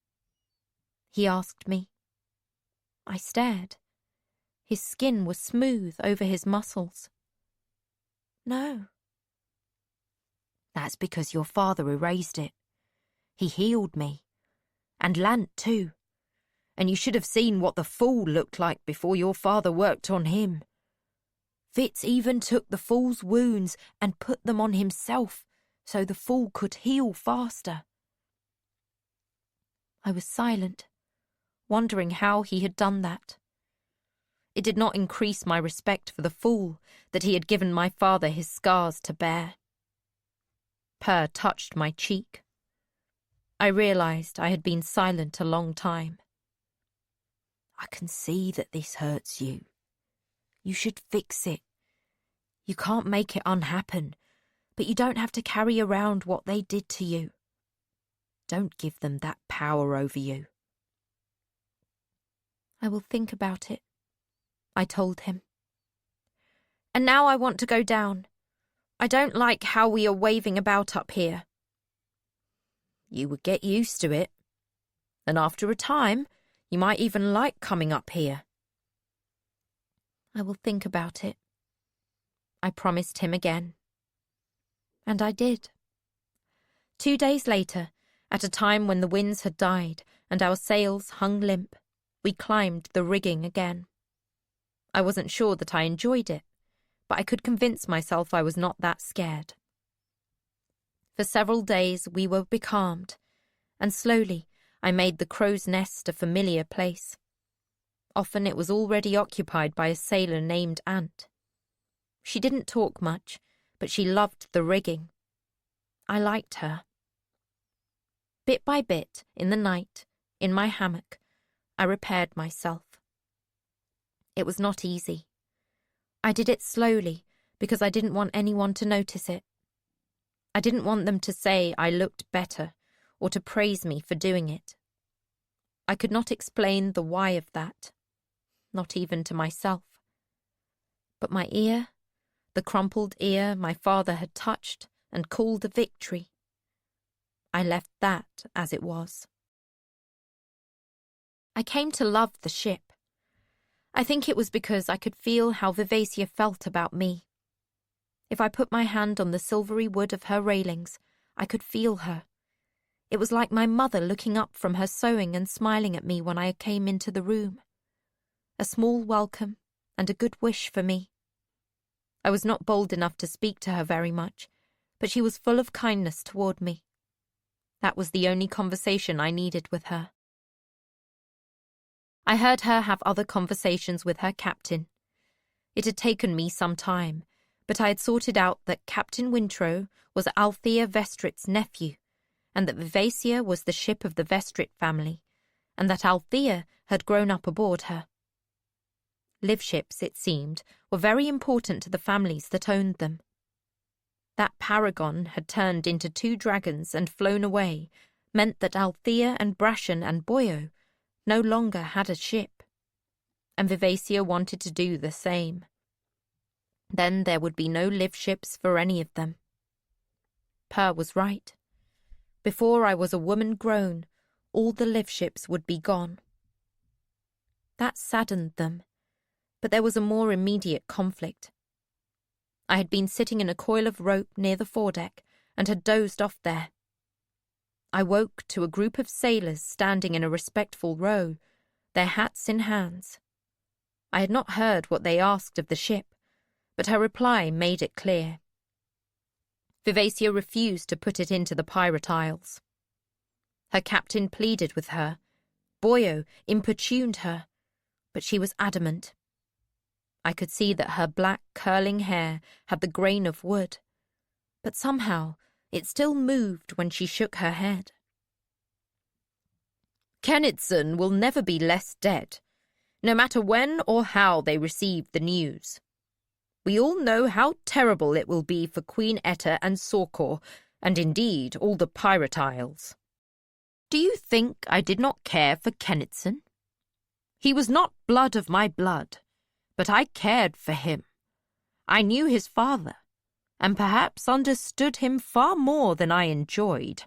he asked me. I stared. His skin was smooth over his muscles. "No." "That's because your father erased it. He healed me. And Lant too. And you should have seen what the fool looked like before your father worked on him. Fitz even took the fool's wounds and put them on himself so the fool could heal faster." I was silent, wondering how he had done that. It did not increase my respect for the fool that he had given my father his scars to bear. Per touched my cheek. I realized I had been silent a long time. "I can see that this hurts you. You should fix it. You can't make it unhappen, but you don't have to carry around what they did to you. Don't give them that power over you." "I will think about it," I told him. "And now I want to go down. I don't like how we are waving about up here." "You would get used to it. And after a time, you might even like coming up here." "I will think about it," I promised him again. And I did. 2 days later, at a time when the winds had died and our sails hung limp, We climbed the rigging again. I wasn't sure that I enjoyed it, but I could convince myself I was not that scared. For several days we were becalmed, and slowly I made the crow's nest a familiar place. Often it was already occupied by a sailor named Ant. She didn't talk much, but she loved the rigging. I liked her. Bit by bit, in the night, in my hammock, I repaired myself. It was not easy. I did it slowly because I didn't want anyone to notice it. I didn't want them to say I looked better or to praise me for doing it. I could not explain the why of that, not even to myself. But my ear, the crumpled ear my father had touched and called a victory, I left that as it was. I came to love the ship. I think it was because I could feel how Vivacia felt about me. If I put my hand on the silvery wood of her railings, I could feel her. It was like my mother looking up from her sewing and smiling at me when I came into the room. A small welcome and a good wish for me. I was not bold enough to speak to her very much, but she was full of kindness toward me. That was the only conversation I needed with her. I heard her have other conversations with her captain. It had taken me some time, but I had sorted out that Captain Wintrow was Althea Vestrit's nephew, and that Vivacia was the ship of the Vestrit family, and that Althea had grown up aboard her. Live ships, it seemed, were very important to the families that owned them. That Paragon had turned into 2 dragons and flown away meant that Althea and Brashen and Boyo no longer had a ship, and Vivacia wanted to do the same. Then there would be no live ships for any of them. Per was right. Before I was a woman grown, all the live ships would be gone. That saddened them, but there was a more immediate conflict. I had been sitting in a coil of rope near the foredeck and had dozed off there. I woke to a group of sailors standing in a respectful row, their hats in hands. I had not heard what they asked of the ship, but her reply made it clear. Vivacia refused to put it into the pirate isles. Her captain pleaded with her. Boyo importuned her, but she was adamant. I could see that her black curling hair had the grain of wood, but somehow it still moved when she shook her head. Kennitson will never be less dead, no matter when or how they receive the news. We all know how terrible it will be for Queen Etta and Sorkor, and indeed all the pirate isles. Do you think I did not care for Kennitson? He was not blood of my blood, but I cared for him. I knew his father, and perhaps understood him far more than I enjoyed.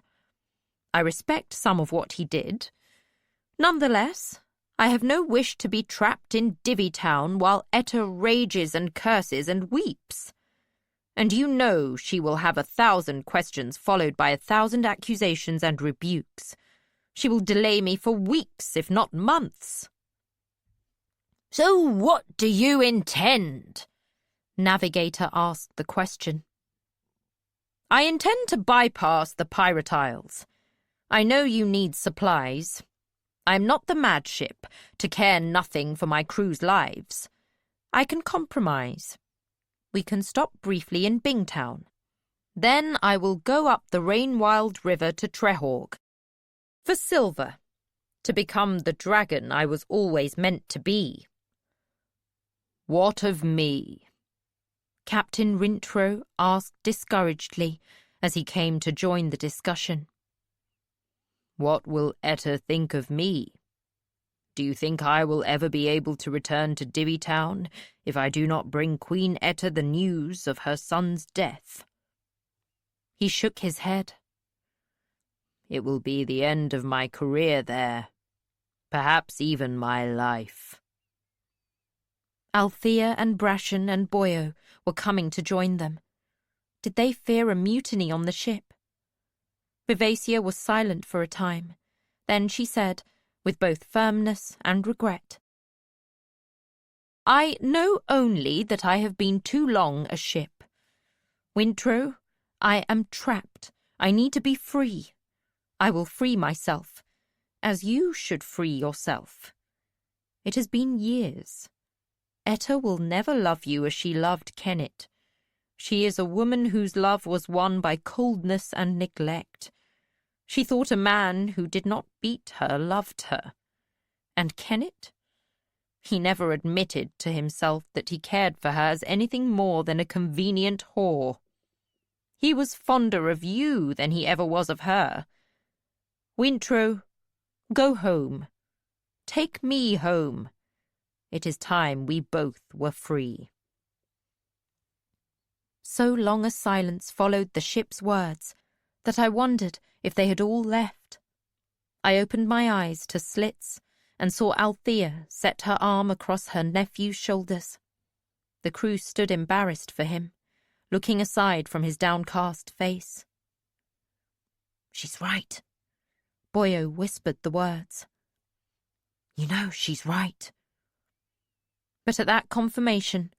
I respect some of what he did. Nonetheless, I have no wish to be trapped in Divvy Town while Etta rages and curses and weeps. And you know she will have 1,000 questions followed by 1,000 accusations and rebukes. She will delay me for weeks, if not months. So what do you intend? Navigator asked the question. I intend to bypass the pirate isles. I know you need supplies. I'm not the mad ship, to care nothing for my crew's lives. I can compromise. We can stop briefly in Bingtown. Then I will go up the Rainwild River to Trehorg. For silver, to become the dragon I was always meant to be. What of me? Captain Rintrow asked discouragedly as he came to join the discussion. What will Etta think of me? Do you think I will ever be able to return to Divvy Town if I do not bring Queen Etta the news of her son's death? He shook his head. It will be the end of my career there, perhaps even my life. Althea and Brashen and Boyo were coming to join them. Did they fear a mutiny on the ship? Vivacia was silent for a time. Then she said, with both firmness and regret. I know only that I have been too long a ship. Wintro, I am trapped. I need to be free. I will free myself, as you should free yourself. It has been years. Etta will never love you as she loved Kennet. She is a woman whose love was won by coldness and neglect. She thought a man who did not beat her loved her. And Kennet? He never admitted to himself that he cared for her as anything more than a convenient whore. He was fonder of you than he ever was of her. Wintro, go home. Take me home. It is time we both were free. So long a silence followed the ship's words that I wondered if they had all left. I opened my eyes to slits and saw Althea set her arm across her nephew's shoulders. The crew stood embarrassed for him, looking aside from his downcast face. "She's right." Boyo whispered the words. "You know she's right." But at that confirmation,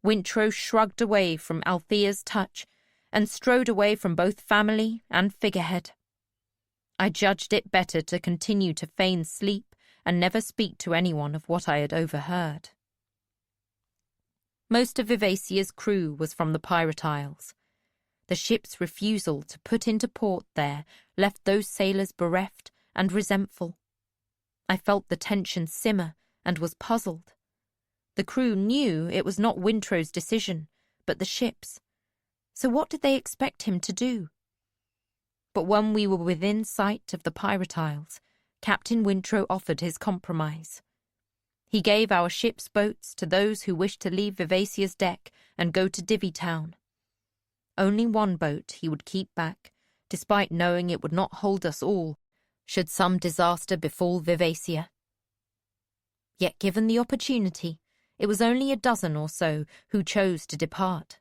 Wintro shrugged away from Althea's touch and strode away from both family and figurehead. I judged it better to continue to feign sleep and never speak to anyone of what I had overheard. Most of Vivasia's crew was from the Pirate Isles. The ship's refusal to put into port there left those sailors bereft and resentful. I felt the tension simmer and was puzzled. The crew knew it was not Wintro's decision, but the ship's. So what did they expect him to do? But when we were within sight of the Pirate Isles, Captain Wintro offered his compromise. He gave our ship's boats to those who wished to leave Vivasia's deck and go to Divvy Town. Only one boat he would keep back, despite knowing it would not hold us all, should some disaster befall Vivasia. Yet given the opportunity, it was only a dozen or so who chose to depart.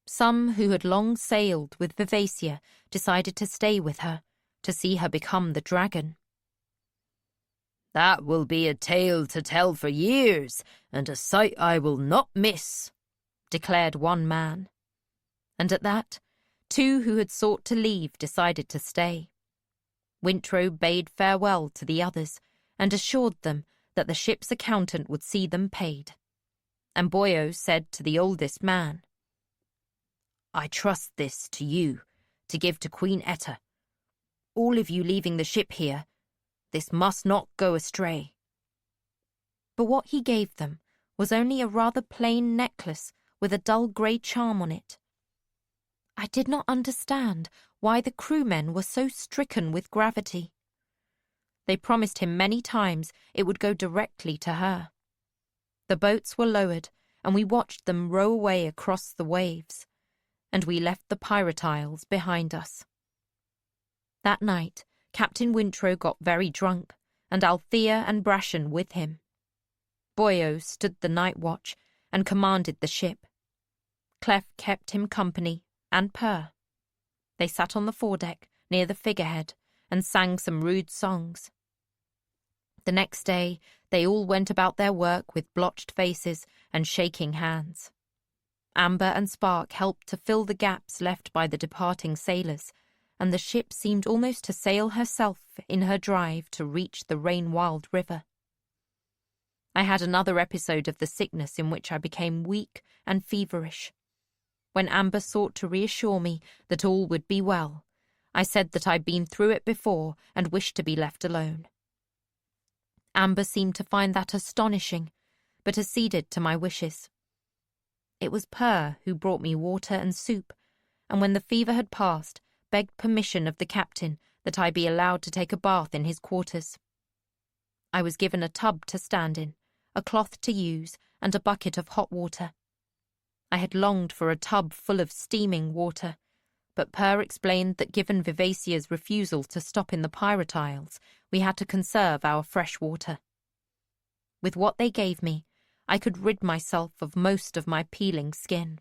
Some who had long sailed with Vivasia decided to stay with her, to see her become the dragon. "That will be a tale to tell for years, and a sight I will not miss," declared one man. And at that, two who had sought to leave decided to stay. Wintro bade farewell to the others and assured them that the ship's accountant would see them paid. And Boyo said to the oldest man, "I trust this to you, to give to Queen Etta. All of you leaving the ship here, this must not go astray." But what he gave them was only a rather plain necklace with a dull grey charm on it. I did not understand why the crewmen were so stricken with gravity. They promised him many times it would go directly to her. The boats were lowered, and we watched them row away across the waves, and we left the Pirate Isles behind us. That night, Captain Wintro got very drunk, and Althea and Brashen with him. Boyo stood the night watch and commanded the ship. Clef kept him company, and Purr. They sat on the foredeck near the figurehead and sang some rude songs. The next day, they all went about their work with blotched faces and shaking hands. Amber and Spark helped to fill the gaps left by the departing sailors, and the ship seemed almost to sail herself in her drive to reach the rain-wild river. I had another episode of the sickness in which I became weak and feverish. When Amber sought to reassure me that all would be well, I said that I'd been through it before and wished to be left alone. Amber seemed to find that astonishing, but acceded to my wishes. It was Purr who brought me water and soup, and when the fever had passed, begged permission of the captain that I be allowed to take a bath in his quarters. I was given a tub to stand in, a cloth to use, and a bucket of hot water. I had longed for a tub full of steaming water, but Purr explained that given Vivasia's refusal to stop in the Pirate Isles, we had to conserve our fresh water. With what they gave me, I could rid myself of most of my peeling skin.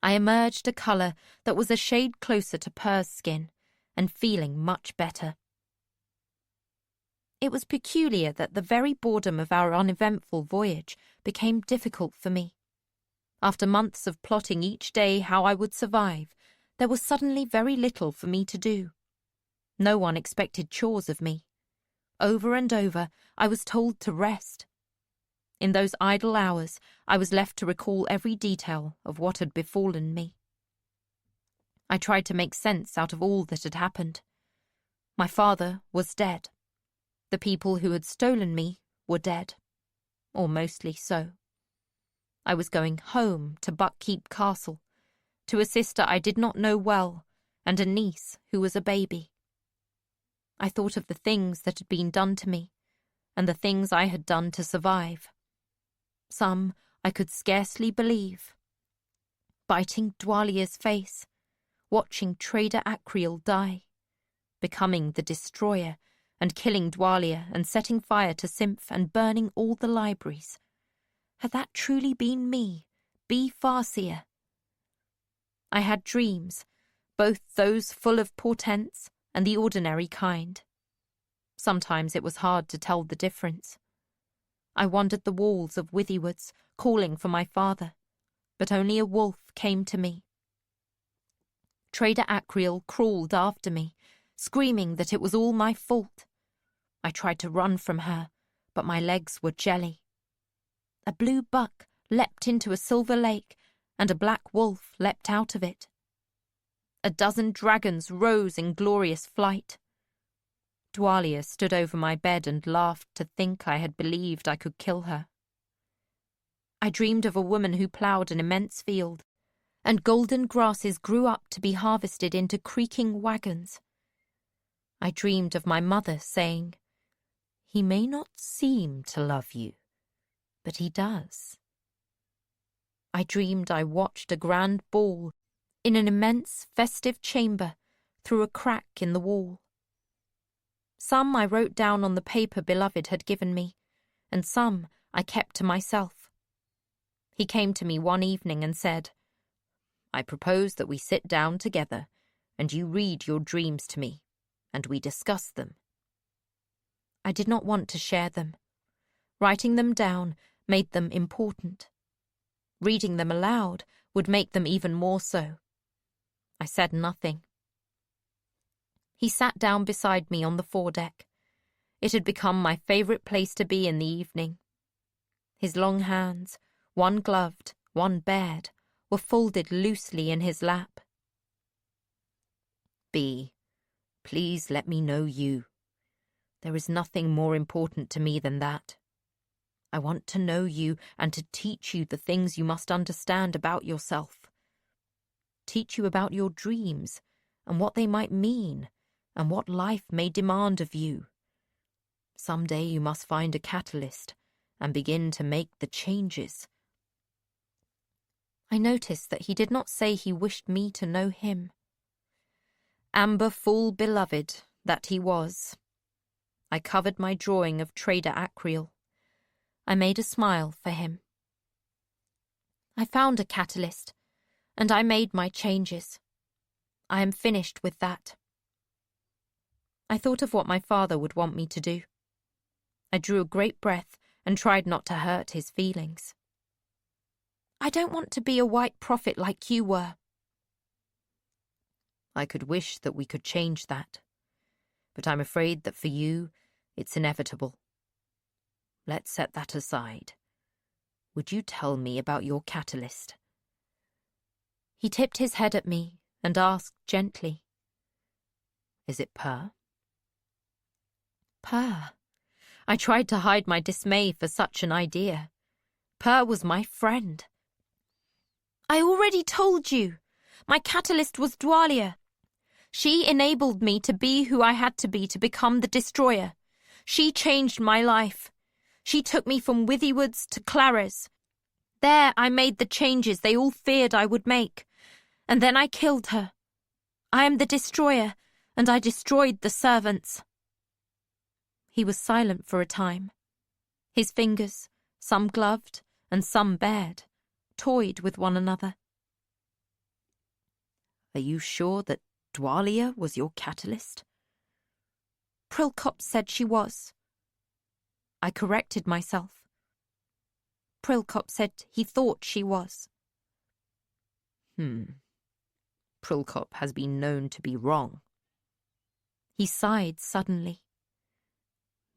I emerged a colour that was a shade closer to Purr's skin, and feeling much better. It was peculiar that the very boredom of our uneventful voyage became difficult for me. After months of plotting each day how I would survive, there was suddenly very little for me to do. No one expected chores of me. Over and over, I was told to rest. In those idle hours, I was left to recall every detail of what had befallen me. I tried to make sense out of all that had happened. My father was dead. The people who had stolen me were dead, or mostly so. I was going home to Buckkeep Castle, to a sister I did not know well, and a niece who was a baby. I thought of the things that had been done to me, and the things I had done to survive. Some I could scarcely believe. Biting Dwalia's face, watching Trader Acriel die, becoming the destroyer, and killing Dwalia and setting fire to Symph and burning all the libraries. Had that truly been me, B. Farseer? I had dreams, both those full of portents and the ordinary kind. Sometimes it was hard to tell the difference. I wandered the walls of Withywoods, calling for my father, but only a wolf came to me. Trader Acriel crawled after me, screaming that it was all my fault. I tried to run from her, but my legs were jelly. A blue buck leapt into a silver lake, and a black wolf leapt out of it. A dozen dragons rose in glorious flight. Dwalia stood over my bed and laughed to think I had believed I could kill her. I dreamed of a woman who ploughed an immense field, and golden grasses grew up to be harvested into creaking wagons. I dreamed of my mother saying, "He may not seem to love you, but he does." I dreamed I watched a grand ball in an immense festive chamber through a crack in the wall. Some I wrote down on the paper Beloved had given me, and some I kept to myself. He came to me one evening and said, "I propose that we sit down together, and you read your dreams to me, and we discuss them." I did not want to share them. Writing them down made them important. Reading them aloud would make them even more so. I said nothing. He sat down beside me on the foredeck. It had become my favourite place to be in the evening. His long hands, one gloved, one bared, were folded loosely in his lap. "B, please let me know you. There is nothing more important to me than that. I want to know you and to teach you the things you must understand about yourself. Teach you about your dreams and what they might mean and what life may demand of you. Some day you must find a catalyst and begin to make the changes." I noticed that he did not say he wished me to know him. Amber full beloved that he was. I covered my drawing of Trader Acriel. I made a smile for him. I found a catalyst, and I made my changes. I am finished with that. I thought of what my father would want me to do. I drew a great breath and tried not to hurt his feelings. "I don't want to be a white prophet like you were." "I could wish that we could change that, but I'm afraid that for you, it's inevitable. Let's set that aside. Would you tell me about your catalyst?" He tipped his head at me and asked gently, "Is it Purr?" Purr. I tried to hide my dismay for such an idea. Purr was my friend. "I already told you. My catalyst was Dwalia. She enabled me to be who I had to be to become the destroyer. She changed my life. She took me from Withywoods to Clara's. There I made the changes they all feared I would make. And then I killed her. I am the destroyer, and I destroyed the servants." He was silent for a time. His fingers, some gloved and some bared, toyed with one another. "Are you sure that Dwalia was your catalyst?" "Prilcop said she was. I corrected myself. Prilkop said he thought she was. Prilkop has been known to be wrong. He sighed suddenly.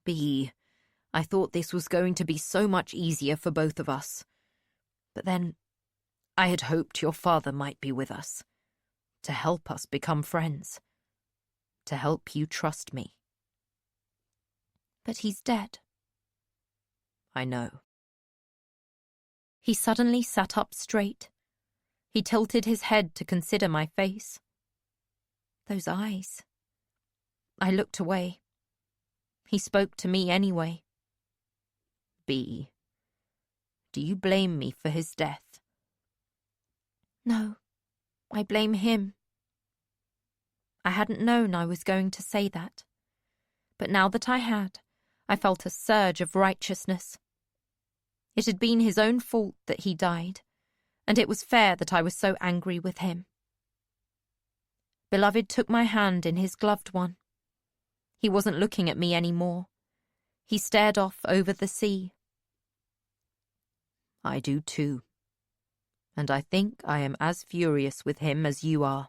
B, I thought this was going to be so much easier for both of us. But then, I had hoped your father might be with us, to help us become friends, to help you trust me. But he's dead. I know. He suddenly sat up straight. He tilted his head to consider my face. Those eyes. I looked away. He spoke to me anyway. B, do you blame me for his death? No, I blame him. I hadn't known I was going to say that. But now that I had, I felt a surge of righteousness. It had been his own fault that he died, and it was fair that I was so angry with him. Beloved took my hand in his gloved one. He wasn't looking at me any more. He stared off over the sea. I do too, and I think I am as furious with him as you are.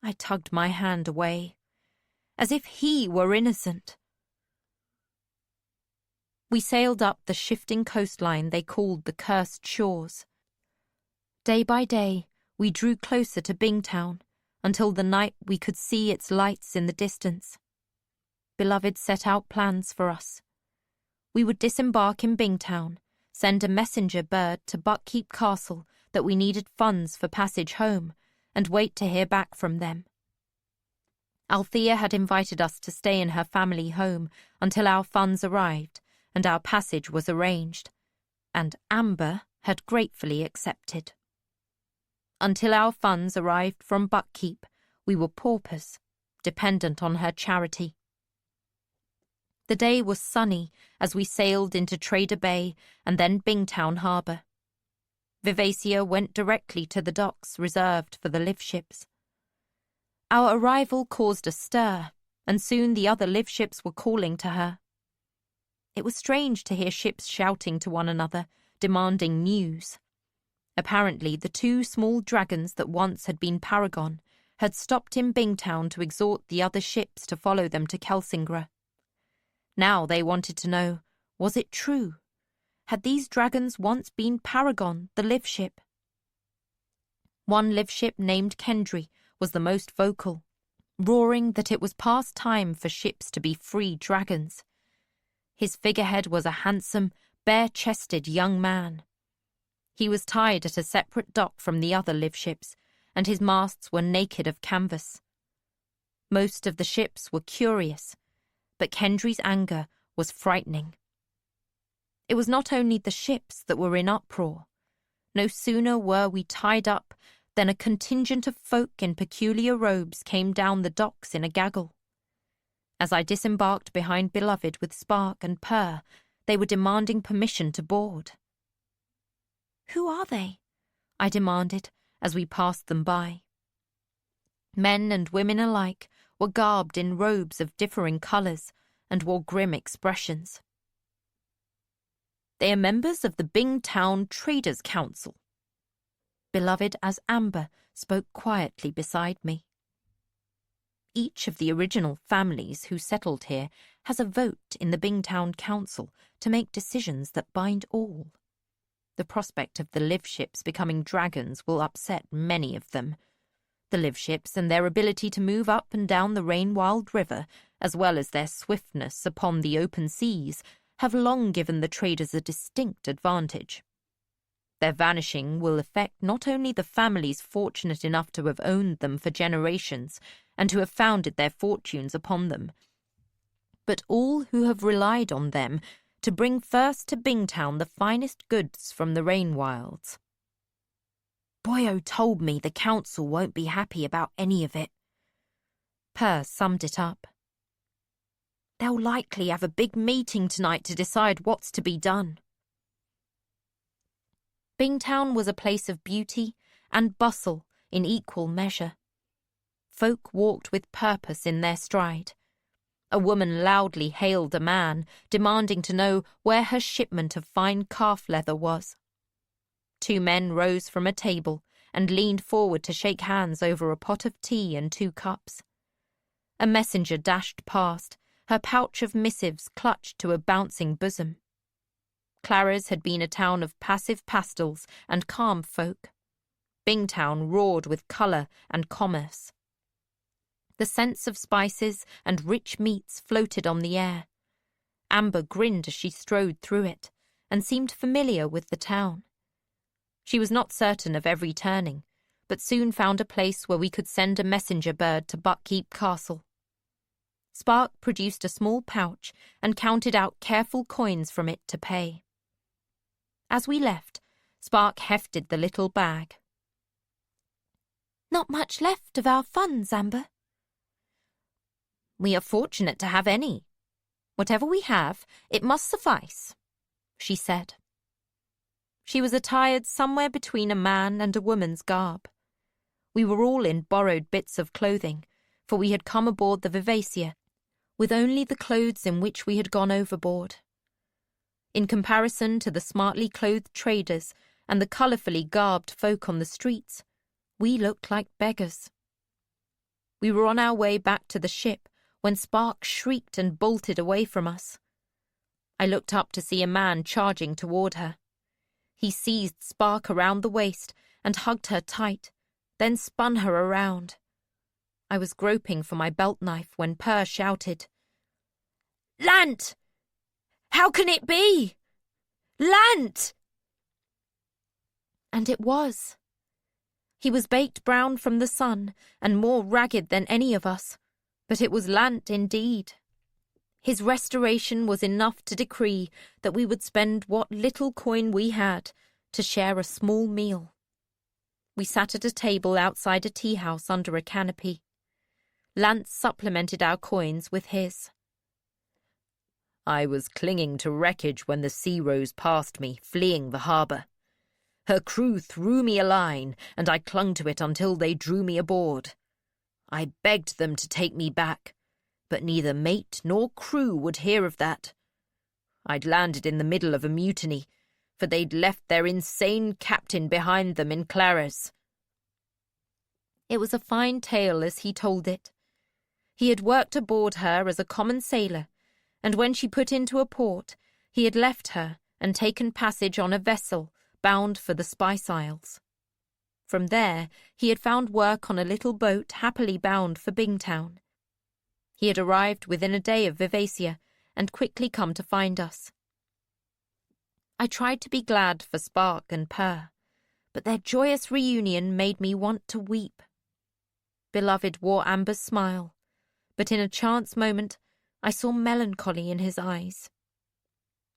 I tugged my hand away, as if he were innocent. We sailed up the shifting coastline they called the Cursed Shores. Day by day, we drew closer to Bingtown, until the night we could see its lights in the distance. Beloved set out plans for us. We would disembark in Bingtown, send a messenger bird to Buckkeep Castle that we needed funds for passage home, and wait to hear back from them. Althea had invited us to stay in her family home until our funds arrived and our passage was arranged, and Amber had gratefully accepted. Until our funds arrived from Buckkeep, we were paupers, dependent on her charity. The day was sunny as we sailed into Trader Bay and then Bingtown Harbour. Vivacia went directly to the docks reserved for the live ships. Our arrival caused a stir, and soon the other live ships were calling to her. It was strange to hear ships shouting to one another, demanding news. Apparently, the 2 small dragons that once had been Paragon had stopped in Bingtown to exhort the other ships to follow them to Kelsingra. Now they wanted to know, was it true? Had these dragons once been Paragon, the live ship? One live ship named Kendry was the most vocal, roaring that it was past time for ships to be free dragons. His figurehead was a handsome, bare-chested young man. He was tied at a separate dock from the other live ships, and his masts were naked of canvas. Most of the ships were curious, but Kendry's anger was frightening. It was not only the ships that were in uproar. No sooner were we tied up than a contingent of folk in peculiar robes came down the docks in a gaggle. As I disembarked behind Beloved with Spark and Purr, they were demanding permission to board. "Who are they?" I demanded as we passed them by. Men and women alike were garbed in robes of differing colours and wore grim expressions. "They are members of the Bingtown Traders' Council." Beloved as Amber spoke quietly beside me. Each of the original families who settled here has a vote in the Bingtown Council to make decisions that bind all. The prospect of the live ships becoming dragons will upset many of them. The live ships and their ability to move up and down the Rainwild River, as well as their swiftness upon the open seas, have long given the traders a distinct advantage. Their vanishing will affect not only the families fortunate enough to have owned them for generations and to have founded their fortunes upon them, but all who have relied on them to bring first to Bingtown the finest goods from the Rainwilds. Boyo told me the council won't be happy about any of it. Purr summed it up. They'll likely have a big meeting tonight to decide what's to be done. Bingtown was a place of beauty and bustle in equal measure. Folk walked with purpose in their stride. A woman loudly hailed a man, demanding to know where her shipment of fine calf leather was. 2 men rose from a table and leaned forward to shake hands over a pot of tea and 2 cups. A messenger dashed past, her pouch of missives clutched to a bouncing bosom. Clara's had been a town of passive pastels and calm folk. Bingtown roared with colour and commerce. The scents of spices and rich meats floated on the air. Amber grinned as she strode through it, and seemed familiar with the town. She was not certain of every turning, but soon found a place where we could send a messenger bird to Buckkeep Castle. Spark produced a small pouch and counted out careful coins from it to pay. As we left, Spark hefted the little bag. "Not much left of our funds, Amber." "We are fortunate to have any. Whatever we have, it must suffice," she said. She was attired somewhere between a man and a woman's garb. We were all in borrowed bits of clothing, for we had come aboard the Vivacia, with only the clothes in which we had gone overboard. In comparison to the smartly clothed traders and the colourfully garbed folk on the streets, we looked like beggars. We were on our way back to the ship when Spark shrieked and bolted away from us. I looked up to see a man charging toward her. He seized Spark around the waist and hugged her tight, then spun her around. I was groping for my belt knife when Purr shouted, "Lant! How can it be? Lant!" And it was. He was baked brown from the sun and more ragged than any of us, but it was Lant indeed. His restoration was enough to decree that we would spend what little coin we had to share a small meal. We sat at a table outside a tea house under a canopy. Lant supplemented our coins with his. "I was clinging to wreckage when the sea rose past me, fleeing the harbour. Her crew threw me a line, and I clung to it until they drew me aboard. I begged them to take me back, but neither mate nor crew would hear of that. I'd landed in the middle of a mutiny, for they'd left their insane captain behind them in Claris." It was a fine tale as he told it. He had worked aboard her as a common sailor, and when she put into a port, he had left her and taken passage on a vessel bound for the Spice Isles. From there, he had found work on a little boat happily bound for Bingtown. He had arrived within a day of Vivacia and quickly come to find us. I tried to be glad for Spark and Purr, but their joyous reunion made me want to weep. Beloved wore Amber's smile, but in a chance moment I saw melancholy in his eyes.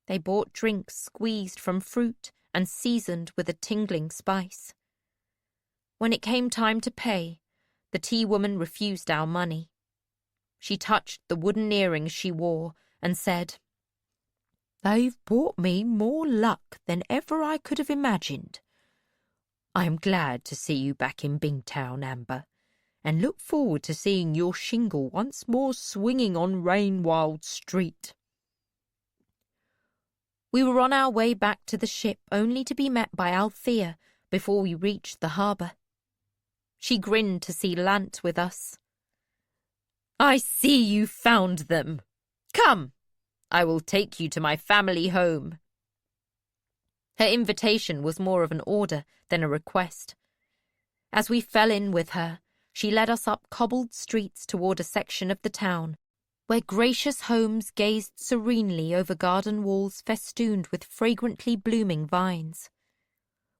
They bought drinks squeezed from fruit and seasoned with a tingling spice. When it came time to pay, the tea woman refused our money. She touched the wooden earrings she wore and said, "They've brought me more luck than ever I could have imagined. I am glad to see you back in Bingtown, Amber, and look forward to seeing your shingle once more swinging on Rainwild Street." We were on our way back to the ship only to be met by Althea before we reached the harbour. She grinned to see Lant with us. "I see you found them. Come, I will take you to my family home." Her invitation was more of an order than a request. As we fell in with her, she led us up cobbled streets toward a section of the town where gracious homes gazed serenely over garden walls festooned with fragrantly blooming vines.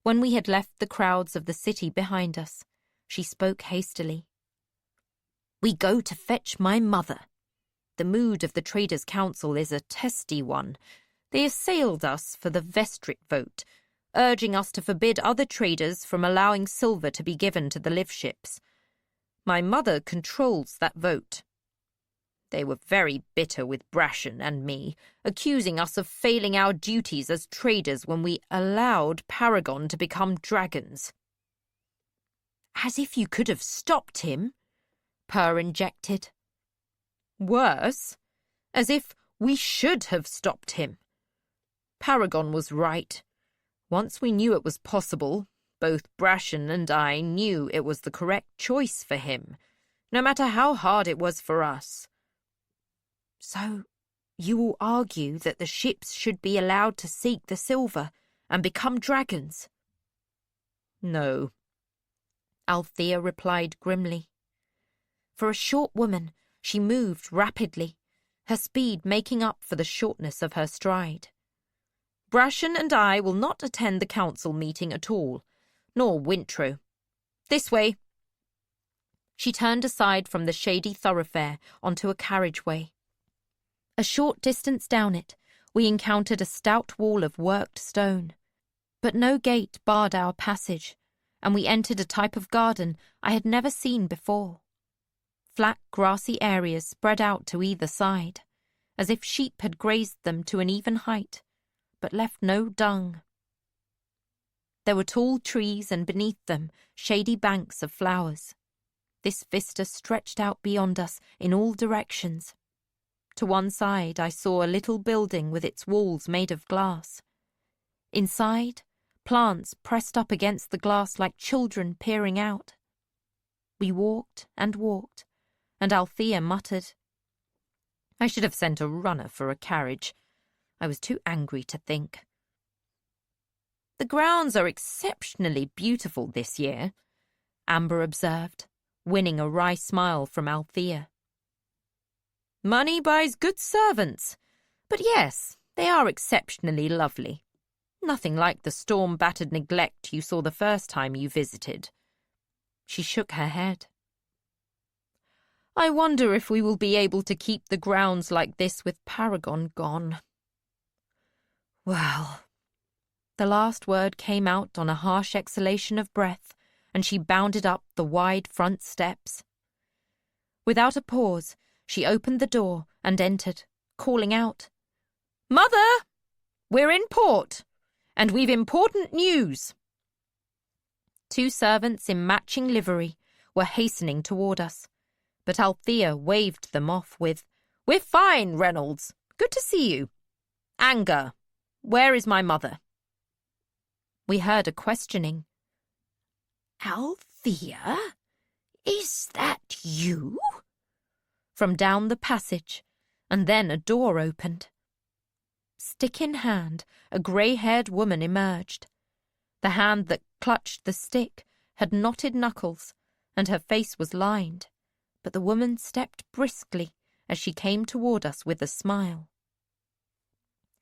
When we had left the crowds of the city behind us, she spoke hastily. "We go to fetch my mother. The mood of the Traders' Council is a testy one. They assailed us for the Vestrit vote, urging us to forbid other traders from allowing silver to be given to the live ships. My mother controls that vote. They were very bitter with Brashen and me, accusing us of failing our duties as traders when we allowed Paragon to become dragons." "As if you could have stopped him," Purr injected. Worse, as if we should have stopped him. Paragon was right. Once we knew it was possible, both Brashen and I knew it was the correct choice for him, no matter how hard it was for us. So, you will argue that the ships should be allowed to seek the silver and become dragons? No, Althea replied grimly. For a short woman, she moved rapidly, her speed making up for the shortness of her stride. Brashen and I will not attend the council meeting at all, nor Wintro. This way. She turned aside from the shady thoroughfare onto a carriageway. A short distance down it, we encountered a stout wall of worked stone, but no gate barred our passage, and we entered a type of garden I had never seen before. Flat, grassy areas spread out to either side, as if sheep had grazed them to an even height, but left no dung. There were tall trees, and beneath them shady banks of flowers. This vista stretched out beyond us in all directions. To one side I saw a little building with its walls made of glass. Inside, plants pressed up against the glass like children peering out. We walked, and Althea muttered. I should have sent a runner for a carriage. I was too angry to think. The grounds are exceptionally beautiful this year, Amber observed, winning a wry smile from Althea. Money buys good servants, but yes, they are exceptionally lovely. Nothing like the storm-battered neglect you saw the first time you visited. She shook her head. I wonder if we will be able to keep the grounds like this with Paragon gone. Well, the last word came out on a harsh exhalation of breath, and she bounded up the wide front steps. Without a pause, she opened the door and entered, calling out, Mother! We're in port, and we've important news. Two servants in matching livery were hastening toward us, but Althea waved them off with, We're fine, Reynolds. Good to see you. Anger, where is my mother? We heard a questioning. Althea? Is that you? From down the passage, and then a door opened. Stick in hand, a grey-haired woman emerged. The hand that clutched the stick had knotted knuckles, and her face was lined, but the woman stepped briskly as she came toward us with a smile.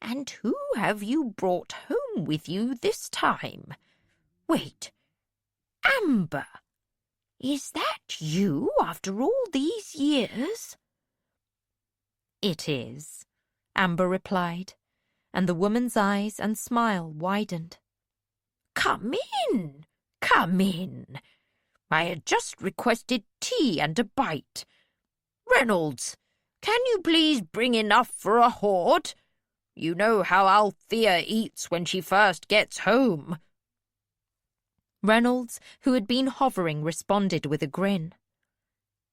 And who have you brought home with you this time? Wait, Amber! Is that you after all these years? It is, Amber replied, and the woman's eyes and smile widened. Come in, come in. I had just requested tea and a bite. Reynolds, can you please bring enough for a horde? You know how Althea eats when she first gets home. Reynolds, who had been hovering, responded with a grin.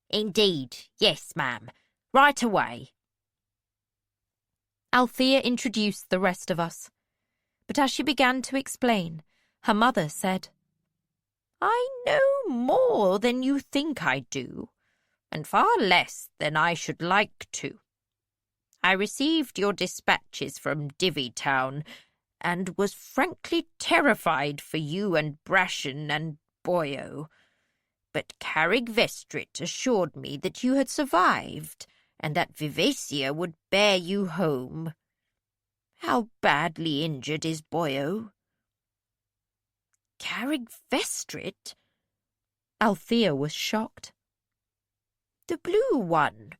Indeed, yes, ma'am. Right away. Althea introduced the rest of us, but as she began to explain, her mother said, I know more than you think I do, and far less than I should like to. I received your dispatches from Divvytown, and was frankly terrified for you and Brashen and Boyo. But Carrig Vestrit assured me that you had survived, and that Vivacia would bear you home. How badly injured is Boyo? Carrig Vestrit? Althea was shocked. The blue one.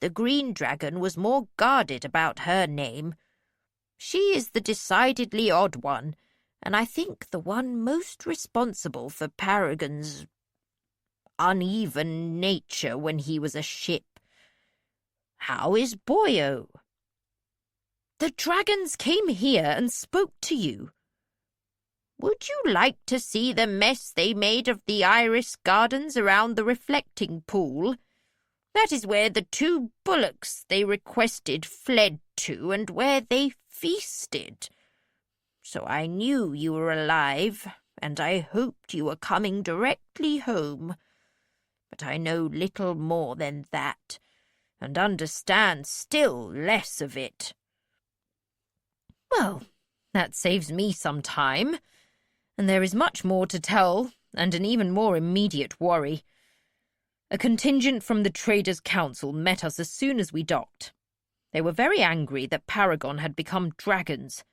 The green dragon was more guarded about her name. She is the decidedly odd one, and I think the one most responsible for Paragon's uneven nature when he was a ship. How is Boyo? The dragons came here and spoke to you. Would you like to see the mess they made of the iris gardens around the reflecting pool? That is where the 2 bullocks they requested fled to, and where they feasted. So I knew you were alive, and I hoped you were coming directly home. But I know little more than that, and understand still less of it." "Well, that saves me some time, and there is much more to tell, and an even more immediate worry. A contingent from the Traders' Council met us as soon as we docked. They were very angry that Paragon had become dragons.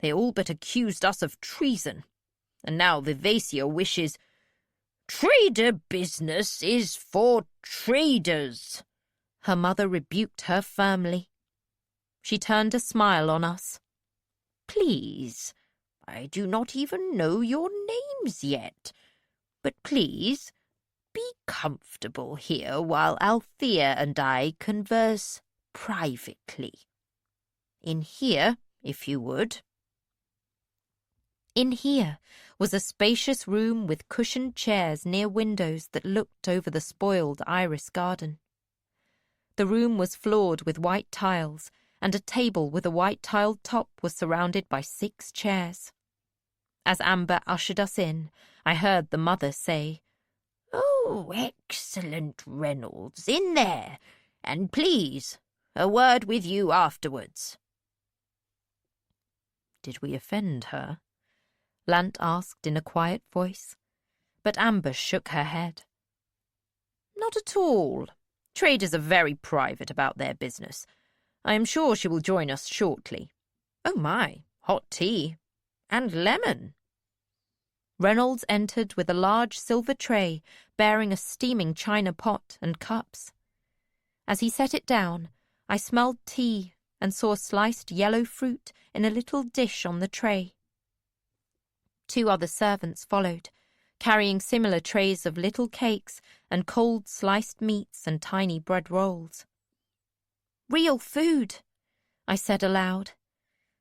They all but accused us of treason, and now Vivacia wishes—" "Trader business is for traders," her mother rebuked her firmly. She turned a smile on us. "Please, I do not even know your names yet, but please be comfortable here while Althea and I converse privately. In here, if you would." In here was a spacious room with cushioned chairs near windows that looked over the spoiled iris garden. The room was floored with white tiles, and a table with a white-tiled top was surrounded by 6 chairs. As Amber ushered us in, I heard the mother say, "Oh, excellent, Reynolds, in there, and please, a word with you afterwards." Did we offend her? Lant asked in a quiet voice, but Amber shook her head. "Not at all. Traders are very private about their business. I am sure she will join us shortly. Oh my, hot tea. And lemon." Reynolds entered with a large silver tray bearing a steaming china pot and cups. As he set it down, I smelled tea and saw sliced yellow fruit in a little dish on the tray. 2 other servants followed, carrying similar trays of little cakes and cold sliced meats and tiny bread rolls. "Real food," I said aloud,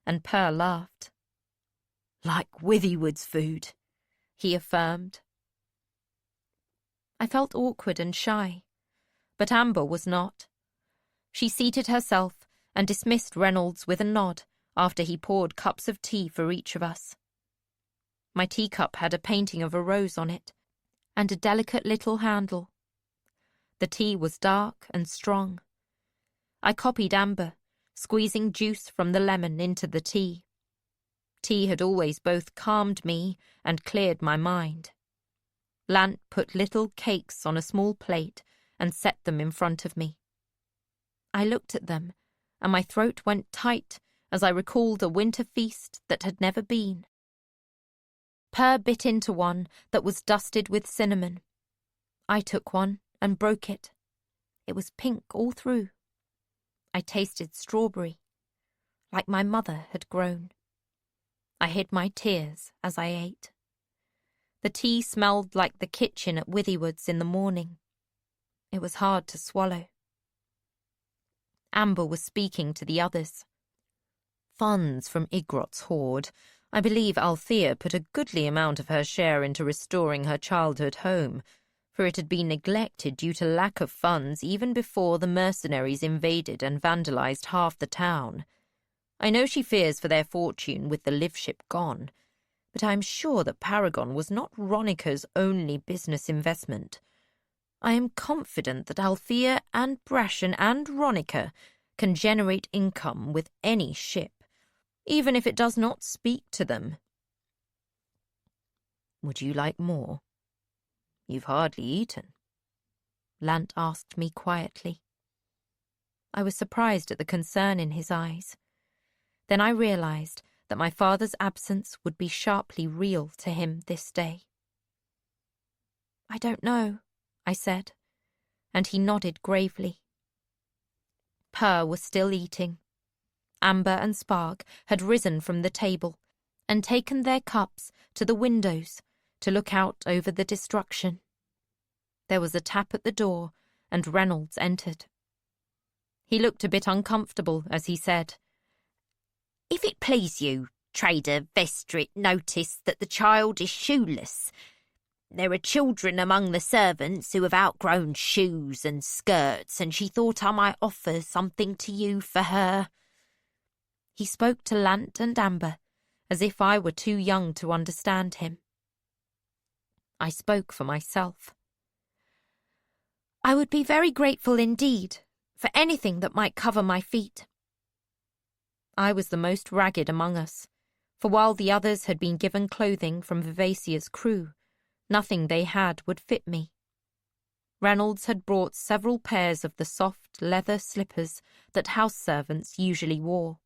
and Per laughed. "Like Withywood's food," he affirmed. I felt awkward and shy, but Amber was not. She seated herself and dismissed Reynolds with a nod after he poured cups of tea for each of us. My teacup had a painting of a rose on it, and a delicate little handle. The tea was dark and strong. I copied Amber, squeezing juice from the lemon into the tea. Tea had always both calmed me and cleared my mind. Lant put little cakes on a small plate and set them in front of me. I looked at them, and my throat went tight as I recalled a winter feast that had never been. Per bit into one that was dusted with cinnamon. I took one and broke it. It was pink all through. I tasted strawberry, like my mother had grown. I hid my tears as I ate. The tea smelled like the kitchen at Withywood's in the morning. It was hard to swallow. Amber was speaking to the others. "Funds from Igrot's hoard. I believe Althea put a goodly amount of her share into restoring her childhood home, for it had been neglected due to lack of funds even before the mercenaries invaded and vandalized half the town. I know she fears for their fortune with the live ship gone, but I am sure that Paragon was not Ronica's only business investment. I am confident that Althea and Brashen and Ronica can generate income with any ship, even if it does not speak to them." "Would you like more? You've hardly eaten," Lant asked me quietly. I was surprised at the concern in his eyes. Then I realized that my father's absence would be sharply real to him this day. "I don't know," I said, and he nodded gravely. Per was still eating. Amber and Spark had risen from the table and taken their cups to the windows to look out over the destruction. There was a tap at the door, and Reynolds entered. He looked a bit uncomfortable as he said, "If it please you, Trader Vestrit noticed that the child is shoeless. There are children among the servants who have outgrown shoes and skirts, and she thought I might offer something to you for her." He spoke to Lant and Amber, as if I were too young to understand him. I spoke for myself. "I would be very grateful indeed for anything that might cover my feet." I was the most ragged among us, for while the others had been given clothing from Vivacier's crew, nothing they had would fit me. Reynolds had brought several pairs of the soft leather slippers that house servants usually wore,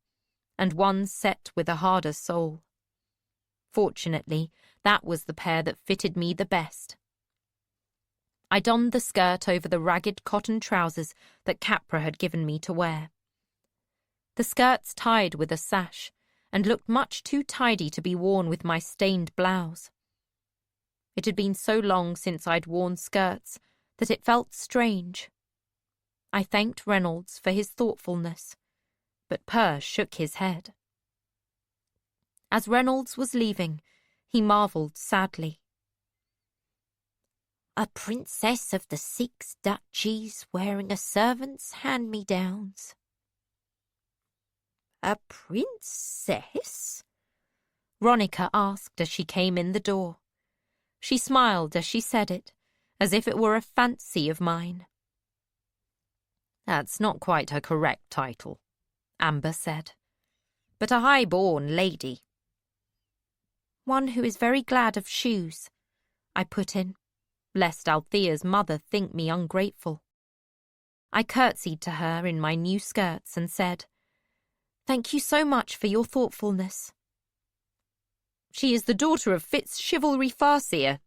and one set with a harder sole. Fortunately, that was the pair that fitted me the best. I donned the skirt over the ragged cotton trousers that Capra had given me to wear. The skirts tied with a sash, and looked much too tidy to be worn with my stained blouse. It had been so long since I'd worn skirts that it felt strange. I thanked Reynolds for his thoughtfulness, but Purr shook his head. As Reynolds was leaving, he marvelled sadly. "A princess of the 6 duchies wearing a servant's hand-me-downs." "A princess?" Ronica asked as she came in the door. She smiled as she said it, as if it were a fancy of mine. "That's not quite her correct title," Amber said, "but a high-born lady." "One who is very glad of shoes," I put in, lest Althea's mother think me ungrateful. I curtsied to her in my new skirts and said, "Thank you so much for your thoughtfulness." "She is the daughter of FitzChivalry Farseer,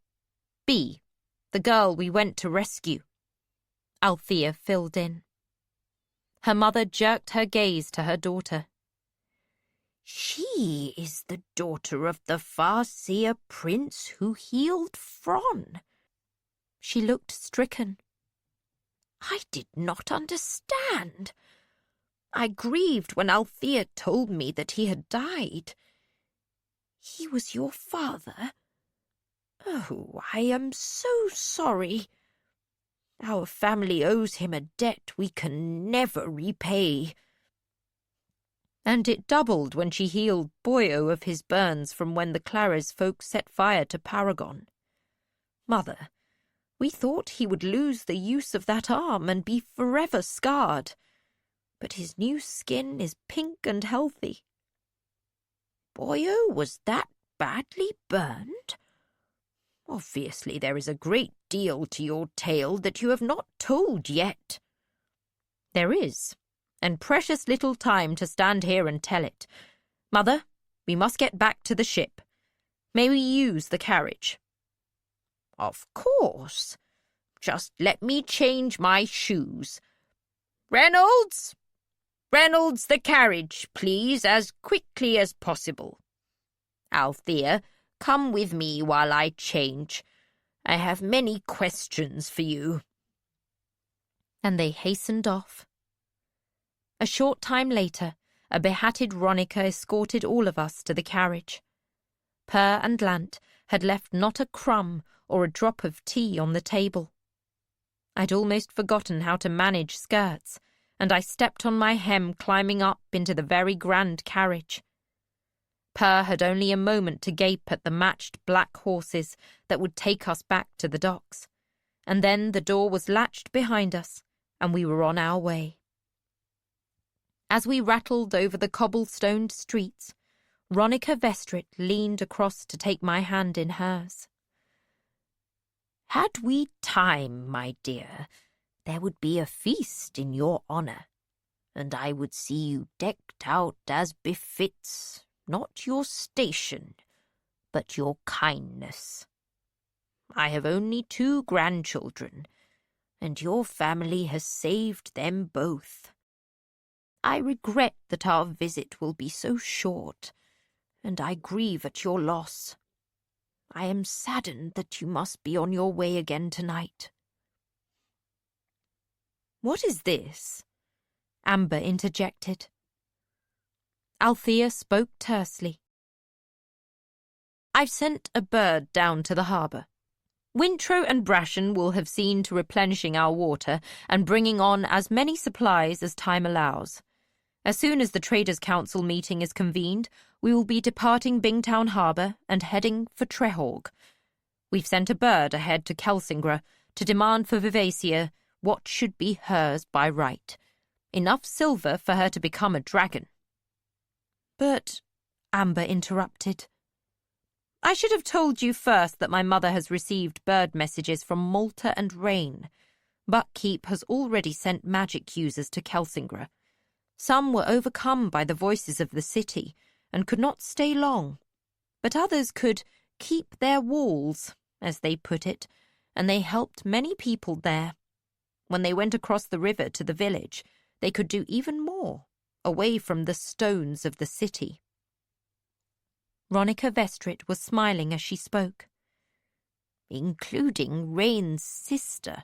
B, the girl we went to rescue," Althea filled in. Her mother jerked her gaze to her daughter. "She is the daughter of the Farseer prince who healed Fron." She looked stricken. "I did not understand. I grieved when Althea told me that he had died. He was your father? Oh, I am so sorry. Our family owes him a debt we can never repay." And it doubled when she healed Boyo of his burns from when the Clares folk set fire to Paragon. "Mother, we thought he would lose the use of that arm and be forever scarred, but his new skin is pink and healthy." "Boyo was that badly burned? Obviously there is a great deal to your tale that you have not told yet." "There is, and precious little time to stand here and tell it. Mother, we must get back to the ship. May we use the carriage?" "Of course. Just let me change my shoes. Reynolds! Reynolds, the carriage, please, as quickly as possible. Althea, come with me while I change. I have many questions for you." And they hastened off. A short time later, a behatted Ronica escorted all of us to the carriage. Purr and Lant had left not a crumb or a drop of tea on the table. I'd almost forgotten how to manage skirts, and I stepped on my hem climbing up into the very grand carriage. Purr had only a moment to gape at the matched black horses that would take us back to the docks, and then the door was latched behind us, and we were on our way. As we rattled over the cobblestoned streets, Ronica Vestrit leaned across to take my hand in hers. "Had we time, my dear, there would be a feast in your honour, and I would see you decked out as befits, not your station, but your kindness. I have only 2 grandchildren, and your family has saved them both. I regret that our visit will be so short, and I grieve at your loss. I am saddened that you must be on your way again tonight." "What is this?" Amber interjected. Althea spoke tersely. "I've sent a bird down to the harbour. Wintro and Brashen will have seen to replenishing our water and bringing on as many supplies as time allows. As soon as the Traders' Council meeting is convened, we will be departing Bingtown Harbour and heading for Trehorg. We've sent a bird ahead to Kelsingra to demand for Vivacia what should be hers by right. Enough silver for her to become a dragon." "But," Amber interrupted, "I should have told you first that my mother has received bird messages from Malta and Rain. Buckkeep has already sent magic users to Kelsingra. Some were overcome by the voices of the city and could not stay long, but others could keep their walls, as they put it, and they helped many people there. When they went across the river to the village, they could do even more, away from the stones of the city." Ronica Vestrit was smiling as she spoke. "Including Rain's sister,"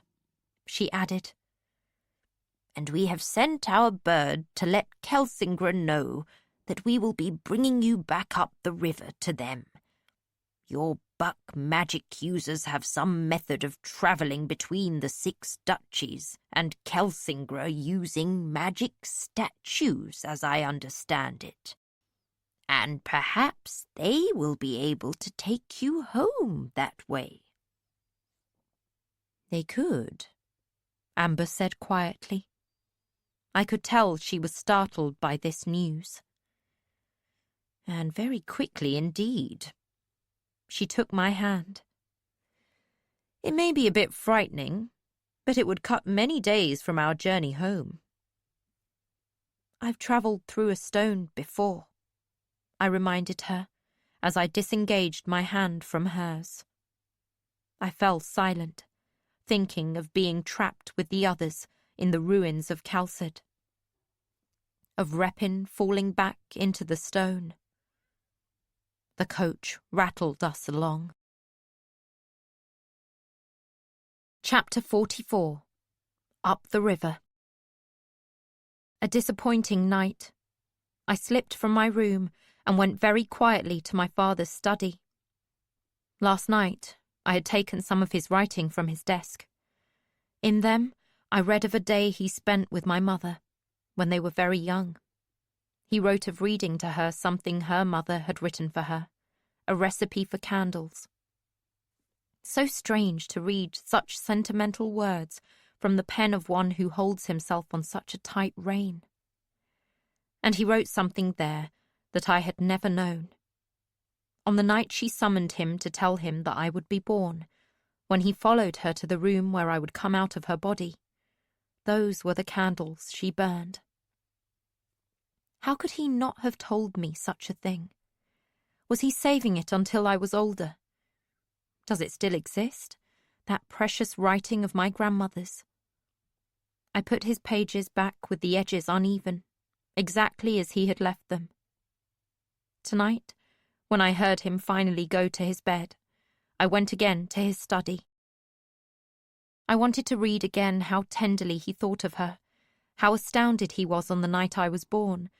she added. "And we have sent our bird to let Kelsingra know that we will be bringing you back up the river to them. Your buck magic users have some method of travelling between the 6 duchies and Kelsingra using magic statues, as I understand it. And perhaps they will be able to take you home that way." "They could," Amber said quietly. I could tell she was startled by this news. "And very quickly indeed." She took my hand. "It may be a bit frightening, but it would cut many days from our journey home." "I've travelled through a stone before," I reminded her, as I disengaged my hand from hers. I fell silent, thinking of being trapped with the others in the ruins of Calcid, of Repin falling back into the stone. The coach rattled us along. Chapter 44. Up the River. A disappointing night. I slipped from my room and went very quietly to my father's study. Last night, I had taken some of his writing from his desk. In them, I read of a day he spent with my mother, when they were very young. He wrote of reading to her something her mother had written for her, a recipe for candles. So strange to read such sentimental words from the pen of one who holds himself on such a tight rein. And he wrote something there that I had never known. On the night she summoned him to tell him that I would be born, when he followed her to the room where I would come out of her body, those were the candles she burned. How could he not have told me such a thing? Was he saving it until I was older? Does it still exist, that precious writing of my grandmother's? I put his pages back with the edges uneven, exactly as he had left them. Tonight, when I heard him finally go to his bed, I went again to his study. I wanted to read again how tenderly he thought of her, how astounded he was on the night I was born,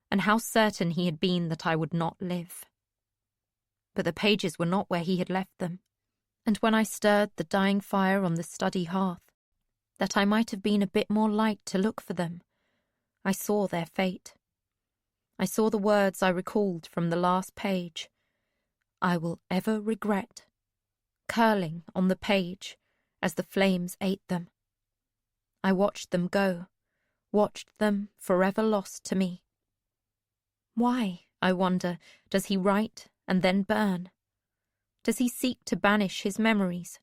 and how certain he had been that I would not live. But the pages were not where he had left them, and when I stirred the dying fire on the study hearth, that I might have been a bit more light to look for them, I saw their fate. I saw the words I recalled from the last page, "I will ever regret," curling on the page as the flames ate them. I watched them go, watched them forever lost to me. Why, I wonder, does he write and then burn? Does he seek to banish his memories?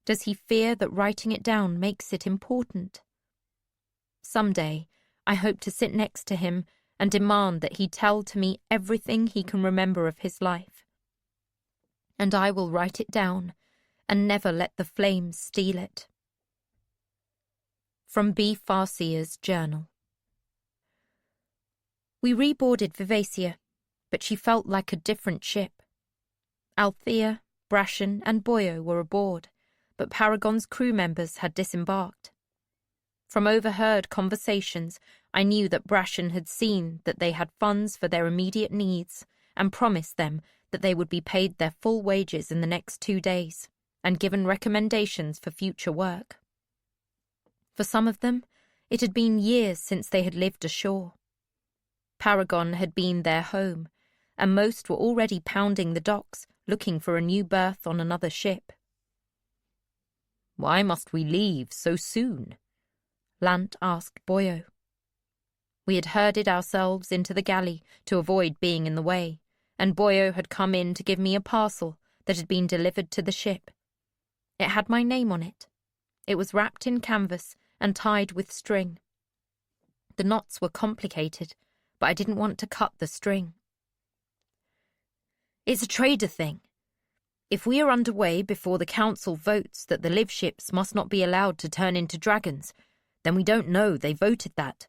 Does he fear that writing it down makes it important? Some day, I hope to sit next to him and demand that he tell to me everything he can remember of his life. And I will write it down and never let the flames steal it. From B. Farseer's journal. We reboarded Vivacia, but she felt like a different ship. Althea, Brashen, and Boyo were aboard, but Paragon's crew members had disembarked. From overheard conversations, I knew that Brashen had seen that they had funds for their immediate needs and promised them that they would be paid their full wages in the next 2 days, and given recommendations for future work. For some of them, it had been years since they had lived ashore. Paragon had been their home, and most were already pounding the docks, looking for a new berth on another ship. "Why must we leave so soon?" Lant asked Boyo. We had herded ourselves into the galley to avoid being in the way, and Boyo had come in to give me a parcel that had been delivered to the ship. It had my name on it. It was wrapped in canvas and tied with string. The knots were complicated, but I didn't want to cut the string. "It's a trader thing. If we are underway before the council votes that the live ships must not be allowed to turn into dragons, then we don't know they voted that.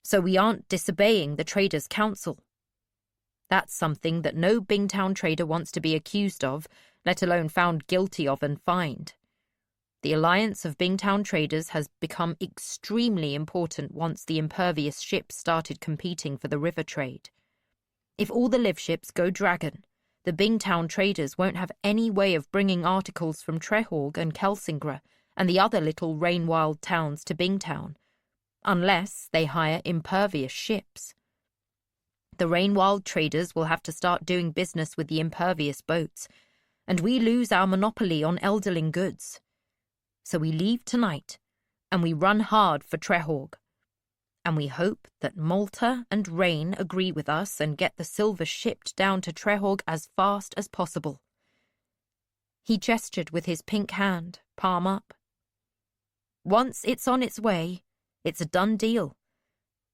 So we aren't disobeying the traders' council. That's something that no Bingtown trader wants to be accused of, let alone found guilty of and fined. The alliance of Bingtown traders has become extremely important once the impervious ships started competing for the river trade. If all the live ships go dragon, the Bingtown traders won't have any way of bringing articles from Trehorg and Kelsingra and the other little rain-wild towns to Bingtown, unless they hire impervious ships. The rain-wild traders will have to start doing business with the impervious boats, and we lose our monopoly on elderling goods. So we leave tonight, and we run hard for Trehorg. And we hope that Malta and Rain agree with us and get the silver shipped down to Trehorg as fast as possible." He gestured with his pink hand, palm up. "Once it's on its way, it's a done deal.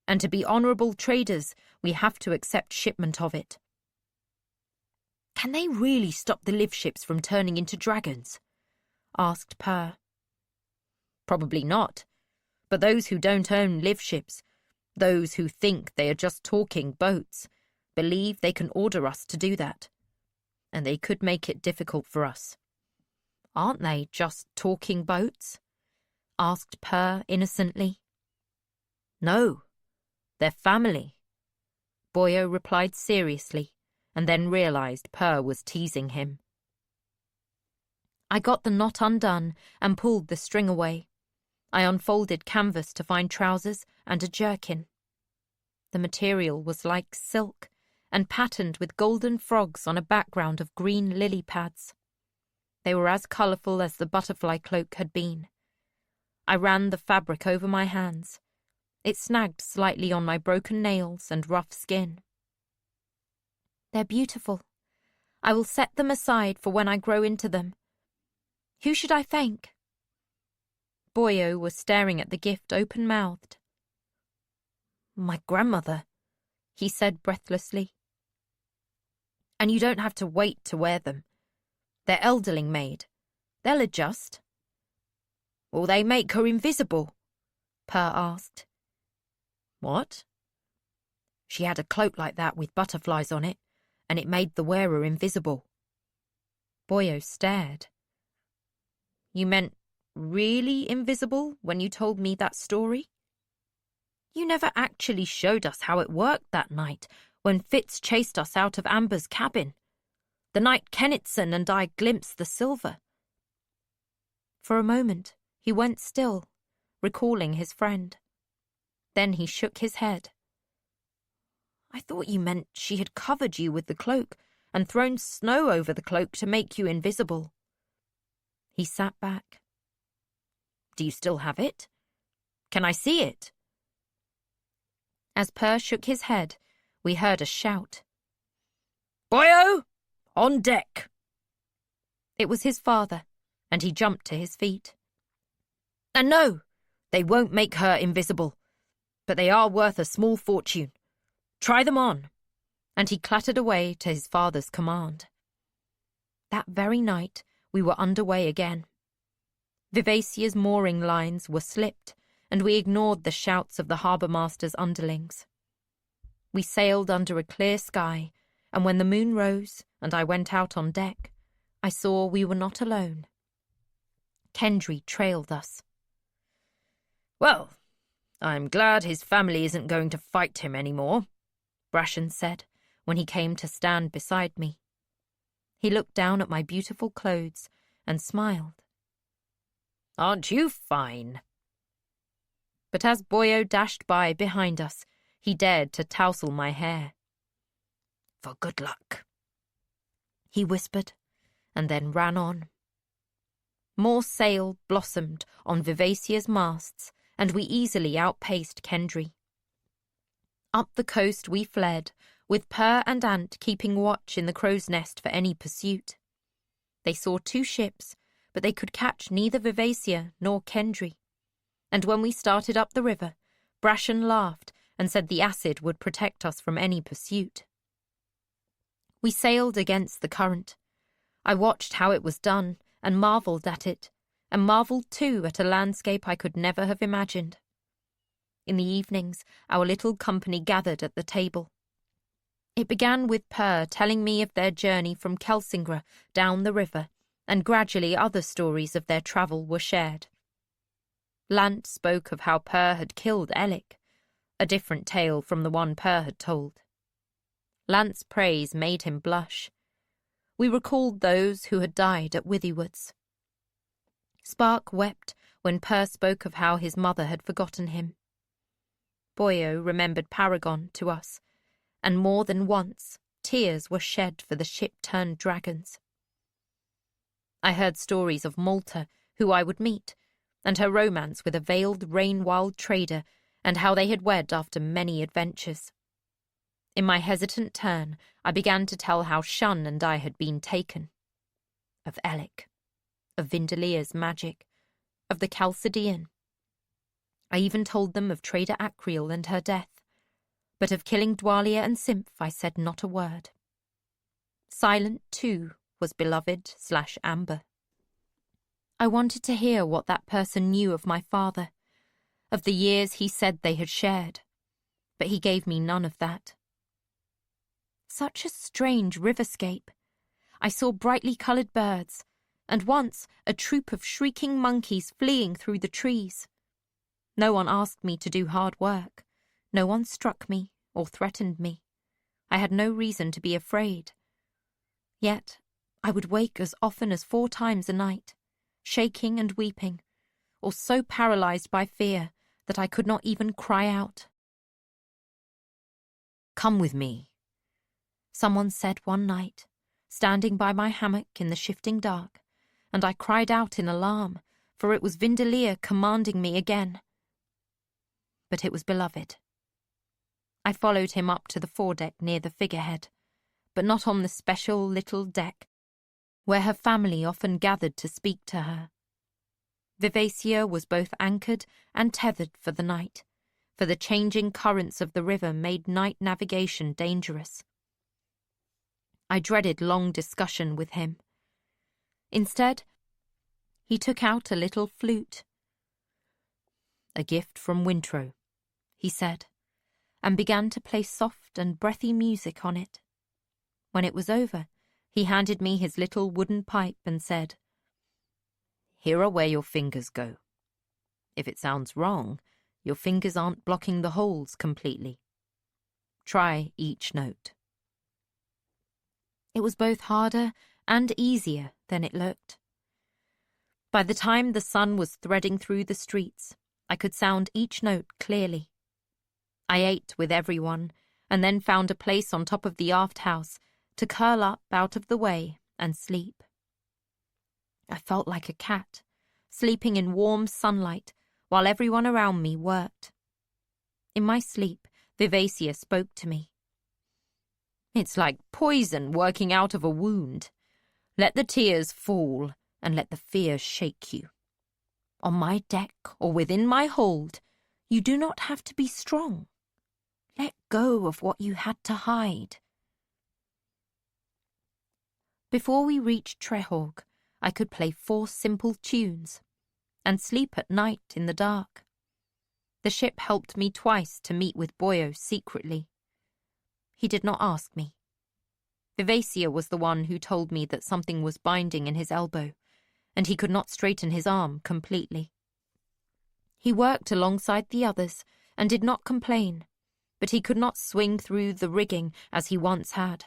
And to be honourable traders, we have to accept shipment of it." "Can they really stop the live ships from turning into dragons?" asked Per. "Probably not. But those who don't own live ships, those who think they are just talking boats, believe they can order us to do that. And they could make it difficult for us." "Aren't they just talking boats?" asked Per innocently. "No, they're family," Boyo replied seriously, and then realised Per was teasing him. I got the knot undone and pulled the string away. I unfolded canvas to find trousers and a jerkin. The material was like silk and patterned with golden frogs on a background of green lily pads. They were as colourful as the butterfly cloak had been. I ran the fabric over my hands. It snagged slightly on my broken nails and rough skin. "They're beautiful. I will set them aside for when I grow into them. Who should I thank?" Boyo was staring at the gift open-mouthed. "My grandmother," he said breathlessly. "And you don't have to wait to wear them. They're elderling made. They'll adjust." "Will they make her invisible?" Per asked. "What?" "She had a cloak like that with butterflies on it, and it made the wearer invisible." Boyo stared. "You meant really invisible when you told me that story? You never actually showed us how it worked that night when Fitz chased us out of Amber's cabin, the night Kennitson and I glimpsed the silver." For a moment, he went still, recalling his friend. Then he shook his head. "I thought you meant she had covered you with the cloak and thrown snow over the cloak to make you invisible." He sat back. "Do you still have it? Can I see it?" As Per shook his head, we heard a shout. "Boyo! On deck!" It was his father, and he jumped to his feet. "And no, they won't make her invisible, but they are worth a small fortune. Try them on." And he clattered away to his father's command. That very night, we were underway again. Vivacia's mooring lines were slipped, and we ignored the shouts of the harbour-master's underlings. We sailed under a clear sky, and when the moon rose and I went out on deck, I saw we were not alone. Kendry trailed us. "Well, I'm glad his family isn't going to fight him any more," Brashen said when he came to stand beside me. He looked down at my beautiful clothes and smiled. "Aren't you fine?" But as Boyo dashed by behind us, he dared to tousle my hair. "For good luck," he whispered, and then ran on. More sail blossomed on Vivasia's masts, and we easily outpaced Kendry. Up the coast we fled, with Purr and Ant keeping watch in the crow's nest for any pursuit. They saw 2 ships, but they could catch neither Vivacia nor Kendry. And when we started up the river, Brashen laughed and said the acid would protect us from any pursuit. We sailed against the current. I watched how it was done and marvelled at it, and marvelled too at a landscape I could never have imagined. In the evenings, our little company gathered at the table. It began with Purr telling me of their journey from Kelsingra down the river, and gradually other stories of their travel were shared. Lant spoke of how Purr had killed Ellic, a different tale from the one Purr had told. Lant's praise made him blush. We recalled those who had died at Withywoods. Spark wept when Purr spoke of how his mother had forgotten him. Boyo remembered Paragon to us, and more than once tears were shed for the ship-turned dragons. I heard stories of Malta, who I would meet, and her romance with a veiled rain-wild trader, and how they had wed after many adventures. In my hesitant turn, I began to tell how Shun and I had been taken. Of Ellic, of Vindelia's magic, of the Chalcedean. I even told them of Trader Acriel and her death, but of killing Dwalia and Symph I said not a word. Silent, too, was beloved/Amber. I wanted to hear what that person knew of my father, of the years he said they had shared, but he gave me none of that. Such a strange riverscape. I saw brightly coloured birds, and once a troop of shrieking monkeys fleeing through the trees. No one asked me to do hard work. No one struck me or threatened me. I had no reason to be afraid. Yet I would wake as often as 4 times a night, shaking and weeping, or so paralysed by fear that I could not even cry out. "Come with me," someone said one night, standing by my hammock in the shifting dark, and I cried out in alarm, for it was Vindelia commanding me again. But it was beloved. I followed him up to the foredeck near the figurehead, but not on the special little deck where her family often gathered to speak to her. Vivacia was both anchored and tethered for the night, for the changing currents of the river made night navigation dangerous. I dreaded long discussion with him. Instead, he took out a little flute. "A gift from Wintrow," he said, and began to play soft and breathy music on it. When it was over, he handed me his little wooden pipe and said, "Here are where your fingers go. If it sounds wrong, your fingers aren't blocking the holes completely. Try each note." It was both harder and easier than it looked. By the time the sun was threading through the streets, I could sound each note clearly. I ate with everyone, and then found a place on top of the aft house to curl up out of the way and sleep. I felt like a cat, sleeping in warm sunlight while everyone around me worked. In my sleep, Vivacia spoke to me. "It's like poison working out of a wound. Let the tears fall and let the fear shake you. On my deck or within my hold, you do not have to be strong. Let go of what you had to hide." Before we reached Trehorg, I could play 4 simple tunes and sleep at night in the dark. The ship helped me twice to meet with Boyo secretly. He did not ask me. Vivacia was the one who told me that something was binding in his elbow, and he could not straighten his arm completely. He worked alongside the others and did not complain, but he could not swing through the rigging as he once had.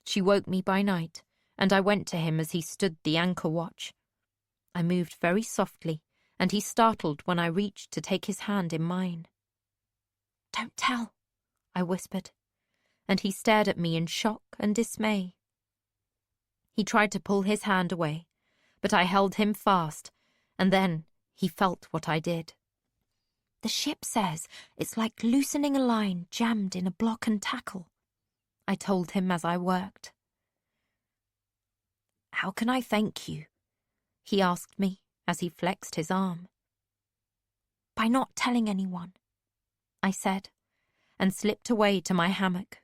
She woke me by night and I went to him as he stood the anchor watch. I moved very softly, and he startled when I reached to take his hand in mine. "Don't tell," I whispered, and he stared at me in shock and dismay. He tried to pull his hand away, but I held him fast, and then he felt what I did. "The ship says it's like loosening a line jammed in a block and tackle," I told him as I worked. "How can I thank you?" he asked me as he flexed his arm. "By not telling anyone," I said, and slipped away to my hammock.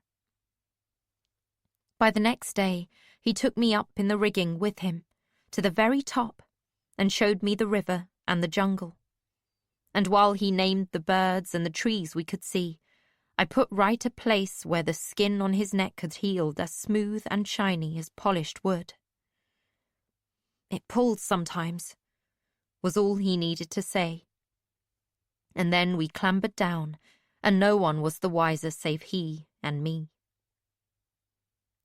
By the next day, he took me up in the rigging with him, to the very top, and showed me the river and the jungle. And while he named the birds and the trees we could see, I put right a place where the skin on his neck had healed as smooth and shiny as polished wood. "It pulls sometimes," was all he needed to say. And then we clambered down, and no one was the wiser save he and me.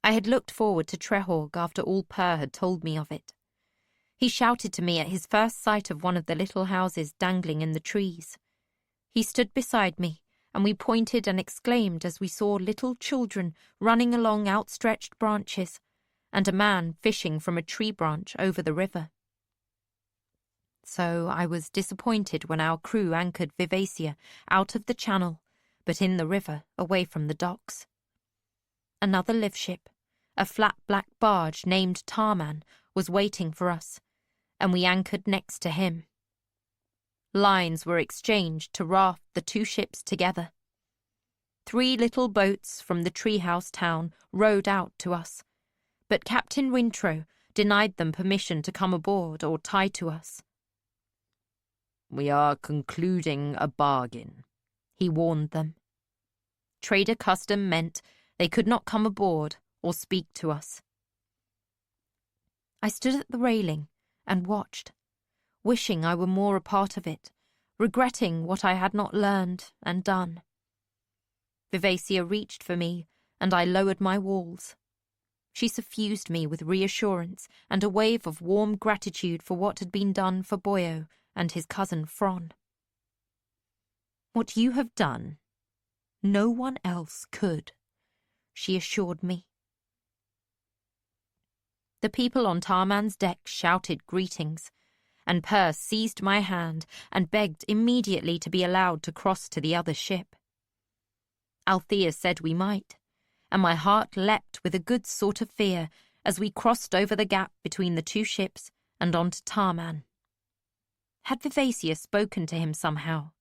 I had looked forward to Trehorg after all Per had told me of it. He shouted to me at his first sight of one of the little houses dangling in the trees. He stood beside me, and we pointed and exclaimed as we saw little children running along outstretched branches, and a man fishing from a tree branch over the river. So I was disappointed when our crew anchored Vivacia out of the channel, but in the river, away from the docks. Another live ship, a flat black barge named Tarman, was waiting for us, and we anchored next to him. Lines were exchanged to raft the two ships together. 3 little boats from the treehouse town rowed out to us, but Captain Wintro denied them permission to come aboard or tie to us. "We are concluding a bargain," he warned them. Trader custom meant they could not come aboard or speak to us. I stood at the railing and watched, wishing I were more a part of it, regretting what I had not learned and done. Vivacia reached for me, and I lowered my walls. She suffused me with reassurance and a wave of warm gratitude for what had been done for Boyo and his cousin Fron. "What you have done, no one else could," she assured me. The people on Tarman's deck shouted greetings, and Per seized my hand and begged immediately to be allowed to cross to the other ship. Althea said we might, and my heart leapt with a good sort of fear as we crossed over the gap between the two ships and onto Tarman. Had Vivacia spoken to him somehow?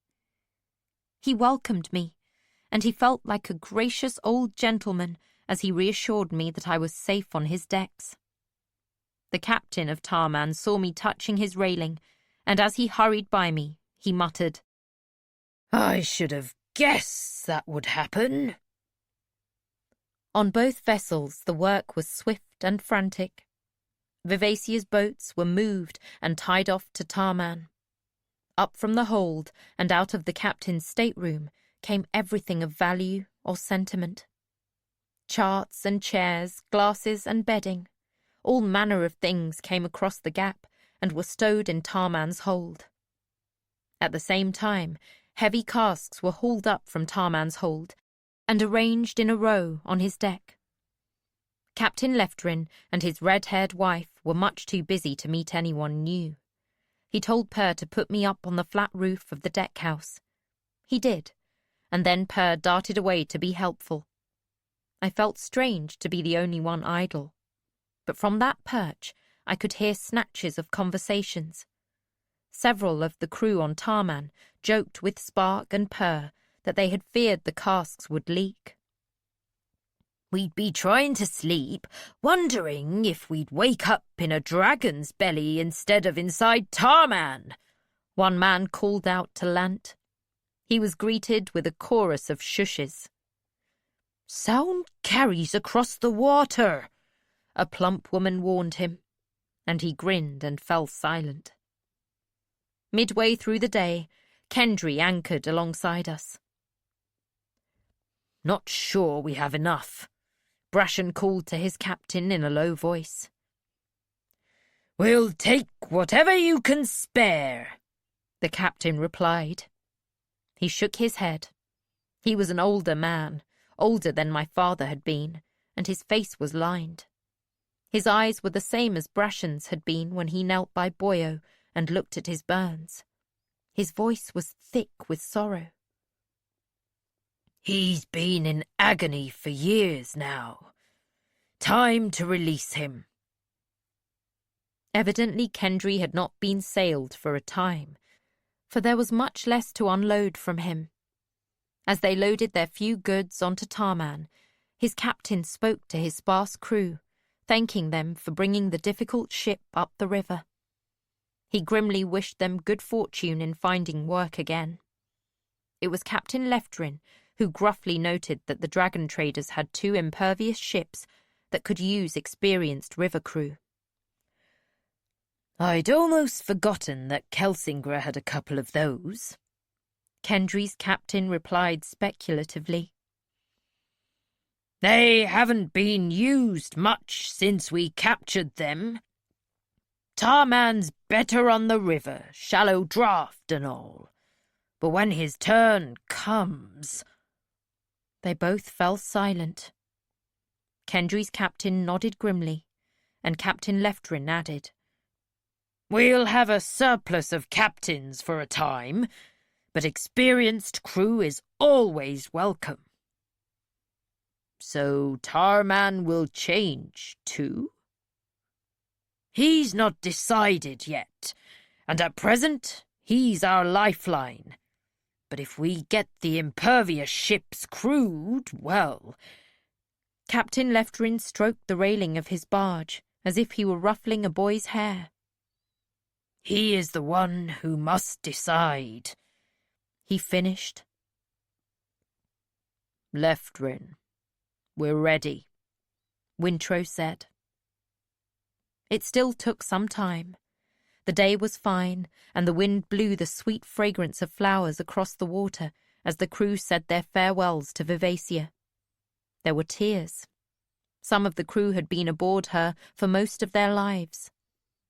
He welcomed me, and he felt like a gracious old gentleman as he reassured me that I was safe on his decks. The captain of Tarman saw me touching his railing, and as he hurried by me, he muttered, "I should have guessed that would happen." On both vessels the work was swift and frantic. Vivacia's boats were moved and tied off to Tarman. Up from the hold and out of the captain's stateroom came everything of value or sentiment. Charts and chairs, glasses and bedding, all manner of things came across the gap and were stowed in Tarman's hold. At the same time, heavy casks were hauled up from Tarman's hold and arranged in a row on his deck. Captain Leftrin and his red-haired wife were much too busy to meet anyone new. He told Per to put me up on the flat roof of the deck-house. He did, and then Per darted away to be helpful. I felt strange to be the only one idle, but from that perch I could hear snatches of conversations. Several of the crew on Tarman joked with Spark and Per that they had feared the casks would leak. "We'd be trying to sleep, wondering if we'd wake up in a dragon's belly instead of inside Tarman," one man called out to Lant. He was greeted with a chorus of shushes. "Sound carries across the water," a plump woman warned him, and he grinned and fell silent. Midway through the day, Kendry anchored alongside us. "Not sure we have enough," Brashen called to his captain in a low voice. "We'll take whatever you can spare," the captain replied. He shook his head. He was an older man, older than my father had been, and his face was lined. His eyes were the same as Brashen's had been when he knelt by Boyo and looked at his burns. His voice was thick with sorrow. "He's been in agony for years now. Time to release him." Evidently Kendry had not been sailed for a time, for there was much less to unload from him. As they loaded their few goods onto Tarman, his captain spoke to his sparse crew, thanking them for bringing the difficult ship up the river. He grimly wished them good fortune in finding work again. It was Captain Leftrin who gruffly noted that the dragon traders had 2 impervious ships that could use experienced river crew. "I'd almost forgotten that Kelsingra had a couple of those," Kendry's captain replied speculatively. "They haven't been used much since we captured them. Tarman's better on the river, shallow draught and all. But when his turn comes—" They both fell silent. Kendry's captain nodded grimly, and Captain Leftrin added, "We'll have a surplus of captains for a time, but experienced crew is always welcome." "So Tarman will change too?" "He's not decided yet, and at present he's our lifeline. But if we get the impervious ships crewed, well—" Captain Leftrin stroked the railing of his barge as if he were ruffling a boy's hair. "He is the one who must decide," he finished. "Leftrin, we're ready," Wintrow said. It still took some time. The day was fine, and the wind blew the sweet fragrance of flowers across the water as the crew said their farewells to Vivacia. There were tears. Some of the crew had been aboard her for most of their lives.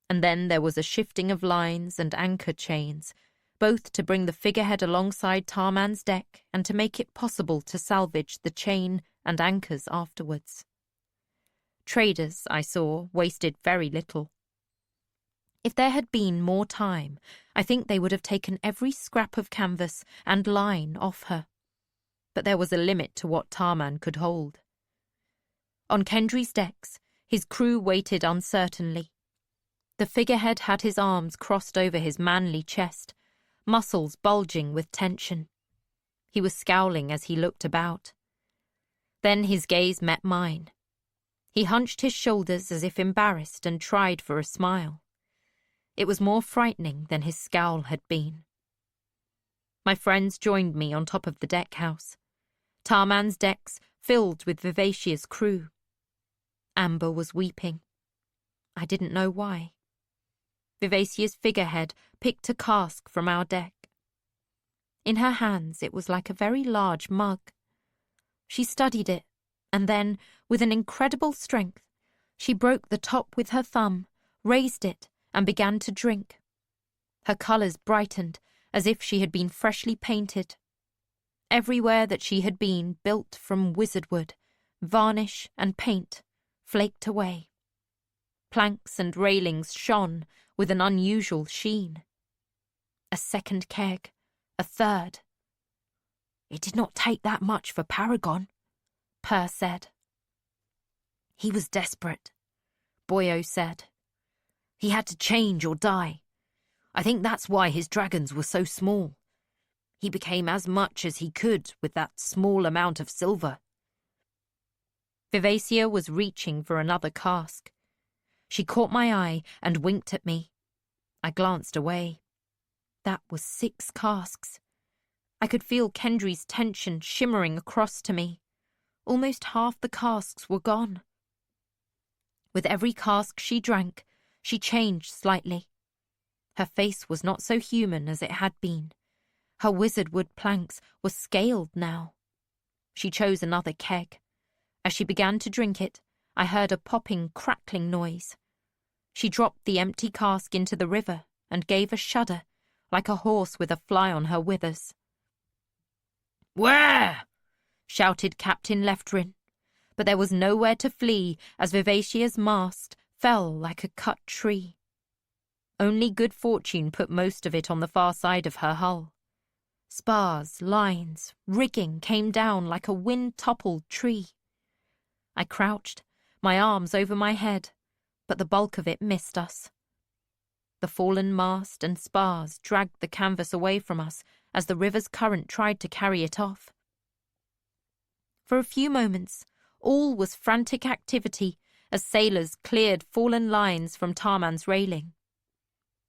And then there was a shifting of lines and anchor chains, both to bring the figurehead alongside Tarman's deck and to make it possible to salvage the chain and anchors afterwards. Traders, I saw, wasted very little. If there had been more time, I think they would have taken every scrap of canvas and line off her. But there was a limit to what Tarman could hold. On Kendry's decks, his crew waited uncertainly. The figurehead had his arms crossed over his manly chest, muscles bulging with tension. He was scowling as he looked about. Then his gaze met mine. He hunched his shoulders as if embarrassed and tried for a smile. It was more frightening than his scowl had been. My friends joined me on top of the deckhouse. Tarman's decks filled with Vivacia's crew. Amber was weeping. I didn't know why. Vivacia's figurehead picked a cask from our deck. In her hands it was like a very large mug. She studied it, and then, with an incredible strength, she broke the top with her thumb, raised it, and began to drink. Her colours brightened, as if she had been freshly painted. Everywhere that she had been built from wizardwood, varnish and paint flaked away. Planks and railings shone with an unusual sheen. A second keg, a third. "It did not take that much for Paragon," Per said. "He was desperate," Boyo said. "He had to change or die. I think that's why his dragons were so small. He became as much as he could with that small amount of silver." Vivacia was reaching for another cask. She caught my eye and winked at me. I glanced away. That was 6 casks. I could feel Kendry's tension shimmering across to me. Almost half the casks were gone. With every cask she drank, she changed slightly. Her face was not so human as it had been. Her wizardwood planks were scaled now. She chose another keg. As she began to drink it, I heard a popping, crackling noise. She dropped the empty cask into the river and gave a shudder, like a horse with a fly on her withers. "Where?" shouted Captain Leftrin, but there was nowhere to flee as Vivasia's mast fell like a cut tree. Only good fortune put most of it on the far side of her hull. Spars, lines, rigging came down like a wind-toppled tree. I crouched, my arms over my head, but the bulk of it missed us. The fallen mast and spars dragged the canvas away from us as the river's current tried to carry it off. For a few moments, all was frantic activity as sailors cleared fallen lines from Tarman's railing.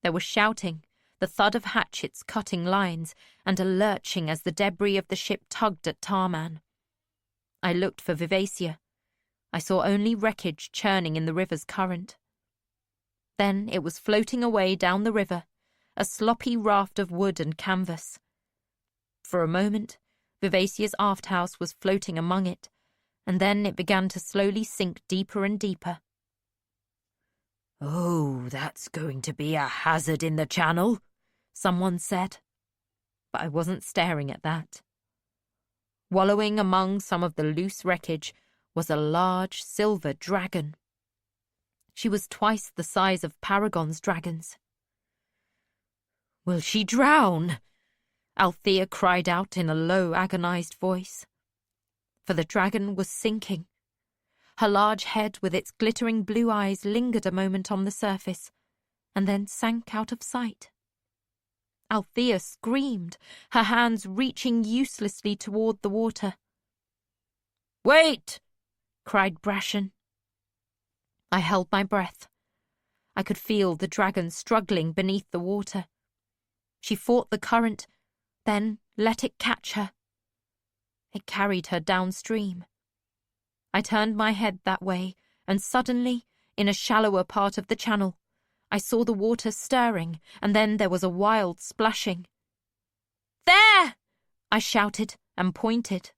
There was shouting, the thud of hatchets cutting lines, and a lurching as the debris of the ship tugged at Tarman. I looked for Vivacia. I saw only wreckage churning in the river's current. Then it was floating away down the river, a sloppy raft of wood and canvas. For a moment, Vivacia's aft-house was floating among it, and then it began to slowly sink deeper and deeper. "Oh, that's going to be a hazard in the channel," someone said. But I wasn't staring at that. Wallowing among some of the loose wreckage was a large silver dragon. She was twice the size of Paragon's dragons. "Will she drown?" Althea cried out in a low, agonized voice. For the dragon was sinking. Her large head with its glittering blue eyes lingered a moment on the surface, and then sank out of sight. Althea screamed, her hands reaching uselessly toward the water. "Wait!" cried Brashen. I held my breath. I could feel the dragon struggling beneath the water. She fought the current, then let it catch her. It carried her downstream. I turned my head that way, and suddenly, in a shallower part of the channel, I saw the water stirring, and then there was a wild splashing. "There!" I shouted and pointed.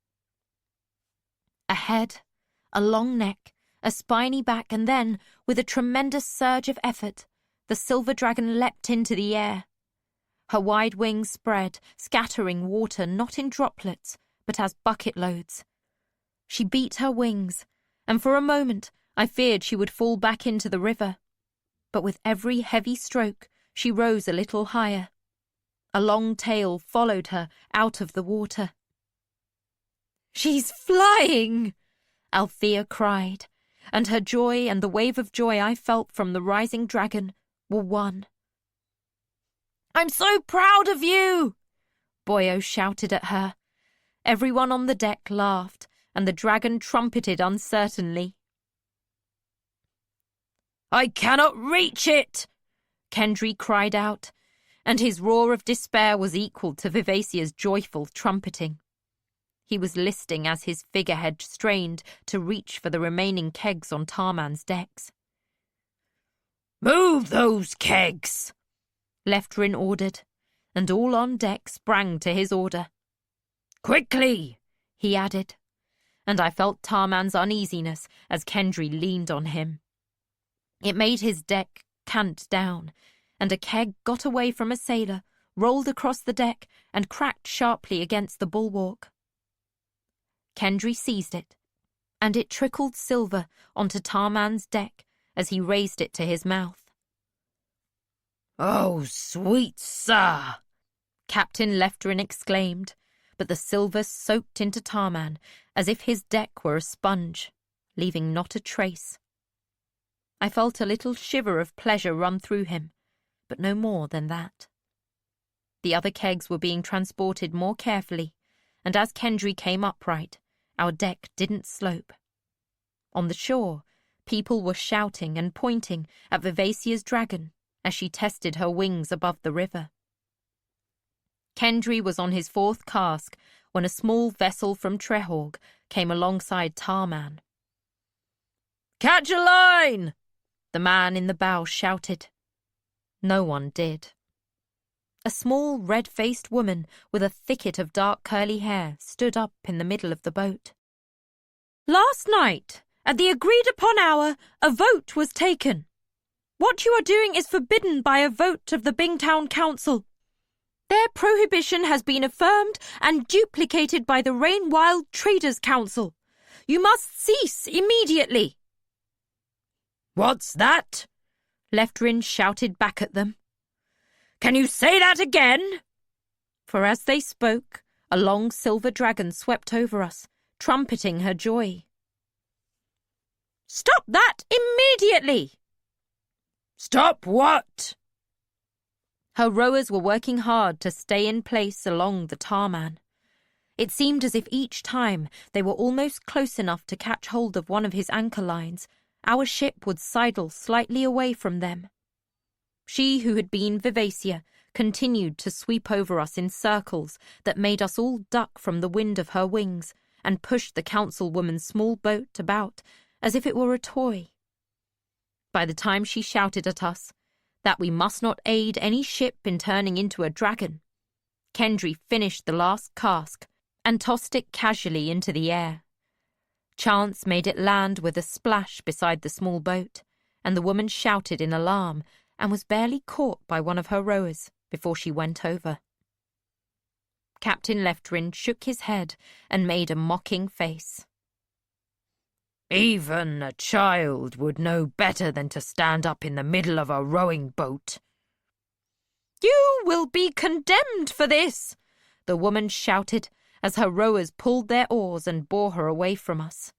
A head, a long neck, a spiny back, and then, with a tremendous surge of effort, the silver dragon leapt into the air. Her wide wings spread, scattering water not in droplets, but as bucket loads. She beat her wings, and for a moment I feared she would fall back into the river. But with every heavy stroke, she rose a little higher. A long tail followed her out of the water. "She's flying!" Althea cried, and her joy and the wave of joy I felt from the rising dragon were one. "I'm so proud of you!" Boyo shouted at her. Everyone on the deck laughed, and the dragon trumpeted uncertainly. "I cannot reach it!" Kendry cried out, and his roar of despair was equal to Vivacia's joyful trumpeting. He was listing as his figurehead strained to reach for the remaining kegs on Tarman's decks. "Move those kegs!" Leftrin ordered, and all on deck sprang to his order. "Quickly!" he added, and I felt Tarman's uneasiness as Kendry leaned on him. It made his deck cant down, and a keg got away from a sailor, rolled across the deck, and cracked sharply against the bulwark. Kendry seized it, and it trickled silver onto Tarman's deck as he raised it to his mouth. "Oh, sweet sir!" Captain Leftrin exclaimed, but the silver soaked into Tarman as if his deck were a sponge, leaving not a trace. I felt a little shiver of pleasure run through him, but no more than that. The other kegs were being transported more carefully, and as Kendry came upright, our deck didn't slope. On the shore, people were shouting and pointing at Vivacia's dragon as she tested her wings above the river. Kendry was on his fourth cask when a small vessel from Trehorg came alongside Tarman. "Catch a line!" the man in the bow shouted. No one did. A small, red-faced woman with a thicket of dark curly hair stood up in the middle of the boat. "Last night, at the agreed-upon hour, a vote was taken," What you are doing is forbidden by a vote of the Bingtown Council. Their prohibition has been affirmed and duplicated by the Rainwild Traders' Council. You must cease immediately." "What's that?" Leftrin shouted back at them. "Can you say that again?" For as they spoke, a long silver dragon swept over us, trumpeting her joy. "Stop that immediately!" "Stop what?" Her rowers were working hard to stay in place along the tarman. It seemed as if each time they were almost close enough to catch hold of one of his anchor lines, our ship would sidle slightly away from them. She who had been Vivacia continued to sweep over us in circles that made us all duck from the wind of her wings and pushed the councilwoman's small boat about as if it were a toy. By the time she shouted at us that we must not aid any ship in turning into a dragon, Kendry finished the last cask and tossed it casually into the air. Chance made it land with a splash beside the small boat, and the woman shouted in alarm and was barely caught by one of her rowers before she went over. Captain Leftrin shook his head and made a mocking face. "Even a child would know better than to stand up in the middle of a rowing boat." "You will be condemned for this," the woman shouted as her rowers pulled their oars and bore her away from us.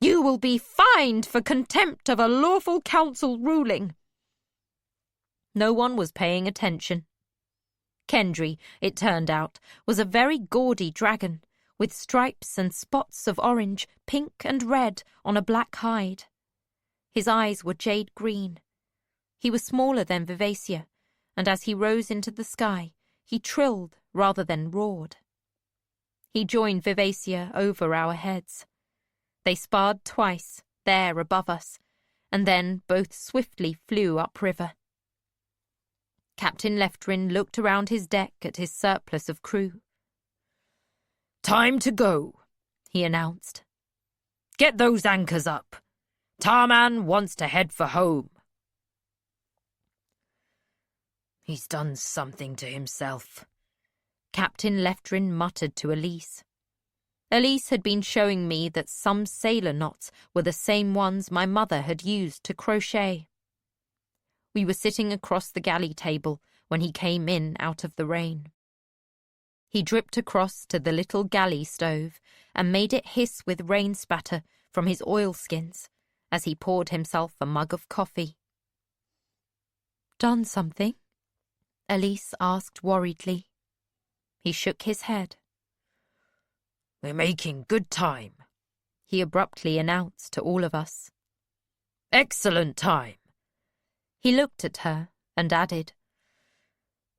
"You will be fined for contempt of a lawful council ruling." No one was paying attention. Kendry, it turned out, was a very gaudy dragon, with stripes and spots of orange, pink and red on a black hide. His eyes were jade green. He was smaller than Vivacia, and as he rose into the sky, he trilled rather than roared. He joined Vivacia over our heads. They sparred twice, there above us, and then both swiftly flew upriver. Captain Leftrin looked around his deck at his surplus of crew. "Time to go," he announced. "Get those anchors up. Tarman wants to head for home." "He's done something to himself," Captain Leftrin muttered to Elise. Elise had been showing me that some sailor knots were the same ones my mother had used to crochet. We were sitting across the galley table when he came in out of the rain. He dripped across to the little galley stove and made it hiss with rain spatter from his oilskins as he poured himself a mug of coffee. "Done something?" Elise asked worriedly. He shook his head. "We're making good time," he abruptly announced to all of us. "Excellent time." He looked at her and added,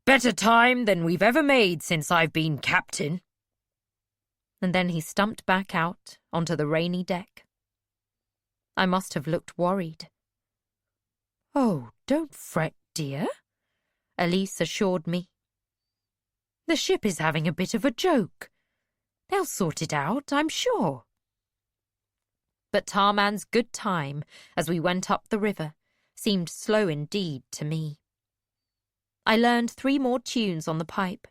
"Better time than we've ever made since I've been captain." And then he stumped back out onto the rainy deck. I must have looked worried. "Oh, don't fret, dear," Elise assured me. "The ship is having a bit of a joke. They'll sort it out, I'm sure." But Tarman's good time, as we went up the river, seemed slow indeed to me. I learned 3 more tunes on the pipe.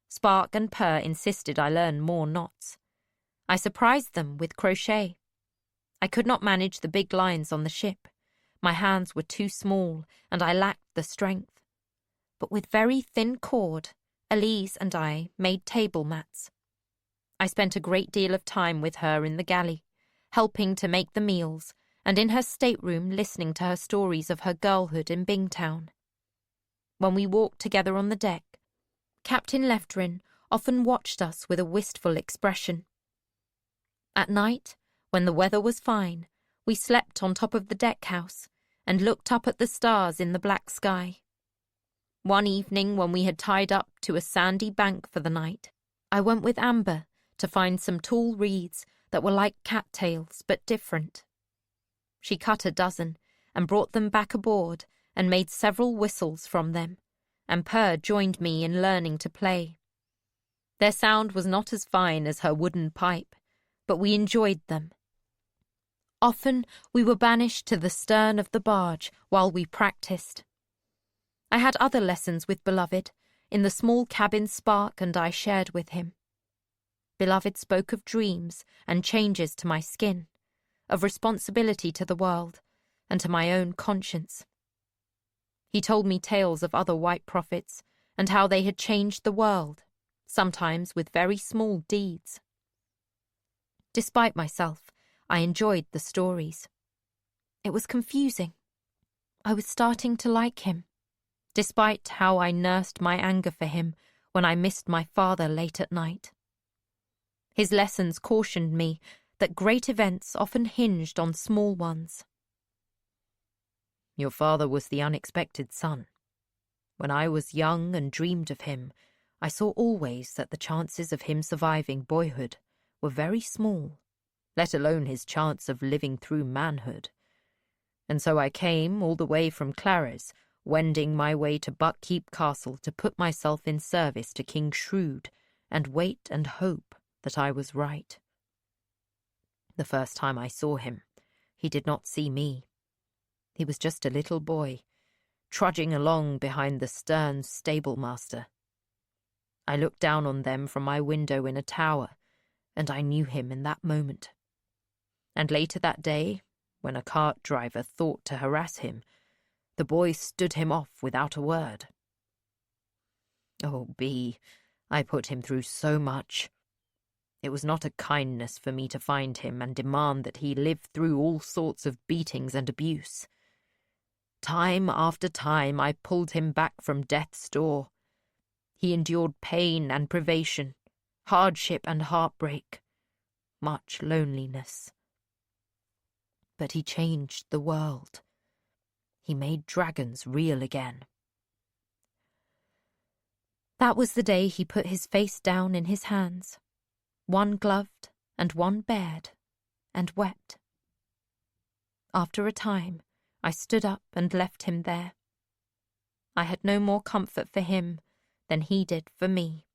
Spark and Purr insisted I learn more knots. I surprised them with crochet. I could not manage the big lines on the ship. My hands were too small, and I lacked the strength. But with very thin cord, Elise and I made table mats. I spent a great deal of time with her in the galley, helping to make the meals, and in her stateroom listening to her stories of her girlhood in Bingtown. When we walked together on the deck, Captain Leftrin often watched us with a wistful expression. At night, when the weather was fine, we slept on top of the deck-house and looked up at the stars in the black sky. One evening, when we had tied up to a sandy bank for the night, I went with Amber to find some tall reeds that were like cattails but different. She cut a dozen and brought them back aboard and made several whistles from them, and Purr joined me in learning to play. Their sound was not as fine as her wooden pipe, but we enjoyed them. Often we were banished to the stern of the barge while we practised. I had other lessons with Beloved, in the small cabin Spark and I shared with him. Beloved spoke of dreams and changes to my skin, of responsibility to the world, and to my own conscience. He told me tales of other white prophets and how they had changed the world, sometimes with very small deeds. Despite myself, I enjoyed the stories. It was confusing. I was starting to like him, despite how I nursed my anger for him when I missed my father late at night. His lessons cautioned me that great events often hinged on small ones. Your father was the unexpected son. When I was young and dreamed of him, I saw always that the chances of him surviving boyhood were very small, let alone his chance of living through manhood. And so I came all the way from Clares, wending my way to Buckkeep Castle to put myself in service to King Shrewd and wait and hope that I was right. The first time I saw him, he did not see me. He was just a little boy, trudging along behind the stern stablemaster. I looked down on them from my window in a tower, and I knew him in that moment. And later that day, when a cart driver thought to harass him, the boy stood him off without a word. Oh, Bee, I put him through so much. It was not a kindness for me to find him and demand that he live through all sorts of beatings and abuse. Time after time I pulled him back from death's door. He endured pain and privation, hardship and heartbreak, much loneliness. But he changed the world. He made dragons real again. That was the day he put his face down in his hands, one gloved and one bared, and wept. After a time, I stood up and left him there. I had no more comfort for him than he did for me.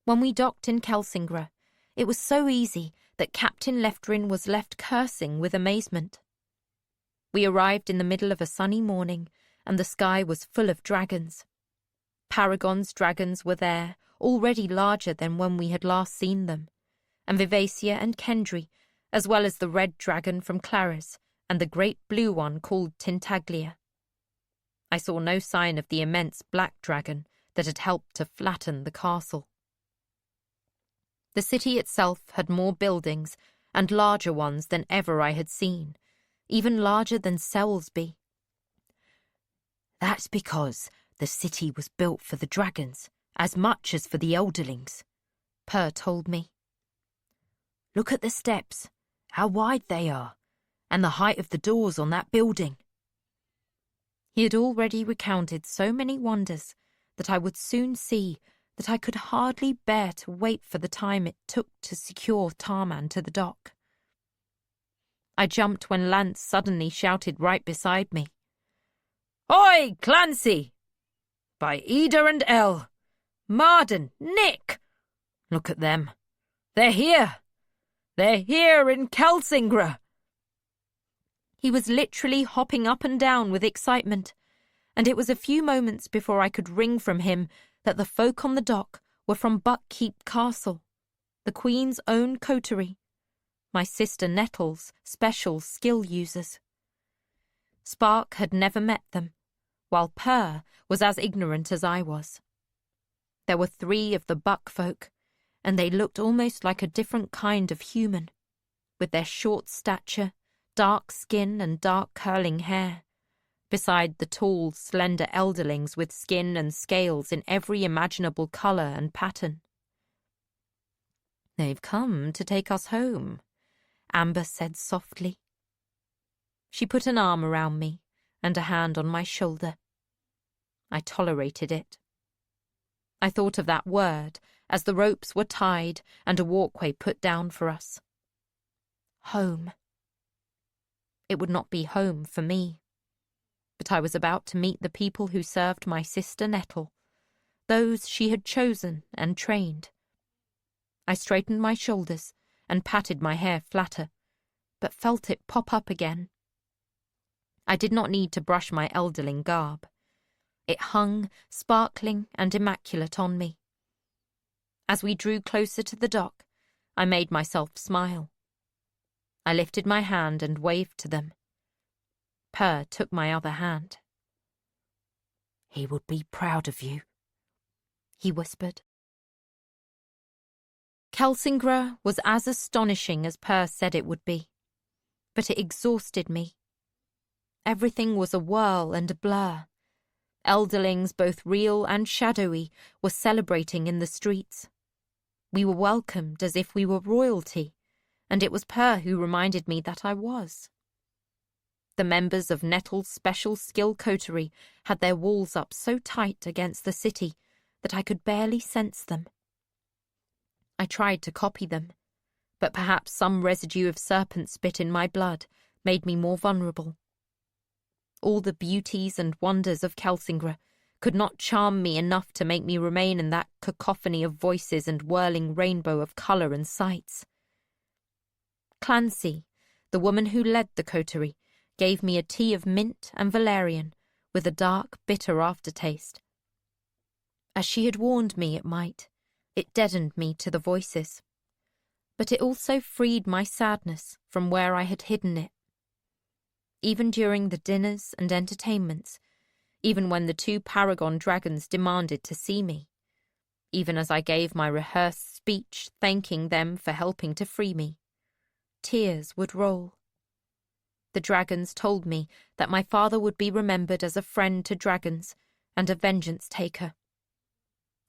When we docked in Kelsingra, it was so easy that Captain Leftrin was left cursing with amazement. We arrived in the middle of a sunny morning, and the sky was full of dragons. Paragon's dragons were there, already larger than when we had last seen them, and Vivacia and Kendry, as well as the red dragon from Clares, and the great blue one called Tintaglia. I saw no sign of the immense black dragon that had helped to flatten the castle. The city itself had more buildings, and larger ones than ever I had seen, even larger than Selsby. That's because the city was built for the dragons, as much as for the elderlings, Per told me. Look at the steps, how wide they are, and the height of the doors on that building. He had already recounted so many wonders that I would soon see that I could hardly bear to wait for the time it took to secure Tarman to the dock. I jumped when Lance suddenly shouted right beside me. "Oi, Clancy! By Ida and El! Marden, Nick! Look at them. They're here! They're here in Kelsingra!" He was literally hopping up and down with excitement, and it was a few moments before I could wring from him that the folk on the dock were from Buckkeep Castle, the Queen's own coterie, my sister Nettle's special skill users. Spark had never met them, while Per was as ignorant as I was. There were 3 of the Buck folk, and they looked almost like a different kind of human, with their short stature, dark skin and dark curling hair, beside the tall, slender elderlings with skin and scales in every imaginable colour and pattern. "They've come to take us home," Amber said softly. She put an arm around me and a hand on my shoulder. I tolerated it. I thought of that word as the ropes were tied and a walkway put down for us. Home. It would not be home for me. But I was about to meet the people who served my sister Nettle, those she had chosen and trained. I straightened my shoulders and patted my hair flatter, but felt it pop up again. I did not need to brush my elderling garb. It hung, sparkling and immaculate on me. As we drew closer to the dock, I made myself smile. I lifted my hand and waved to them. Per took my other hand. "He would be proud of you," he whispered. Kelsingra was as astonishing as Per said it would be, but it exhausted me. Everything was a whirl and a blur. Elderlings, both real and shadowy, were celebrating in the streets. We were welcomed as if we were royalty, and it was Per who reminded me that I was. The members of Nettle's special skill coterie had their walls up so tight against the city that I could barely sense them. I tried to copy them, but perhaps some residue of serpent spit in my blood made me more vulnerable. All the beauties and wonders of Kelsingra could not charm me enough to make me remain in that cacophony of voices and whirling rainbow of colour and sights. Clancy, the woman who led the coterie, gave me a tea of mint and valerian with a dark, bitter aftertaste. As she had warned me it might, it deadened me to the voices. But it also freed my sadness from where I had hidden it. Even during the dinners and entertainments, even when the 2 paragon dragons demanded to see me, even as I gave my rehearsed speech thanking them for helping to free me, tears would roll. The dragons told me that my father would be remembered as a friend to dragons and a vengeance taker.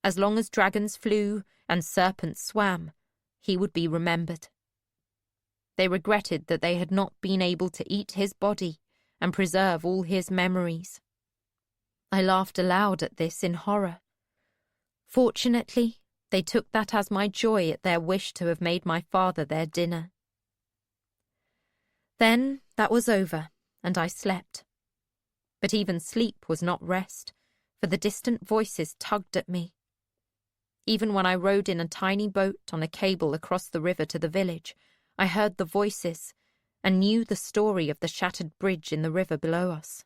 As long as dragons flew and serpents swam, he would be remembered. They regretted that they had not been able to eat his body and preserve all his memories. I laughed aloud at this in horror. Fortunately, they took that as my joy at their wish to have made my father their dinner. Then that was over, and I slept. But even sleep was not rest, for the distant voices tugged at me. Even when I rowed in a tiny boat on a cable across the river to the village, I heard the voices and knew the story of the shattered bridge in the river below us.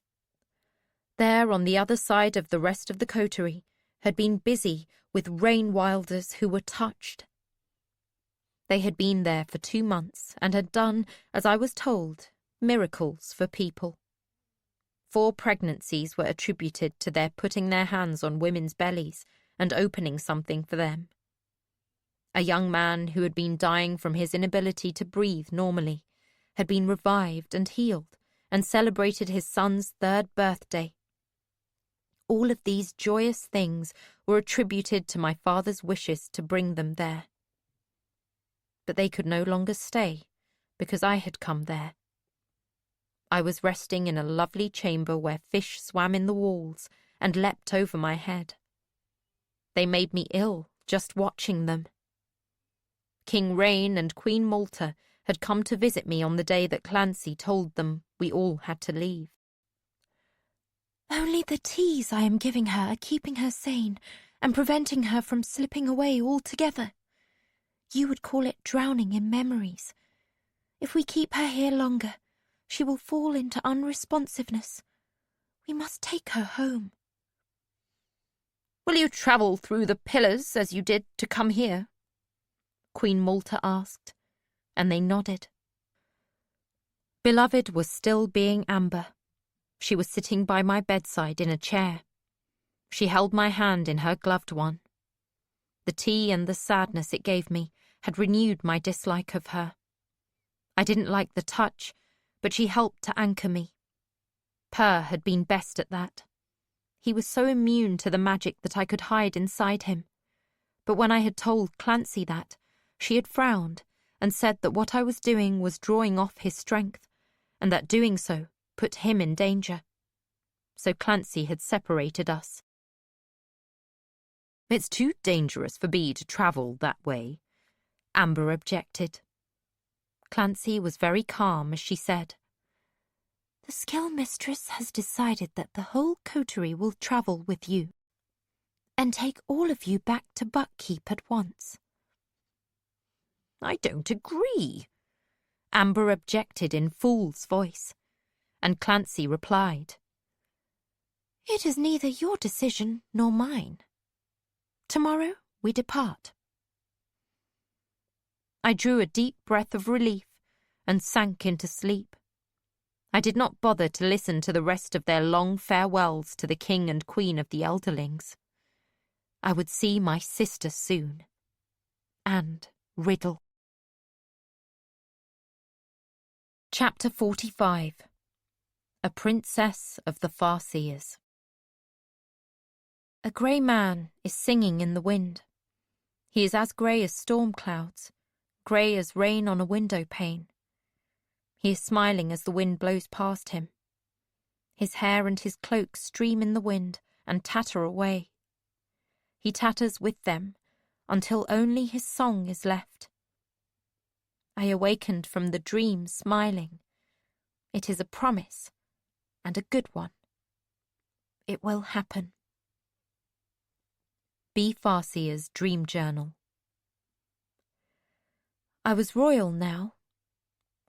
There, on the other side of the rest of the coterie, had been busy with rain wilders who were touched. They had been there for 2 months and had done, as I was told, miracles for people. 4 pregnancies were attributed to their putting their hands on women's bellies and opening something for them. A young man who had been dying from his inability to breathe normally had been revived and healed and celebrated his son's 3rd birthday. All of these joyous things were attributed to my father's wishes to bring them there. But they could no longer stay, because I had come there. I was resting in a lovely chamber where fish swam in the walls and leapt over my head. They made me ill just watching them. King Rain and Queen Malta had come to visit me on the day that Clancy told them we all had to leave. "Only the teas I am giving her are keeping her sane and preventing her from slipping away altogether. You would call it drowning in memories. If we keep her here longer, she will fall into unresponsiveness. We must take her home." "Will you travel through the pillars as you did to come here?" Queen Malta asked, and they nodded. Beloved was still being Amber. She was sitting by my bedside in a chair. She held my hand in her gloved one. The tea and the sadness it gave me had renewed my dislike of her. I didn't like the touch, but she helped to anchor me. Per had been best at that. He was so immune to the magic that I could hide inside him. But when I had told Clancy that, she had frowned and said that what I was doing was drawing off his strength, and that doing so put him in danger. So Clancy had separated us. "It's too dangerous for Bee to travel that way," Amber objected. Clancy was very calm as she said, "The skill mistress has decided that the whole coterie will travel with you and take all of you back to Buckkeep at once." I don't agree," Amber objected in fool's voice, and Clancy replied, "It is neither your decision nor mine. Tomorrow we depart." I drew a deep breath of relief and sank into sleep. I did not bother to listen to the rest of their long farewells to the king and queen of the elderlings. I would see my sister soon. And Riddle. Chapter 45. A Princess of the Farseers. A grey man is singing in the wind. He is as grey as storm clouds, grey as rain on a window pane. He is smiling as the wind blows past him. His hair and his cloak stream in the wind and tatter away. He tatters with them until only his song is left. I awakened from the dream smiling. It is a promise, and a good one. It will happen. B. Farseer's Dream Journal. I was royal now.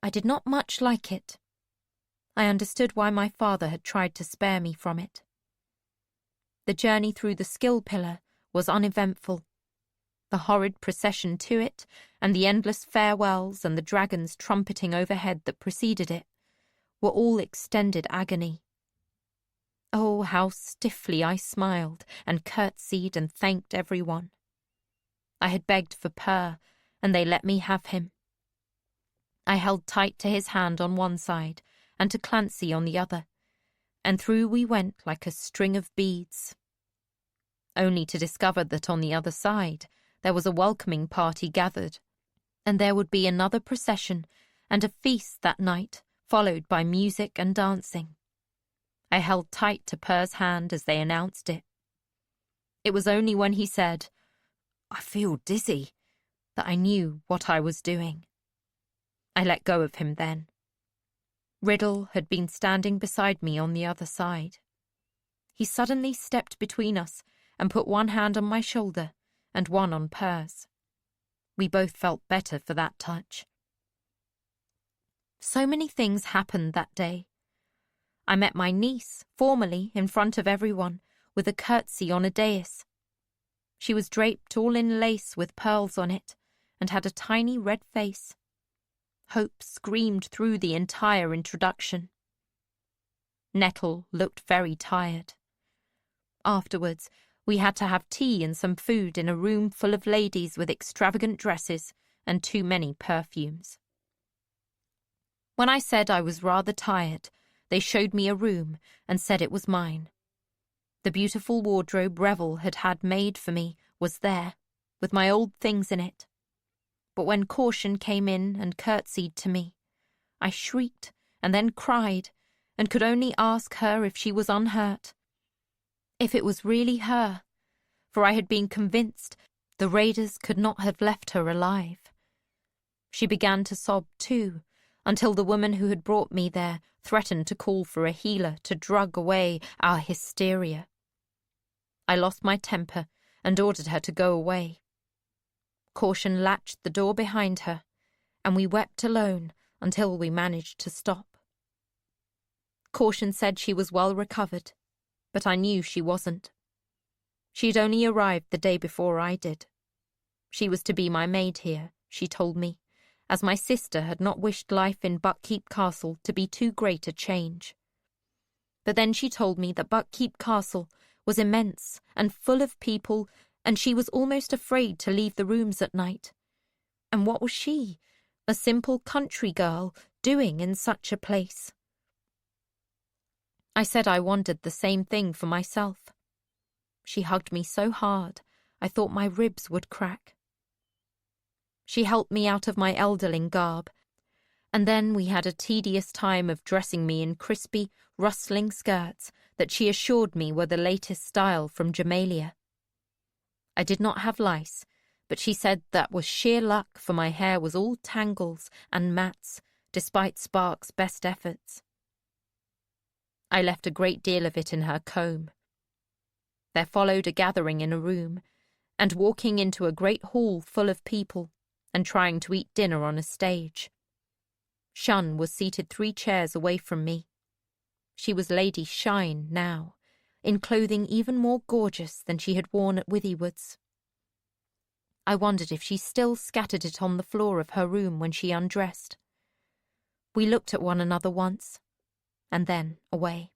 I did not much like it. I understood why my father had tried to spare me from it. The journey through the skill pillar was uneventful. The horrid procession to it, and the endless farewells and the dragons trumpeting overhead that preceded it, were all extended agony. Oh, how stiffly I smiled and curtsied and thanked everyone. I had begged for Purr, and they let me have him. I held tight to his hand on one side and to Clancy on the other, and through we went like a string of beads. Only to discover that on the other side there was a welcoming party gathered, and there would be another procession and a feast that night, followed by music and dancing. I held tight to Purr's hand as they announced it. It was only when he said, "I feel dizzy," that I knew what I was doing. I let go of him then. Riddle had been standing beside me on the other side. He suddenly stepped between us and put one hand on my shoulder and one on Purr's. We both felt better for that touch. So many things happened that day. I met my niece, formally, in front of everyone, with a curtsy on a dais. She was draped all in lace with pearls on it, and had a tiny red face. Hope screamed through the entire introduction. Nettle looked very tired. Afterwards, we had to have tea and some food in a room full of ladies with extravagant dresses and too many perfumes. When I said I was rather tired, they showed me a room and said it was mine. The beautiful wardrobe Revel had had made for me was there, with my old things in it. But when Caution came in and curtsied to me, I shrieked and then cried, and could only ask her if she was unhurt. If it was really her, for I had been convinced the raiders could not have left her alive. She began to sob too, until the woman who had brought me there threatened to call for a healer to drug away our hysteria. I lost my temper and ordered her to go away. Caution latched the door behind her, and we wept alone until we managed to stop. Caution said she was well recovered, but I knew she wasn't. She'd only arrived the day before I did. She was to be my maid here, she told me, as my sister had not wished life in Buckkeep Castle to be too great a change. But then she told me that Buckkeep Castle was immense and full of people, and she was almost afraid to leave the rooms at night. And what was she, a simple country girl, doing in such a place? I said I wondered the same thing for myself. She hugged me so hard, I thought my ribs would crack. She helped me out of my elderling garb, and then we had a tedious time of dressing me in crispy, rustling skirts that she assured me were the latest style from Jamalia. I did not have lice, but she said that was sheer luck, for my hair was all tangles and mats, despite Spark's best efforts. I left a great deal of it in her comb. There followed a gathering in a room, and walking into a great hall full of people, and trying to eat dinner on a stage. Shun was seated 3 chairs away from me. She was Lady Shine now, in clothing even more gorgeous than she had worn at Withywood's. I wondered if she still scattered it on the floor of her room when she undressed. We looked at one another once, and then away.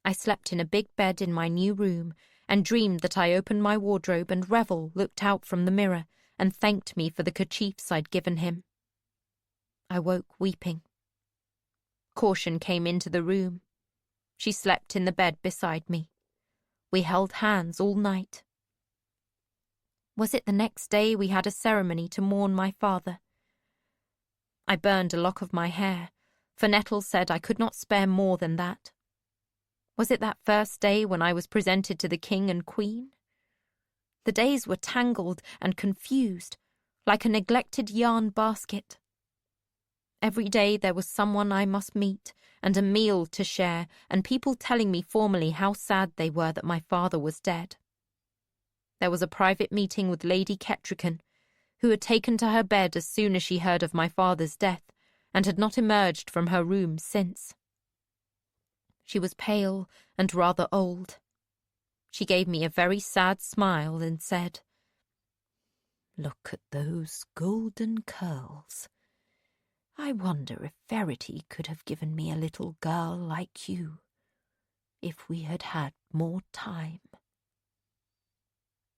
I slept in a big bed in my new room and dreamed that I opened my wardrobe and Revel looked out from the mirror and thanked me for the kerchiefs I'd given him. I woke weeping. Caution came into the room. She slept in the bed beside me. We held hands all night. Was it the next day we had a ceremony to mourn my father? I burned a lock of my hair, for Nettle said I could not spare more than that. Was it that first day when I was presented to the king and queen? The days were tangled and confused, like a neglected yarn basket. Every day there was someone I must meet, and a meal to share, and people telling me formally how sad they were that my father was dead. There was a private meeting with Lady Ketrican, who had taken to her bed as soon as she heard of my father's death, and had not emerged from her room since. She was pale and rather old. She gave me a very sad smile and said, "Look at those golden curls. I wonder if Verity could have given me a little girl like you, if we had had more time."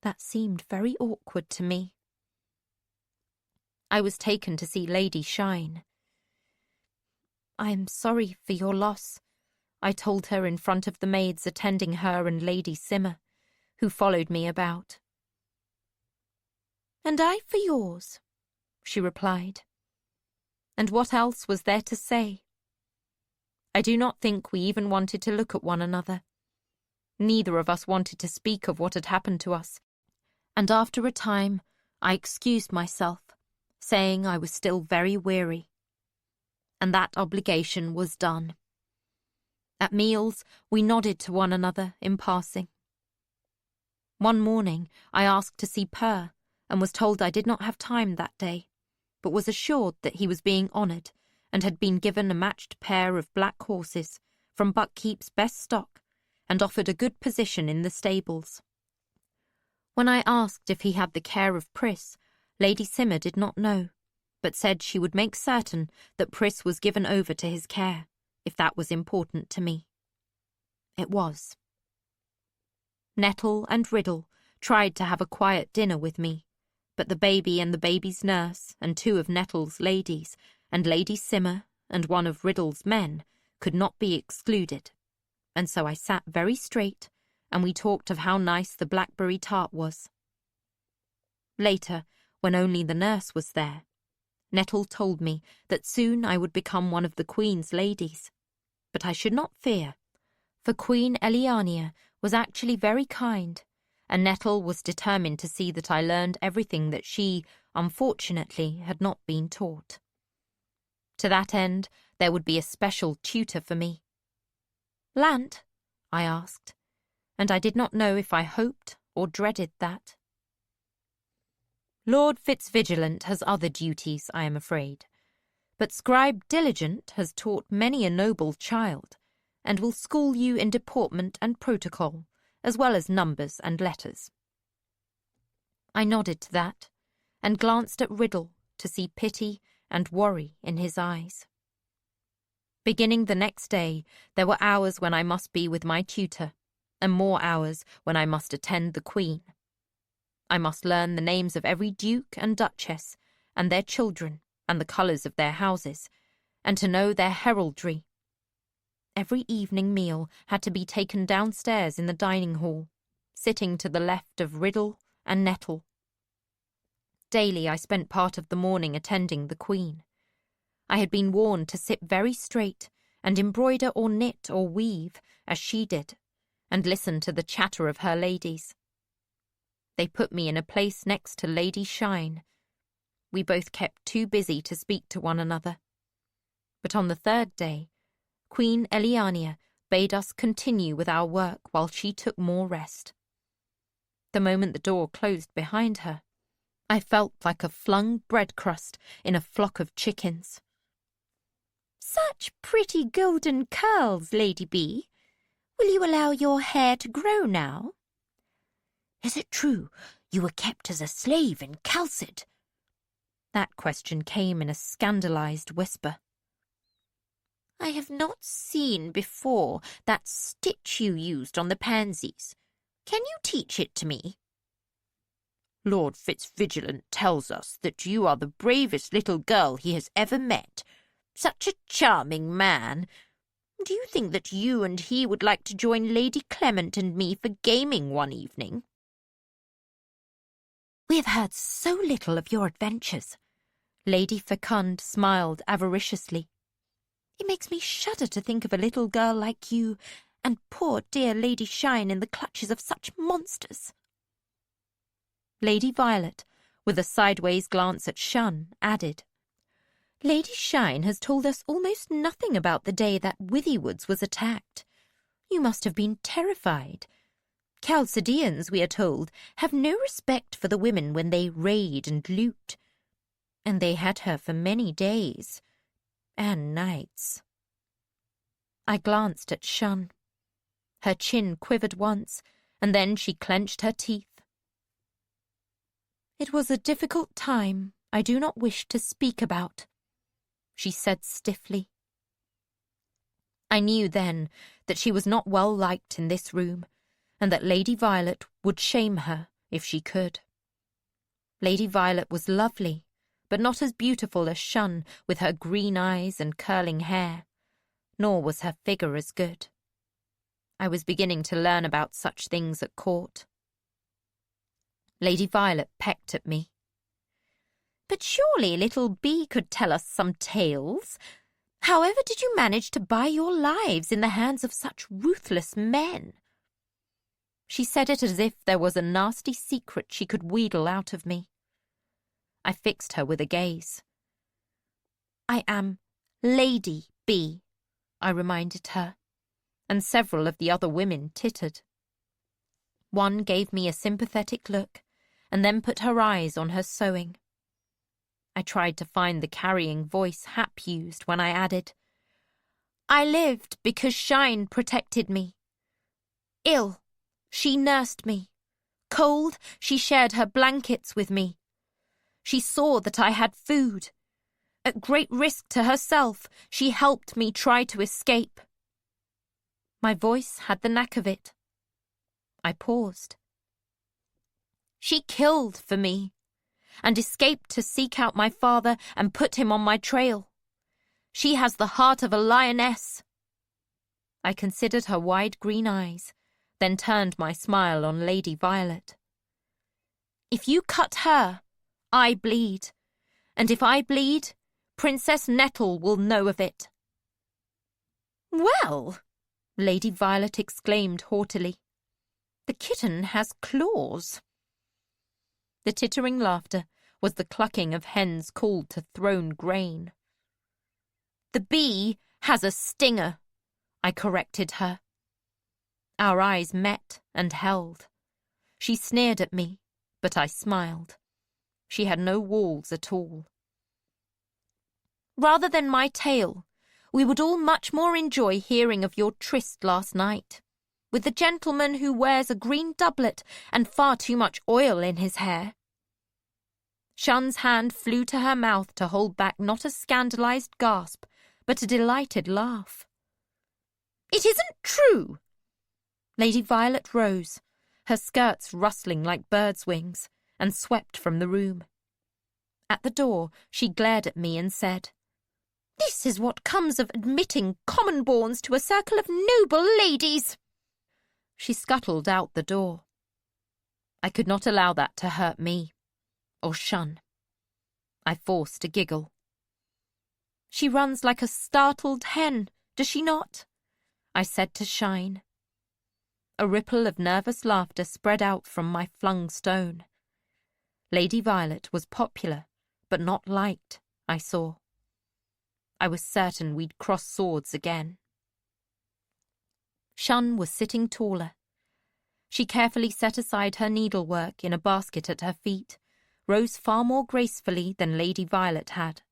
That seemed very awkward to me. I was taken to see Lady Shine. "I am sorry for your loss," I told her in front of the maids attending her and Lady Simmer, who followed me about. "And I for yours," she replied. And what else was there to say? I do not think we even wanted to look at one another. Neither of us wanted to speak of what had happened to us, and after a time I excused myself, saying I was still very weary. And that obligation was done. At meals we nodded to one another in passing. One morning I asked to see Purr, and was told I did not have time that day, but was assured that he was being honoured and had been given a matched pair of black horses from Buckkeep's best stock and offered a good position in the stables. When I asked if he had the care of Pris, Lady Simmer did not know, but said she would make certain that Pris was given over to his care, if that was important to me. It was. Nettle and Riddle tried to have a quiet dinner with me, but the baby and the baby's nurse and 2 of Nettle's ladies and Lady Simmer and 1 of Riddle's men could not be excluded, and so I sat very straight and we talked of how nice the blackberry tart was. Later, when only the nurse was there, Nettle told me that soon I would become one of the Queen's ladies, but I should not fear, for Queen Eliania was actually very kind, and Nettle was determined to see that I learned everything that she, unfortunately, had not been taught. To that end, there would be a special tutor for me. "Lant?" I asked, and I did not know if I hoped or dreaded that. Lord Fitzvigilant has other duties, I am afraid, but Scribe Diligent has taught many a noble child, and will school you in deportment and protocol, as well as numbers and letters. I nodded to that, and glanced at Riddle to see pity and worry in his eyes. Beginning the next day, there were hours when I must be with my tutor, and more hours when I must attend the Queen. I must learn the names of every duke and duchess, and their children, and the colours of their houses, and to know their heraldry. Every evening meal had to be taken downstairs in the dining hall, sitting to the left of Riddle and Nettle. Daily I spent part of the morning attending the Queen. I had been warned to sit very straight, and embroider or knit or weave, as she did, and listen to the chatter of her ladies. They put me in a place next to Lady Shine. We both kept too busy to speak to one another. But on the 3rd day, Queen Eliania bade us continue with our work while she took more rest. The moment the door closed behind her, I felt like a flung bread crust in a flock of chickens. Such pretty golden curls, Lady B. Will you allow your hair to grow now? Is it true you were kept as a slave in Calcid? That question came in a scandalized whisper. I have not seen before that stitch you used on the pansies. Can you teach it to me? Lord Fitzvigilant tells us that you are the bravest little girl he has ever met. Such a charming man. Do you think that you and he would like to join Lady Clement and me for gaming one evening? We have heard so little of your adventures. Lady Fecund smiled avariciously. It makes me shudder to think of a little girl like you and poor dear Lady Shine in the clutches of such monsters. Lady Violet, with a sideways glance at Shun, added, Lady Shine has told us almost nothing about the day that Withywards was attacked. You must have been terrified. Chalcidians, we are told, have no respect for the women when they raid and loot. And they had her for many days and nights. I glanced at Shun. Her chin quivered once, and then she clenched her teeth. It was a difficult time I do not wish to speak about, she said stiffly. I knew then that she was not well liked in this room, and that Lady Violet would shame her if she could. Lady Violet was lovely, but not as beautiful as Shun with her green eyes and curling hair, nor was her figure as good. I was beginning to learn about such things at court. Lady Violet pecked at me. But surely little B could tell us some tales. However did you manage to buy your lives in the hands of such ruthless men? She said it as if there was a nasty secret she could wheedle out of me. I fixed her with a gaze. I am Lady B, I reminded her, and several of the other women tittered. One gave me a sympathetic look, and then put her eyes on her sewing. I tried to find the carrying voice Hap used when I added, I lived because Shine protected me. Ill, she nursed me. Cold, she shared her blankets with me. She saw that I had food. At great risk to herself, she helped me try to escape. My voice had the knack of it. I paused. She killed for me, and escaped to seek out my father and put him on my trail. She has the heart of a lioness. I considered her wide green eyes, then turned my smile on Lady Violet. If you cut her, I bleed, and if I bleed, Princess Nettle will know of it. Well, Lady Violet exclaimed haughtily, the kitten has claws. The tittering laughter was the clucking of hens called to thrown grain. The bee has a stinger, I corrected her. Our eyes met and held. She sneered at me, but I smiled. She had no walls at all. Rather than my tale, we would all much more enjoy hearing of your tryst last night, with the gentleman who wears a green doublet and far too much oil in his hair. Shun's hand flew to her mouth to hold back not a scandalized gasp, but a delighted laugh. It isn't true! Lady Violet rose, her skirts rustling like birds' wings, and swept from the room. At the door, she glared at me and said, This is what comes of admitting common-borns to a circle of noble ladies. She scuttled out the door. I could not allow that to hurt me, or Shun. I forced a giggle. She runs like a startled hen, does she not? I said to Shine. A ripple of nervous laughter spread out from my flung stone. Lady Violet was popular, but not liked, I saw. I was certain we'd cross swords again. Shun was sitting taller. She carefully set aside her needlework in a basket at her feet, rose far more gracefully than Lady Violet had,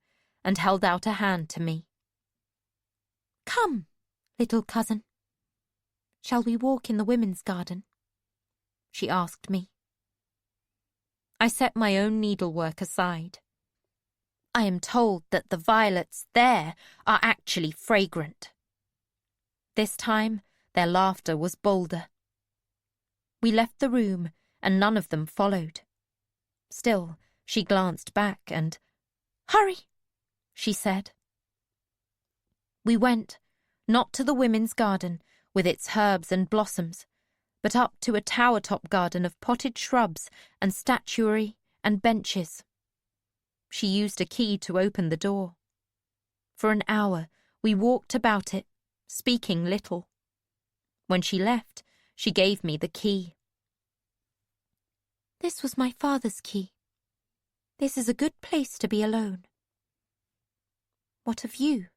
and held out a hand to me. "Come, little cousin. Shall we walk in the women's garden?" she asked me. I set my own needlework aside. I am told that the violets there are actually fragrant. This time, their laughter was bolder. We left the room, and none of them followed. Still, she glanced back and, "Hurry," she said. We went, not to the women's garden, with its herbs and blossoms, but up to a tower-top garden of potted shrubs and statuary and benches. She used a key to open the door. For an hour, we walked about it, speaking little. When she left, she gave me the key. "This was my father's key. This is a good place to be alone." "What of you?"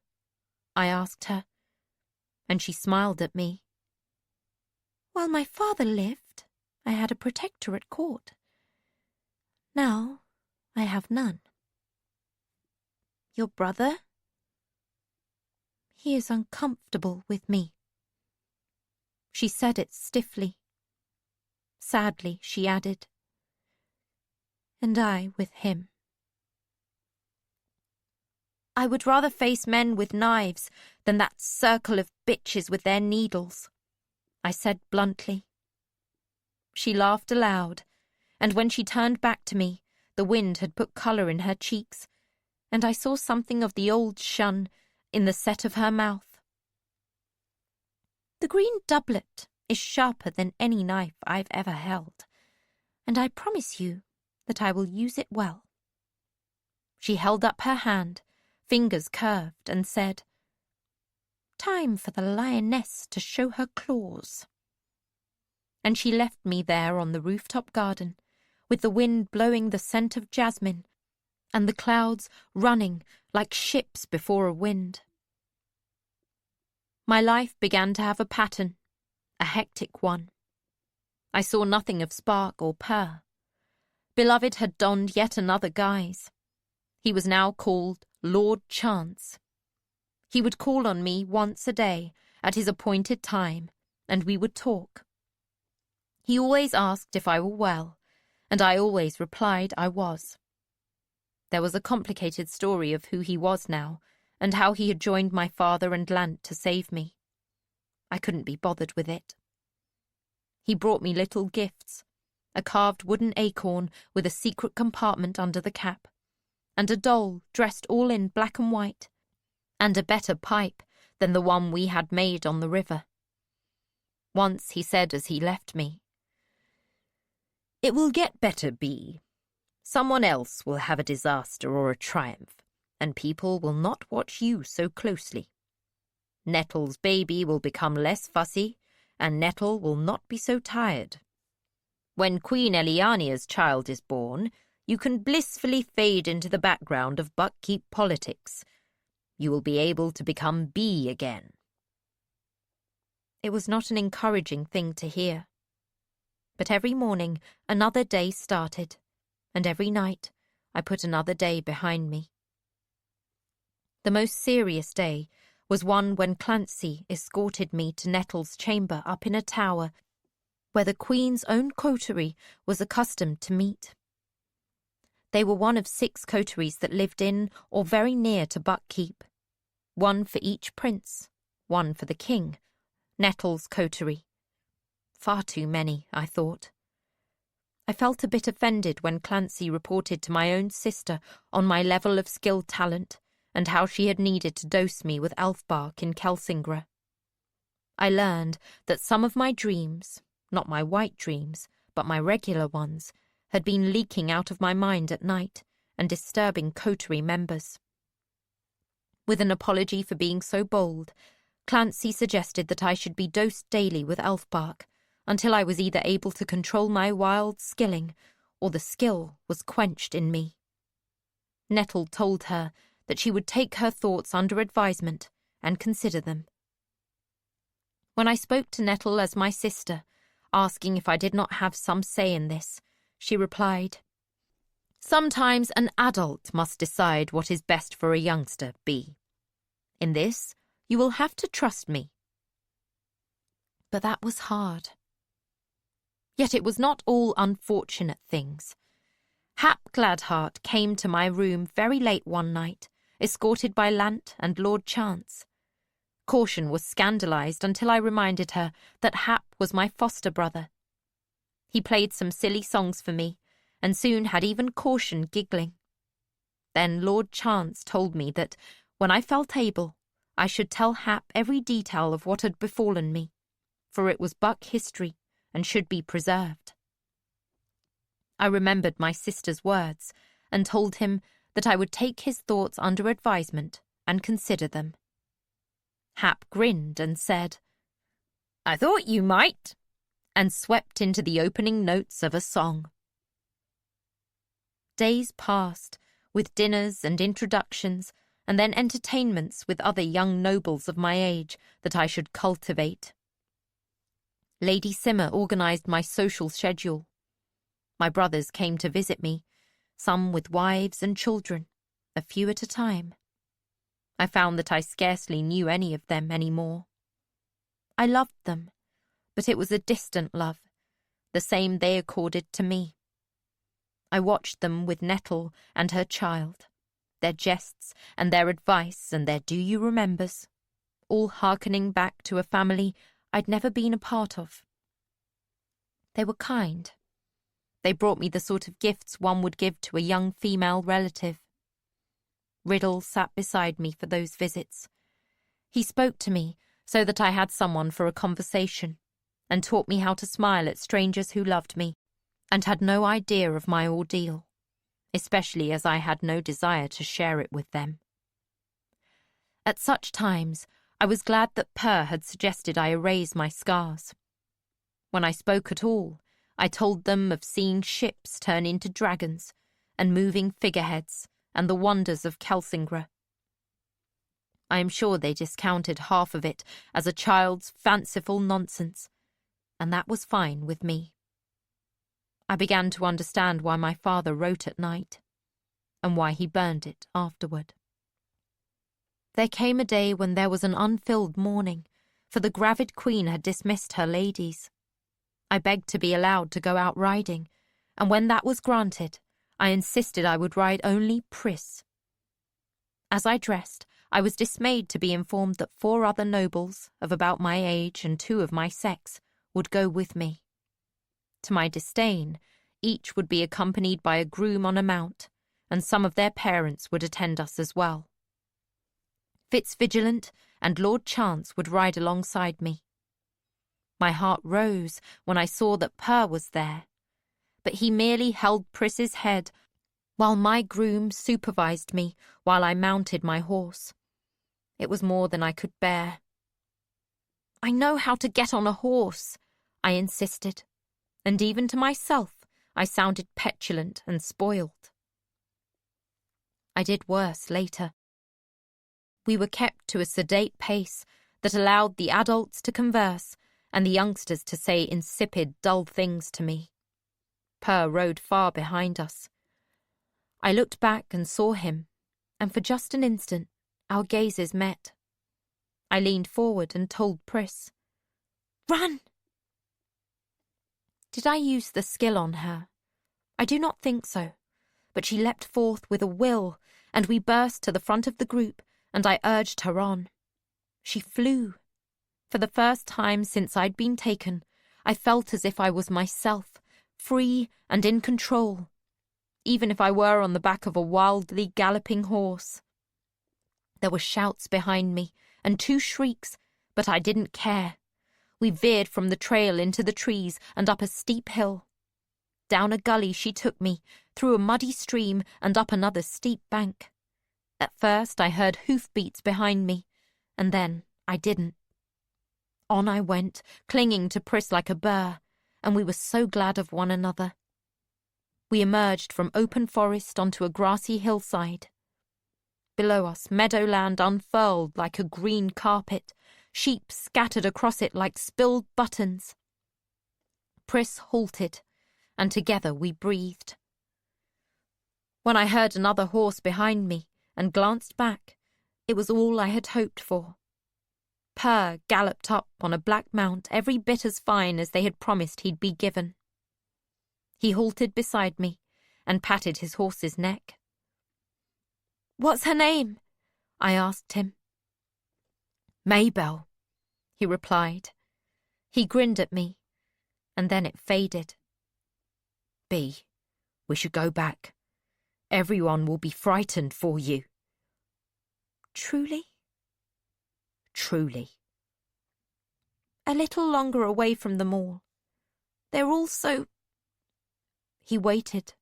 I asked her, and she smiled at me. "While my father lived, I had a protector at court. Now I have none." "Your brother?" "He is uncomfortable with me." She said it stiffly. Sadly, she added, "And I with him." "I would rather face men with knives than that circle of bitches with their needles," I said bluntly. She laughed aloud, and when she turned back to me, the wind had put colour in her cheeks, and I saw something of the old shun in the set of her mouth. "The green doublet is sharper than any knife I've ever held, and I promise you that I will use it well." She held up her hand, fingers curved, and said, "Time for the lioness to show her claws." And she left me there on the rooftop garden, with the wind blowing the scent of jasmine, and the clouds running like ships before a wind. My life began to have a pattern, a hectic one. I saw nothing of spark or purr. Beloved had donned yet another guise. He was now called Lord Chance. He would call on me once a day at his appointed time, and we would talk. He always asked if I were well, and I always replied I was. There was a complicated story of who he was now, and how he had joined my father and Lant to save me. I couldn't be bothered with it. He brought me little gifts, a carved wooden acorn with a secret compartment under the cap, and a doll dressed all in black and white, and a better pipe than the one we had made on the river. Once he said as he left me, "It will get better, Bee. Someone else will have a disaster or a triumph, and people will not watch you so closely. Nettle's baby will become less fussy, and Nettle will not be so tired. When Queen Eliania's child is born, you can blissfully fade into the background of Buckkeep politics. You will be able to become Bee again." It was not an encouraging thing to hear. But every morning another day started, and every night I put another day behind me. The most serious day was one when Clancy escorted me to Nettle's chamber up in a tower where the Queen's own coterie was accustomed to meet. They were one of 6 coteries that lived in or very near to Buckkeep, one for each prince, one for the king, Nettle's coterie. Far too many, I thought. I felt a bit offended when Clancy reported to my own sister on my level of skill talent and how she had needed to dose me with elfbark in Kelsingra. I learned that some of my dreams, not my white dreams, but my regular ones, had been leaking out of my mind at night and disturbing coterie members. With an apology for being so bold, Clancy suggested that I should be dosed daily with elfbark until I was either able to control my wild skilling or the skill was quenched in me. Nettle told her that she would take her thoughts under advisement and consider them. When I spoke to Nettle as my sister, asking if I did not have some say in this, she replied, Sometimes an adult must decide what is best for a youngster, B. In this, you will have to trust me. But that was hard. Yet it was not all unfortunate things. Hap Gladheart came to my room very late one night, escorted by Lant and Lord Chance. Caution was scandalised until I reminded her that Hap was my foster brother. He played some silly songs for me, and soon had even Caution giggling. Then Lord Chance told me that, when I felt able, I should tell Hap every detail of what had befallen me, for it was Buck history and should be preserved. I remembered my sister's words and told him that I would take his thoughts under advisement and consider them. Hap grinned and said, "I thought you might," and swept into the opening notes of a song. Days passed, with dinners and introductions, and then entertainments with other young nobles of my age that I should cultivate. Lady Simmer organised my social schedule. My brothers came to visit me, some with wives and children, a few at a time. I found that I scarcely knew any of them any more. I loved them, but it was a distant love, the same they accorded to me. I watched them with Nettle and her child, their jests and their advice and their do-you-remembers, all hearkening back to a family I'd never been a part of. They were kind. They brought me the sort of gifts one would give to a young female relative. Riddle sat beside me for those visits. He spoke to me so that I had someone for a conversation, and taught me how to smile at strangers who loved me and had no idea of my ordeal, especially as I had no desire to share it with them. At such times, I was glad that Per had suggested I erase my scars. When I spoke at all, I told them of seeing ships turn into dragons and moving figureheads and the wonders of Kelsingra. I am sure they discounted half of it as a child's fanciful nonsense, and that was fine with me. I began to understand why my father wrote at night, and why he burned it afterward. There came a day when there was an unfilled morning, for the gravid queen had dismissed her ladies. I begged to be allowed to go out riding, and when that was granted, I insisted I would ride only Pris. As I dressed, I was dismayed to be informed that 4 other nobles, of about my age and 2 of my sex, would go with me. To my disdain, each would be accompanied by a groom on a mount, and some of their parents would attend us as well. Fitzvigilant and Lord Chance would ride alongside me. My heart rose when I saw that Per was there, but he merely held Pris's head while my groom supervised me while I mounted my horse. It was more than I could bear. "I know how to get on a horse," I insisted, and even to myself I sounded petulant and spoiled. I did worse later. We were kept to a sedate pace that allowed the adults to converse and the youngsters to say insipid, dull things to me. Per rode far behind us. I looked back and saw him, and for just an instant our gazes met. I leaned forward and told Pris, "Run!" Did I use the skill on her? I do not think so, but she leapt forth with a will, and we burst to the front of the group, and I urged her on. She flew. For the first time since I'd been taken, I felt as if I was myself, free and in control, even if I were on the back of a wildly galloping horse. There were shouts behind me, and 2 shrieks, but I didn't care. We veered from the trail into the trees and up a steep hill. Down a gully she took me, through a muddy stream and up another steep bank. At first I heard hoofbeats behind me, and then I didn't. On I went, clinging to Pris like a burr, and we were so glad of one another. We emerged from open forest onto a grassy hillside. Below us, meadowland unfurled like a green carpet, sheep scattered across it like spilled buttons. Pris halted, and together we breathed. When I heard another horse behind me and glanced back, it was all I had hoped for. Purr galloped up on a black mount every bit as fine as they had promised he'd be given. He halted beside me and patted his horse's neck. "What's her name?" I asked him. "Maybelle," he replied. He grinned at me, and then it faded. "B, we should go back. Everyone will be frightened for you." "Truly?" "Truly." "A little longer away from them all. They're all so—" He waited.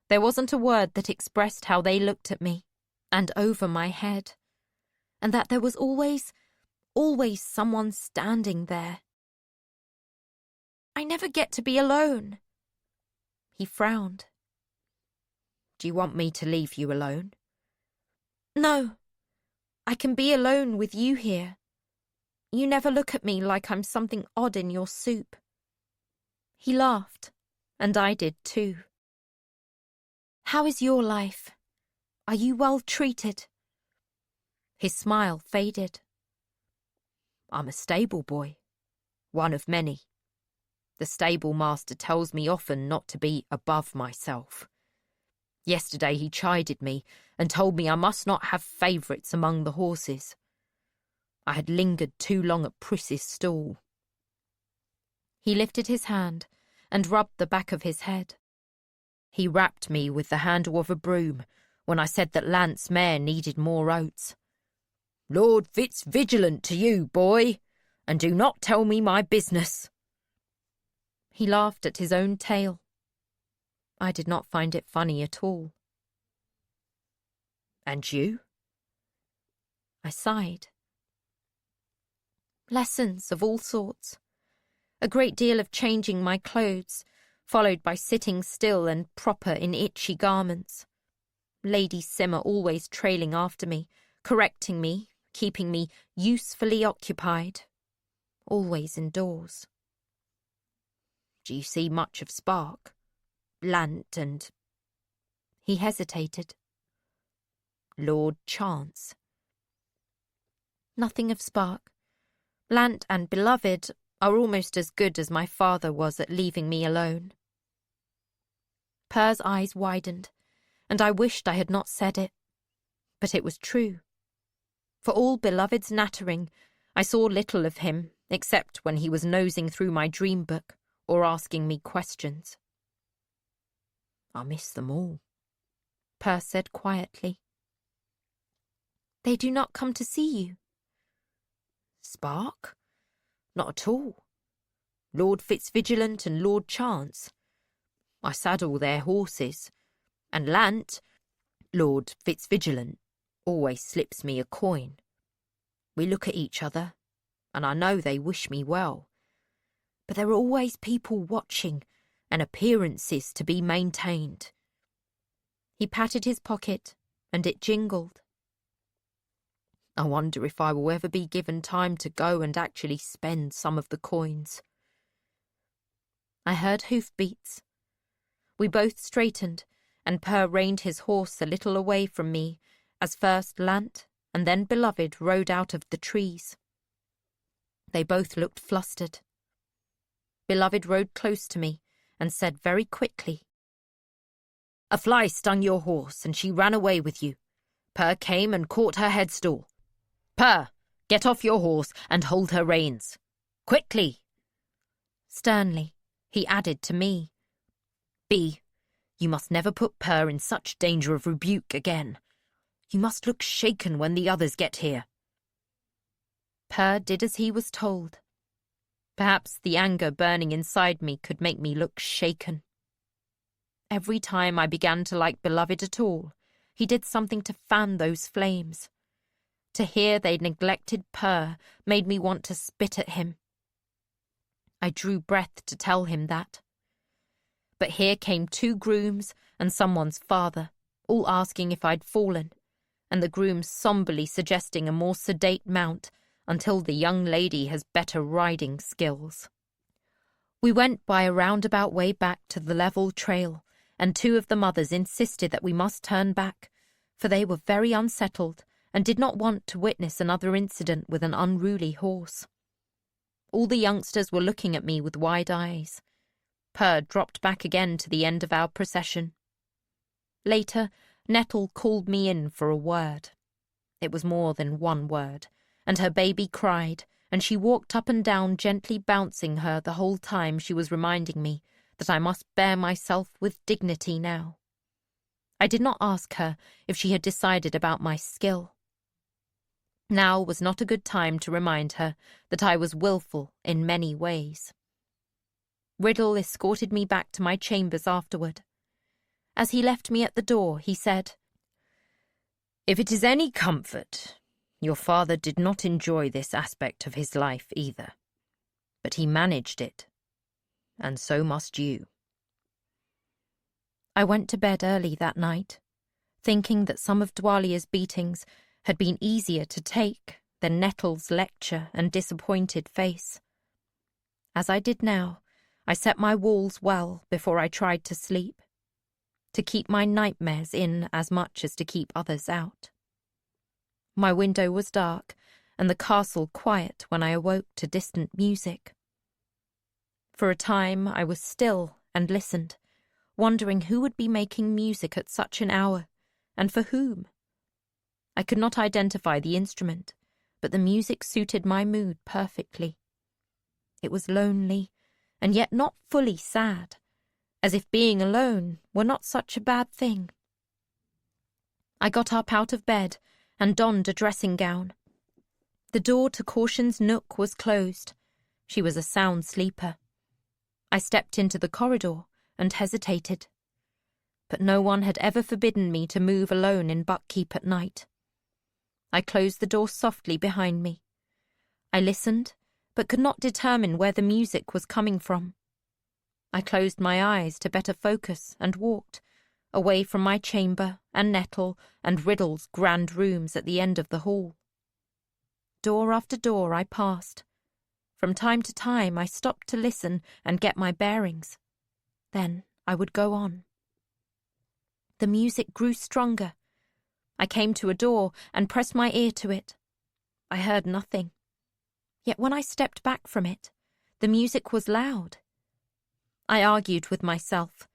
There wasn't a word that expressed how they looked at me, and over my head, and that there was always someone standing there. "I never get to be alone." He frowned. "Do you want me to leave you alone?" "No. I can be alone with you here. You never look at me like I'm something odd in your soup." He laughed, and I did too. "How is your life? Are you well treated?" His smile faded. "I'm a stable boy, one of many. The stable master tells me often not to be above myself. Yesterday he chided me and told me I must not have favourites among the horses. I had lingered too long at Priss's stall." He lifted his hand and rubbed the back of his head. "He rapped me with the handle of a broom when I said that Lant's mare needed more oats. 'Lord Fitz vigilant to you, boy, and do not tell me my business.'" He laughed at his own tale. I did not find it funny at all. "And you?" I sighed. "Lessons of all sorts. A great deal of changing my clothes, followed by sitting still and proper in itchy garments. Lady Simmer always trailing after me, correcting me, keeping me usefully occupied. Always indoors." "Do you see much of Spark, Lant and—" He hesitated. "Lord Chance?" "Nothing of Spark. Lant and Beloved are almost as good as my father was at leaving me alone." Purr's eyes widened, and I wished I had not said it. But it was true. For all Beloved's nattering, I saw little of him except when he was nosing through my dream book or asking me questions. "I miss them all," Purr said quietly. "They do not come to see you?" "Spark? Not at all. Lord Fitzvigilant and Lord Chance. I saddle their horses, and Lant, Lord Fitzvigilant, always slips me a coin. We look at each other, and I know they wish me well. But there are always people watching and appearances to be maintained." He patted his pocket, and it jingled. "I wonder if I will ever be given time to go and actually spend some of the coins." I heard hoofbeats. We both straightened, and Purr reined his horse a little away from me as first Lant and then Beloved rode out of the trees. They both looked flustered. Beloved rode close to me and said very quickly, "A fly stung your horse and she ran away with you. Purr came and caught her headstall. Purr, get off your horse and hold her reins. Quickly!" Sternly, he added to me, "B, you must never put Purr in such danger of rebuke again. You must look shaken when the others get here." Purr did as he was told. Perhaps the anger burning inside me could make me look shaken. Every time I began to like Beloved at all, he did something to fan those flames. To hear they'd neglected Purr made me want to spit at him. I drew breath to tell him that. But here came 2 grooms and someone's father, all asking if I'd fallen, and the grooms somberly suggesting a more sedate mount until the young lady has better riding skills. We went by a roundabout way back to the level trail and 2 of the mothers insisted that we must turn back, for they were very unsettled and did not want to witness another incident with an unruly horse. All the youngsters were looking at me with wide eyes. Purr dropped back again to the end of our procession. Later, Nettle called me in for a word. It was more than one word, and her baby cried, and she walked up and down, gently bouncing her the whole time she was reminding me that I must bear myself with dignity now. I did not ask her if she had decided about my skill. Now was not a good time to remind her that I was willful in many ways. Riddle escorted me back to my chambers afterward. As he left me at the door, he said, "If it is any comfort, your father did not enjoy this aspect of his life either, but he managed it, and so must you." I went to bed early that night, thinking that some of Dwalia's beatings had been easier to take than Nettle's lecture and disappointed face. As I did now, I set my walls well before I tried to sleep, to keep my nightmares in as much as to keep others out. My window was dark and the castle quiet when I awoke to distant music. For a time I was still and listened, wondering who would be making music at such an hour, and for whom. I could not identify the instrument, but the music suited my mood perfectly. It was lonely, and yet not fully sad, as if being alone were not such a bad thing. I got up out of bed and donned a dressing gown. The door to Caution's nook was closed. She was a sound sleeper. I stepped into the corridor and hesitated. But no one had ever forbidden me to move alone in Buckkeep at night. I closed the door softly behind me. I listened, but could not determine where the music was coming from. I closed my eyes to better focus and walked, away from my chamber and Nettle and Riddle's grand rooms at the end of the hall. Door after door I passed. From time to time I stopped to listen and get my bearings. Then I would go on. The music grew stronger. I came to a door and pressed my ear to it. I heard nothing. Yet when I stepped back from it, the music was loud. I argued with myself.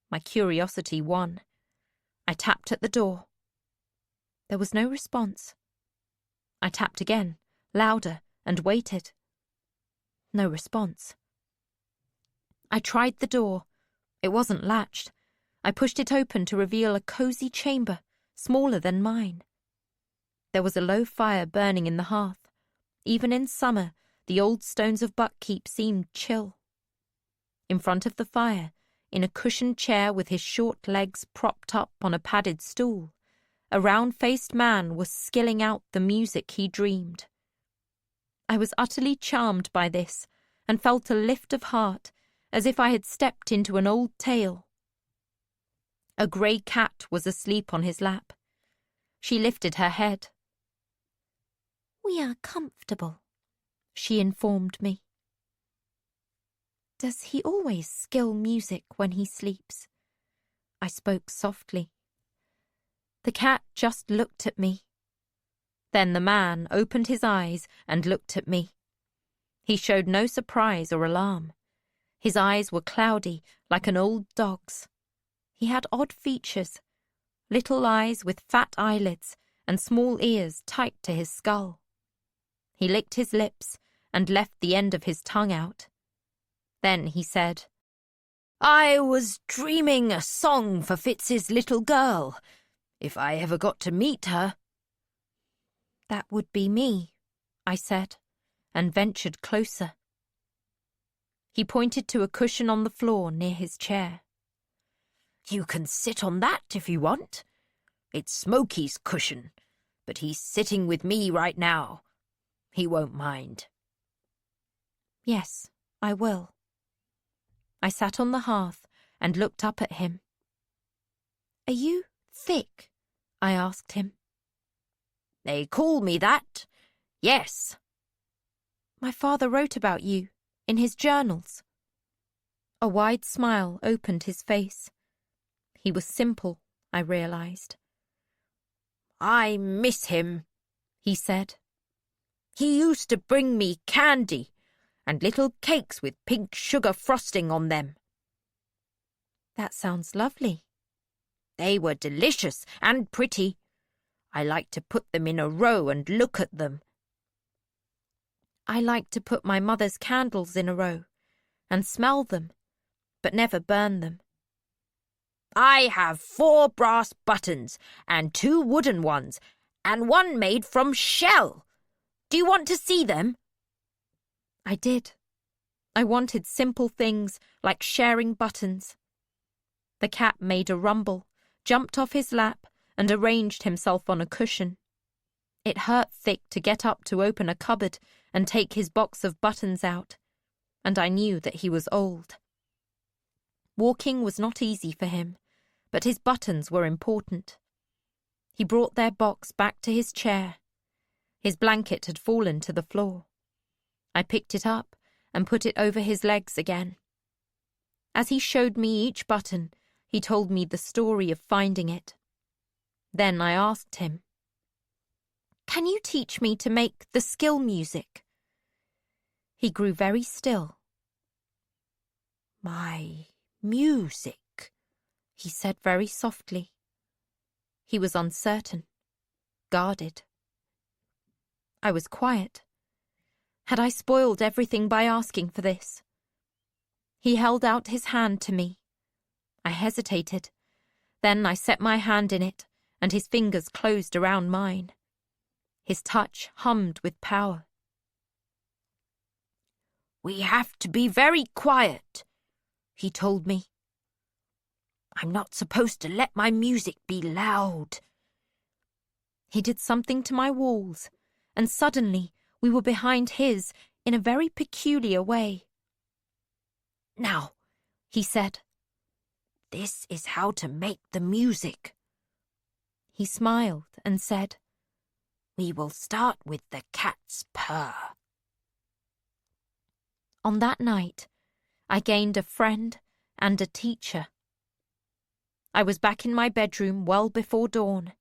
My curiosity won. I tapped at the door. There was no response. I tapped again, louder, and waited. No response. I tried the door. It wasn't latched. I pushed it open to reveal a cosy chamber, smaller than mine. There was a low fire burning in the hearth. Even in summer, the old stones of Buckkeep seemed chill. In front of the fire, in a cushioned chair with his short legs propped up on a padded stool, a round-faced man was skilling out the music he dreamed. I was utterly charmed by this, and felt a lift of heart, as if I had stepped into an old tale. A grey cat was asleep on his lap. She lifted her head. "We are comfortable," she informed me. "Does he always skill music when he sleeps?" I spoke softly. The cat just looked at me. Then the man opened his eyes and looked at me. He showed no surprise or alarm. His eyes were cloudy, like an old dog's. He had odd features, little eyes with fat eyelids and small ears tight to his skull. He licked his lips and left the end of his tongue out. Then he said, "I was dreaming a song for Fitz's little girl, if I ever got to meet her." "That would be me," I said, and ventured closer. He pointed to a cushion on the floor near his chair. "You can sit on that if you want. It's Smokey's cushion, but he's sitting with me right now. He won't mind." "Yes, I will." I sat on the hearth and looked up at him. "Are you thick?" I asked him. "They call me that, yes." "My father wrote about you, in his journals." A wide smile opened his face. He was simple, I realised. "I miss him," he said. "He used to bring me candy and little cakes with pink sugar frosting on them. That sounds lovely. They were delicious and pretty. I liked to put them in a row and look at them." I liked to put my mother's candles in a row and smell them, but never burn them. "I have 4 brass buttons and 2 wooden ones and one made from shell. Do you want to see them?" I did. I wanted simple things like sharing buttons. The cat made a rumble, jumped off his lap, and arranged himself on a cushion. It hurt Thick to get up to open a cupboard and take his box of buttons out, and I knew that he was old. Walking was not easy for him, but his buttons were important. He brought their box back to his chair. His blanket had fallen to the floor. I picked it up and put it over his legs again. As he showed me each button, he told me the story of finding it. Then I asked him, "Can you teach me to make the skill music?" He grew very still. "My music," he said very softly. He was uncertain, guarded. I was quiet. Had I spoiled everything by asking for this? He held out his hand to me. I hesitated. Then I set my hand in it, and his fingers closed around mine. His touch hummed with power. "We have to be very quiet," he told me. "I'm not supposed to let my music be loud." He did something to my walls, and suddenly we were behind his in a very peculiar way. "Now," he said, "this is how to make the music." He smiled and said, "We will start with the cat's purr." On that night, I gained a friend and a teacher. I was back in my bedroom well before dawn.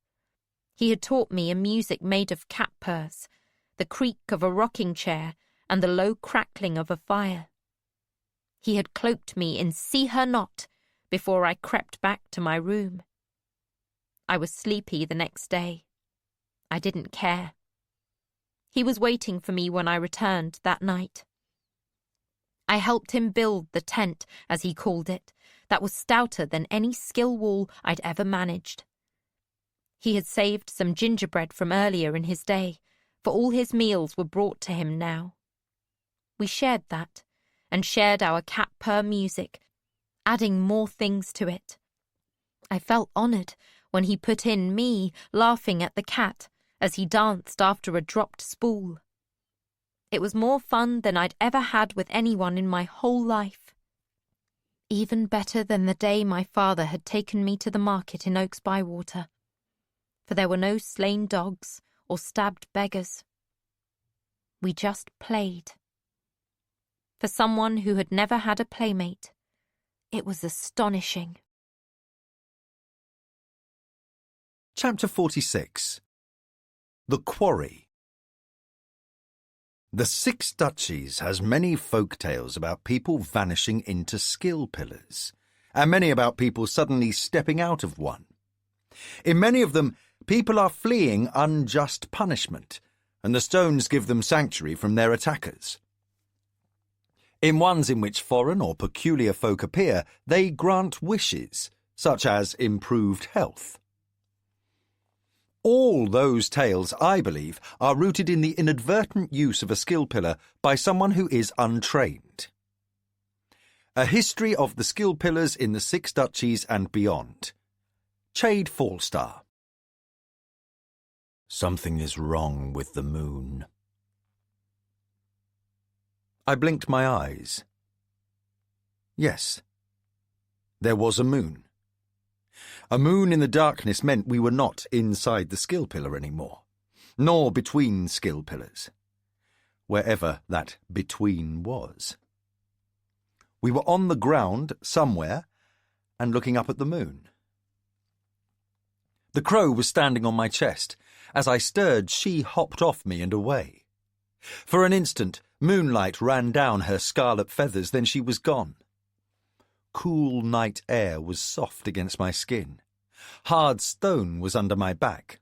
He had taught me a music made of cat purrs, the creak of a rocking chair, and the low crackling of a fire. He had cloaked me in "See Her Not" before I crept back to my room. I was sleepy the next day. I didn't care. He was waiting for me when I returned that night. I helped him build the tent, as he called it, that was stouter than any skill wall I'd ever managed. He had saved some gingerbread from earlier in his day, for all his meals were brought to him now. We shared that, and shared our cat purr music, adding more things to it. I felt honoured when he put in me laughing at the cat as he danced after a dropped spool. It was more fun than I'd ever had with anyone in my whole life. Even better than the day my father had taken me to the market in Oaks Bywater, for there were no slain dogs or stabbed beggars. We just played. For someone who had never had a playmate, it was astonishing. Chapter 46. The Quarry. The Six Duchies has many folk tales about people vanishing into skill pillars, and many about people suddenly stepping out of one. In many of them, people are fleeing unjust punishment, and the stones give them sanctuary from their attackers. In ones in which foreign or peculiar folk appear, they grant wishes, such as improved health. All those tales, I believe, are rooted in the inadvertent use of a skill pillar by someone who is untrained. A history of the skill pillars in the Six Duchies and beyond. Chade Falstar. Something is wrong with the moon. I blinked my eyes. Yes, there was a moon. A moon in the darkness meant we were not inside the skill pillar anymore, nor between skill pillars, wherever that between was. We were on the ground somewhere and looking up at the moon. The crow was standing on my chest. As I stirred, she hopped off me and away. For an instant, moonlight ran down her scarlet feathers, then she was gone. Cool night air was soft against my skin. Hard stone was under my back.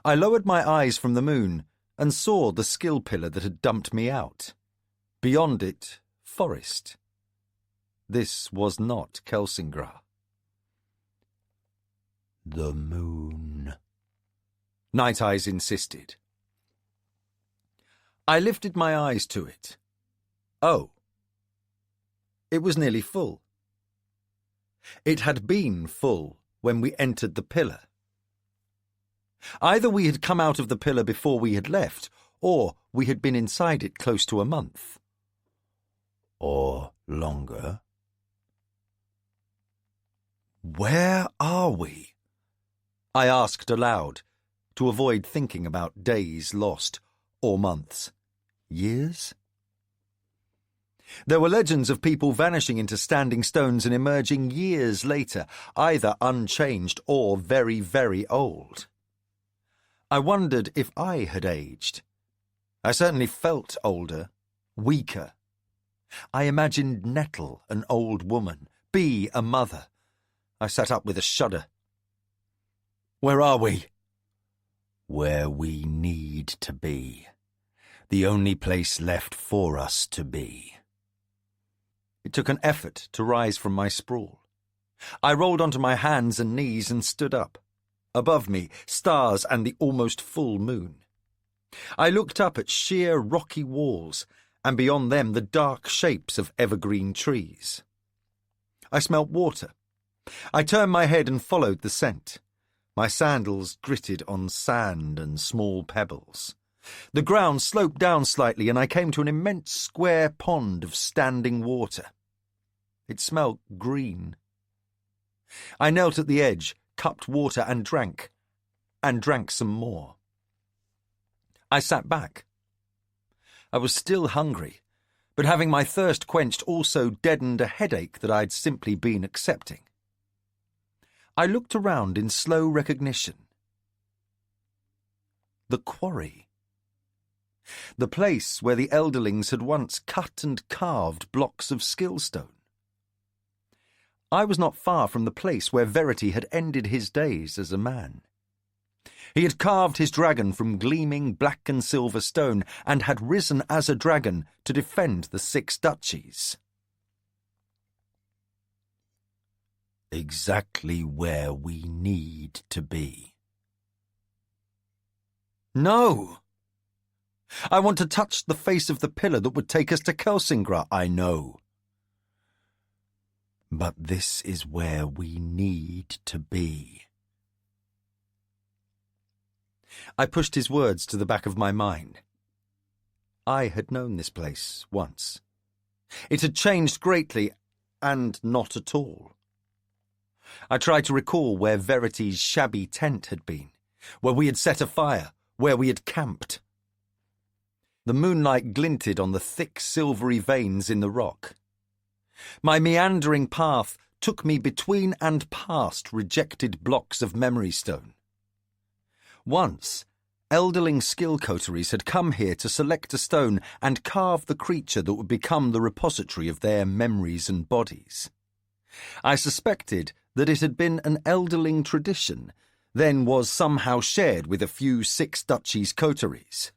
I lowered my eyes from the moon and saw the skill pillar that had dumped me out. Beyond it, forest. This was not Kelsingra. The moon, Night Eyes insisted. I lifted my eyes to it. Oh. It was nearly full. It had been full when we entered the pillar. Either we had come out of the pillar before we had left, or we had been inside it close to a month. Or longer. Where are we? I asked aloud, to avoid thinking about days lost, or months, years. There were legends of people vanishing into standing stones and emerging years later, either unchanged or very, very old. I wondered if I had aged. I certainly felt older, weaker. I imagined Nettle, an old woman, Bee, a mother. I sat up with a shudder. Where are we? Where we need to be. The only place left for us to be. It took an effort to rise from my sprawl. I rolled onto my hands and knees and stood up. Above me, stars and the almost full moon. I looked up at sheer rocky walls, and beyond them the dark shapes of evergreen trees. I smelt water. I turned my head and followed the scent. My sandals gritted on sand and small pebbles. The ground sloped down slightly, and I came to an immense square pond of standing water. It smelled green. I knelt at the edge, cupped water and drank some more. I sat back. I was still hungry, but having my thirst quenched also deadened a headache that I'd simply been accepting. I looked around in slow recognition. The quarry. The place where the elderlings had once cut and carved blocks of skillstone. I was not far from the place where Verity had ended his days as a man. He had carved his dragon from gleaming black and silver stone and had risen as a dragon to defend the 6 duchies. Exactly where we need to be. No! I want to touch the face of the pillar that would take us to Kelsingra, I know. But this is where we need to be. I pushed his words to the back of my mind. I had known this place once. It had changed greatly, and not at all. I tried to recall where Verity's shabby tent had been, where we had set a fire, where we had camped. The moonlight glinted on the thick silvery veins in the rock. My meandering path took me between and past rejected blocks of memory stone. Once, elderling skill coteries had come here to select a stone and carve the creature that would become the repository of their memories and bodies. I suspected that it had been an elderling tradition, then was somehow shared with a few 6 duchies coteries.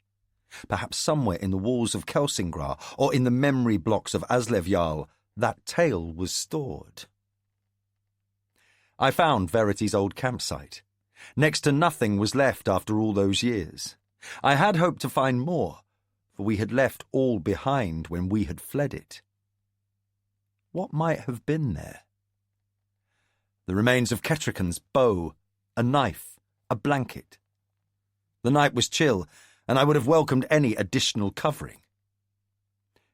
Perhaps somewhere in the walls of Kelsingra or in the memory blocks of Aslevjarl, that tale was stored. I found Verity's old campsite. Next to nothing was left after all those years. I had hoped to find more, for we had left all behind when we had fled it. What might have been there? The remains of Ketrican's bow, a knife, a blanket. The night was chill, and I would have welcomed any additional covering.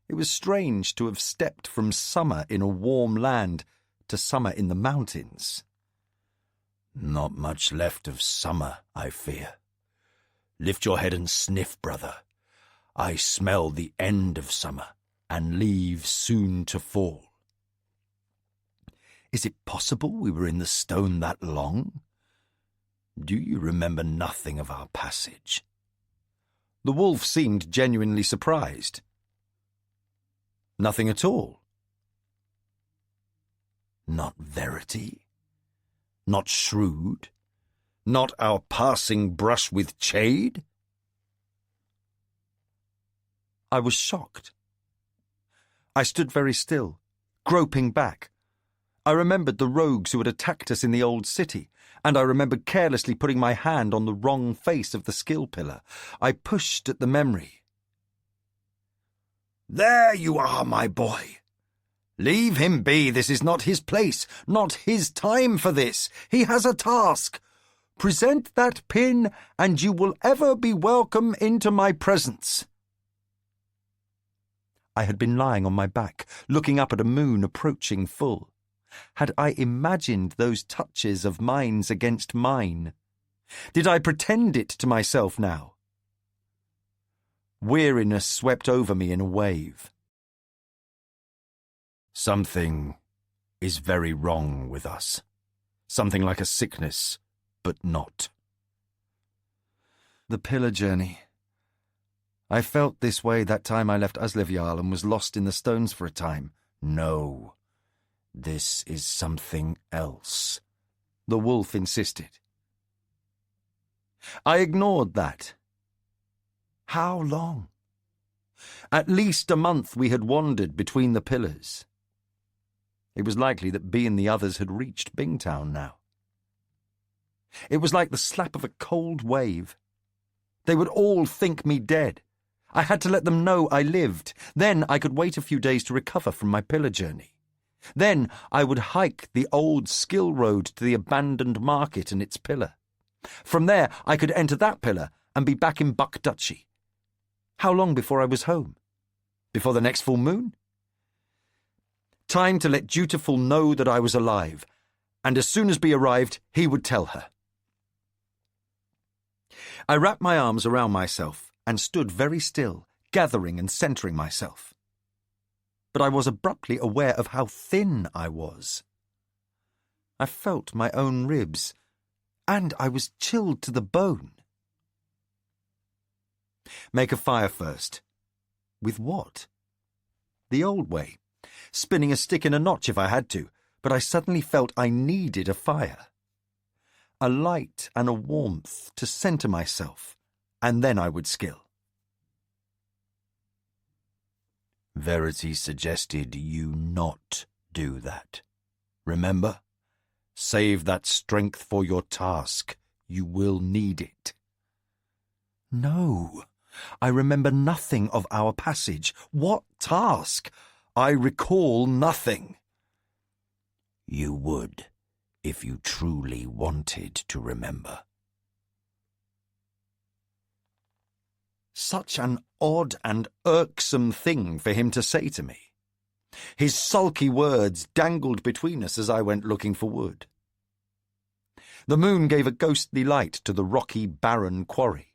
It was strange to have stepped from summer in a warm land to summer in the mountains. Not much left of summer, I fear. Lift your head and sniff, brother. I smell the end of summer, and leaves soon to fall. Is it possible we were in the stone that long? Do you remember nothing of our passage? The wolf seemed genuinely surprised. Nothing at all. Not verity? Not shrewd? Not our passing brush with Chade? I was shocked. I stood very still, groping back. I remembered the rogues who had attacked us in the old city, and I remembered carelessly putting my hand on the wrong face of the skill pillar. I pushed at the memory. There you are, my boy. Leave him be. This is not his place, not his time for this. He has a task. Present that pin, and you will ever be welcome into my presence. I had been lying on my back, looking up at a moon approaching full. Had I imagined those touches of mine's against mine? Did I pretend it to myself now? Weariness swept over me in a wave. Something is very wrong with us. Something like a sickness, but not. The pillar journey. I felt this way that time I left Uslevyal and was lost in the stones for a time. No, this is something else, the wolf insisted. I ignored that. How long? At least a month we had wandered between the pillars. It was likely that B and the others had reached Bingtown now. It was like the slap of a cold wave. They would all think me dead. I had to let them know I lived. Then I could wait a few days to recover from my pillar journey. Then I would hike the old skill road to the abandoned market and its pillar. From there I could enter that pillar and be back in Buck Duchy. How long before I was home? Before the next full moon? Time to let Dutiful know that I was alive, and as soon as B arrived, he would tell her. I wrapped my arms around myself and stood very still, gathering and centering myself. But I was abruptly aware of how thin I was. I felt my own ribs, and I was chilled to the bone. Make a fire first. With what? The old way, spinning a stick in a notch if I had to, but I suddenly felt I needed a fire. A light and a warmth to centre myself, and then I would skill. Verity suggested you not do that. Remember? Save that strength for your task. You will need it. No, I remember nothing of our passage. What task? I recall nothing. You would, if you truly wanted to remember. Such an odd and irksome thing for him to say to me. His sulky words dangled between us as I went looking for wood. The moon gave a ghostly light to the rocky, barren quarry.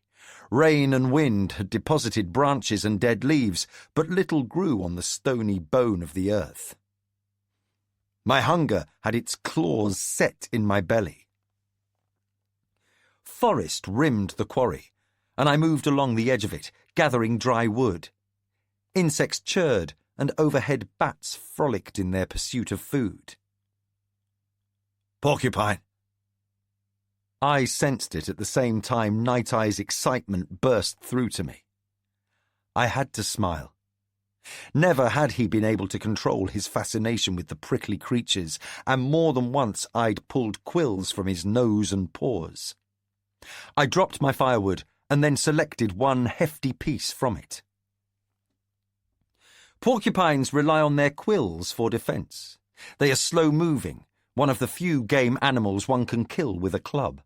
Rain and wind had deposited branches and dead leaves, but little grew on the stony bone of the earth. My hunger had its claws set in my belly. Forest rimmed the quarry, and I moved along the edge of it, gathering dry wood. Insects chirred, and overhead bats frolicked in their pursuit of food. Porcupine! I sensed it at the same time Night Eye's excitement burst through to me. I had to smile. Never had he been able to control his fascination with the prickly creatures, and more than once I'd pulled quills from his nose and paws. I dropped my firewood and then selected one hefty piece from it. Porcupines rely on their quills for defence. They are slow-moving, one of the few game animals one can kill with a club.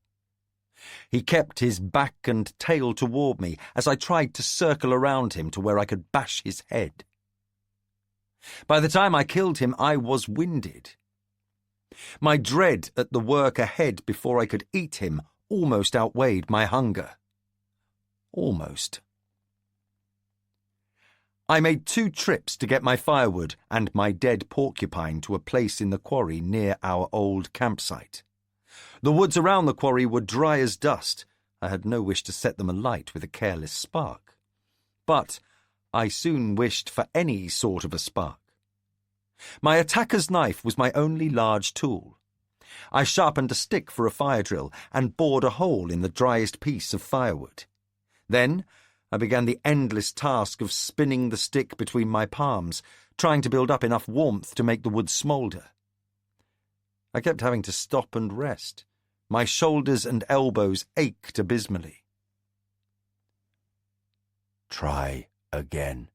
He kept his back and tail toward me as I tried to circle around him to where I could bash his head. By the time I killed him, I was winded. My dread at the work ahead before I could eat him almost outweighed my hunger. Almost. I made 2 trips to get my firewood and my dead porcupine to a place in the quarry near our old campsite. The woods around the quarry were dry as dust. I had no wish to set them alight with a careless spark. But I soon wished for any sort of a spark. My attacker's knife was my only large tool. I sharpened a stick for a fire drill and bored a hole in the driest piece of firewood. Then I began the endless task of spinning the stick between my palms, trying to build up enough warmth to make the wood smoulder. I kept having to stop and rest. My shoulders and elbows ached abysmally. Try again.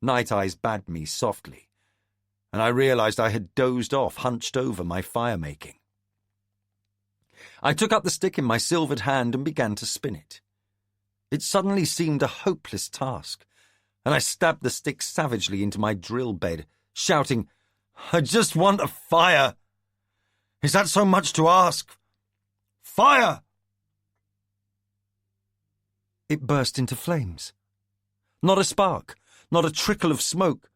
Night Eyes bade me softly, and I realized I had dozed off, hunched over my fire-making. I took up the stick in my silvered hand and began to spin it. It suddenly seemed a hopeless task, and I stabbed the stick savagely into my drill bed, shouting, "I just want a fire! Is that so much to ask? Fire!" It burst into flames. Not a spark, not a trickle of smoke.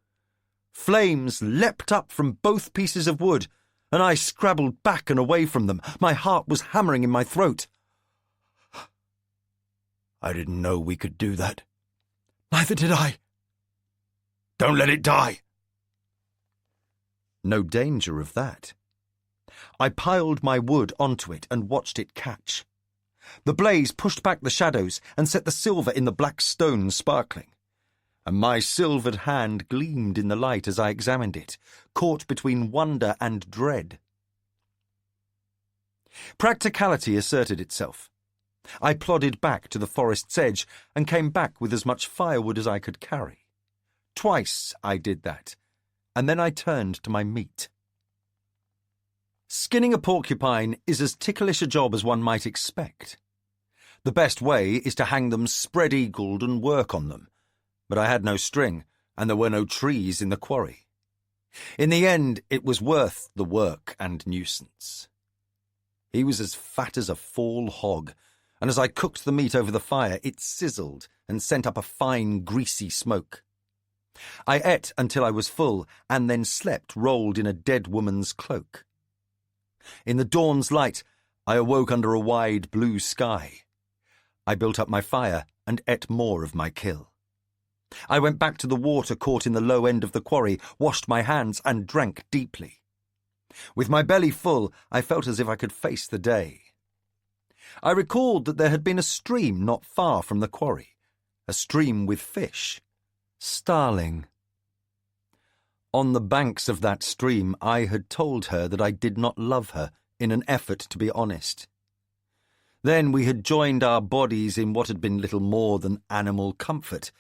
Flames leapt up from both pieces of wood, and I scrabbled back and away from them. My heart was hammering in my throat. I didn't know we could do that. Neither did I. Don't let it die. No danger of that. I piled my wood onto it and watched it catch. The blaze pushed back the shadows and set the silver in the black stone sparkling, and my silvered hand gleamed in the light as I examined it, caught between wonder and dread. Practicality asserted itself. I plodded back to the forest's edge and came back with as much firewood as I could carry. Twice I did that, and then I turned to my meat. Skinning a porcupine is as ticklish a job as one might expect. The best way is to hang them spread-eagled and work on them, but I had no string, and there were no trees in the quarry. In the end, it was worth the work and nuisance. He was as fat as a fall hog, and as I cooked the meat over the fire, it sizzled and sent up a fine, greasy smoke. I ate until I was full, and then slept rolled in a dead woman's cloak. In the dawn's light, I awoke under a wide blue sky. I built up my fire and ate more of my kill. I went back to the water caught in the low end of the quarry, washed my hands, and drank deeply. With my belly full, I felt as if I could face the day. I recalled that there had been a stream not far from the quarry, a stream with fish. Starling. On the banks of that stream, I had told her that I did not love her in an effort to be honest. Then we had joined our bodies in what had been little more than animal comfort,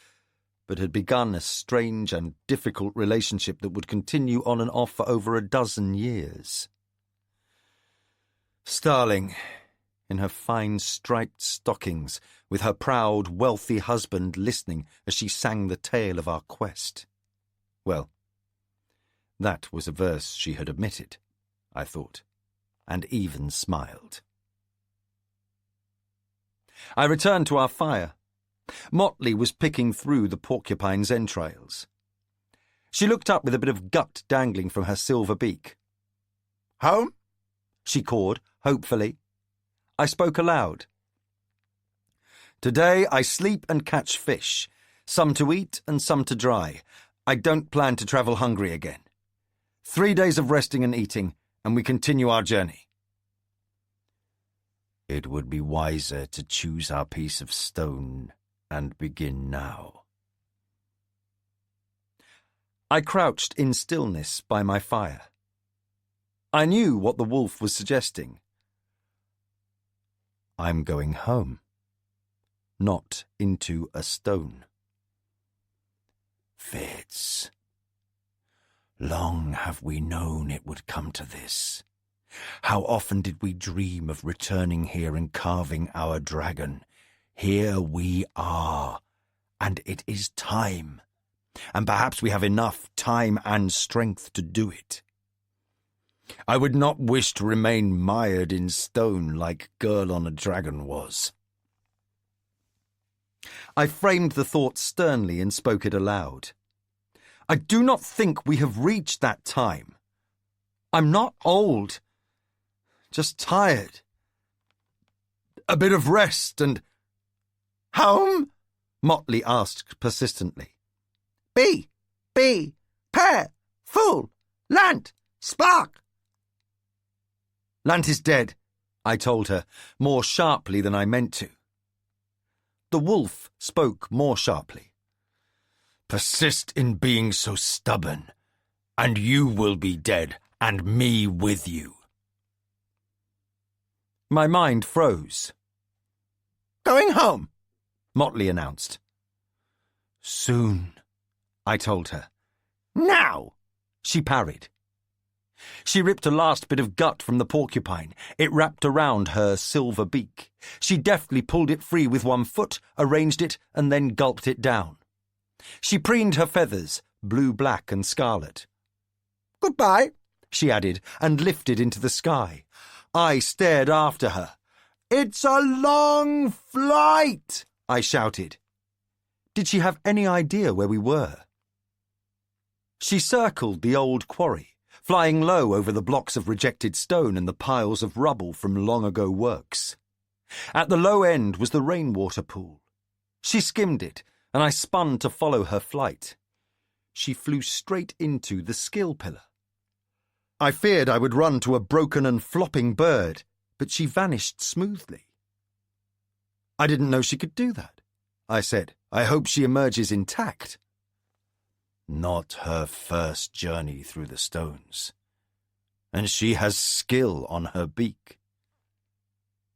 but had begun a strange and difficult relationship that would continue on and off for over 12 years. Starling, in her fine striped stockings, with her proud, wealthy husband listening as she sang the tale of our quest. Well, that was a verse she had omitted, I thought, and even smiled. I returned to our fire. Motley was picking through the porcupine's entrails. She looked up with a bit of gut dangling from her silver beak. "Home?" she cawed, hopefully. I spoke aloud. "Today I sleep and catch fish, some to eat and some to dry. I don't plan to travel hungry again. 3 days of resting and eating, and we continue our journey." It would be wiser to choose our piece of stone and begin now. I crouched in stillness by my fire. I knew what the wolf was suggesting. I'm going home, not into a stone. Fitz, long have we known it would come to this. How often did we dream of returning here and carving our dragon? Here we are, and it is time, and perhaps we have enough time and strength to do it. I would not wish to remain mired in stone like Girl on a Dragon was. I framed the thought sternly and spoke it aloud. I do not think we have reached that time. I'm not old. Just tired. A bit of rest and... Home? Motley asked persistently. Bee, pear, fool, lant, spark. Lant is dead, I told her, more sharply than I meant to. The wolf spoke more sharply. Persist in being so stubborn, and you will be dead, and me with you. My mind froze. Going home, Motley announced. Soon, I told her. Now, she parried. She ripped a last bit of gut from the porcupine. It wrapped around her silver beak. She deftly pulled it free with one foot, arranged it, and then gulped it down. She preened her feathers, blue, black, and scarlet. Goodbye, she added, and lifted into the sky. I stared after her. It's a long flight, I shouted. Did she have any idea where we were? She circled the old quarry, flying low over the blocks of rejected stone and the piles of rubble from long-ago works. At the low end was the rainwater pool. She skimmed it, and I spun to follow her flight. She flew straight into the skill pillar. I feared I would run to a broken and flopping bird, but she vanished smoothly. I didn't know she could do that, I said. I hope she emerges intact. Not her first journey through the stones. And she has skill on her beak.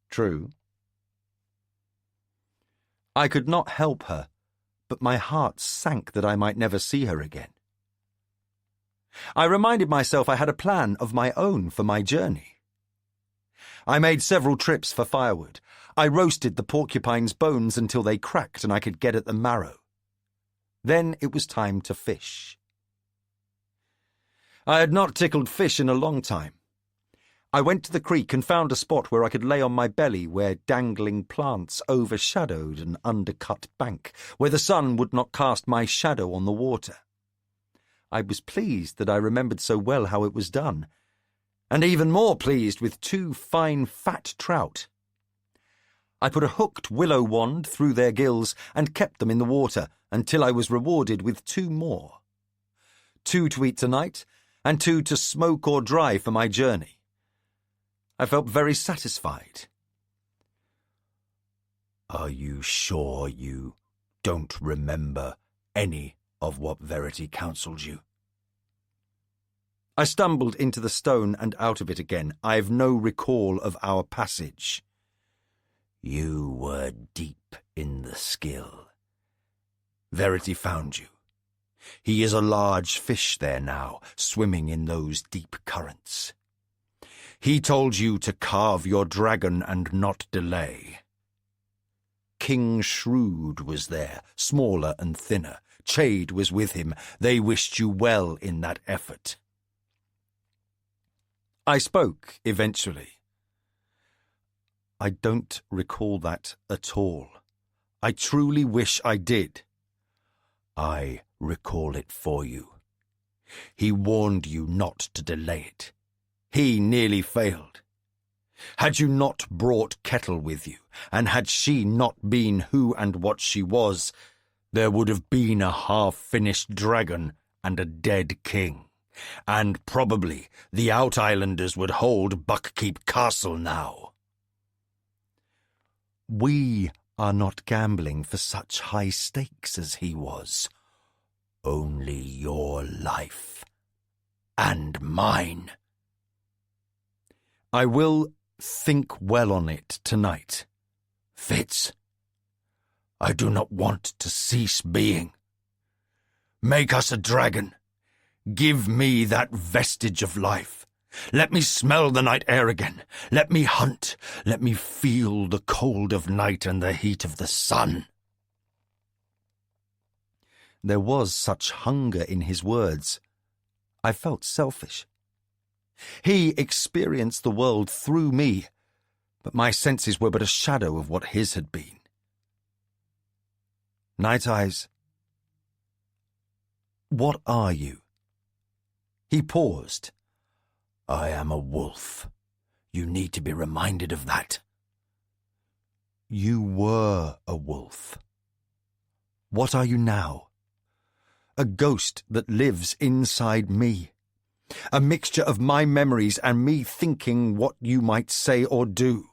True. I could not help her, but my heart sank that I might never see her again. I reminded myself I had a plan of my own for my journey. I made several trips for firewood. I roasted the porcupine's bones until they cracked and I could get at the marrow. Then it was time to fish. I had not tickled fish in a long time. I went to the creek and found a spot where I could lay on my belly, where dangling plants overshadowed an undercut bank, where the sun would not cast my shadow on the water. I was pleased that I remembered so well how it was done, and even more pleased with 2 fine fat trout. I put a hooked willow wand through their gills and kept them in the water until I was rewarded with 2 more. 2 to eat tonight, and 2 to smoke or dry for my journey. I felt very satisfied. Are you sure you don't remember any of what Verity counselled you? I stumbled into the stone and out of it again. I've no recall of our passage. You were deep in the skill. Verity found you. He is a large fish there now, swimming in those deep currents. He told you to carve your dragon and not delay. King Shrewd was there, smaller and thinner. Chade was with him. They wished you well in that effort. I spoke eventually. I don't recall that at all. I truly wish I did. I recall it for you. He warned you not to delay it. He nearly failed. Had you not brought Kettle with you, and had she not been who and what she was, there would have been a half-finished dragon and a dead king, and probably the Out-Islanders would hold Buckkeep Castle now. We are not gambling for such high stakes as he was. Only your life and mine. I will think well on it tonight. Fitz, I do not want to cease being. Make us a dragon. Give me that vestige of life. Let me smell the night air again. Let me hunt. Let me feel the cold of night and the heat of the sun. There was such hunger in his words. I felt selfish. He experienced the world through me, but my senses were but a shadow of what his had been. Night Eyes, what are you? He paused. I am a wolf. You need to be reminded of that. You were a wolf. What are you now? A ghost that lives inside me. A mixture of my memories and me thinking what you might say or do.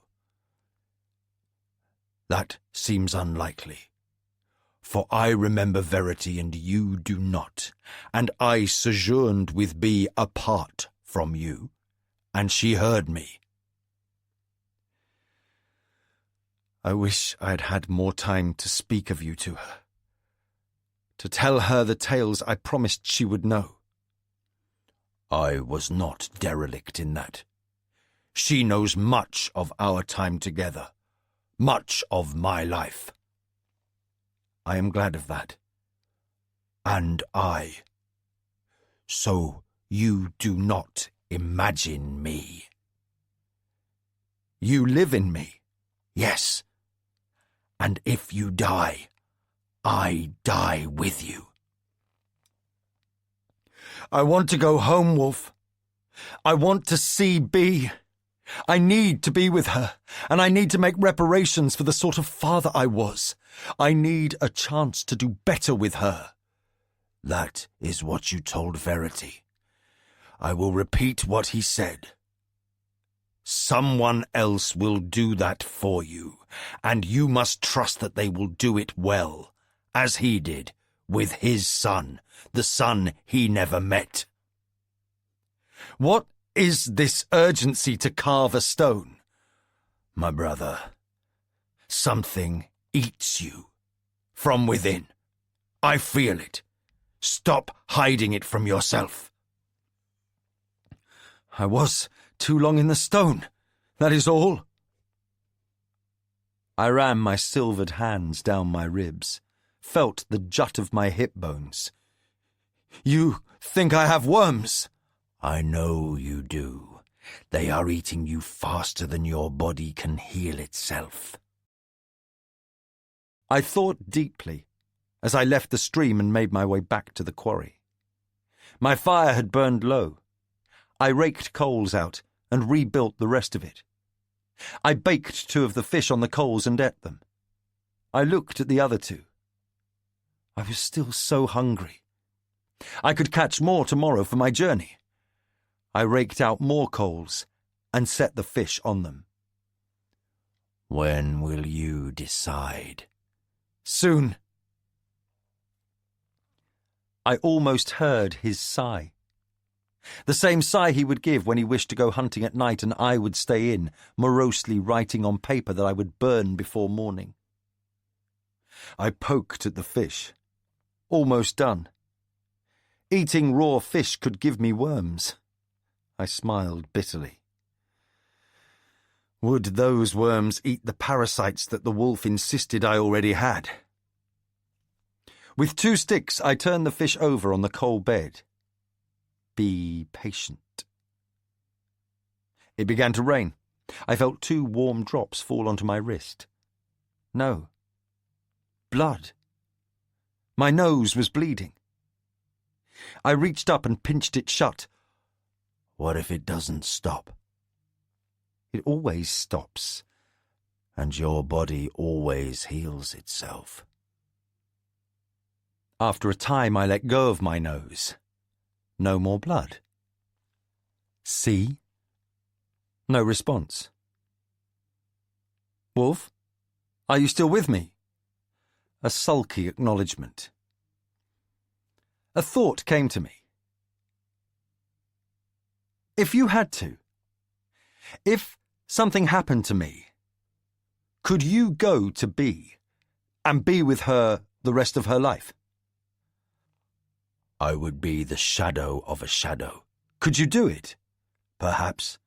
That seems unlikely. For I remember Verity and you do not, and I sojourned with Bee apart from you, and she heard me. I wish I had had more time to speak of you to her, to tell her the tales I promised she would know. I was not derelict in that. She knows much of our time together, much of my life. I am glad of that. And I. So you do not imagine me. You live in me. Yes. And if you die, I die with you. I want to go home, Wolf. I want to see Bee. I need to be with her, and I need to make reparations for the sort of father I was. I need a chance to do better with her. That is what you told Verity. I will repeat what he said. Someone else will do that for you, and you must trust that they will do it well, as he did with his son, the son he never met. What is this urgency to carve a stone? My brother, something eats you from within. I feel it. Stop hiding it from yourself. I was too long in the stone, that is all. I ran my silvered hands down my ribs, felt the jut of my hip bones. You think I have worms? I know you do. They are eating you faster than your body can heal itself. I thought deeply as I left the stream and made my way back to the quarry. My fire had burned low. I raked coals out and rebuilt the rest of it. I baked 2 of the fish on the coals and ate them. I looked at the other 2. I was still so hungry. I could catch more tomorrow for my journey. I raked out more coals and set the fish on them. When will you decide? Soon. I almost heard his sigh. The same sigh he would give when he wished to go hunting at night and I would stay in, morosely writing on paper that I would burn before morning. I poked at the fish. Almost done. Eating raw fish could give me worms. I smiled bitterly. Would those worms eat the parasites that the wolf insisted I already had? With 2 sticks, I turned the fish over on the coal bed. Be patient. It began to rain. I felt 2 warm drops fall onto my wrist. No. Blood. My nose was bleeding. I reached up and pinched it shut. What if it doesn't stop? It always stops. And your body always heals itself. After a time, I let go of my nose. No more blood. See? No response. Wolf, are you still with me? A sulky acknowledgement. A thought came to me. If you had to, if something happened to me, could you go to Bee and be with her the rest of her life? I would be the shadow of a shadow. Could you do it? Perhaps,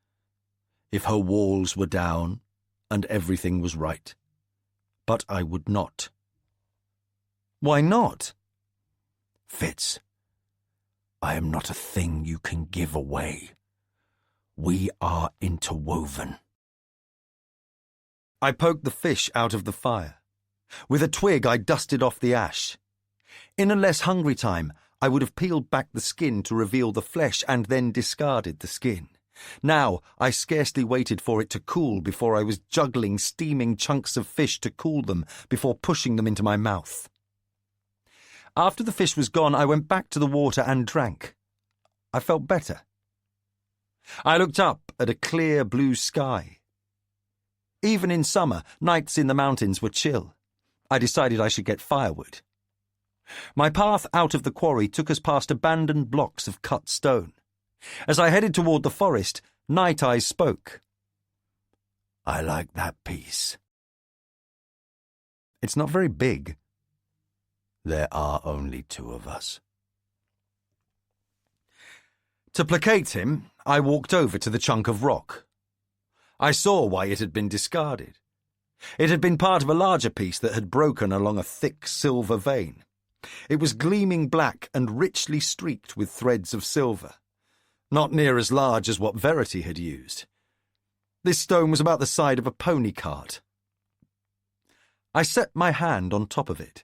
if her walls were down and everything was right. But I would not. Why not? Fitz, I am not a thing you can give away. We are interwoven. I poked the fish out of the fire. With a twig I dusted off the ash. In a less hungry time, I would have peeled back the skin to reveal the flesh and then discarded the skin. Now I scarcely waited for it to cool before I was juggling steaming chunks of fish to cool them before pushing them into my mouth. After the fish was gone, I went back to the water and drank. I felt better. I looked up at a clear blue sky. Even in summer, nights in the mountains were chill. I decided I should get firewood. My path out of the quarry took us past abandoned blocks of cut stone. As I headed toward the forest, Night Eyes spoke. I like that piece. It's not very big. There are only two of us. To placate him, I walked over to the chunk of rock. I saw why it had been discarded. It had been part of a larger piece that had broken along a thick silver vein. It was gleaming black and richly streaked with threads of silver, not near as large as what Verity had used. This stone was about the size of a pony cart. I set my hand on top of it.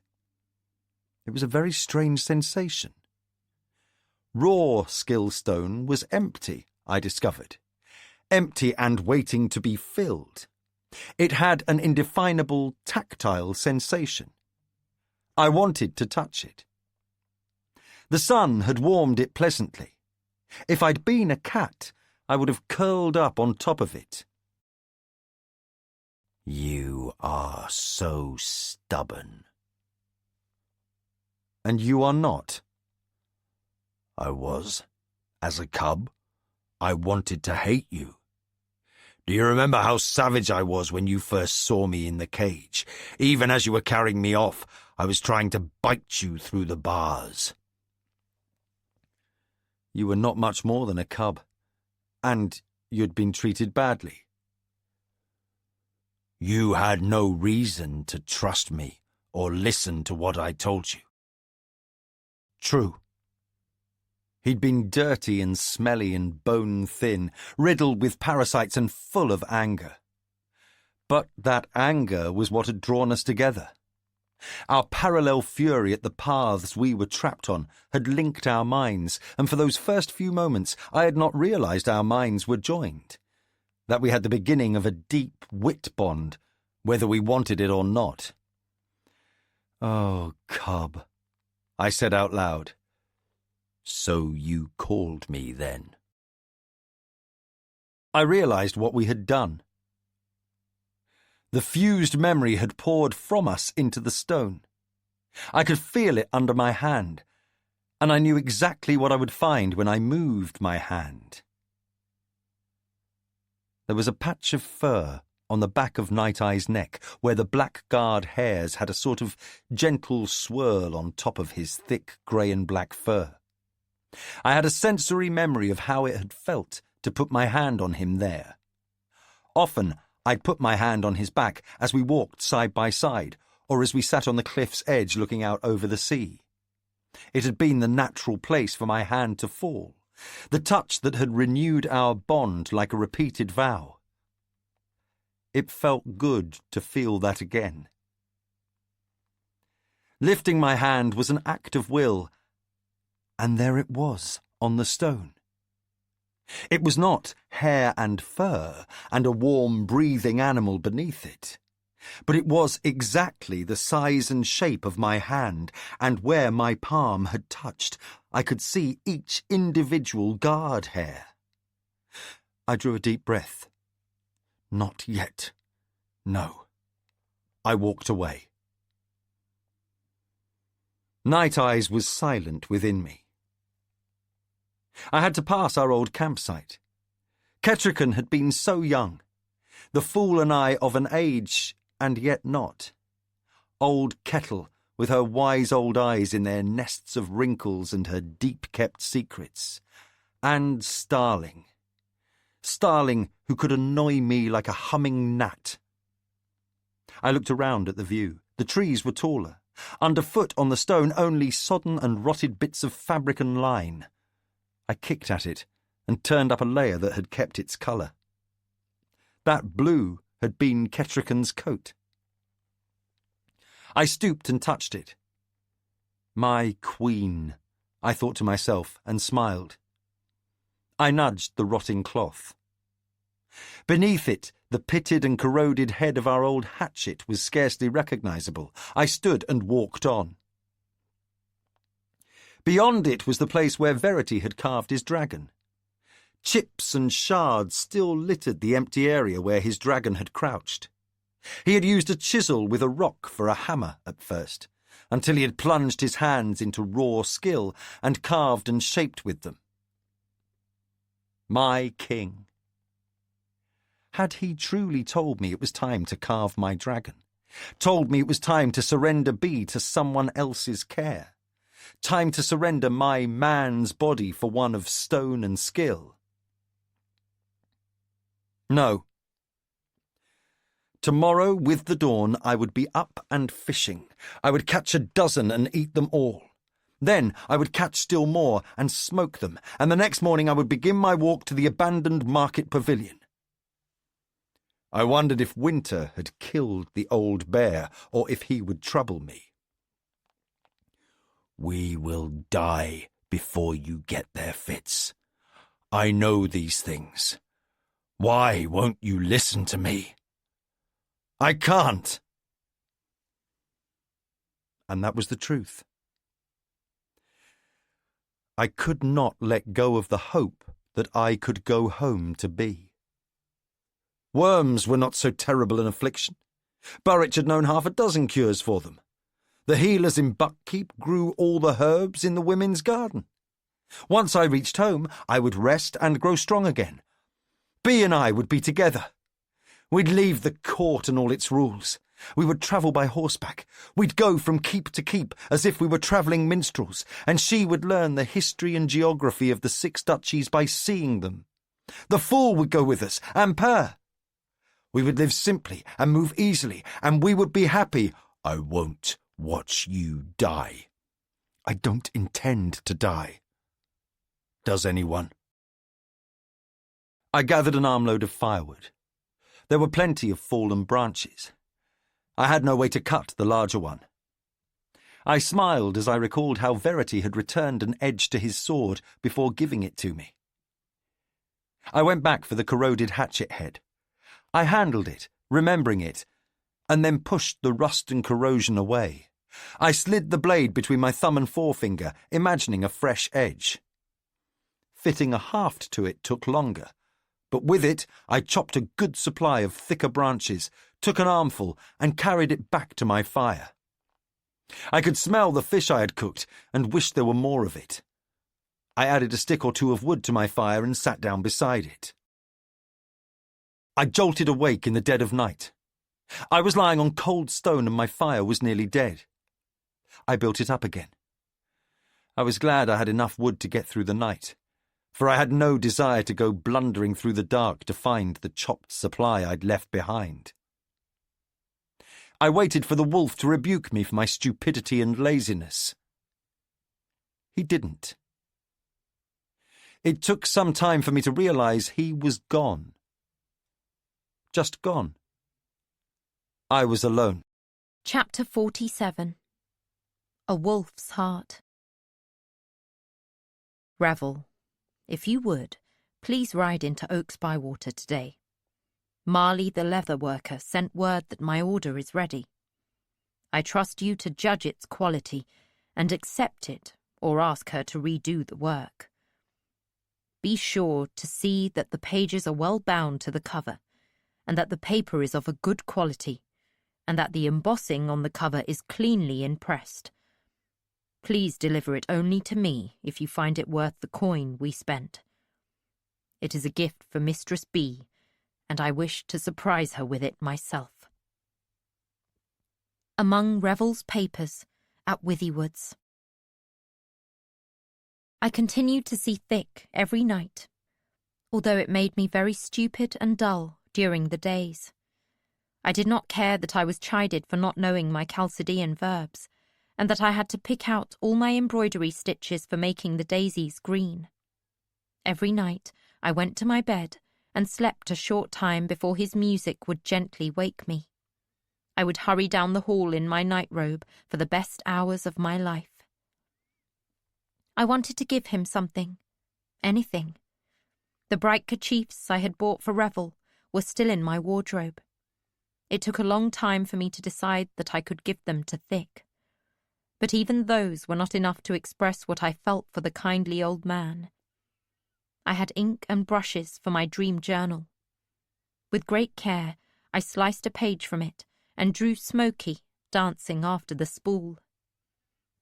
It was a very strange sensation. Raw skill stone was empty, I discovered. Empty and waiting to be filled. It had an indefinable tactile sensation. I wanted to touch it. The sun had warmed it pleasantly. If I'd been a cat, I would have curled up on top of it. You are so stubborn. And you are not. I was. As a cub, I wanted to hate you. Do you remember how savage I was when you first saw me in the cage? Even as you were carrying me off, I was trying to bite you through the bars. You were not much more than a cub, and you'd been treated badly. You had no reason to trust me or listen to what I told you. True. He'd been dirty and smelly and bone-thin, riddled with parasites and full of anger. But that anger was what had drawn us together. Our parallel fury at the paths we were trapped on had linked our minds, and for those first few moments I had not realized our minds were joined, that we had the beginning of a deep wit bond, whether we wanted it or not. "Oh, cub," I said out loud. So you called me then? I realized what we had done. The fused memory had poured from us into the stone. I could feel it under my hand, and I knew exactly what I would find when I moved my hand. There was a patch of fur on the back of Night Eye's neck, where the black-guard hairs had a sort of gentle swirl on top of his thick grey and black fur. I had a sensory memory of how it had felt to put my hand on him there. Often I'd put my hand on his back as we walked side by side, or as we sat on the cliff's edge looking out over the sea. It had been the natural place for my hand to fall, the touch that had renewed our bond like a repeated vow. It felt good to feel that again. Lifting my hand was an act of will, and there it was on the stone. It was not hair and fur and a warm, breathing animal beneath it, but it was exactly the size and shape of my hand, and where my palm had touched, I could see each individual guard hair. I drew a deep breath. Not yet. No. I walked away. Night Eyes was silent within me. I had to pass our old campsite. Kettrican had been so young, the fool and I of an age, and yet not. Old Kettle, with her wise old eyes in their nests of wrinkles and her deep-kept secrets. And Starling. Starling, who could annoy me like a humming gnat. I looked around at the view. The trees were taller. Underfoot on the stone, only sodden and rotted bits of fabric and line. I kicked at it and turned up a layer that had kept its colour. That blue had been Kettrican's coat. I stooped and touched it. My queen, I thought to myself, and smiled. I nudged the rotting cloth. Beneath it, the pitted and corroded head of our old hatchet was scarcely recognisable. I stood and walked on. Beyond it was the place where Verity had carved his dragon. Chips and shards still littered the empty area where his dragon had crouched. He had used a chisel with a rock for a hammer at first, until he had plunged his hands into raw skill and carved and shaped with them. My king. Had he truly told me it was time to carve my dragon, told me it was time to surrender B to someone else's care, time to surrender my man's body for one of stone and skill? No. Tomorrow, with the dawn, I would be up and fishing. I would catch a dozen and eat them all. Then I would catch still more and smoke them, and the next morning I would begin my walk to the abandoned market pavilion. I wondered if winter had killed the old bear, or if he would trouble me. We will die before you get there, Fitz. I know these things. Why won't you listen to me? I can't. And that was the truth. I could not let go of the hope that I could go home to B. Worms were not so terrible an affliction. Burrich had known half a dozen cures for them. The healers in Buckkeep grew all the herbs in the women's garden. Once I reached home, I would rest and grow strong again. B and I would be together. We'd leave the court and all its rules. We would travel by horseback. We'd go from keep to keep as if we were travelling minstrels, and she would learn the history and geography of the 6 duchies by seeing them. The fool would go with us, and Per. We would live simply and move easily, and we would be happy. I won't watch you die. I don't intend to die. Does anyone? I gathered an armload of firewood. There were plenty of fallen branches. I had no way to cut the larger one. I smiled as I recalled how Verity had returned an edge to his sword before giving it to me. I went back for the corroded hatchet head. I handled it, remembering it, and then pushed the rust and corrosion away. I slid the blade between my thumb and forefinger, imagining a fresh edge. Fitting a haft to it took longer, but with it I chopped a good supply of thicker branches, took an armful, and carried it back to my fire. I could smell the fish I had cooked and wished there were more of it. I added a stick or two of wood to my fire and sat down beside it. I jolted awake in the dead of night. I was lying on cold stone and my fire was nearly dead. I built it up again. I was glad I had enough wood to get through the night, for I had no desire to go blundering through the dark to find the chopped supply I'd left behind. I waited for the wolf to rebuke me for my stupidity and laziness. He didn't. It took some time for me to realise he was gone. Just gone. I was alone. Chapter 47. A Wolf's Heart. Revel, if you would, please ride into Oaks Bywater today. Marley the leather worker sent word that my order is ready. I trust you to judge its quality and accept it or ask her to redo the work. Be sure to see that the pages are well bound to the cover, and that the paper is of a good quality, and that the embossing on the cover is cleanly impressed. Please deliver it only to me if you find it worth the coin we spent. It is a gift for Mistress B, and I wish to surprise her with it myself. Among Revel's papers at Withywood's. I continued to see thick every night, although it made me very stupid and dull during the days. I did not care that I was chided for not knowing my Chalcidian verbs, and that I had to pick out all my embroidery stitches for making the daisies green. Every night I went to my bed and slept a short time before his music would gently wake me. I would hurry down the hall in my nightrobe for the best hours of my life. I wanted to give him something, anything, The bright kerchiefs I had bought for revel were still in my wardrobe. It took a long time for me to decide that I could give them to Thick. But even those were not enough to express what I felt for the kindly old man. I had ink and brushes for my dream journal. With great care, I sliced a page from it and drew Smoky dancing after the spool.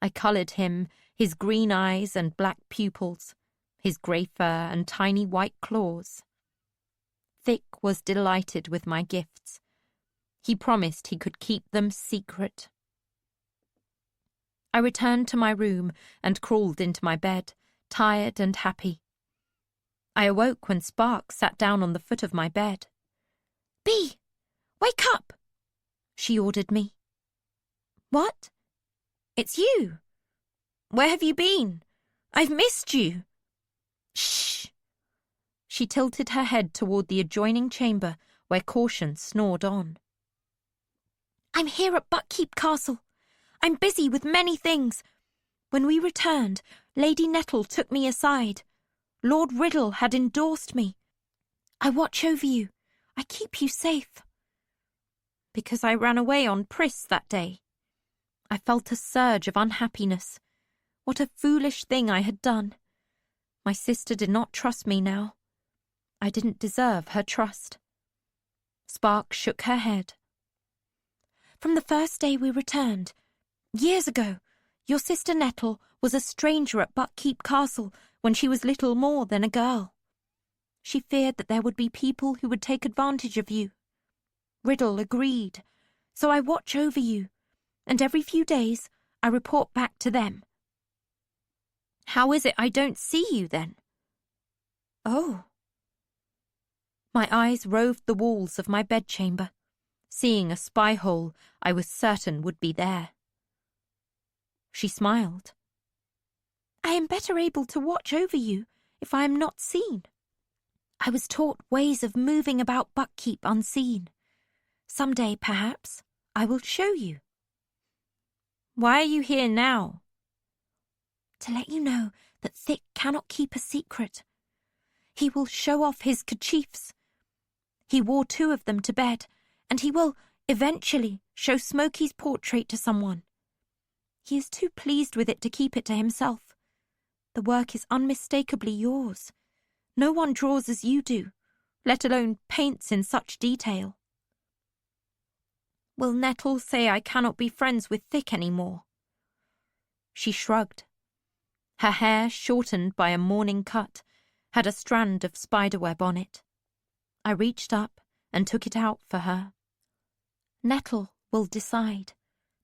I coloured him, his green eyes and black pupils, his grey fur and tiny white claws. Thick was delighted with my gifts. He promised he could keep them secret. I returned to my room and crawled into my bed, tired and happy. I awoke when Spark sat down on the foot of my bed. "Bee, wake up!" she ordered me. "What? It's you. Where have you been? I've missed you." "Shh!" She tilted her head toward the adjoining chamber where Caution snored on. "I'm here at Buckkeep Castle. I'm busy with many things. When we returned, Lady Nettle took me aside. Lord Riddle had endorsed me. I watch over you. I keep you safe." Because I ran away on Priss that day. I felt a surge of unhappiness. What a foolish thing I had done. My sister did not trust me now. I didn't deserve her trust. Spark shook her head. "From the first day we returned, years ago, your sister Nettle was a stranger at Buckkeep Castle when she was little more than a girl. She feared that there would be people who would take advantage of you. Riddle agreed, so I watch over you, and every few days I report back to them." "How is it I don't see you, then?" "Oh." My eyes roved the walls of my bedchamber, seeing a spy hole I was certain would be there. She smiled. "I am better able to watch over you if I am not seen. I was taught ways of moving about Buckkeep unseen. Some day, perhaps, I will show you." "Why are you here now?" "To let you know that Thick cannot keep a secret. He will show off his kerchiefs. He wore 2 of them to bed, and he will, eventually, show Smoky's portrait to someone. He is too pleased with it to keep it to himself. The work is unmistakably yours. No one draws as you do, let alone paints in such detail." "Will Nettle say I cannot be friends with Thick any more?" She shrugged. Her hair, shortened by a morning cut, had a strand of spiderweb on it. I reached up and took it out for her. "Nettle will decide,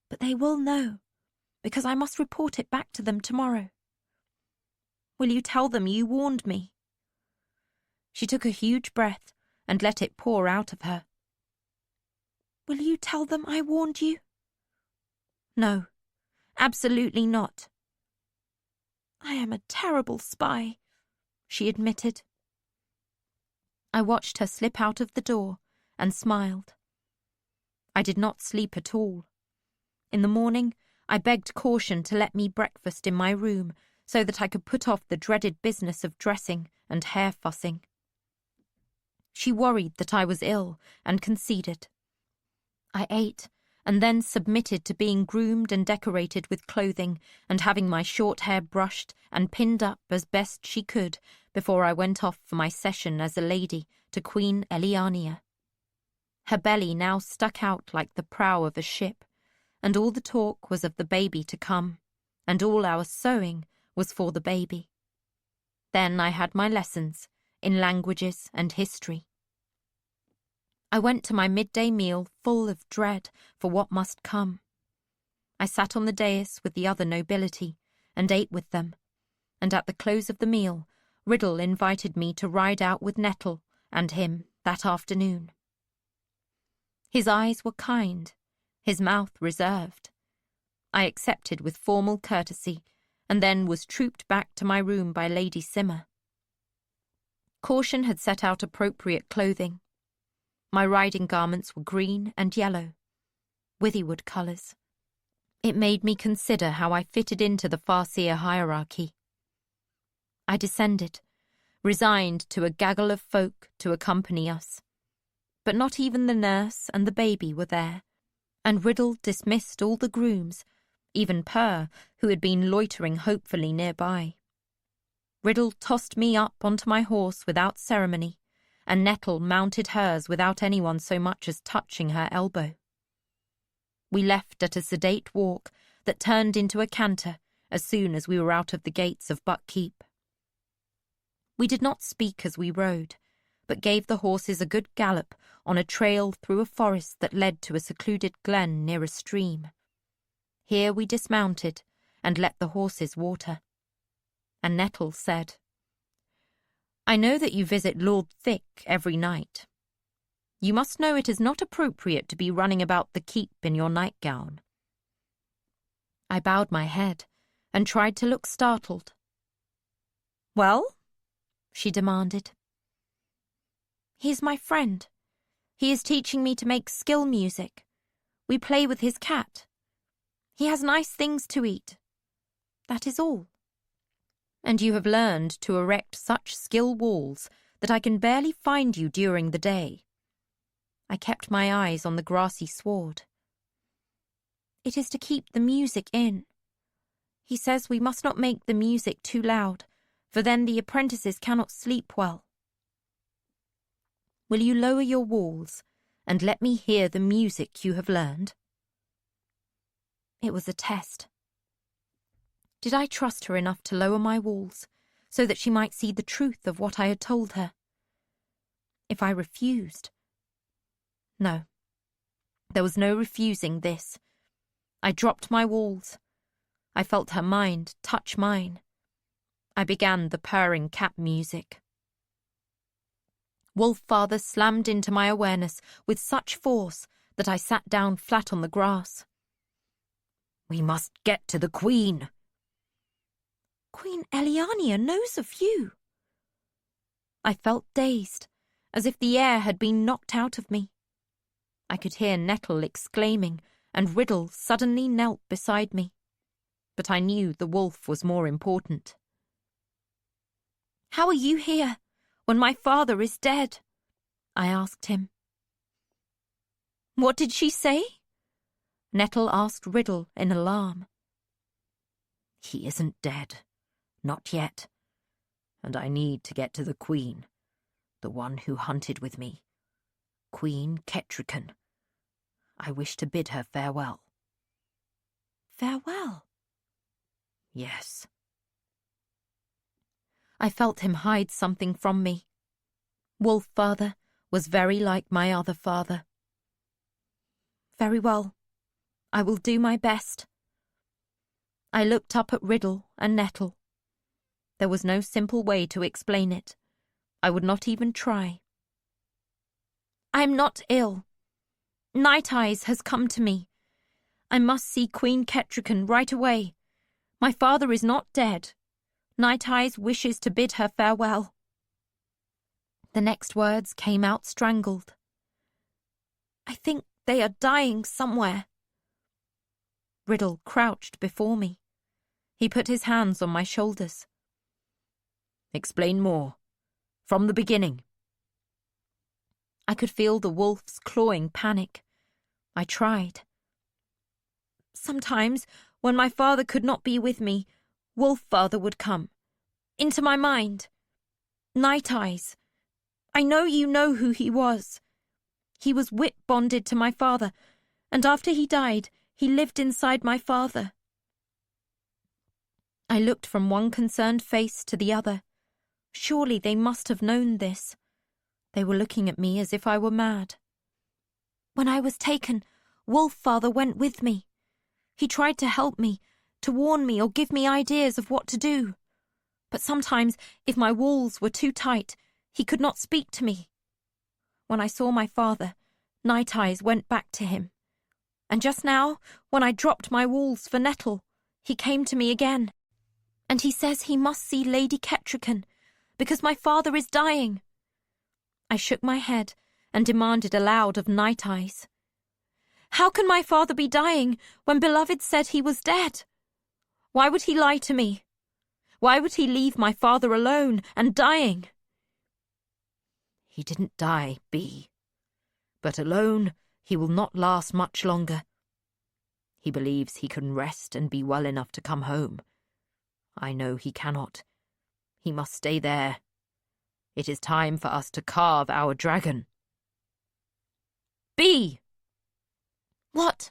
but they will know, because I must report it back to them tomorrow." "Will you tell them you warned me?" She took a huge breath and let it pour out of her. "Will you tell them I warned you?" "No, absolutely not." "I am a terrible spy," she admitted. I watched her slip out of the door and smiled. I did not sleep at all. In the morning, I begged Caution to let me breakfast in my room so that I could put off the dreaded business of dressing and hair fussing. She worried that I was ill and conceded. I ate and then submitted to being groomed and decorated with clothing and having my short hair brushed and pinned up as best she could before I went off for my session as a lady to Queen Eliania. Her belly now stuck out like the prow of a ship, and all the talk was of the baby to come, and all our sewing was for the baby. Then I had my lessons in languages and history. I went to my midday meal full of dread for what must come. I sat on the dais with the other nobility and ate with them, and at the close of the meal, Riddle invited me to ride out with Nettle and him that afternoon. His eyes were kind, his mouth reserved. I accepted with formal courtesy, and then was trooped back to my room by Lady Simmer. Caution had set out appropriate clothing. My riding garments were green and yellow, Withywood colours. It made me consider how I fitted into the Farseer hierarchy. I descended, resigned to a gaggle of folk to accompany us. But not even the nurse and the baby were there, and Riddle dismissed all the grooms, even Purr, who had been loitering hopefully nearby. Riddle tossed me up onto my horse without ceremony, and Nettle mounted hers without anyone so much as touching her elbow. We left at a sedate walk that turned into a canter as soon as we were out of the gates of Buck Keep. We did not speak as we rode, but gave the horses a good gallop on a trail through a forest that led to a secluded glen near a stream. Here we dismounted and let the horses water. And Nettle said, "I know that you visit Lord Thick every night. You must know it is not appropriate to be running about the keep in your nightgown." I bowed my head and tried to look startled. "Well?" she demanded. "He is my friend. He is teaching me to make skill music. We play with his cat. He has nice things to eat. That is all." "And you have learned to erect such skill walls that I can barely find you during the day." I kept my eyes on the grassy sward. "It is to keep the music in. He says we must not make the music too loud, for then the apprentices cannot sleep well." "Will you lower your walls and let me hear the music you have learned?" It was a test. Did I trust her enough to lower my walls so that she might see the truth of what I had told her? If I refused... No, there was no refusing this. I dropped my walls. I felt her mind touch mine. I began the purring cat music. Wolffather slammed into my awareness with such force that I sat down flat on the grass. "We must get to the Queen." "Queen Eliania knows of you." I felt dazed, as if the air had been knocked out of me. I could hear Nettle exclaiming, and Riddle suddenly knelt beside me. But I knew the wolf was more important. "How are you here, when my father is dead?" I asked him. "What did she say?" Nettle asked Riddle in alarm. "He isn't dead. Not yet. And I need to get to the Queen, the one who hunted with me. Queen Ketrican. I wish to bid her farewell." "Farewell?" "Yes." I felt him hide something from me. Wolffather was very like my other father. "Very well. I will do my best." I looked up at Riddle and Nettle. There was no simple way to explain it. I would not even try. "I am not ill. Night Eyes has come to me. I must see Queen Ketrican right away. My father is not dead. Night Eyes wishes to bid her farewell." The next words came out strangled. "I think they are dying somewhere." Riddle crouched before me. He put his hands on my shoulders. "Explain more. From the beginning." I could feel the wolf's clawing panic. I tried. "Sometimes, when my father could not be with me, Wolffather would come. Into my mind. Night Eyes. I know you know who he was. He was whip-bonded to my father, and after he died, he lived inside my father." I looked from one concerned face to the other. Surely they must have known this. They were looking at me as if I were mad. "When I was taken, Wolffather went with me. He tried to help me, to warn me or give me ideas of what to do. But sometimes, if my walls were too tight, he could not speak to me. When I saw my father, Night Eyes went back to him. And just now, when I dropped my walls for Nettle, he came to me again. And he says he must see Lady Ketrican, because my father is dying." I shook my head and demanded aloud of Night Eyes. "How can my father be dying when Beloved said he was dead? Why would he lie to me? Why would he leave my father alone and dying?" He didn't die, Bee. But alone, he will not last much longer. He believes he can rest and be well enough to come home. I know he cannot. He must stay there. It is time for us to carve our dragon. Bee! What?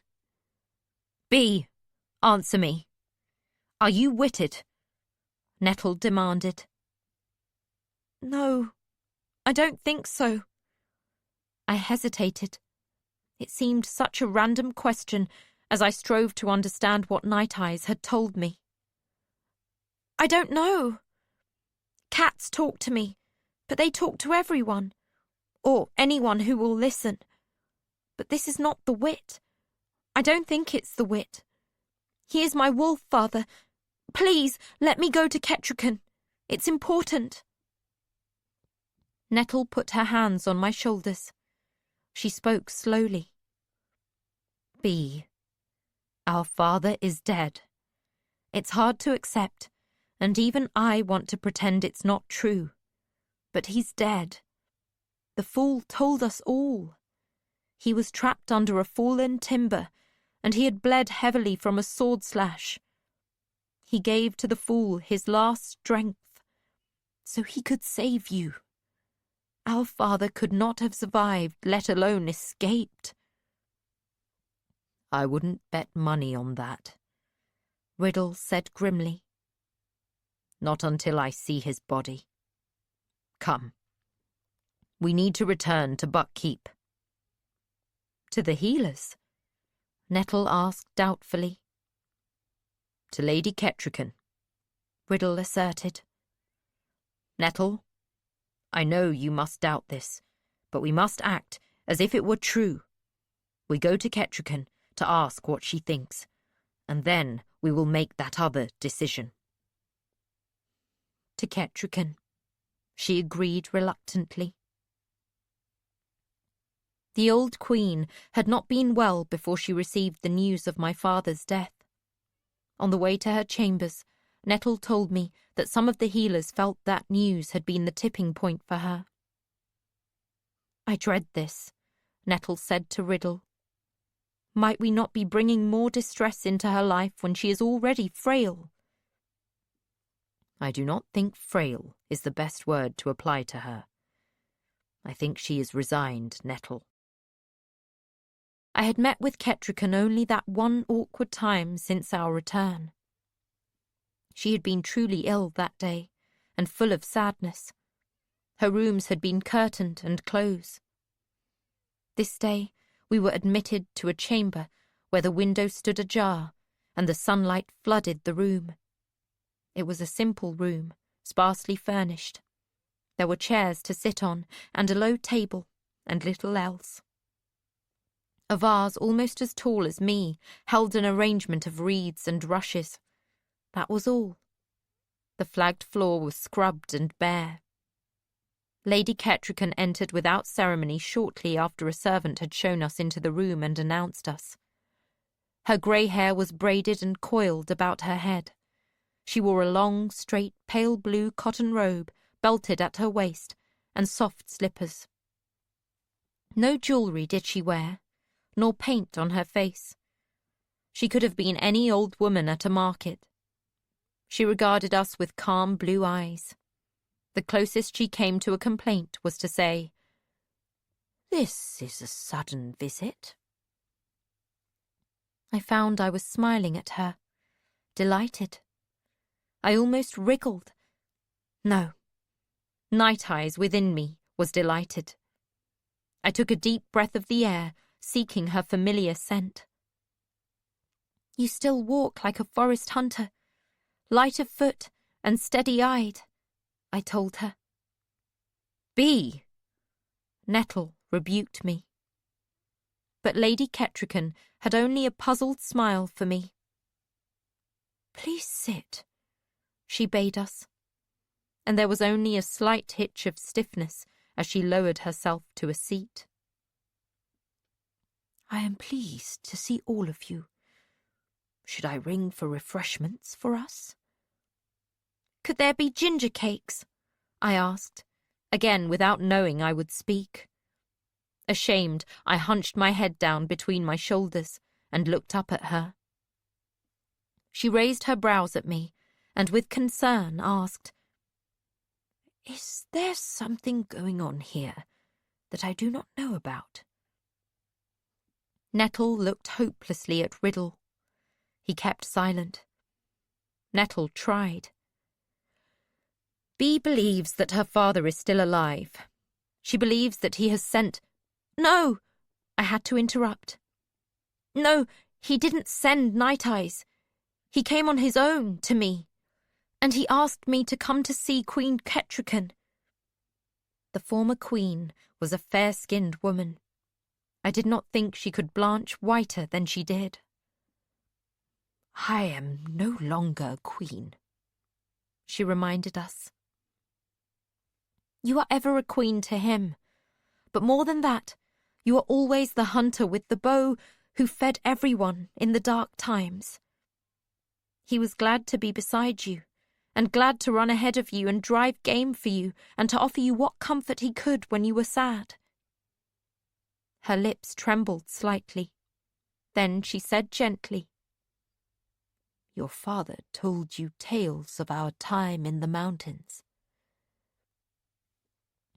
Bee, answer me. Are you witted? Nettle demanded. No, I don't think so. I hesitated. It seemed such a random question as I strove to understand what Night Eyes had told me. I don't know. Cats talk to me, but they talk to everyone, or anyone who will listen. But this is not the wit. I don't think it's the wit. He is my wolf father. Please, let me go to Ketrican. It's important. Nettle put her hands on my shoulders. She spoke slowly. Bee, our father is dead. It's hard to accept, and even I want to pretend it's not true. But he's dead. The fool told us all. He was trapped under a fallen timber, and he had bled heavily from a sword slash. He gave to the fool his last strength, so he could save you. Our father could not have survived, let alone escaped. I wouldn't bet money on that, Riddle said grimly. Not until I see his body. Come. We need to return to Buck Keep. To the healers? Nettle asked doubtfully. To Lady Ketrican, Riddle asserted. Nettle, I know you must doubt this, but we must act as if it were true. We go to Ketrican to ask what she thinks, and then we will make that other decision. To Ketrican, she agreed reluctantly. The old queen had not been well before she received the news of my father's death. On the way to her chambers, Nettle told me that some of the healers felt that news had been the tipping point for her. I dread this, Nettle said to Riddle. Might we not be bringing more distress into her life when she is already frail? I do not think frail is the best word to apply to her. I think she is resigned, Nettle. I had met with Ketrican only that one awkward time since our return. She had been truly ill that day, and full of sadness. Her rooms had been curtained and closed. This day we were admitted to a chamber where the window stood ajar, and the sunlight flooded the room. It was a simple room, sparsely furnished. There were chairs to sit on, and a low table, and little else. A vase almost as tall as me held an arrangement of reeds and rushes. That was all. The flagged floor was scrubbed and bare. Lady Ketrican entered without ceremony shortly after a servant had shown us into the room and announced us. Her grey hair was braided and coiled about her head. She wore a long, straight, pale blue cotton robe, belted at her waist, and soft slippers. No jewellery did she wear, nor paint on her face. She could have been any old woman at a market. She regarded us with calm blue eyes. The closest she came to a complaint was to say, "This is a sudden visit." I found I was smiling at her, delighted. I almost wriggled. No, Night Eyes within me was delighted. I took a deep breath of the air, seeking her familiar scent. You still walk like a forest hunter, light of foot and steady-eyed, I told her. Bee! Nettle rebuked me. But Lady Ketrican had only a puzzled smile for me. Please sit, she bade us, and there was only a slight hitch of stiffness as she lowered herself to a seat. I am pleased to see all of you. Should I ring for refreshments for us? Could there be ginger cakes? I asked, Again, without knowing I would speak. Ashamed, I hunched my head down between my shoulders and looked up at her. She raised her brows at me and with concern asked, "Is there something going on here that I do not know about?" Nettle looked hopelessly at Riddle. He kept silent. Nettle tried. Bee believes that her father is still alive. She believes that he has sent— "No!" I had to interrupt. "No, he didn't send Night Eyes. He came on his own to me, and he asked me to come to see Queen Ketrican." The former queen was a fair-skinned woman. I did not think she could blanch whiter than she did. "I am no longer a queen," she reminded us. "You are ever a queen to him, but more than that, you are always the hunter with the bow who fed everyone in the dark times. He was glad to be beside you, and glad to run ahead of you and drive game for you and to offer you what comfort he could when you were sad." Her lips trembled slightly. Then she said gently, "Your father told you tales of our time in the mountains."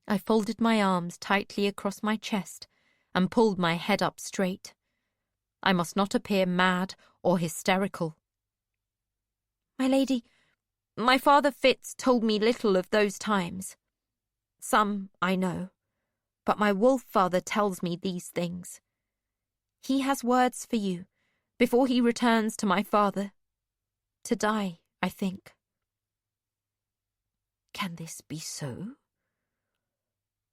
I folded my arms tightly across my chest and pulled my head up straight. I must not appear mad or hysterical. "My lady, my father Fitz told me little of those times. Some I know, but my wolf father tells me these things. He has words for you before he returns to my father. To die, I think." "Can this be so?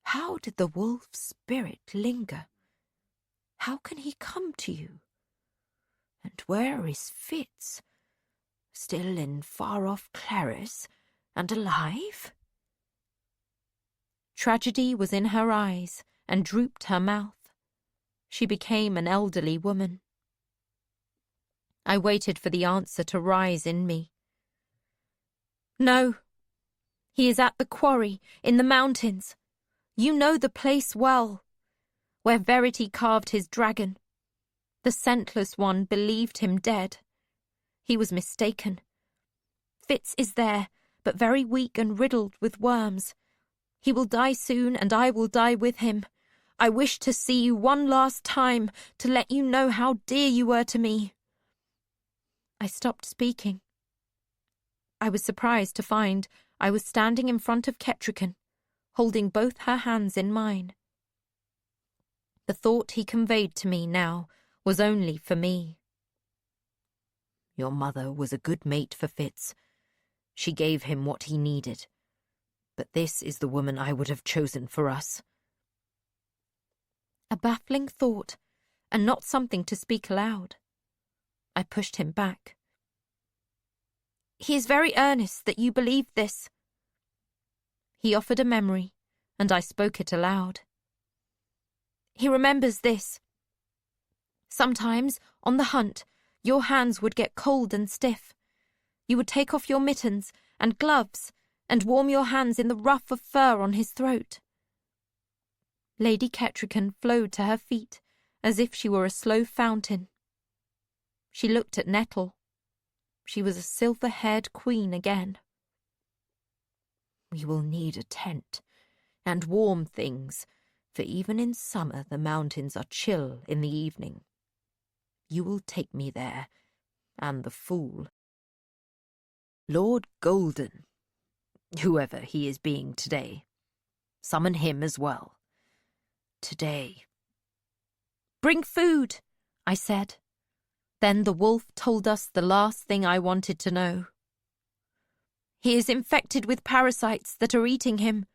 How did the wolf's spirit linger? How can he come to you? And where is Fitz? Still in far-off Claris and alive?" Tragedy was in her eyes and drooped her mouth. She became an elderly woman. I waited for the answer to rise in me. "No. He is at the quarry in the mountains. You know the place well, where Verity carved his dragon. The scentless one believed him dead. He was mistaken. Fitz is there, but very weak and riddled with worms. He will die soon, and I will die with him. I wish to see you one last time, to let you know how dear you were to me." I stopped speaking. I was surprised to find I was standing in front of Ketrican, holding both her hands in mine. The thought he conveyed to me now was only for me. "Your mother was a good mate for Fitz. She gave him what he needed. But this is the woman I would have chosen for us." A baffling thought, and not something to speak aloud. I pushed him back. "He is very earnest that you believe this." He offered a memory, and I spoke it aloud. "He remembers this. Sometimes, on the hunt, your hands would get cold and stiff. You would take off your mittens and gloves and warm your hands in the ruff of fur on his throat." Lady Ketrican flowed to her feet as if she were a slow fountain. She looked at Nettle. She was a silver-haired queen again. "We will need a tent and warm things, for even in summer the mountains are chill in the evening. You will take me there, and the fool. Lord Golden, whoever he is being today, summon him as well. Today." "Bring food," I said. Then the wolf told us the last thing I wanted to know. "He is infected with parasites that are eating him.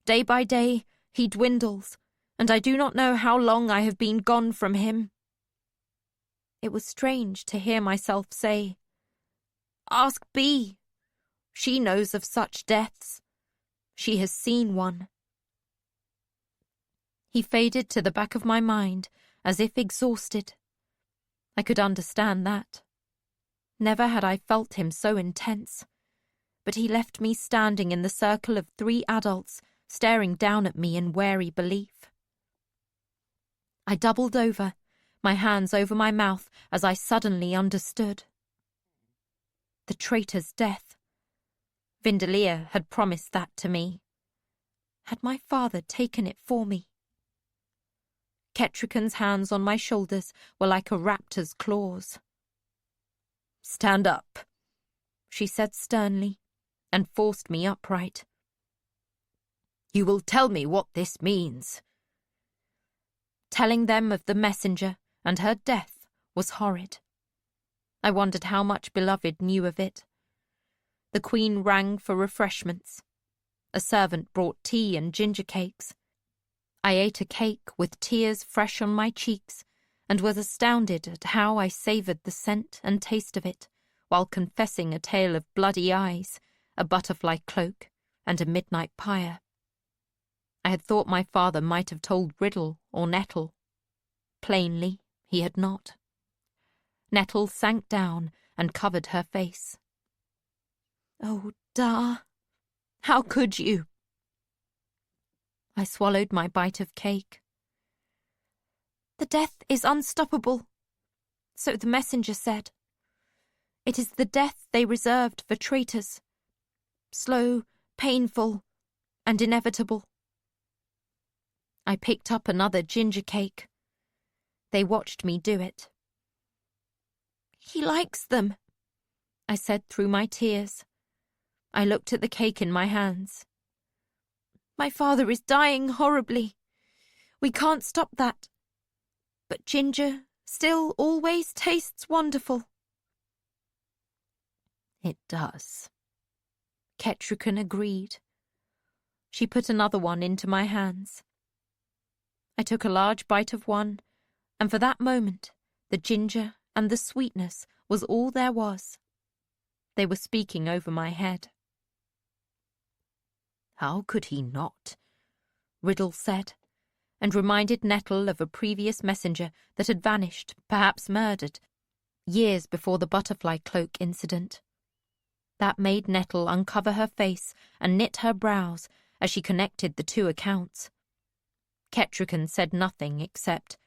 Day by day, he dwindles, and I do not know how long I have been gone from him." It was strange to hear myself say, "Ask Bee. She knows of such deaths. She has seen one." He faded to the back of my mind, as if exhausted. I could understand that. Never had I felt him so intense. But he left me standing in the circle of 3 adults, staring down at me in wary belief. I doubled over, my hands over my mouth as I suddenly understood. The traitor's death. Vindelia had promised that to me. Had my father taken it for me? Ketrican's hands on my shoulders were like a raptor's claws. "Stand up," she said sternly, and forced me upright. "You will tell me what this means." Telling them of the messenger and her death was horrid. I wondered how much Beloved knew of it. The Queen rang for refreshments. A servant brought tea and ginger cakes. I ate a cake with tears fresh on my cheeks and was astounded at how I savoured the scent and taste of it, while confessing a tale of bloody eyes, a butterfly cloak, and a midnight pyre. I had thought my father might have told Riddle or Nettle. Plainly, he had not. Nettle sank down and covered her face. "Oh, Da, how could you?" I swallowed my bite of cake. "The death is unstoppable," so the messenger said. "It is the death they reserved for traitors. Slow, painful, and inevitable." I picked up another ginger cake. They watched me do it. "He likes them," I said through my tears. I looked at the cake in my hands. "My father is dying horribly. We can't stop that. But ginger still always tastes wonderful." "It does," Ketrican agreed. She put another one into my hands. I took a large bite of one, and for that moment, the ginger and the sweetness was all there was. They were speaking over my head. "How could he not?" Riddle said, and reminded Nettle of a previous messenger that had vanished, perhaps murdered, years before the butterfly cloak incident. That made Nettle uncover her face and knit her brows as she connected the two accounts. Ketrican said nothing except,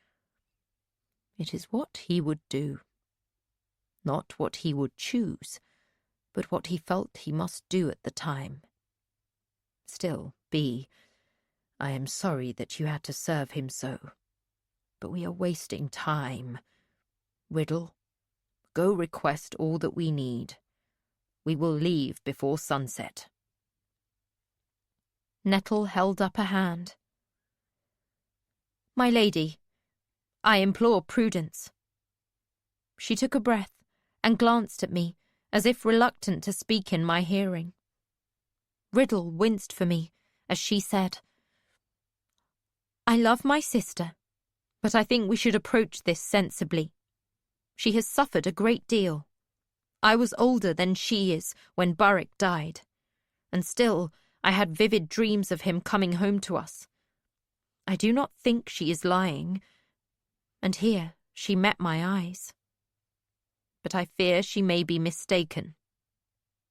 "It is what he would do. Not what he would choose, but what he felt he must do at the time. Still, B, I am sorry that you had to serve him so, but we are wasting time. Riddle, go request all that we need. We will leave before sunset." Nettle held up a hand. "My lady, I implore prudence." She took a breath and glanced at me, as if reluctant to speak in my hearing. Riddle winced for me as she said, "I love my sister, but I think we should approach this sensibly. She has suffered a great deal. I was older than she is when Burrick died, and still I had vivid dreams of him coming home to us. I do not think she is lying, and here she met my eyes. But I fear she may be mistaken.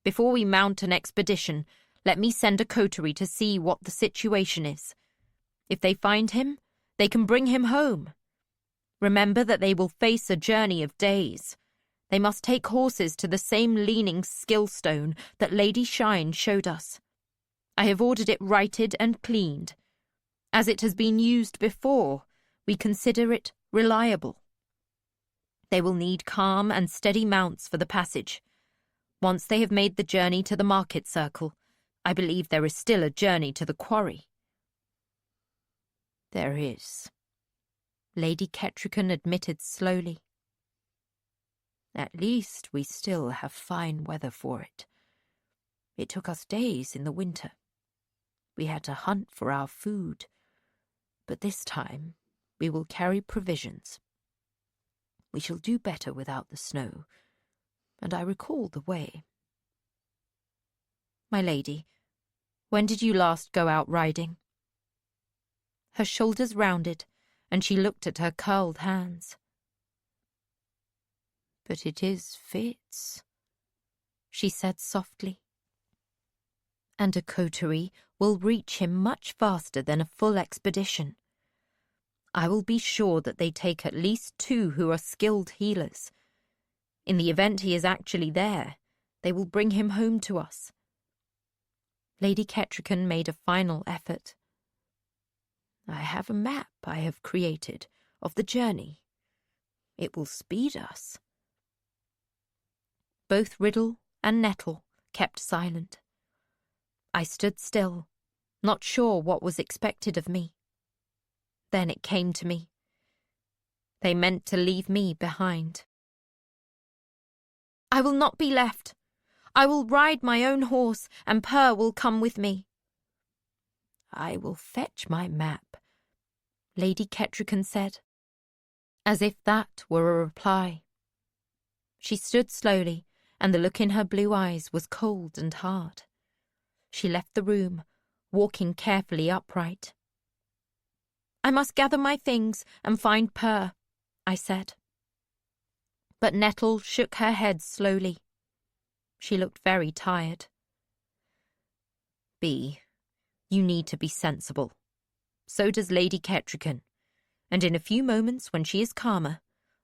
Before we mount an expedition, let me send a coterie to see what the situation is. If they find him, they can bring him home. Remember that they will face a journey of days. They must take horses to the same leaning skillstone that Lady Shine showed us. I have ordered it righted and cleaned. As it has been used before, we consider it reliable. They will need calm and steady mounts for the passage. Once they have made the journey to the market circle, I believe there is still a journey to the quarry." "There is," Lady Ketrican admitted slowly. "At least we still have fine weather for it. It took us days in the winter. We had to hunt for our food, but this time we will carry provisions. We shall do better without the snow, and I recall the way." "My lady, when did you last go out riding?" Her shoulders rounded, and she looked at her curled hands. "But it is Fitz," she said softly. and a coterie will reach him much faster than a full expedition. I will be sure that they take at least 2 who are skilled healers. In the event he is actually there, they will bring him home to us." Lady Ketrican made a final effort. "I have a map I have created of the journey. It will speed us." Both Riddle and Nettle kept silent. I stood still, not sure what was expected of me. Then it came to me. They meant to leave me behind. "I will not be left. I will ride my own horse, and Purr will come with me." "I will fetch my map," Lady Ketrican said, as if that were a reply. She stood slowly, and the look in her blue eyes was cold and hard. She left the room, walking carefully upright. "I must gather my things and find Purr," I said. But Nettle shook her head slowly. She looked very tired. "Bee, you need to be sensible. So does Lady Ketrican, and in a few moments, when she is calmer,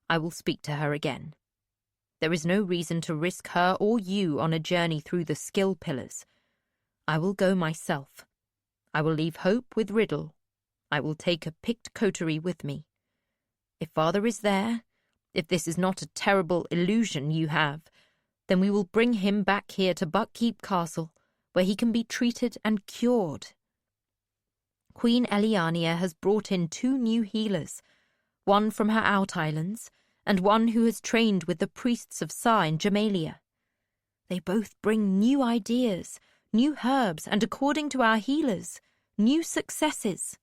I will speak to her again. There is no reason to risk her or you on a journey through the skill pillars. I will go myself. I will leave Hope with Riddle. I will take a picked coterie with me. If Father is there, if this is not a terrible illusion you have, then we will bring him back here to Buckkeep Castle, where he can be treated and cured. Queen Eliania has brought in 2 new healers, one from her out islands, and one who has trained with the priests of Sa in Jamalia. They both bring new ideas, new herbs, and according to our healers, new successes.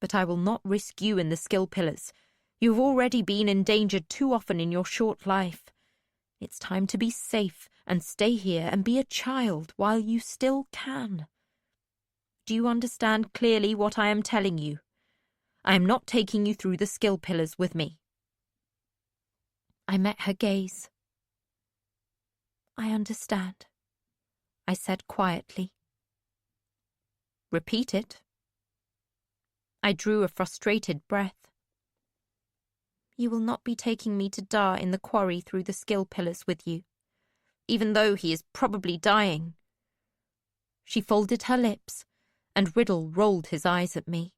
But I will not risk you in the skill pillars. You have already been endangered too often in your short life. It's time to be safe and stay here and be a child while you still can. Do you understand clearly what I am telling you? I am not taking you through the skill pillars with me." I met her gaze. "I understand," I said quietly. "Repeat it." I drew a frustrated breath. "You will not be taking me to Dar in the quarry through the skill pillars with you, even though he is probably dying." She folded her lips, and Riddle rolled his eyes at me.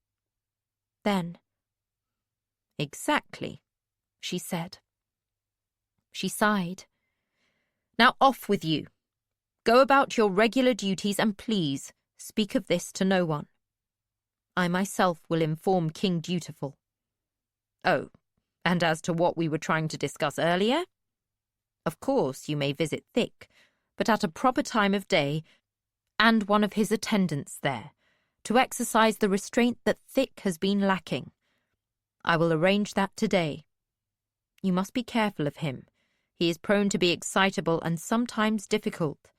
Then, "Exactly," she said. She sighed. "Now off with you. Go about your regular duties, and please speak of this to no one. I myself will inform King Dutiful. Oh, and as to what we were trying to discuss earlier? Of course you may visit Thick, but at a proper time of day, and one of his attendants there, to exercise the restraint that Thick has been lacking. I will arrange that today. You must be careful of him. He is prone to be excitable and sometimes difficult.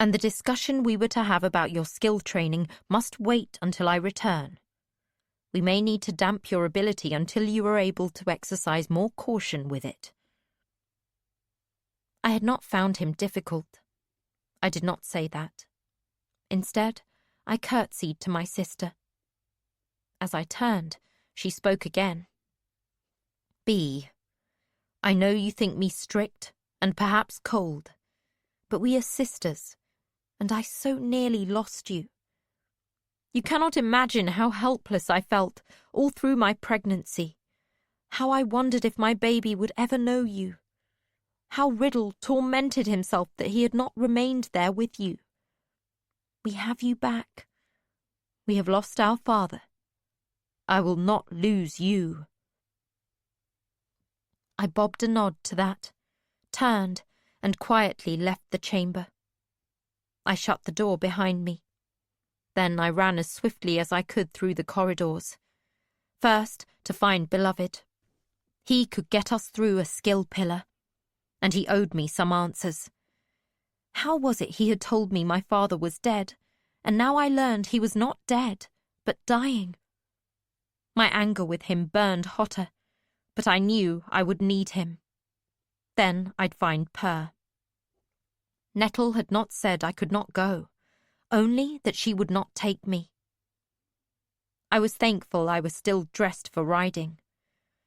And the discussion we were to have about your skill training must wait until I return. We may need to damp your ability until you are able to exercise more caution with it." I had not found him difficult. I did not say that. Instead, I curtsied to my sister. As I turned, she spoke again. "Bee, I know you think me strict and perhaps cold, but we are sisters, and I so nearly lost you. You cannot imagine how helpless I felt all through my pregnancy, how I wondered if my baby would ever know you, how Riddle tormented himself that he had not remained there with you. We have you back. We have lost our father. I will not lose you." I bobbed a nod to that, turned, and quietly left the chamber. I shut the door behind me. Then I ran as swiftly as I could through the corridors. First, to find Beloved. He could get us through a skill pillar, and he owed me some answers. How was it he had told me my father was dead, and now I learned he was not dead, but dying? My anger with him burned hotter, but I knew I would need him. Then I'd find Purr. Nettle had not said I could not go, only that she would not take me. I was thankful I was still dressed for riding.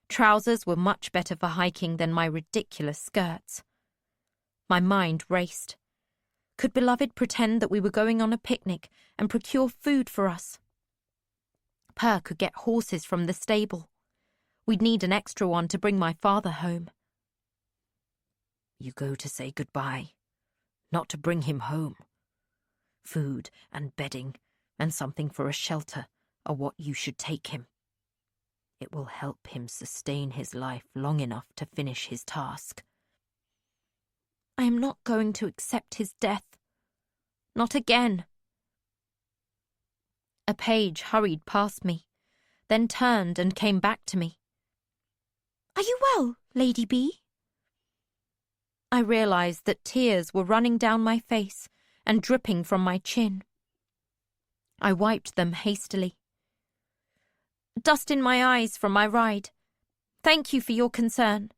Trousers were much better for hiking than my ridiculous skirts. My mind raced. Could beloved pretend that we were going on a picnic and procure food for us? Per could get horses from the stable. We'd need an extra one to bring my father home. You go to say goodbye, not to bring him home. Food and bedding and something for a shelter are what you should take him. It will help him sustain his life long enough to finish his task. I am not going to accept his death. Not again. A page hurried past me, then turned and came back to me. Are you well, Lady B? I realized that tears were running down my face and dripping from my chin. I wiped them hastily. Dust in my eyes from my ride. Thank you for your concern.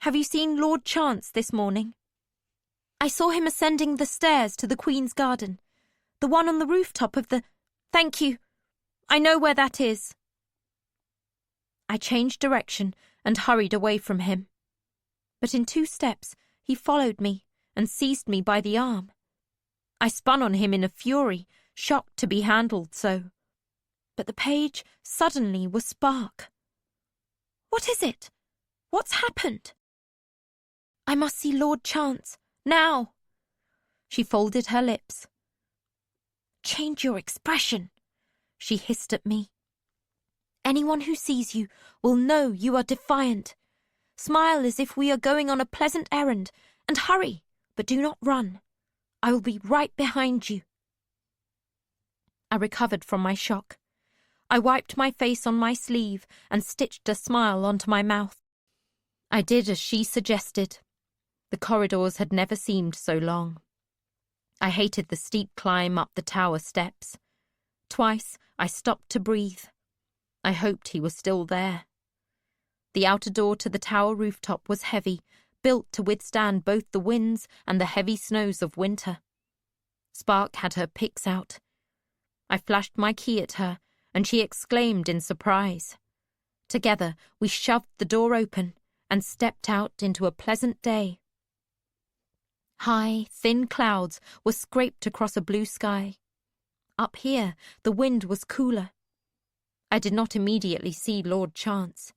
Have you seen Lord Chance this morning? I saw him ascending the stairs to the Queen's garden, the one on the rooftop of the... Thank you. I know where that is. I changed direction and hurried away from him. But in 2 steps, he followed me and seized me by the arm. I spun on him in a fury, shocked to be handled so. But the page suddenly was Spark. What is it? What's happened? I must see Lord Chance, now. She folded her lips. Change your expression, she hissed at me. Anyone who sees you will know you are defiant. Smile as if we are going on a pleasant errand, and hurry, but do not run. I will be right behind you. I recovered from my shock. I wiped my face on my sleeve and stitched a smile onto my mouth. I did as she suggested. The corridors had never seemed so long. I hated the steep climb up the tower steps. Twice I stopped to breathe. I hoped he was still there. The outer door to the tower rooftop was heavy, built to withstand both the winds and the heavy snows of winter. Spark had her picks out. I flashed my key at her, and she exclaimed in surprise. Together we shoved the door open and stepped out into a pleasant day. High, thin clouds were scraped across a blue sky. Up here, the wind was cooler. I did not immediately see Lord Chance.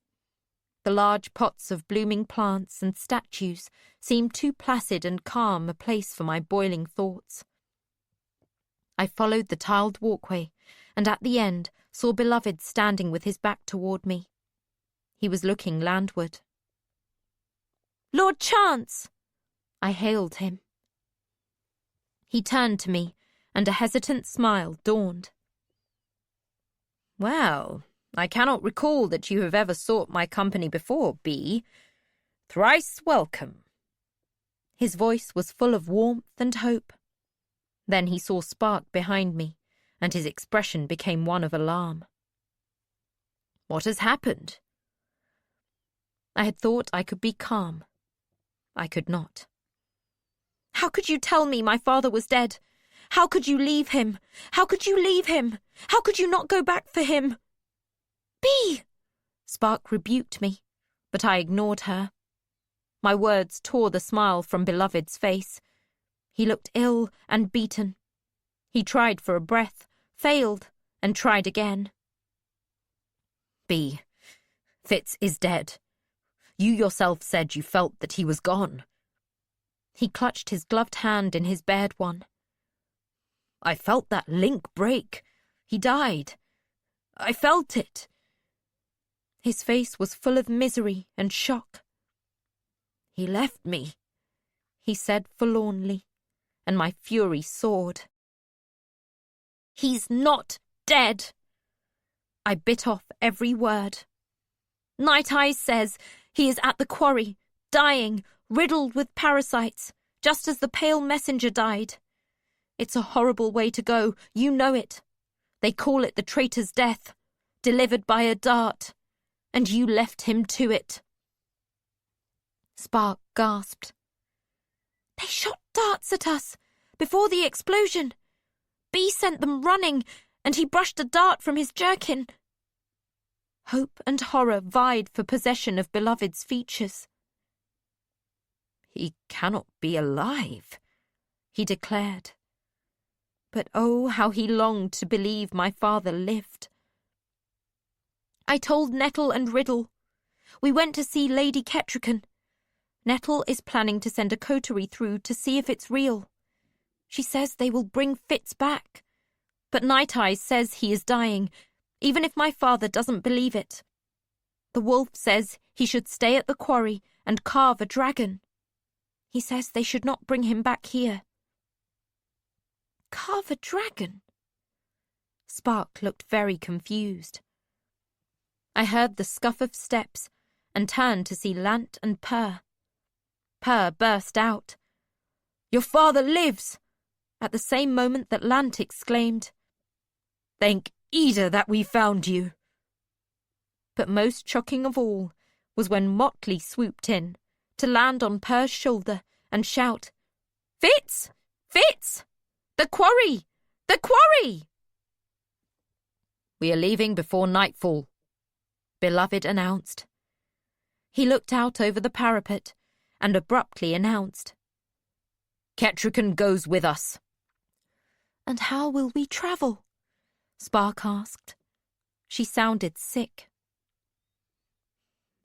The large pots of blooming plants and statues seemed too placid and calm a place for my boiling thoughts. I followed the tiled walkway, and at the end saw beloved standing with his back toward me. He was looking landward. Lord Chance! I hailed him. He turned to me, and a hesitant smile dawned. Well, I cannot recall that you have ever sought my company before, B. Thrice welcome. His voice was full of warmth and hope. Then he saw Spark behind me, and his expression became one of alarm. What has happened? I had thought I could be calm. I could not. How could you tell me my father was dead? How could you leave him? How could you leave him? How could you not go back for him? B! Spark rebuked me, but I ignored her. My words tore the smile from beloved's face. He looked ill and beaten. He tried for a breath, failed, and tried again. B, Fitz is dead. You yourself said you felt that he was gone. He clutched his gloved hand in his bared one. I felt that link break. He died. I felt it. His face was full of misery and shock. He left me, he said forlornly, and my fury soared. He's not dead. I bit off every word. Night Eyes says he is at the quarry, dying, riddled with parasites, just as the pale messenger died. It's a horrible way to go, you know it. They call it the traitor's death, delivered by a dart, and you left him to it. Spark gasped. They shot darts at us before the explosion. B sent them running, and he brushed a dart from his jerkin. Hope and horror vied for possession of Beloved's features. "He cannot be alive," he declared. But oh, how he longed to believe my father lived. I told Nettle and Riddle. We went to see Lady Ketrican. Nettle is planning to send a coterie through to see if it's real. She says they will bring Fitz back. But Night Eyes says he is dying, even if my father doesn't believe it. The wolf says he should stay at the quarry and carve a dragon. He says they should not bring him back here. Carve a dragon? Spark looked very confused. I heard the scuff of steps and turned to see Lant and Purr. Purr burst out, "Your father lives!" at the same moment that Lant exclaimed, "Thank Ida that we found you!" But most shocking of all was when Motley swooped in to land on Purr's shoulder and shout, "Fitz! Fitz! The quarry! The quarry!" "We are leaving before nightfall," Beloved announced. He looked out over the parapet and abruptly announced, "Ketrican goes with us." "And how will we travel?" Spark asked. She sounded sick.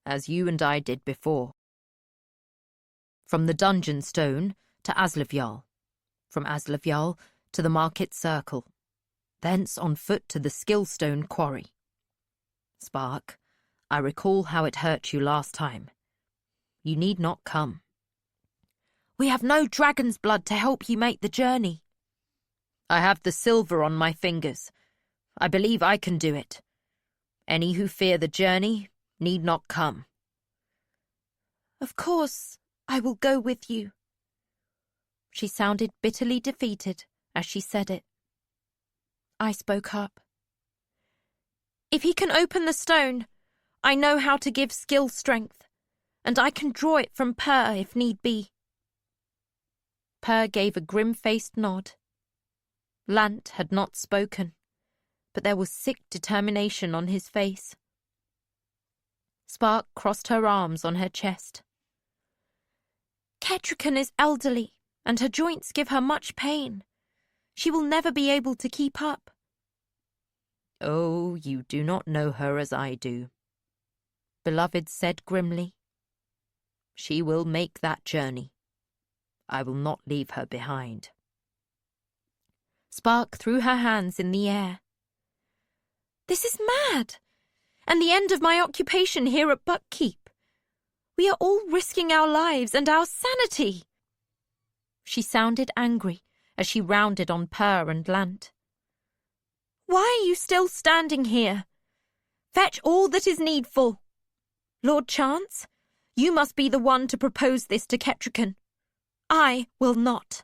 "As you and I did before. From the Dungeon Stone to Aslavjarl, from Aslavjarl to the Market Circle, thence on foot to the Skillstone Quarry. Spark, I recall how it hurt you last time. You need not come." "We have no dragon's blood to help you make the journey." "I have the silver on my fingers. I believe I can do it. Any who fear the journey need not come." "Of course, I will go with you." She sounded bitterly defeated as she said it. I spoke up. "If he can open the stone, I know how to give skill strength, and I can draw it from Purr if need be." Purr gave a grim-faced nod. Lant had not spoken, but there was sick determination on his face. Spark crossed her arms on her chest. "Ketrican is elderly, and her joints give her much pain. She will never be able to keep up." "Oh, you do not know her as I do," Beloved said grimly. "She will make that journey. I will not leave her behind." Spark threw her hands in the air. "This is mad, and the end of my occupation here at Buckkeep. We are all risking our lives and our sanity." She sounded angry as she rounded on Purr and Lant. "Why are you still standing here? Fetch all that is needful. Lord Chance, you must be the one to propose this to Ketrican. I will not."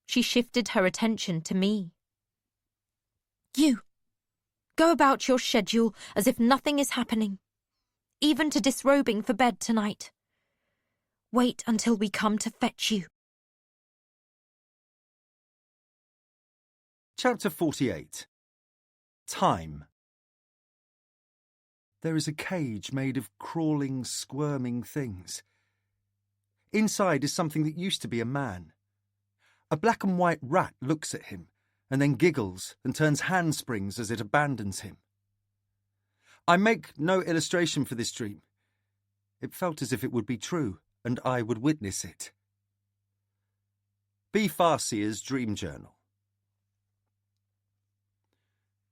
She shifted her attention to me. "You, go about your schedule as if nothing is happening, even to disrobing for bed tonight. Wait until we come to fetch you." Chapter 48. Time. There is a cage made of crawling, squirming things. Inside is something that used to be a man. A black and white rat looks at him, and then giggles and turns handsprings as it abandons him. I make no illustration for this dream. It felt as if it would be true, and I would witness it. B. Farseer's Dream Journal.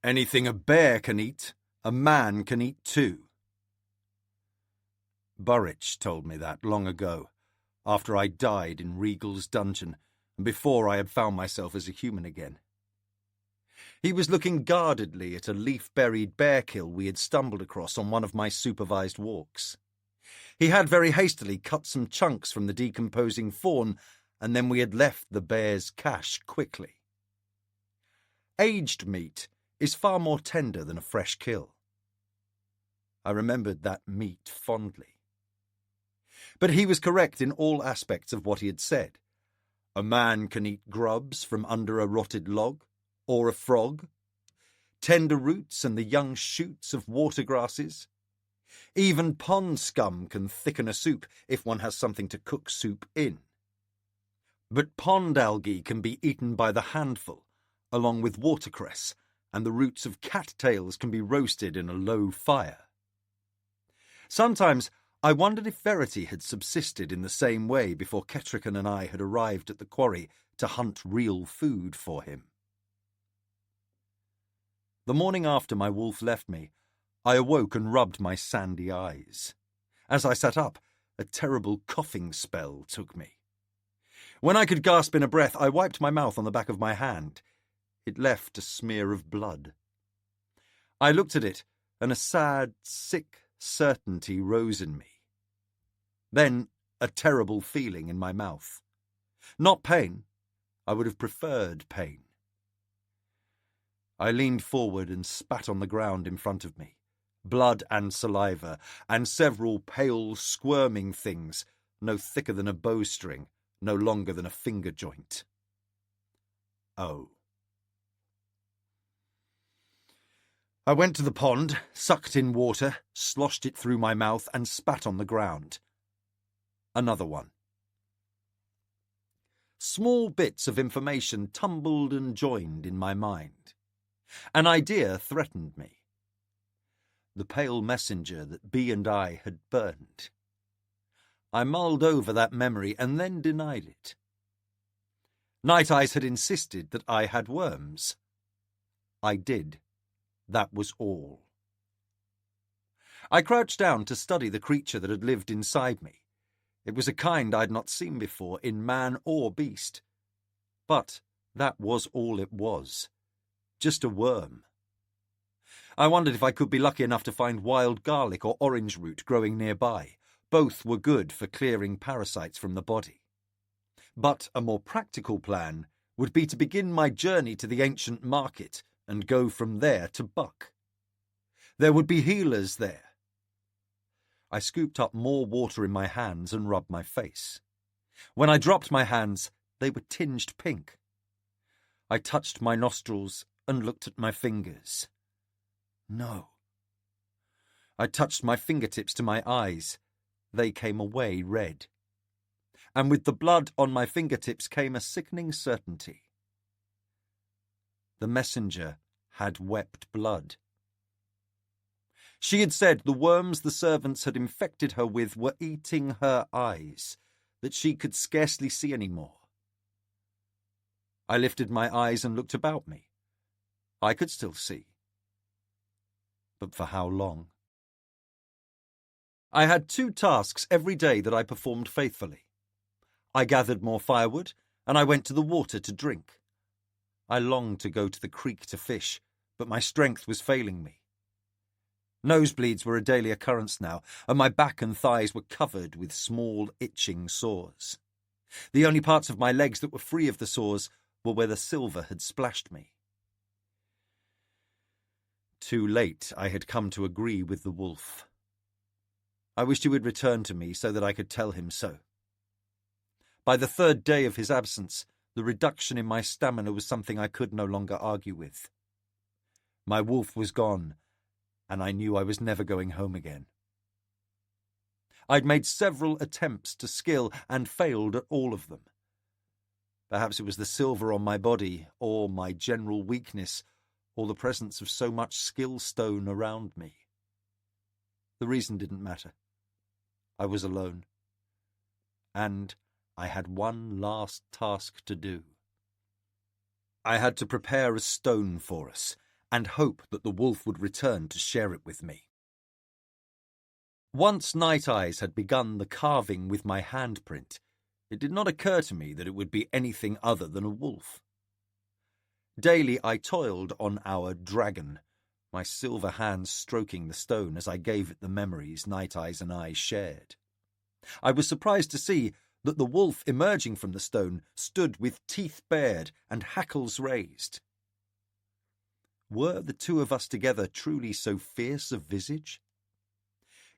Anything a bear can eat, a man can eat too. Burrich told me that long ago, after I died in Regal's dungeon, and before I had found myself as a human again. He was looking guardedly at a leaf-buried bear kill we had stumbled across on one of my supervised walks. He had very hastily cut some chunks from the decomposing fawn, and then we had left the bear's cache quickly. Aged meat is far more tender than a fresh kill. I remembered that meat fondly. But he was correct in all aspects of what he had said. A man can eat grubs from under a rotted log, or a frog, tender roots and the young shoots of water grasses. Even pond scum can thicken a soup if one has something to cook soup in. But pond algae can be eaten by the handful, along with watercress, and the roots of cattails can be roasted in a low fire. Sometimes I wondered if Verity had subsisted in the same way before Kettrican and I had arrived at the quarry to hunt real food for him. The morning after my wolf left me, I awoke and rubbed my sandy eyes. As I sat up, a terrible coughing spell took me. When I could gasp in a breath, I wiped my mouth on the back of my hand. It left a smear of blood. I looked at it, and a sad, sick certainty rose in me. Then a terrible feeling in my mouth. Not pain. I would have preferred pain. I leaned forward and spat on the ground in front of me. Blood and saliva, and several pale, squirming things, no thicker than a bowstring, no longer than a finger joint. Oh. I went to the pond, sucked in water, sloshed it through my mouth, and spat on the ground. Another one. Small bits of information tumbled and joined in my mind. An idea threatened me. The pale messenger that B and I had burned. I mulled over that memory and then denied it. Night Eyes had insisted that I had worms. I did. That was all. I crouched down to study the creature that had lived inside me. It was a kind I'd not seen before in man or beast. But that was all it was. Just a worm. I wondered if I could be lucky enough to find wild garlic or orange root growing nearby. Both were good for clearing parasites from the body. But a more practical plan would be to begin my journey to the ancient market and go from there to Buck. There would be healers there. I scooped up more water in my hands and rubbed my face. When I dropped my hands, they were tinged pink. I touched my nostrils and looked at my fingers. No. I touched my fingertips to my eyes. They came away red. And with the blood on my fingertips came a sickening certainty. The messenger had wept blood. She had said the worms the servants had infected her with were eating her eyes, that she could scarcely see any more. I lifted my eyes and looked about me. I could still see. But for how long? I had 2 tasks every day that I performed faithfully. I gathered more firewood, and I went to the water to drink. I longed to go to the creek to fish, but my strength was failing me. Nosebleeds were a daily occurrence now, and my back and thighs were covered with small, itching sores. The only parts of my legs that were free of the sores were where the silver had splashed me. Too late I had come to agree with the wolf. I wished he would return to me so that I could tell him so. By the 3rd day of his absence, the reduction in my stamina was something I could no longer argue with. My wolf was gone, and I knew I was never going home again. I'd made several attempts to skill and failed at all of them. Perhaps it was the silver on my body, or my general weakness, or the presence of so much skill stone around me. The reason didn't matter. I was alone. And I had one last task to do. I had to prepare a stone for us, and hope that the wolf would return to share it with me. Once Night Eyes had begun the carving with my handprint, it did not occur to me that it would be anything other than a wolf. Daily I toiled on our dragon, my silver hands stroking the stone as I gave it the memories Night Eyes and I shared. I was surprised to see that the wolf emerging from the stone stood with teeth bared and hackles raised. Were the 2 of us together truly so fierce of visage?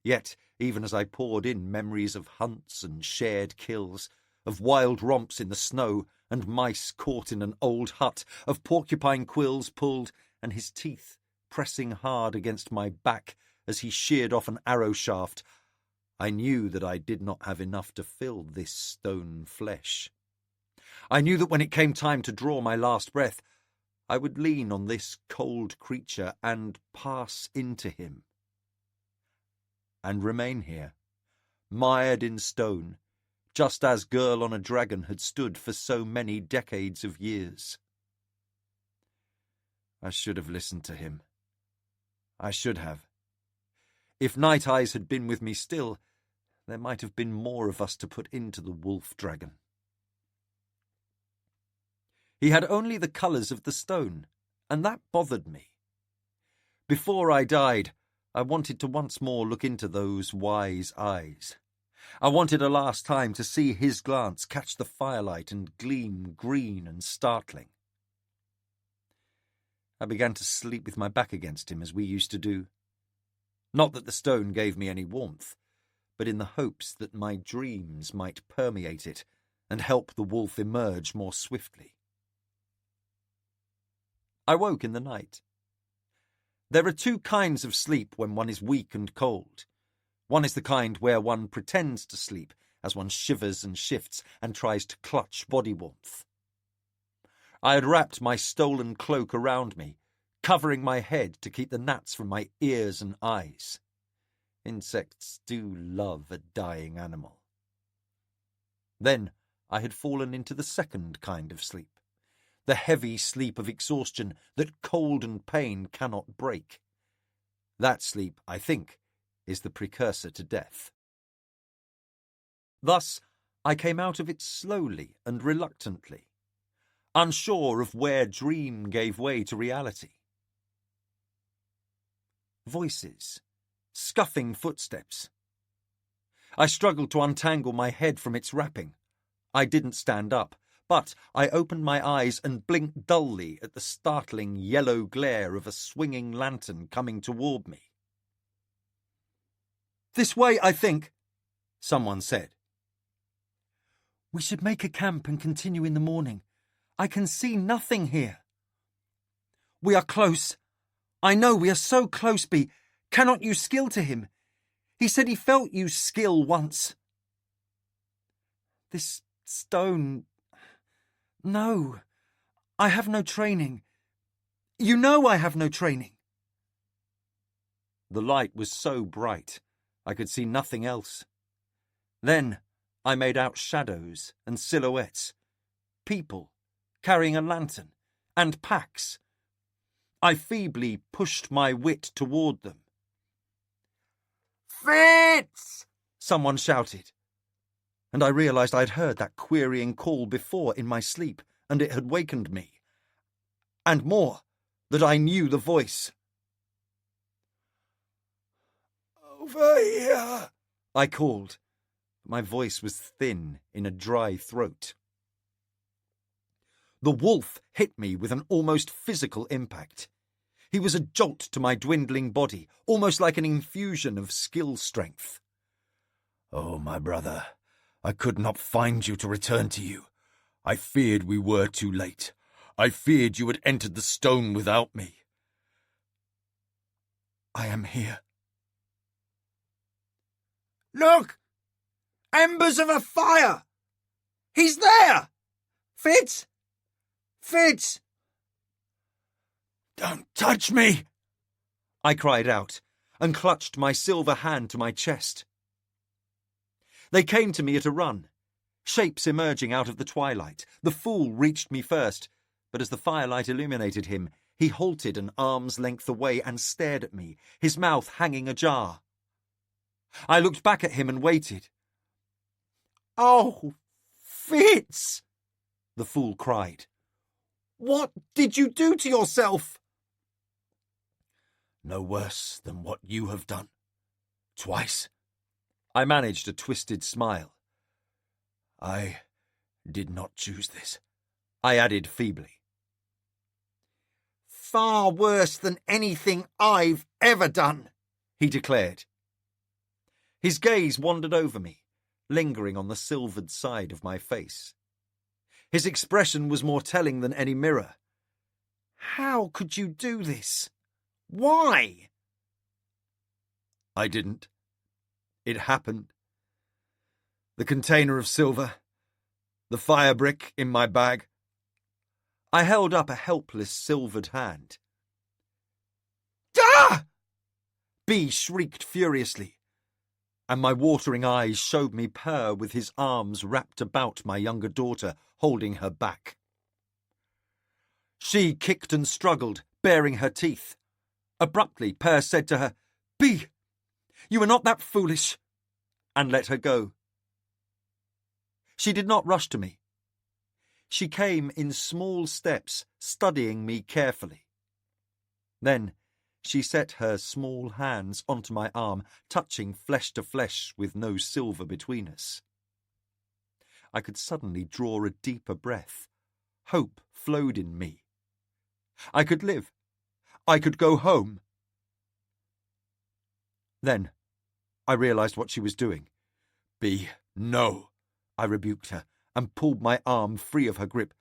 Yet, even as I poured in memories of hunts and shared kills, of wild romps in the snow and mice caught in an old hut, of porcupine quills pulled and his teeth pressing hard against my back as he sheared off an arrow shaft, I knew that I did not have enough to fill this stone flesh. I knew that when it came time to draw my last breath, I would lean on this cold creature and pass into him, and remain here, mired in stone, just as Girl on a Dragon had stood for so many decades of years. I should have listened to him. I should have. If Night Eyes had been with me still, there might have been more of us to put into the wolf dragon. He had only the colours of the stone, and that bothered me. Before I died, I wanted to once more look into those wise eyes. I wanted a last time to see his glance catch the firelight and gleam green and startling. I began to sleep with my back against him, as we used to do. Not that the stone gave me any warmth, but in the hopes that my dreams might permeate it and help the wolf emerge more swiftly. I woke in the night. There are two kinds of sleep when one is weak and cold. One is the kind where one pretends to sleep as one shivers and shifts and tries to clutch body warmth. I had wrapped my stolen cloak around me, covering my head to keep the gnats from my ears and eyes. Insects do love a dying animal. Then I had fallen into the second kind of sleep, the heavy sleep of exhaustion that cold and pain cannot break. That sleep, I think, is the precursor to death. Thus, I came out of it slowly and reluctantly, unsure of where dream gave way to reality. Voices, scuffing footsteps. I struggled to untangle my head from its wrapping. I didn't stand up, but I opened my eyes and blinked dully at the startling yellow glare of a swinging lantern coming toward me. "This way, I think," someone said. "We should make a camp and continue in the morning. I can see nothing here." "We are close. I know we are so close, Bee. Cannot you skill to him? He said he felt you skill once." "This stone... No, I have no training. You know I have no training." The light was so bright, I could see nothing else. Then I made out shadows and silhouettes, people carrying a lantern, and packs. I feebly pushed my wit toward them. "Fitz!" someone shouted. And I realised I'd heard that querying call before in my sleep, and it had wakened me. And more, that I knew the voice. "Over here," I called. My voice was thin in a dry throat. The wolf hit me with an almost physical impact. He was a jolt to my dwindling body, almost like an infusion of skill strength. "Oh, my brother, I could not find you to return to you. I feared we were too late. I feared you had entered the stone without me. I am here." "Look! Embers of a fire! He's there! Fitz! Fitz!" "Don't touch me!" I cried out, and clutched my silver hand to my chest. They came to me at a run, shapes emerging out of the twilight. The fool reached me first, but as the firelight illuminated him, he halted an arm's length away and stared at me, his mouth hanging ajar. I looked back at him and waited. "Oh, Fitz!" the fool cried. "What did you do to yourself?" "No worse than what you have done. Twice." I managed a twisted smile. "I did not choose this," I added feebly. "Far worse than anything I've ever done," he declared. His gaze wandered over me, lingering on the silvered side of my face. His expression was more telling than any mirror. How could you do this? Why? I didn't. It happened. The container of silver, the fire brick in my bag. I held up a helpless silvered hand. Ah! B shrieked furiously, and my watering eyes showed me Per with his arms wrapped about my younger daughter, holding her back. She kicked and struggled, baring her teeth. Abruptly, Per said to her, "B, you are not that foolish," and let her go. She did not rush to me. She came in small steps, studying me carefully. Then she set her small hands onto my arm, touching flesh to flesh with no silver between us. I could suddenly draw a deeper breath. Hope flowed in me. I could live. I could go home. Then I realized what she was doing. "B, no," I rebuked her and pulled my arm free of her grip.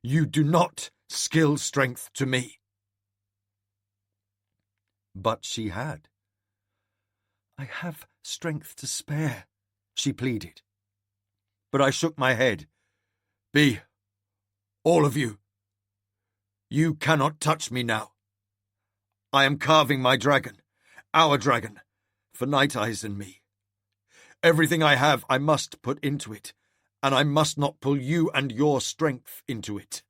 "You do not skill strength to me." But she had. "I have strength to spare," she pleaded. But I shook my head. "B, all of you, you cannot touch me now. I am carving my dragon, our dragon, for Night Eyes and me. Everything I have I must put into it, and I must not pull you and your strength into it."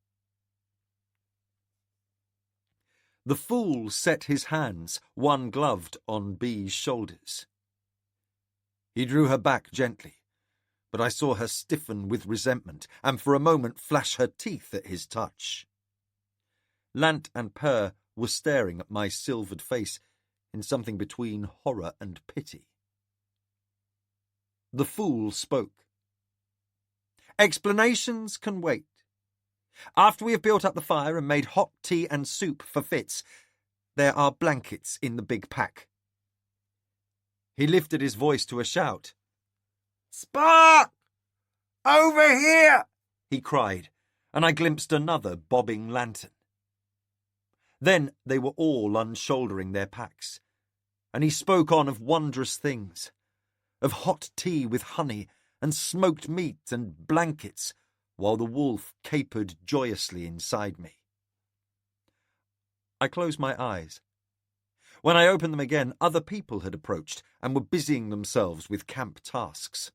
The fool set his hands, one gloved, on B's shoulders. He drew her back gently, but I saw her stiffen with resentment and for a moment flash her teeth at his touch. Lant and Per were staring at my silvered face in something between horror and pity. The fool spoke. "Explanations can wait. After we have built up the fire and made hot tea and soup for Fitz, there are blankets in the big pack." He lifted his voice to a shout. Spark! Over here! He cried, and I glimpsed another bobbing lantern. Then they were all unshouldering their packs, and he spoke on of wondrous things, of hot tea with honey and smoked meat and blankets, while the wolf capered joyously inside me. I closed my eyes. When I opened them again, other people had approached and were busying themselves with camp tasks.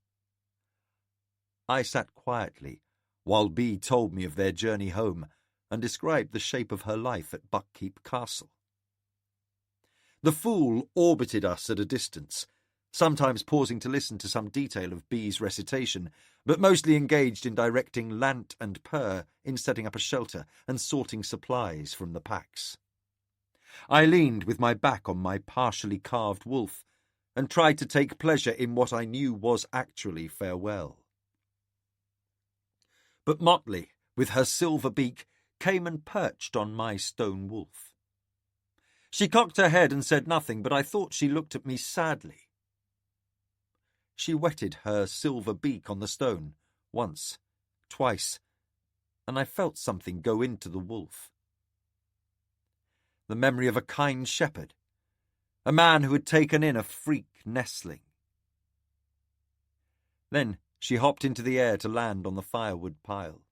I sat quietly while B told me of their journey home and described the shape of her life at Buckkeep Castle. The fool orbited us at a distance, sometimes pausing to listen to some detail of B's recitation, but mostly engaged in directing Lant and Per in setting up a shelter and sorting supplies from the packs. I leaned with my back on my partially carved wolf and tried to take pleasure in what I knew was actually farewell. But Motley, with her silver beak, came and perched on my stone wolf. She cocked her head and said nothing, but I thought she looked at me sadly. She wetted her silver beak on the stone, once, twice, and I felt something go into the wolf. The memory of a kind shepherd, a man who had taken in a freak nestling. Then she hopped into the air to land on the firewood pile.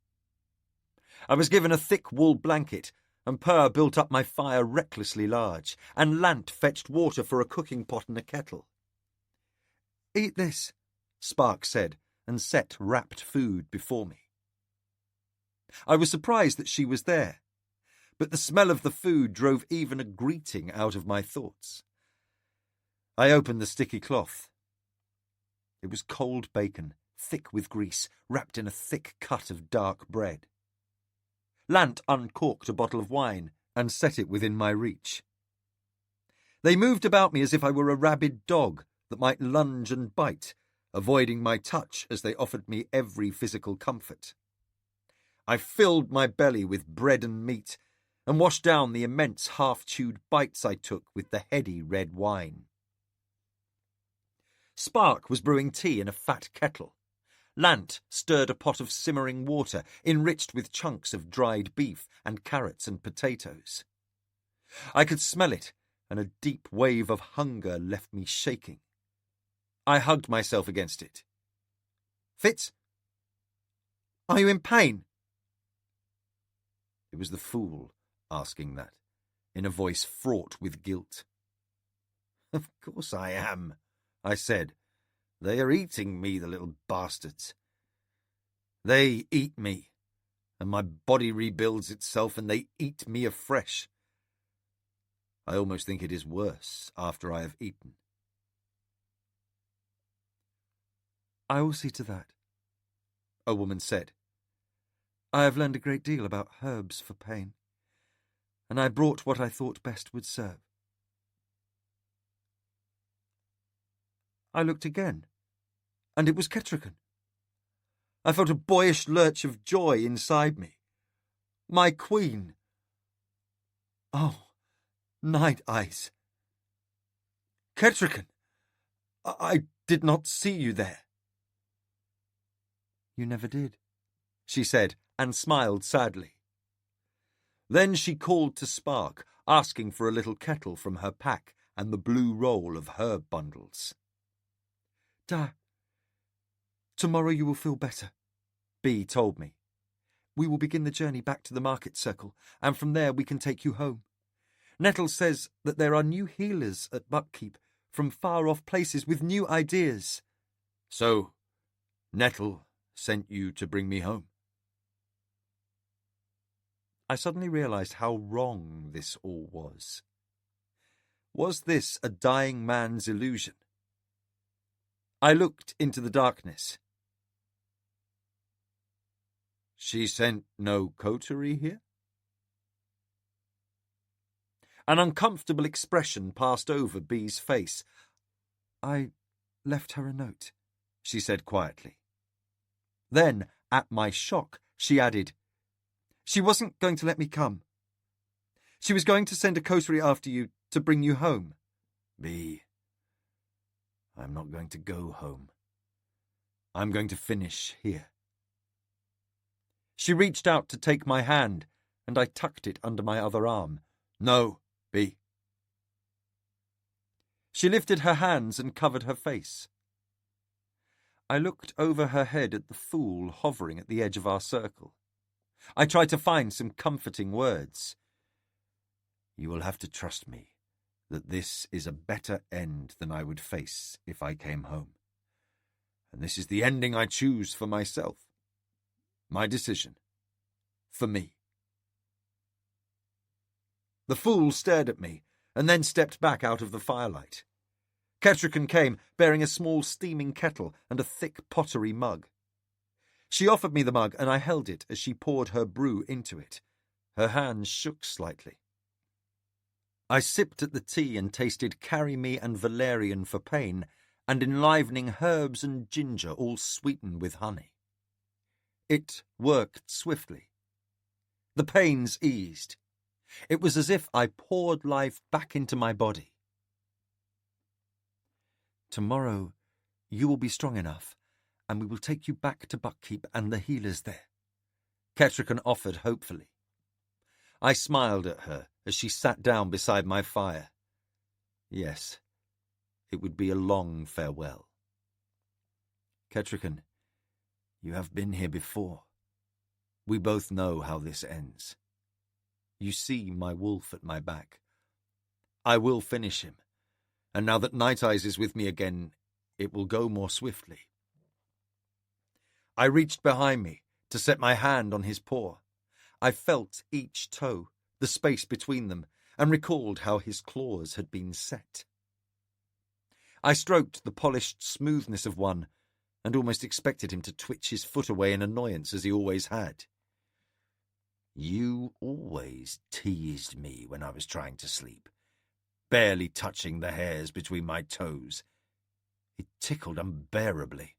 I was given a thick wool blanket, and Per built up my fire recklessly large, and Lant fetched water for a cooking pot and a kettle. "Eat this," Spark said, and set wrapped food before me. I was surprised that she was there, but the smell of the food drove even a greeting out of my thoughts. I opened the sticky cloth. It was cold bacon, thick with grease, wrapped in a thick cut of dark bread. Lant uncorked a bottle of wine and set it within my reach. They moved about me as if I were a rabid dog that might lunge and bite, avoiding my touch as they offered me every physical comfort. I filled my belly with bread and meat and washed down the immense half-chewed bites I took with the heady red wine. Spark was brewing tea in a fat kettle. Lant stirred a pot of simmering water, enriched with chunks of dried beef and carrots and potatoes. I could smell it, and a deep wave of hunger left me shaking. I hugged myself against it. "Fitz, are you in pain?" It was the fool asking that, in a voice fraught with guilt. "Of course I am," I said. "They are eating me, the little bastards. They eat me, and my body rebuilds itself, and they eat me afresh. I almost think it is worse after I have eaten." "I will see to that," a woman said. "I have learned a great deal about herbs for pain, and I brought what I thought best would serve." I looked again, and it was Kettricken. I felt a boyish lurch of joy inside me. My queen! Oh, Night Eyes! Kettricken! I did not see you there. "You never did," she said, and smiled sadly. Then she called to Spark, asking for a little kettle from her pack and the blue roll of herb bundles. Tomorrow you will feel better," Bee told me. "We will begin the journey back to the market circle, and from there we can take you home. Nettle says that there are new healers at Buckkeep from far-off places with new ideas." "So, Nettle sent you to bring me home?" I suddenly realized how wrong this all was. Was this a dying man's illusion? I looked into the darkness. "She sent no coterie here?" An uncomfortable expression passed over Bee's face. "I left her a note," she said quietly. Then, at my shock, she added, "She wasn't going to let me come. She was going to send a coterie after you to bring you home." "Bee, I'm not going to go home. I'm going to finish here." She reached out to take my hand, and I tucked it under my other arm. "No, Bee." She lifted her hands and covered her face. I looked over her head at the fool hovering at the edge of our circle. I tried to find some comforting words. "You will have to trust me that this is a better end than I would face if I came home. And this is the ending I choose for myself. My decision. For me." The fool stared at me, and then stepped back out of the firelight. Kettricken came, bearing a small steaming kettle and a thick pottery mug. She offered me the mug, and I held it as she poured her brew into it. Her hands shook slightly. I sipped at the tea and tasted Carry Me and Valerian for pain, and enlivening herbs and ginger all sweetened with honey. It worked swiftly. The pains eased. It was as if I poured life back into my body. "Tomorrow you will be strong enough, and we will take you back to Buckkeep and the healers there," Kettricken offered hopefully. I smiled at her as she sat down beside my fire. Yes, it would be a long farewell. "Kettricken, you have been here before. We both know how this ends. You see my wolf at my back. I will finish him, and now that Night Eyes is with me again, it will go more swiftly." I reached behind me to set my hand on his paw. I felt each toe, the space between them, and recalled how his claws had been set. I stroked the polished smoothness of one, and almost expected him to twitch his foot away in annoyance as he always had. "You always teased me when I was trying to sleep, barely touching the hairs between my toes. It tickled unbearably."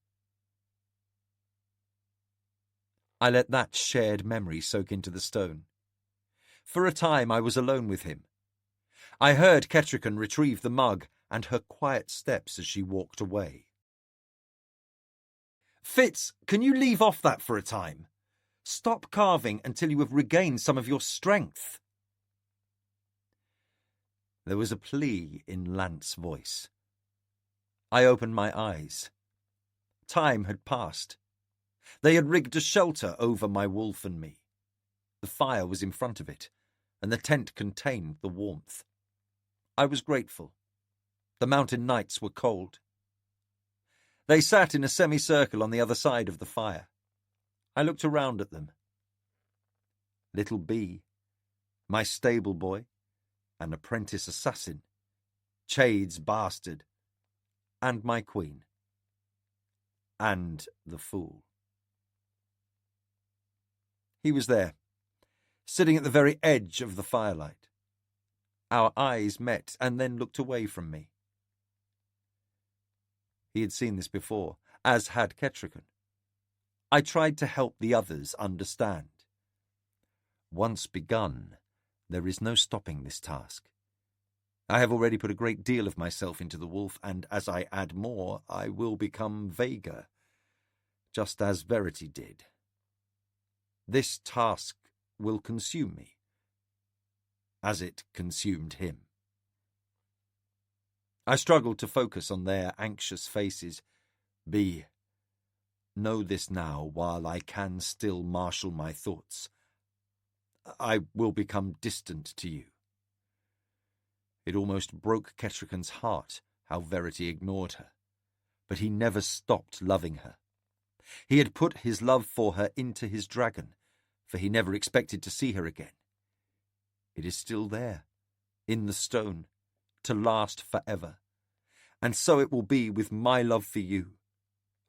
I let that shared memory soak into the stone. For a time I was alone with him. I heard Kettricken retrieve the mug and her quiet steps as she walked away. Fitz, can you leave off that for a time? Stop carving until you have regained some of your strength. There was a plea in Lant's voice. I opened my eyes. Time had passed. They had rigged a shelter over my wolf and me. The fire was in front of it, and the tent contained the warmth. I was grateful. The mountain nights were cold. They sat in a semicircle on the other side of the fire. I looked around at them. Little Bee, my stable boy, an apprentice assassin, Chade's bastard, and my queen, and the fool. He was there, sitting at the very edge of the firelight. Our eyes met and then looked away from me. He had seen this before, as had Ketrican. I tried to help the others understand. Once begun, there is no stopping this task. I have already put a great deal of myself into the wolf, and as I add more, I will become vaguer, just as Verity did. This task will consume me, as it consumed him. I struggled to focus on their anxious faces. Bee, know this now while I can still marshal my thoughts. I will become distant to you. It almost broke Ketrican's heart how Verity ignored her, but he never stopped loving her. He had put his love for her into his dragon, for he never expected to see her again. It is still there, in the stone, to last forever. And so it will be with my love for you,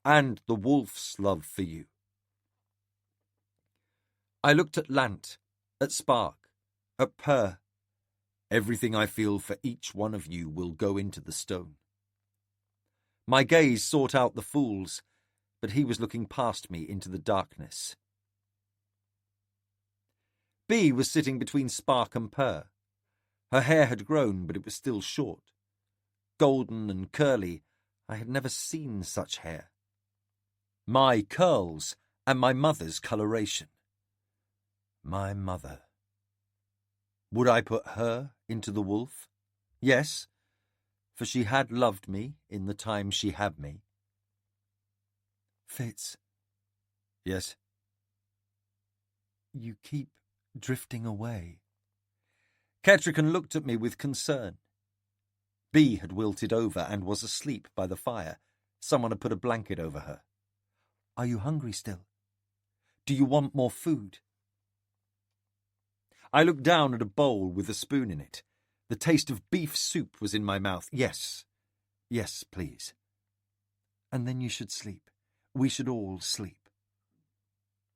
and the wolf's love for you. I looked at Lant, at Spark, at Purr. Everything I feel for each one of you will go into the stone. My gaze sought out the fool's, but he was looking past me into the darkness. Bee was sitting between Spark and Purr. Her hair had grown, but it was still short. Golden and curly, I had never seen such hair. My curls and my mother's coloration. My mother. Would I put her into the wolf? Yes, for she had loved me in the time she had me. Fitz, Yes? you keep drifting away. Ketrican looked at me with concern. Bee had wilted over and was asleep by the fire. Someone had put a blanket over her. Are you hungry still? Do you want more food? I looked down at a bowl with a spoon in it. The taste of beef soup was in my mouth. Yes. Yes, please. And then you should sleep. We should all sleep.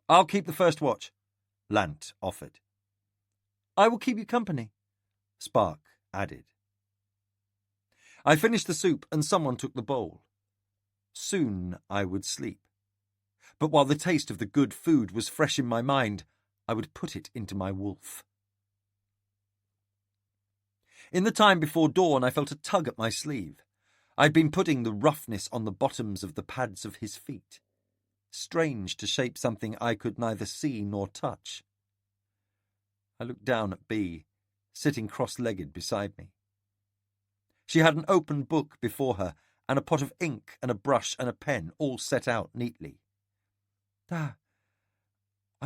I'll keep the first watch, Lant offered. I will keep you company, Spark added. I finished the soup and someone took the bowl. Soon I would sleep. But while the taste of the good food was fresh in my mind, I would put it into my wolf. In the time before dawn, I felt a tug at my sleeve. I'd been putting the roughness on the bottoms of the pads of his feet. Strange to shape something I could neither see nor touch. I looked down at Bee, sitting cross-legged beside me. She had an open book before her, and a pot of ink and a brush and a pen all set out neatly. I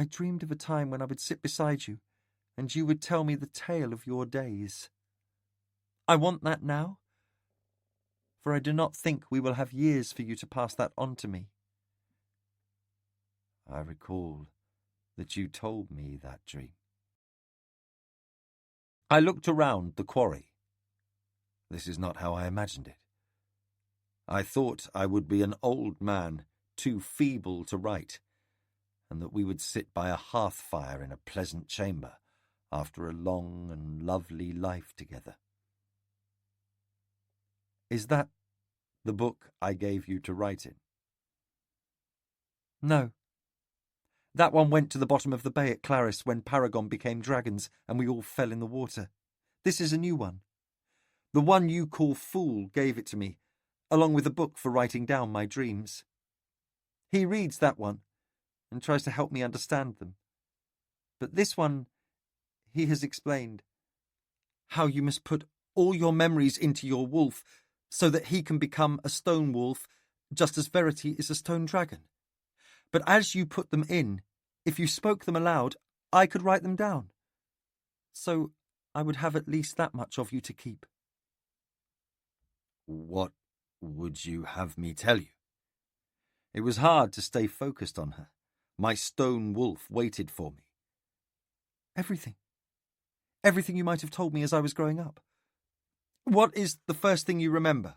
dreamed of a time when I would sit beside you, and you would tell me the tale of your days. I want that now, for I do not think we will have years for you to pass that on to me. I recall that you told me that dream. I looked around the quarry. This is not how I imagined it. I thought I would be an old man, too feeble to write, and that we would sit by a hearth fire in a pleasant chamber after a long and lovely life together. Is that the book I gave you to write in? No. That one went to the bottom of the bay at Clarice when Paragon became dragons and we all fell in the water. This is a new one. The one you call Fool gave it to me, along with a book for writing down my dreams. He reads that one and tries to help me understand them. But this one, he has explained how you must put all your memories into your wolf so that he can become a stone wolf, just as Verity is a stone dragon. But as you put them in, if you spoke them aloud, I could write them down. So I would have at least that much of you to keep. What would you have me tell you? It was hard to stay focused on her. My stone wolf waited for me. Everything. Everything you might have told me as I was growing up. What is the first thing you remember?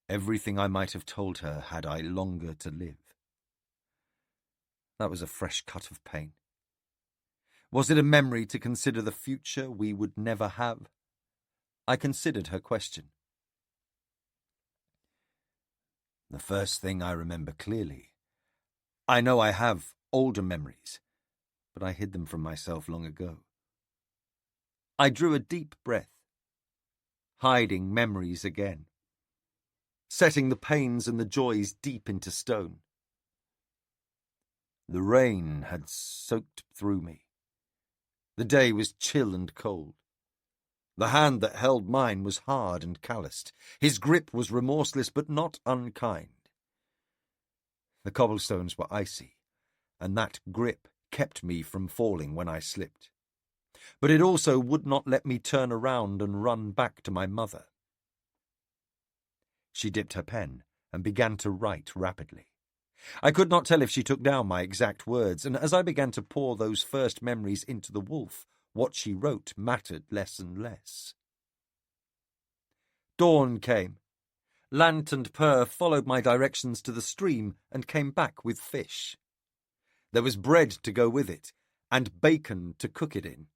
Everything I might have told her had I longer to live. That was a fresh cut of pain. Was it a memory to consider the future we would never have? I considered her question. The first thing I remember clearly. I know I have older memories, but I hid them from myself long ago. I drew a deep breath, hiding memories again, setting the pains and the joys deep into stone. The rain had soaked through me. The day was chill and cold. The hand that held mine was hard and calloused. His grip was remorseless but not unkind. The cobblestones were icy, and that grip kept me from falling when I slipped. But it also would not let me turn around and run back to my mother. She dipped her pen and began to write rapidly. I could not tell if she took down my exact words, and as I began to pour those first memories into the wolf, what she wrote mattered less and less. Dawn came. Lant and Purr followed my directions to the stream and came back with fish. There was bread to go with it, and bacon to cook it in.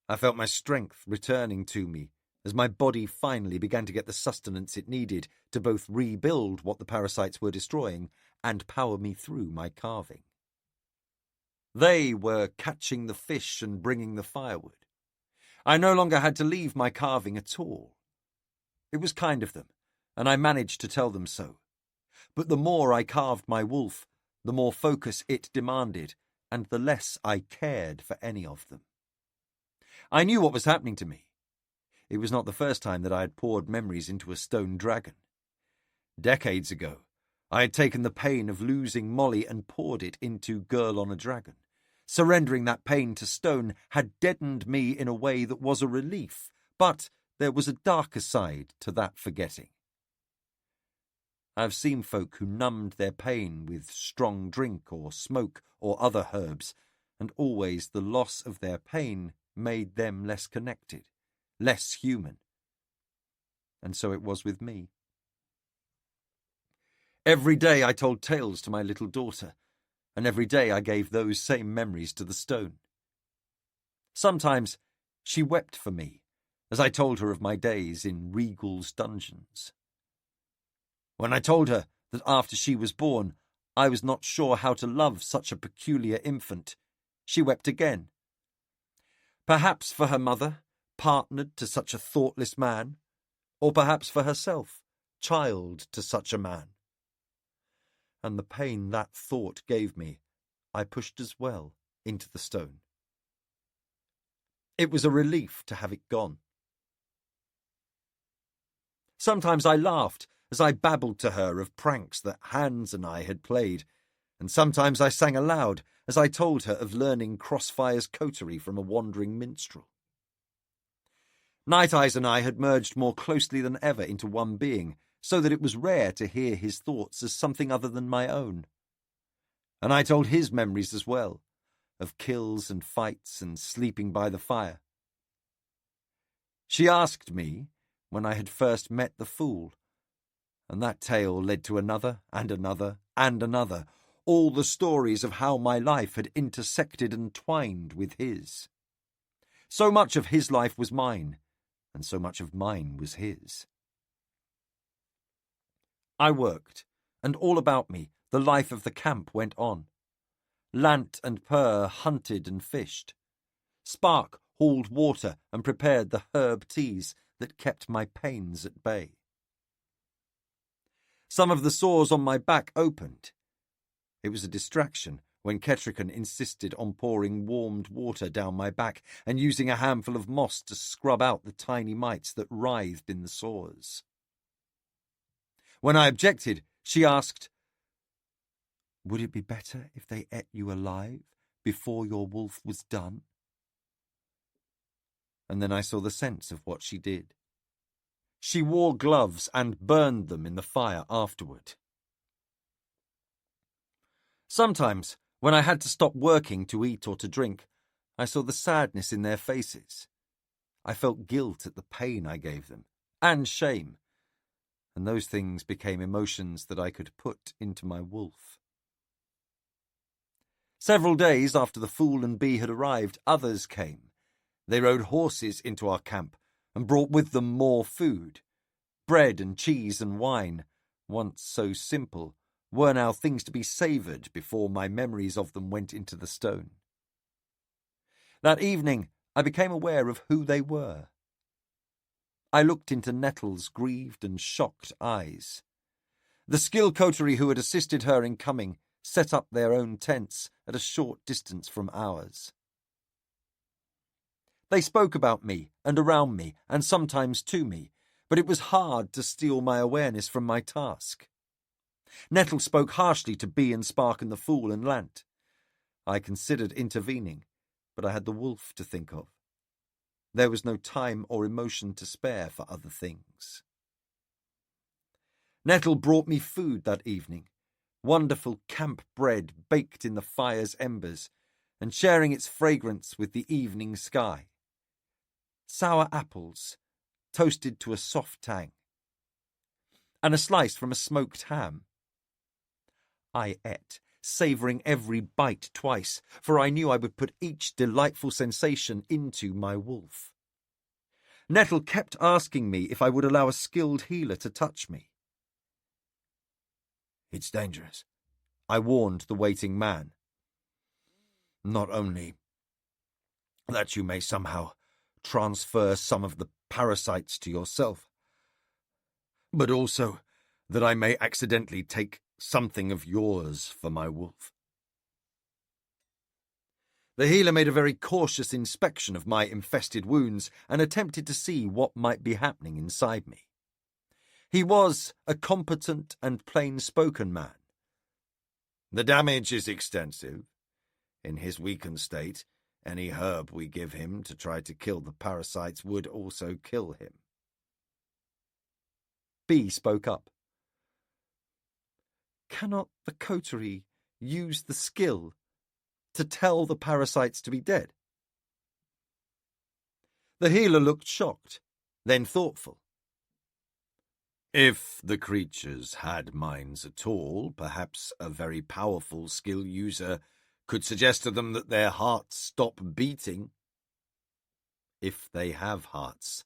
I felt my strength returning to me as my body finally began to get the sustenance it needed to both rebuild what the parasites were destroying and power me through my carving. They were catching the fish and bringing the firewood. I no longer had to leave my carving at all. It was kind of them, and I managed to tell them so. But the more I carved my wolf, the more focus it demanded, and the less I cared for any of them. I knew what was happening to me. It was not the first time that I had poured memories into a stone dragon. Decades ago, I had taken the pain of losing Molly and poured it into Girl on a Dragon. Surrendering that pain to stone had deadened me in a way that was a relief, but there was a darker side to that forgetting. I have seen folk who numbed their pain with strong drink or smoke or other herbs, and always the loss of their pain made them less connected, less human. And so it was with me. Every day I told tales to my little daughter, and every day I gave those same memories to the stone. Sometimes she wept for me, as I told her of my days in Regal's dungeons. When I told her that after she was born, I was not sure how to love such a peculiar infant, she wept again. Perhaps for her mother, partnered to such a thoughtless man, or perhaps for herself, child to such a man. And the pain that thought gave me, I pushed as well into the stone. It was a relief to have it gone. Sometimes I laughed as I babbled to her of pranks that Hans and I had played, and sometimes I sang aloud as I told her of learning Crossfire's coterie from a wandering minstrel. Night Eyes and I had merged more closely than ever into one being, so that it was rare to hear his thoughts as something other than my own. And I told his memories as well, of kills and fights and sleeping by the fire. She asked me when I had first met the fool, and that tale led to another and another and another, all the stories of how my life had intersected and twined with his. So much of his life was mine, and so much of mine was his. I worked, and all about me the life of the camp went on. Lant and Purr hunted and fished. Spark hauled water and prepared the herb teas that kept my pains at bay. Some of the sores on my back opened. It was a distraction when Ketrican insisted on pouring warmed water down my back and using a handful of moss to scrub out the tiny mites that writhed in the sores. When I objected, she asked, "Would it be better if they ate you alive before your wolf was done?" And then I saw the sense of what she did. She wore gloves and burned them in the fire afterward. Sometimes, when I had to stop working to eat or to drink, I saw the sadness in their faces. I felt guilt at the pain I gave them, and shame, and those things became emotions that I could put into my wolf. Several days after the fool and bee had arrived, others came. They rode horses into our camp and brought with them more food. Bread and cheese and wine, once so simple, were now things to be savoured before my memories of them went into the stone. That evening I became aware of who they were. I looked into Nettle's grieved and shocked eyes. The skill coterie who had assisted her in coming set up their own tents at a short distance from ours. They spoke about me and around me and sometimes to me, but it was hard to steal my awareness from my task. Nettle spoke harshly to Bee and Spark and the Fool and Lant. I considered intervening, but I had the wolf to think of. There was no time or emotion to spare for other things. Nettle brought me food that evening, wonderful camp bread baked in the fire's embers and sharing its fragrance with the evening sky. Sour apples, toasted to a soft tang, and a slice from a smoked ham. I ate, savouring every bite twice, for I knew I would put each delightful sensation into my wolf. Nettle kept asking me if I would allow a skilled healer to touch me. "It's dangerous," I warned the waiting man. "Not only that you may somehow transfer some of the parasites to yourself, but also that I may accidentally take something of yours for my wolf." The healer made a very cautious inspection of my infested wounds and attempted to see what might be happening inside me. He was a competent and plain-spoken man. "The damage is extensive. In his weakened state, any herb we give him to try to kill the parasites would also kill him." B spoke up. "Cannot the coterie use the skill to tell the parasites to be dead?" The healer looked shocked, then thoughtful. "If the creatures had minds at all, perhaps a very powerful skill user could suggest to them that their hearts stop beating. If they have hearts.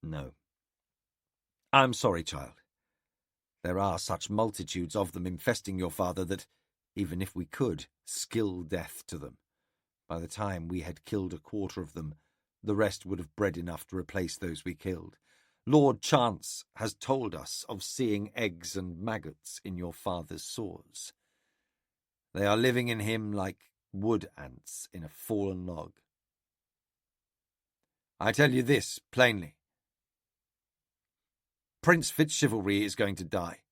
No. I'm sorry, child. There are such multitudes of them infesting your father that, even if we could skill death to them, by the time we had killed a quarter of them, the rest would have bred enough to replace those we killed. Lord Chance has told us of seeing eggs and maggots in your father's sores. They are living in him like wood ants in a fallen log. I tell you this plainly. Prince FitzChivalry is going to die.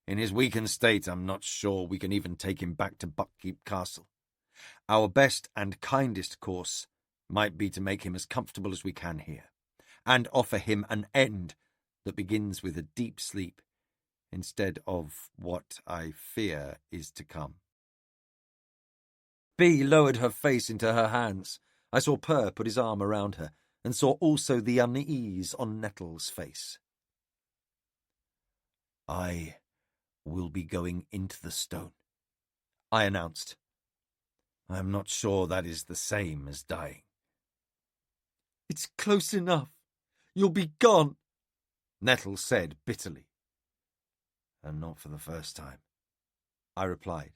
In his weakened state, I'm not sure we can even take him back to Buckkeep Castle. Our best and kindest course might be to make him as comfortable as we can here, and offer him an end that begins with a deep sleep, instead of what I fear is to come." Bee lowered her face into her hands. I saw Purr put his arm around her, and saw also the unease on Nettle's face. "I will be going into the stone," I announced. "I am not sure that is the same as dying." "It's close enough. You'll be gone," Nettle said bitterly. "And not for the first time," I replied.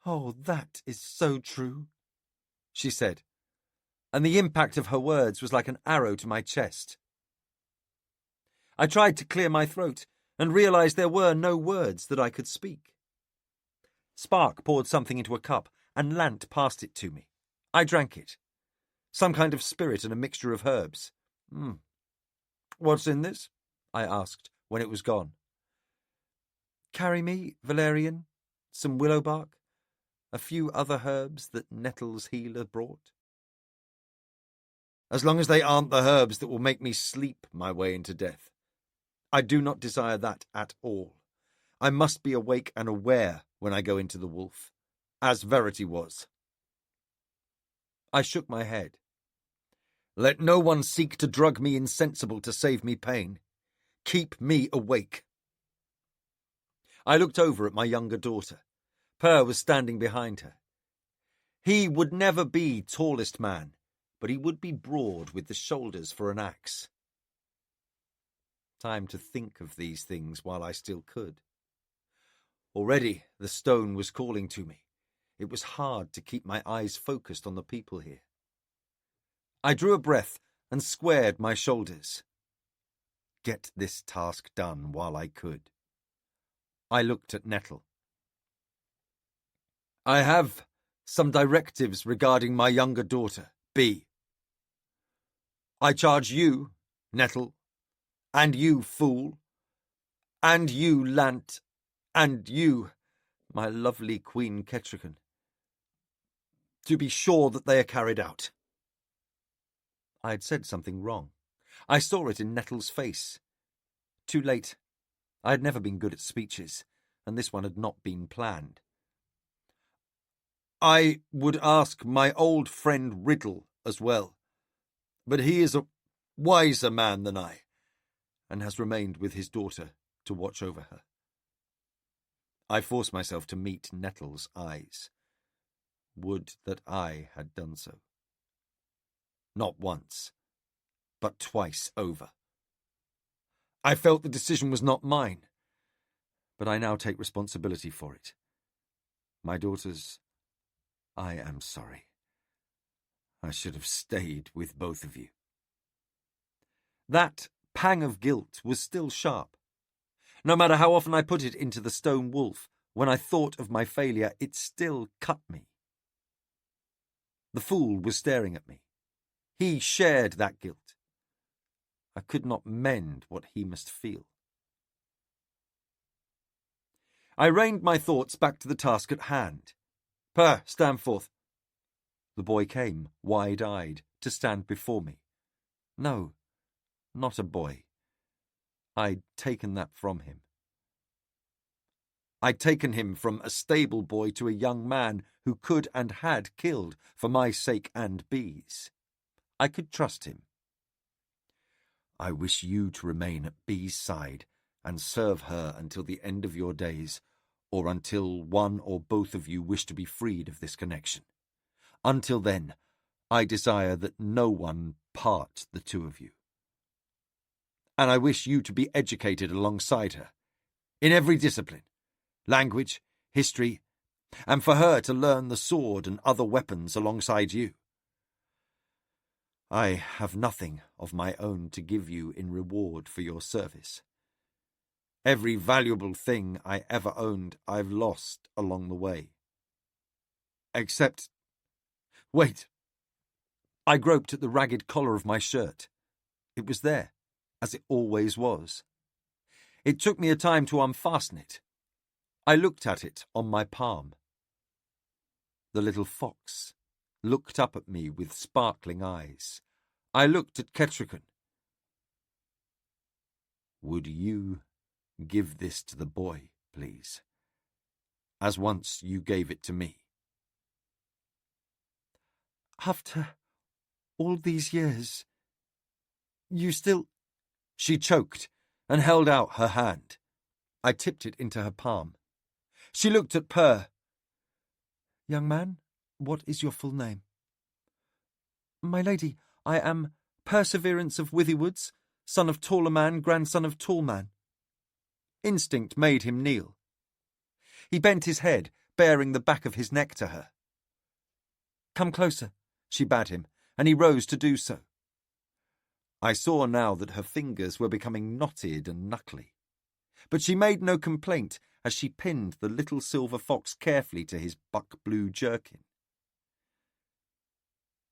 "Oh, that is so true," she said, and the impact of her words was like an arrow to my chest. I tried to clear my throat and realised there were no words that I could speak. Spark poured something into a cup and Lant passed it to me. I drank it. Some kind of spirit and a mixture of herbs. What's in this? I asked when it was gone. Carry me, valerian, some willow bark, a few other herbs that Nettle's healer brought. As long as they aren't the herbs that will make me sleep my way into death. I do not desire that at all. I must be awake and aware when I go into the wolf, as Verity was. I shook my head. Let no one seek to drug me insensible to save me pain. Keep me awake. I looked over at my younger daughter. Per was standing behind her. He would never be tallest man, but he would be broad with the shoulders for an axe. Time to think of these things while I still could. Already the stone was calling to me. It was hard to keep my eyes focused on the people here. I drew a breath and squared my shoulders. Get this task done while I could. I looked at Nettle. I have some directives regarding my younger daughter, B. I charge you, Nettle, and you, fool, and you, Lant, and you, my lovely Queen Ketrican, to be sure that they are carried out. I had said something wrong. I saw it in Nettle's face. Too late. I had never been good at speeches, and this one had not been planned. I would ask my old friend Riddle as well, but he is a wiser man than I, and has remained with his daughter to watch over her. I forced myself to meet Nettle's eyes. Would that I had done so. Not once, but twice over. I felt the decision was not mine, but I now take responsibility for it. My daughters, I am sorry. I should have stayed with both of you. That pang of guilt was still sharp. No matter how often I put it into the stone wolf, when I thought of my failure, it still cut me. The fool was staring at me. He shared that guilt. I could not mend what he must feel. I reined my thoughts back to the task at hand. Per, stand forth. The boy came, wide-eyed, to stand before me. No, not a boy. I'd taken that from him. I'd taken him from a stable boy to a young man who could and had killed for my sake and Bee's. I could trust him. I wish you to remain at Bee's side and serve her until the end of your days, or until one or both of you wish to be freed of this connection. Until then, I desire that no one part the two of you. And I wish you to be educated alongside her, in every discipline, language, history, and for her to learn the sword and other weapons alongside you. I have nothing of my own to give you in reward for your service. Every valuable thing I ever owned I've lost along the way. Except... Wait! I groped at the ragged collar of my shirt. It was there, as it always was. It took me a time to unfasten it. I looked at it on my palm. The little fox looked up at me with sparkling eyes. I looked at Ketrican. Would you give this to the boy, please, as once you gave it to me? After all these years, you still... She choked and held out her hand. I tipped it into her palm. She looked at Per. Young man, what is your full name? My lady, I am Perseverance of Withywards, son of Taller Man, grandson of Tall Man. Instinct made him kneel. He bent his head, baring the back of his neck to her. Come closer, she bade him, and he rose to do so. I saw now that her fingers were becoming knotted and knuckly. But she made no complaint as she pinned the little silver fox carefully to his buck-blue jerkin.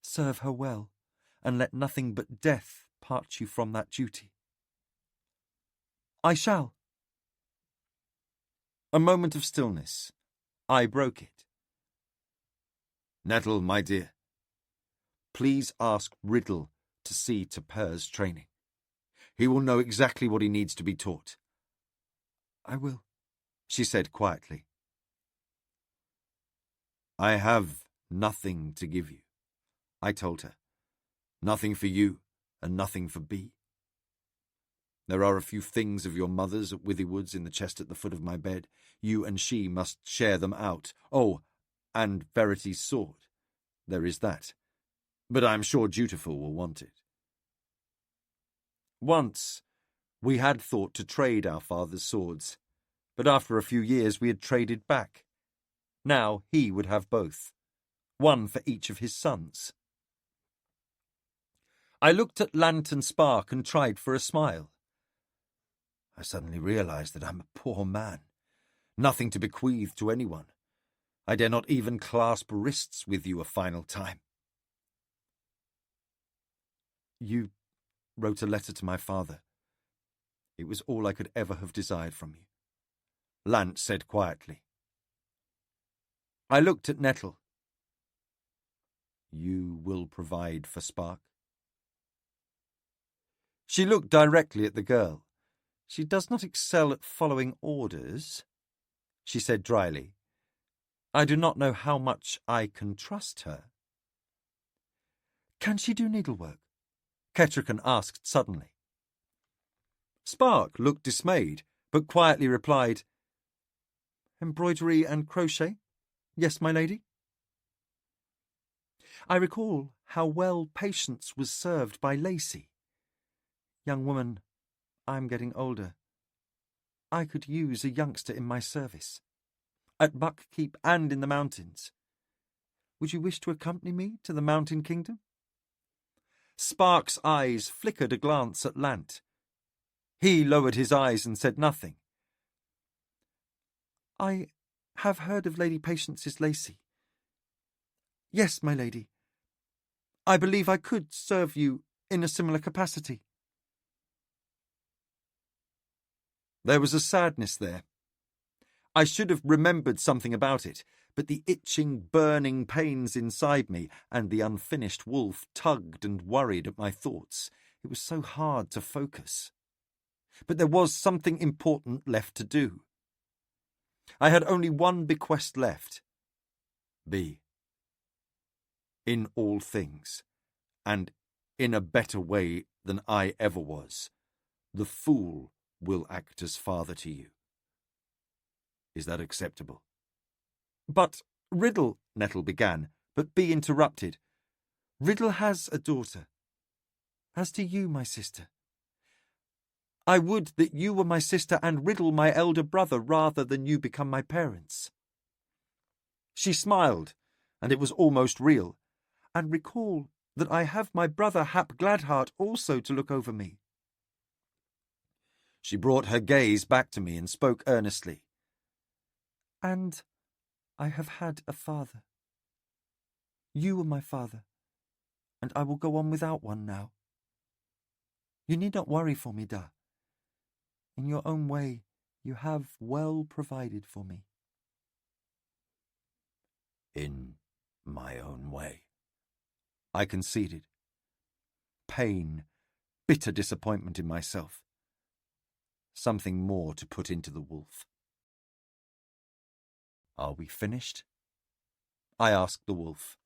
"Serve her well, and let nothing but death part you from that duty." "I shall." A moment of stillness. I broke it. "Nettle, my dear, please ask Riddle to see to Per's training. He will know exactly what he needs to be taught." "I will," she said quietly. "I have nothing to give you," I told her. "Nothing for you, and nothing for Bee. There are a few things of your mother's at Withywood's in the chest at the foot of my bed. You and she must share them out. Oh, and Verity's sword. There is that. But I am sure Dutiful will want it." Once, we had thought to trade our father's swords, but after a few years we had traded back. Now he would have both, one for each of his sons. I looked at Lantern Spark and tried for a smile. I suddenly realized that I'm a poor man, nothing to bequeath to anyone. I dare not even clasp wrists with you a final time. "You wrote a letter to my father. It was all I could ever have desired from you," Lant said quietly. I looked at Nettle. "You will provide for Spark?" She looked directly at the girl. "She does not excel at following orders," she said dryly. "I do not know how much I can trust her." "Can she do needlework?" Kettrican asked suddenly. Spark looked dismayed, but quietly replied, "Embroidery and crochet? Yes, my lady." I recall how well Patience was served by Lacey. "Young woman, I am getting older. I could use a youngster in my service, at Buckkeep and in the mountains. Would you wish to accompany me to the Mountain Kingdom?" Spark's eyes flickered a glance at Lant. He lowered his eyes and said nothing. "I have heard of Lady Patience's Lacey. Yes, my lady. I believe I could serve you in a similar capacity." There was a sadness there. I should have remembered something about it, but the itching, burning pains inside me and the unfinished wolf tugged and worried at my thoughts. It was so hard to focus. But there was something important left to do. I had only one bequest left. Be. In all things, and in a better way than I ever was, the fool will act as father to you. Is that acceptable? "But Riddle," Nettle began, but Bee interrupted. "Riddle has a daughter. As to you, my sister. I would that you were my sister and Riddle my elder brother rather than you become my parents." She smiled, and it was almost real. "And recall that I have my brother Hap Gladheart also to look over me." She brought her gaze back to me and spoke earnestly. "And I have had a father. You were my father, and I will go on without one now. You need not worry for me, Da. In your own way, you have well provided for me." "In my own way," I conceded. Pain, bitter disappointment in myself. Something more to put into the wolf. "Are we finished?" I asked the wolf.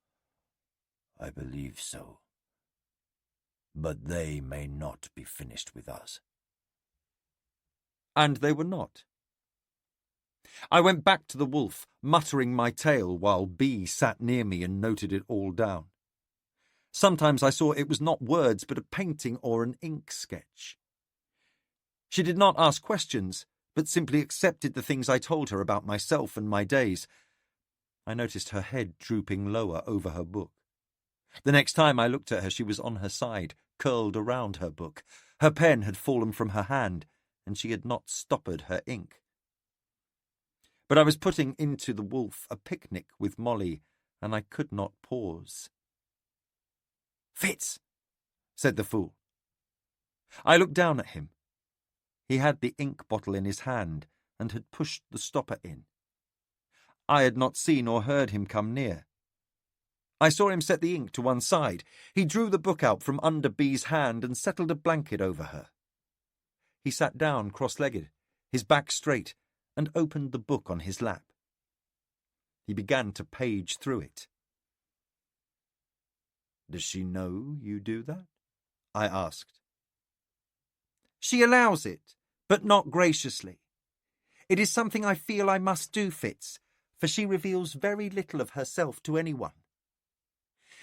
"I believe so. But they may not be finished with us." And they were not. I went back to the wolf, muttering my tale while Bee sat near me and noted it all down. Sometimes I saw it was not words but a painting or an ink sketch. She did not ask questions, but simply accepted the things I told her about myself and my days. I noticed her head drooping lower over her book. The next time I looked at her, she was on her side, curled around her book. Her pen had fallen from her hand, and she had not stoppered her ink. But I was putting into the wolf a picnic with Molly, and I could not pause. "Fitz," said the fool. I looked down at him. He had the ink bottle in his hand and had pushed the stopper in. I had not seen or heard him come near. I saw him set the ink to one side. He drew the book out from under Bee's hand and settled a blanket over her. He sat down cross-legged, his back straight, and opened the book on his lap. He began to page through it. "Does she know you do that?" I asked. "She allows it, but not graciously. It is something I feel I must do, Fitz, for she reveals very little of herself to anyone.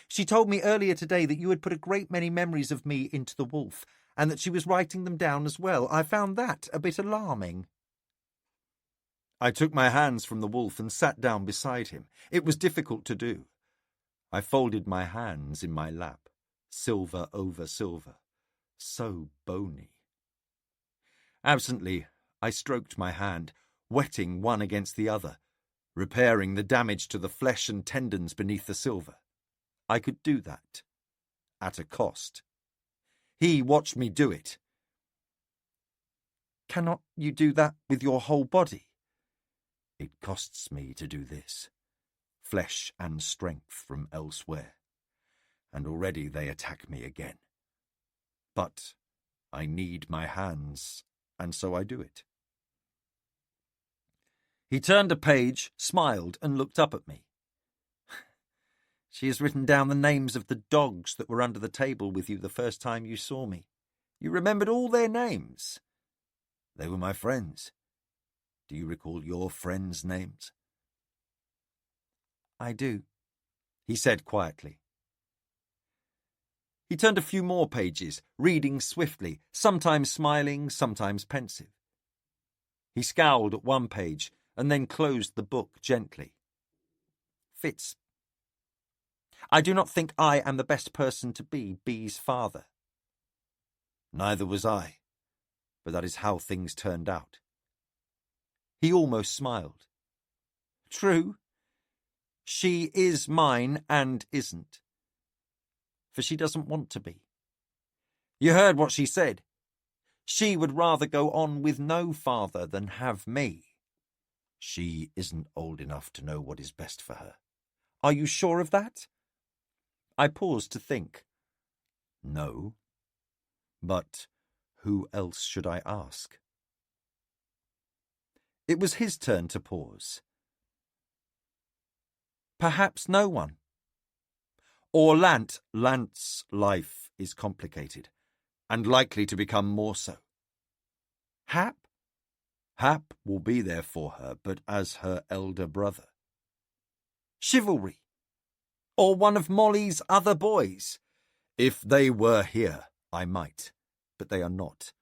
She told me earlier today that you had put a great many memories of me into the wolf, and that she was writing them down as well. I found that a bit alarming." I took my hands from the wolf and sat down beside him. It was difficult to do. I folded my hands in my lap, silver over silver, so bony. Absently, I stroked my hand, wetting one against the other, repairing the damage to the flesh and tendons beneath the silver. I could do that, at a cost. He watched me do it. "Cannot you do that with your whole body?" "It costs me to do this, flesh and strength from elsewhere, and already they attack me again. But I need my hands, and so I do it." He turned a page, smiled, and looked up at me. "She has written down the names of the dogs that were under the table with you the first time you saw me. You remembered all their names." "They were my friends. Do you recall your friends' names?" "I do," he said quietly. He turned a few more pages, reading swiftly, sometimes smiling, sometimes pensive. He scowled at one page and then closed the book gently. "Fitz, I do not think I am the best person to be Bee's father." "Neither was I, but that is how things turned out." He almost smiled. "True. She is mine and isn't. For she doesn't want to be. You heard what she said. She would rather go on with no father than have me." "She isn't old enough to know what is best for her." "Are you sure of that?" I paused to think. "No. But who else should I ask?" It was his turn to pause. "Perhaps no one. Or Lant's life is complicated, and likely to become more so. Hap? Hap will be there for her, but as her elder brother." "Chivalry? Or one of Molly's other boys?" "If they were here, I might, but they are not,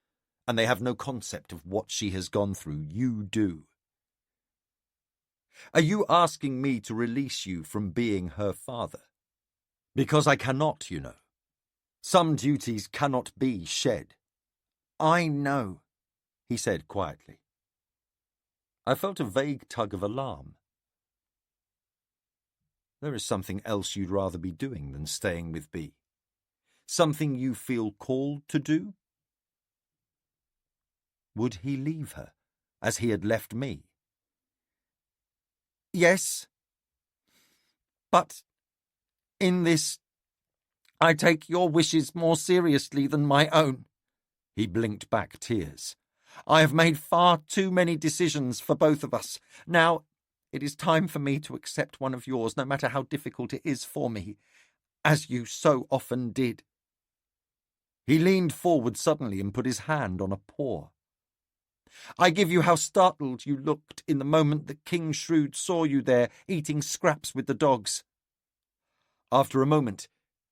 and they have no concept of what she has gone through. You do." "Are you asking me to release you from being her father?" "Because I cannot, you know. Some duties cannot be shed." "I know," he said quietly. I felt a vague tug of alarm. "There is something else you'd rather be doing than staying with Bee? Something you feel called to do?" Would he leave her, as he had left me? "Yes. But in this, I take your wishes more seriously than my own." He blinked back tears. "I have made far too many decisions for both of us. Now it is time for me to accept one of yours, no matter how difficult it is for me, as you so often did." He leaned forward suddenly and put his hand on a paw. "I give you how startled you looked in the moment that King Shrewd saw you there eating scraps with the dogs." After a moment,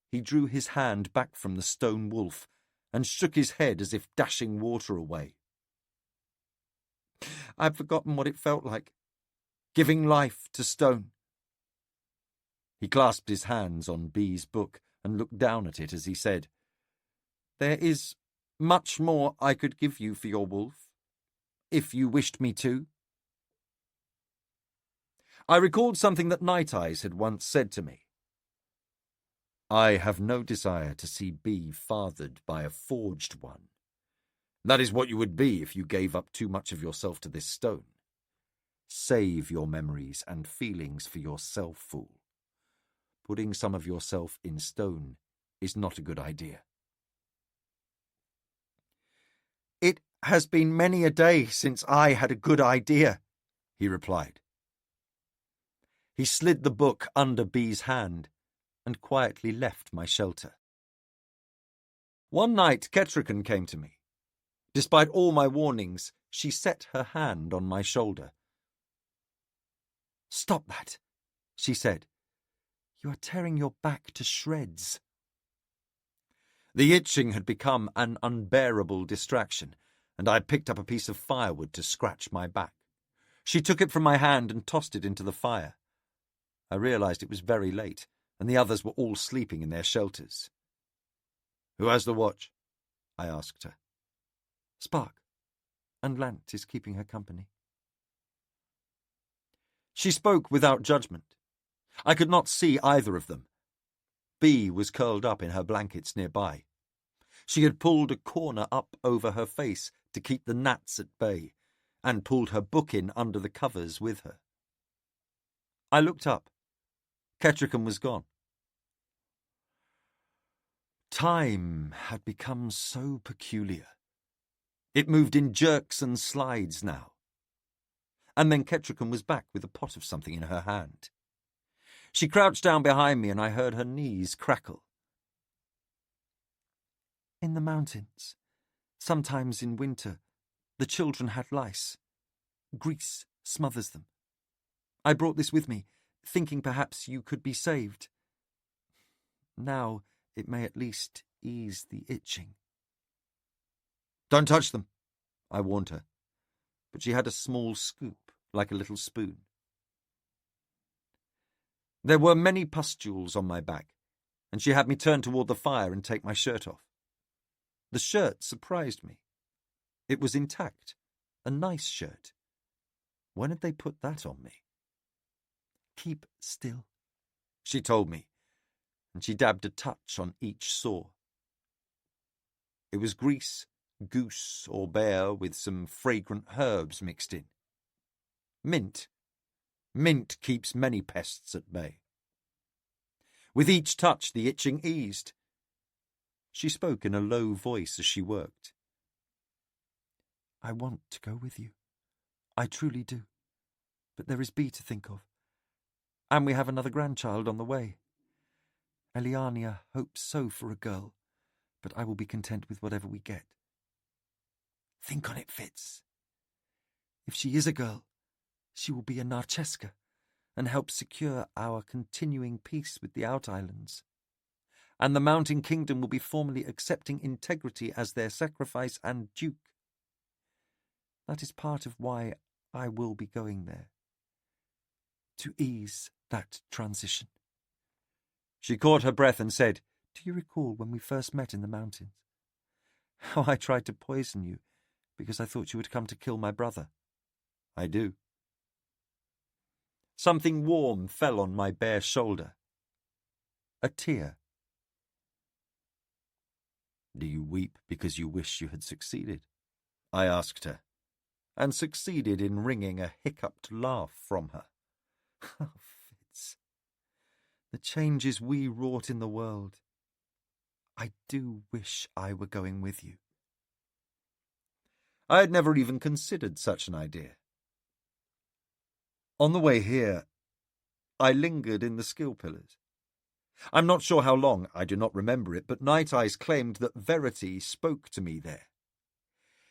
he drew his hand back from the stone wolf and shook his head as if dashing water away. "I've forgotten what it felt like, giving life to stone." He clasped his hands on Bee's book and looked down at it as he said, There is much more I could give you for your wolf, if you wished me to. I recalled something that Night Eyes had once said to me. I have no desire to see B fathered by a forged one. That is what you would be if you gave up too much of yourself to this stone. Save your memories and feelings for yourself, fool. Putting some of yourself in stone is not a good idea. It has been many a day since I had a good idea, he replied. He slid the book under B's hand and quietly left my shelter. One night Kettrican came to me. Despite all my warnings, she set her hand on my shoulder. "Stop that," she said. "You are tearing your back to shreds." The itching had become an unbearable distraction, and I picked up a piece of firewood to scratch my back. She took it from my hand and tossed it into the fire. I realized it was very late, and the others were all sleeping in their shelters. "Who has the watch?" I asked her. "Spark, and Lant is keeping her company." She spoke without judgment. I could not see either of them. B was curled up in her blankets nearby. She had pulled a corner up over her face to keep the gnats at bay, and pulled her book in under the covers with her. I looked up. Kettrican was gone. Time had become so peculiar. It moved in jerks and slides now. And then Kettrican was back with a pot of something in her hand. She crouched down behind me and I heard her knees crackle. "In the mountains, sometimes in winter, the children had lice. Grease smothers them. I brought this with me, thinking perhaps you could be saved. Now it may at least ease the itching." "Don't touch them," I warned her, but she had a small scoop, like a little spoon. There were many pustules on my back, and she had me turn toward the fire and take my shirt off. The shirt surprised me. It was intact, a nice shirt. When had they put that on me? "Keep still," she told me, and she dabbed a touch on each sore. It was grease, goose or bear with some fragrant herbs mixed in. Mint. Mint keeps many pests at bay. With each touch the itching eased. She spoke in a low voice as she worked. "I want to go with you. I truly do. But there is B to think of. And we have another grandchild on the way. Eliania hopes so for a girl, but I will be content with whatever we get. Think on it, Fitz. If she is a girl, she will be a Narcheska and help secure our continuing peace with the Out Islands. And the Mountain Kingdom will be formally accepting integrity as their sacrifice and duke. That is part of why I will be going there. To ease that transition." She caught her breath and said, "Do you recall when we first met in the mountains? How I tried to poison you because I thought you would come to kill my brother?" "I do." Something warm fell on my bare shoulder. A tear. "Do you weep because you wish you had succeeded?" I asked her, and succeeded in wringing a hiccuped laugh from her. "Oh, Fitz, the changes we wrought in the world. I do wish I were going with you." I had never even considered such an idea. On the way here, I lingered in the skill pillars. I'm not sure how long, I do not remember it, but Night Eyes claimed that Verity spoke to me there.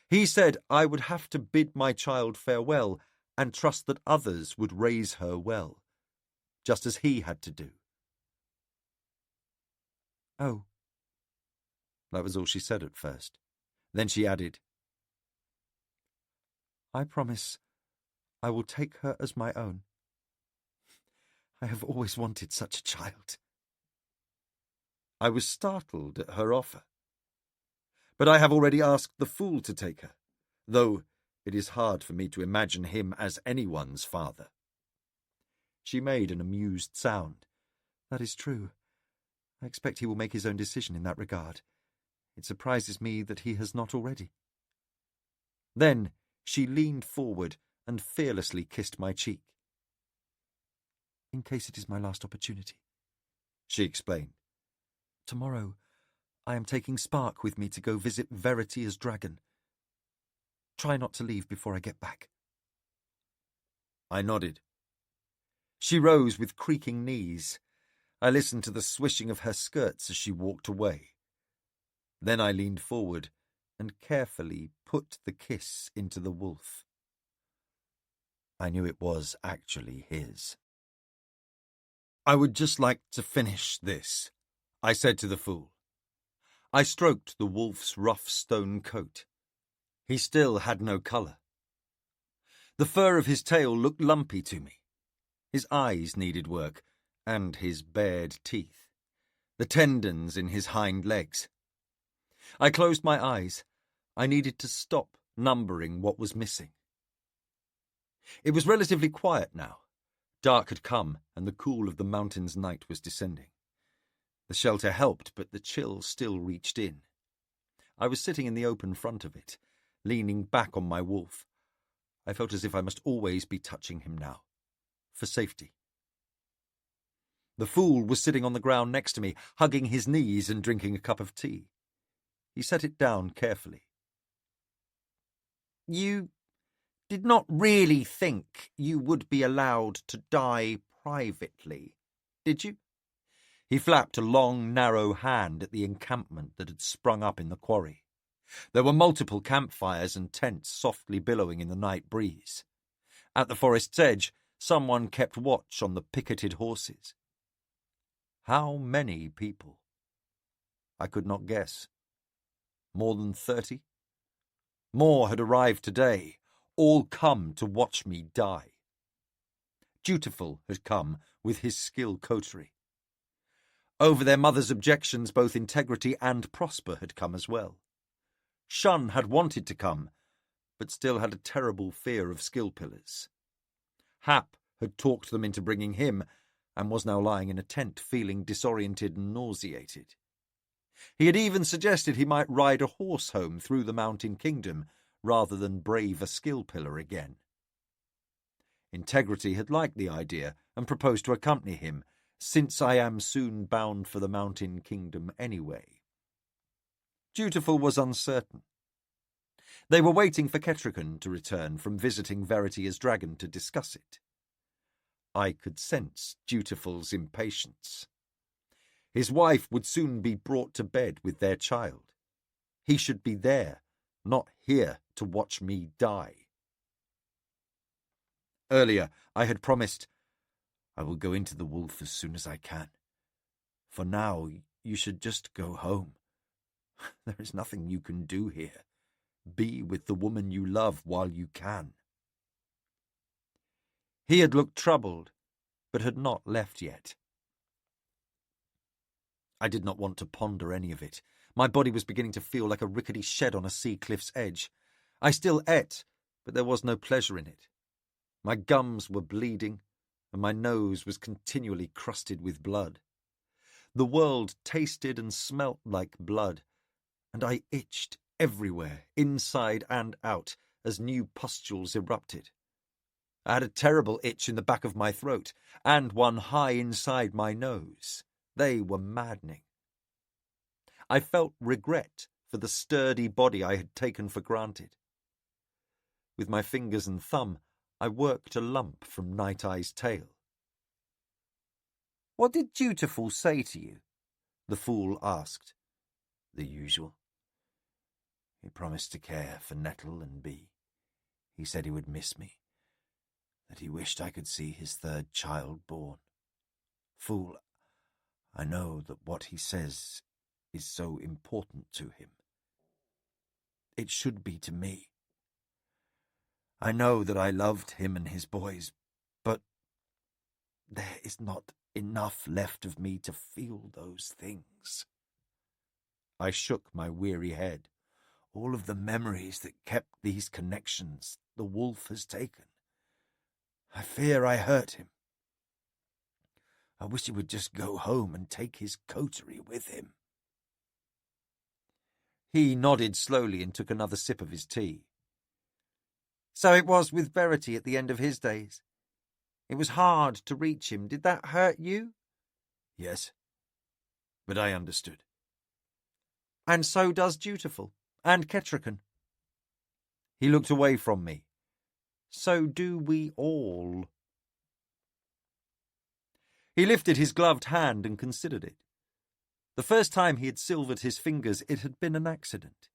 He said I would have to bid my child farewell and trust that others would raise her well, just as he had to do. "Oh." That was all she said at first. Then she added, "I promise I will take her as my own. I have always wanted such a child." I was startled at her offer. But I have already asked the fool to take her, though it is hard for me to imagine him as anyone's father." She made an amused sound. "That is true. I expect he will make his own decision in that regard. It surprises me that he has not already." Then she leaned forward and fearlessly kissed my cheek. "In case it is my last opportunity," she explained. "Tomorrow I am taking Spark with me to go visit Verity's dragon. Try not to leave before I get back." I nodded. She rose with creaking knees. I listened to the swishing of her skirts as she walked away. Then I leaned forward and carefully put the kiss into the wolf. I knew it was actually his. "I would just like to finish this," I said to the fool. I stroked the wolf's rough stone coat. He still had no colour. The fur of his tail looked lumpy to me. His eyes needed work, and his bared teeth, the tendons in his hind legs. I closed my eyes. I needed to stop numbering what was missing. It was relatively quiet now. Dark had come, and the cool of the mountain's night was descending. The shelter helped, but the chill still reached in. I was sitting in the open front of it, leaning back on my wolf. I felt as if I must always be touching him now, for safety. The fool was sitting on the ground next to me, hugging his knees and drinking a cup of tea. He set it down carefully. "You did not really think you would be allowed to die privately, did you?" He flapped a long, narrow hand at the encampment that had sprung up in the quarry. There were multiple campfires and tents softly billowing in the night breeze. At the forest's edge, someone kept watch on the picketed horses. How many people? I could not guess. More than 30? More had arrived today, all come to watch me die. Dutiful had come with his skill coterie. Over their mother's objections, both Integrity and Prosper had come as well. Shun had wanted to come, but still had a terrible fear of skill pillars. Hap had talked them into bringing him, and was now lying in a tent, feeling disoriented and nauseated. He had even suggested he might ride a horse home through the Mountain Kingdom, rather than brave a skill pillar again. Integrity had liked the idea, and proposed to accompany him, since I am soon bound for the Mountain Kingdom anyway. Dutiful was uncertain. They were waiting for Ketrican to return from visiting Verity as dragon to discuss it. I could sense Dutiful's impatience. His wife would soon be brought to bed with their child. He should be there, not here to watch me die. Earlier, I had promised, "I will go into the wolf as soon as I can. For now, you should just go home. There is nothing you can do here. Be with the woman you love while you can." He had looked troubled, but had not left yet. I did not want to ponder any of it. My body was beginning to feel like a rickety shed on a sea cliff's edge. I still ate, but there was no pleasure in it. My gums were bleeding, and my nose was continually crusted with blood. The world tasted and smelt like blood, and I itched everywhere, inside and out, as new pustules erupted. I had a terrible itch in the back of my throat, and one high inside my nose. They were maddening. I felt regret for the sturdy body I had taken for granted. With my fingers and thumb, I worked a lump from Night Eye's tail. "What did Dutiful say to you?" the fool asked. "The usual. He promised to care for Nettle and Bee. He said he would miss me, that he wished I could see his third child born. Fool, I know that what he says is so important to him. It should be to me. I know that I loved him and his boys, but there is not enough left of me to feel those things." I shook my weary head. all of the memories that kept these connections the wolf has taken. I fear I hurt him. I wish he would just go home and take his coterie with him." He nodded slowly and took another sip of his tea. "So it was with Verity at the end of his days. It was hard to reach him. Did that hurt you?" "Yes, but I understood." "And so does Dutiful, and Kettrican." He looked away from me. "So do we all." He lifted his gloved hand and considered it. The first time he had silvered his fingers, it had been an accident.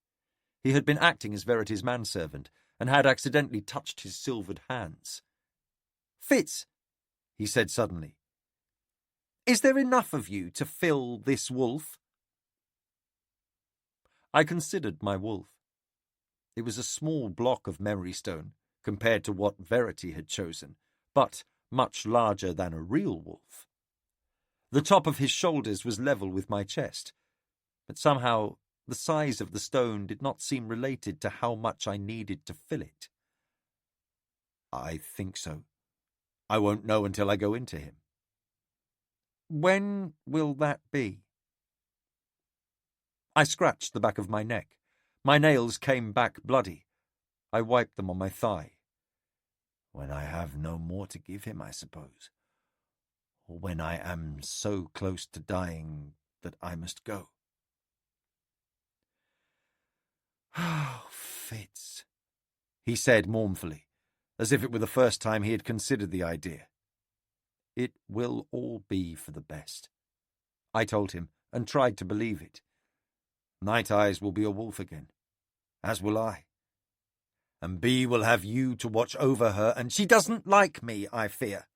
He had been acting as Verity's manservant, and had accidentally touched his silvered hands. "Fitz," he said suddenly, "is there enough of you to fill this wolf?" I considered my wolf. It was a small block of memory stone compared to what Verity had chosen, but much larger than a real wolf. The top of his shoulders was level with my chest, but somehow the size of the stone did not seem related to how much I needed to fill it. "I think so. I won't know until I go into him." "When will that be?" I scratched the back of my neck. My nails came back bloody. I wiped them on my thigh. "When I have no more to give him, I suppose. Or when I am so close to dying that I must go." "Oh, Fitz," he said mournfully, as if it were the first time he had considered the idea. "It will all be for the best," I told him, and tried to believe it. "Night Eyes will be a wolf again, as will I. And Bee will have you to watch over her, and she doesn't like me, I fear."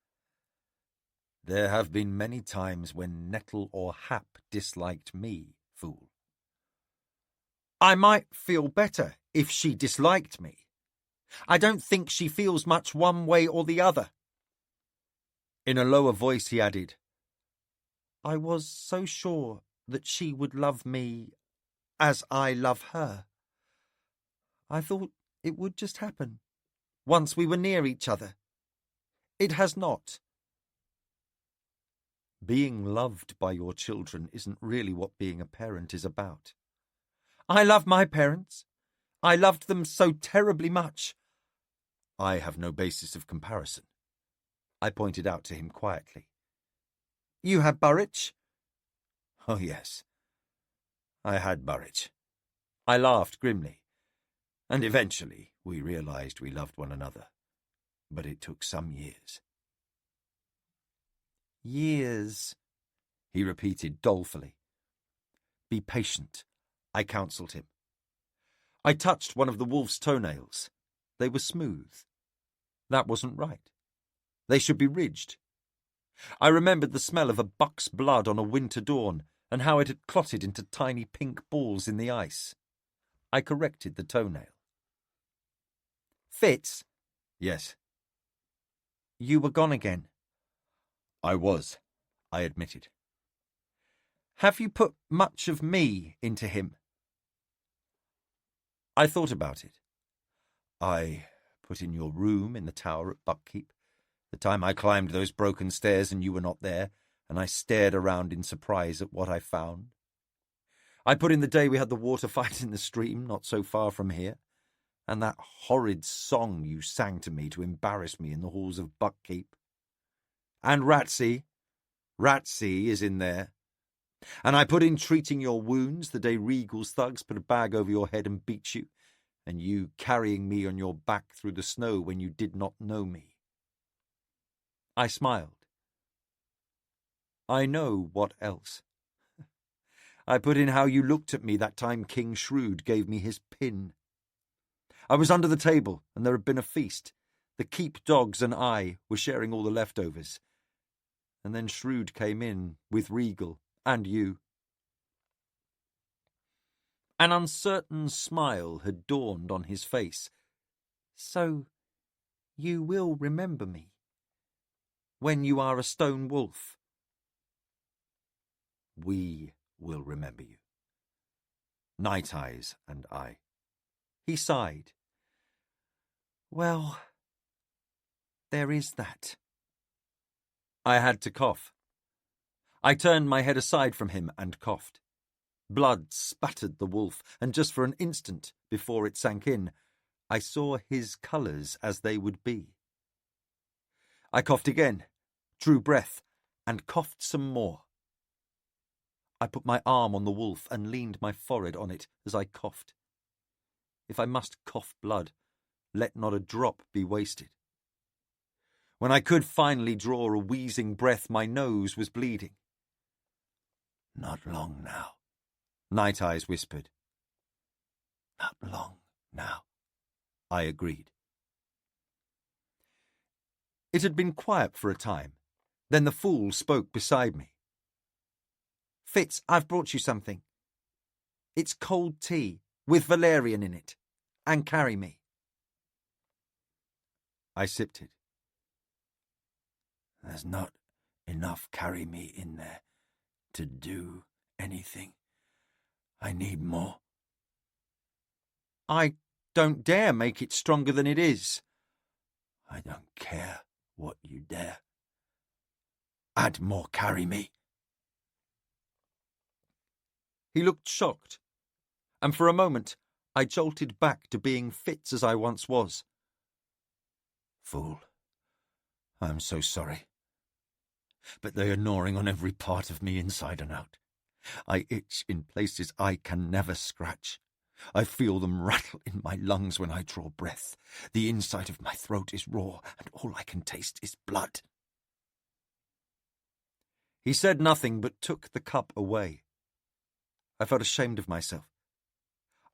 "There have been many times when Nettle or Hap disliked me, fool." "I might feel better if she disliked me. I don't think she feels much one way or the other." In a lower voice he added, "I was so sure that she would love me as I love her. I thought it would just happen, once we were near each other. It has not." Being loved by your children isn't really what being a parent is about. "I love my parents. I loved them so terribly much." "I have no basis of comparison," I pointed out to him quietly. "You had Burrich?" "Oh, yes. I had Burrich." I laughed grimly. "And eventually we realized we loved one another. But it took some years." "Years," he repeated dolefully. "Be patient," I counselled him. I touched one of the wolf's toenails. They were smooth. That wasn't right. They should be ridged. I remembered the smell of a buck's blood on a winter dawn, and how it had clotted into tiny pink balls in the ice. I corrected the toenail. "Fitz?" "Yes." "You were gone again." "I was," I admitted. "Have you put much of me into him?" I thought about it. "I put in your room in the tower at Buckkeep, the time I climbed those broken stairs and you were not there, and I stared around in surprise at what I found. I put in the day we had the water fight in the stream not so far from here, and that horrid song you sang to me to embarrass me in the halls of Buckkeep. And Ratsey is in there. And I put in treating your wounds the day Regal's thugs put a bag over your head and beat you, and you carrying me on your back through the snow when you did not know me." I smiled. "I know what else. I put in how you looked at me that time King Shrewd gave me his pin. I was under the table, and there had been a feast. The keep dogs and I were sharing all the leftovers. And then Shrewd came in with Regal and you." An uncertain smile had dawned on his face. "So you will remember me when you are a stone wolf?" "We will remember you. Night Eyes and I." He sighed. Well, there is that. I had to cough. I turned my head aside from him and coughed. Blood spattered the wolf, and just for an instant, before it sank in, I saw his colours as they would be. I coughed again, drew breath, and coughed some more. I put my arm on the wolf and leaned my forehead on it as I coughed. If I must cough blood, let not a drop be wasted. When I could finally draw a wheezing breath, my nose was bleeding. Not long now, Night Eyes whispered. not long now. I agreed. It had been quiet for a time. Then the fool spoke beside me. Fitz, I've brought you something. It's cold tea with valerian in it. And carry me. I sipped it. There's not enough carry me in there to do anything. I need more. I don't dare make it stronger than it is. I don't care what you dare. Add more carry me. He looked shocked, and for a moment I jolted back to being Fitz as I once was. Fool, I'm so sorry. But they are gnawing on every part of me inside and out. I itch in places I can never scratch. I feel them rattle in my lungs when I draw breath. The inside of my throat is raw, and all I can taste is blood. He said nothing but took the cup away. I felt ashamed of myself.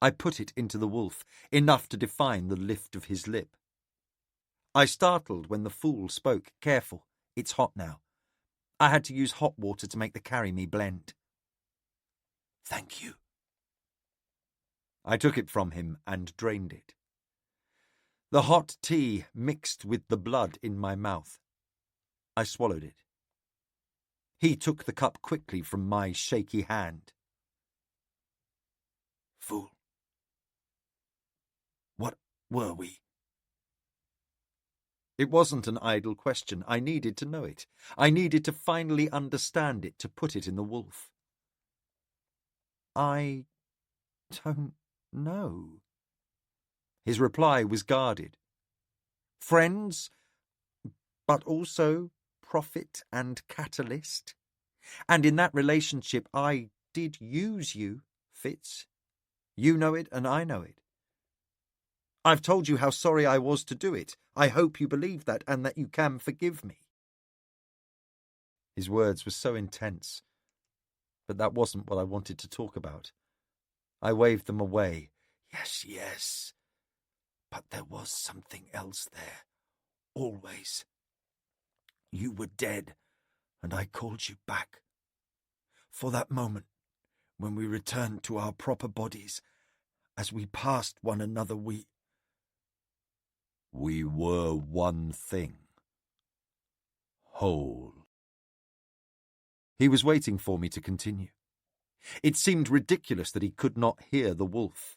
I put it into the wolf, enough to define the lift of his lip. I startled when the fool spoke. Careful, it's hot now. I had to use hot water to make the carry me blend. Thank you. I took it from him and drained it. The hot tea mixed with the blood in my mouth. I swallowed it. He took the cup quickly from my shaky hand. Fool. What were we? It wasn't an idle question. I needed to know it. I needed to finally understand it, to put it in the wolf. I don't know. His reply was guarded. Friends, but also prophet and catalyst. And in that relationship I did use you, Fitz. You know it and I know it. I've told you how sorry I was to do it. I hope you believe that and that you can forgive me. His words were so intense, but that wasn't what I wanted to talk about. I waved them away. Yes, yes. But there was something else there. Always. You were dead, and I called you back. For that moment, when we returned to our proper bodies, as we passed one another, we were one thing. Whole. He was waiting for me to continue. It seemed ridiculous that he could not hear the wolf.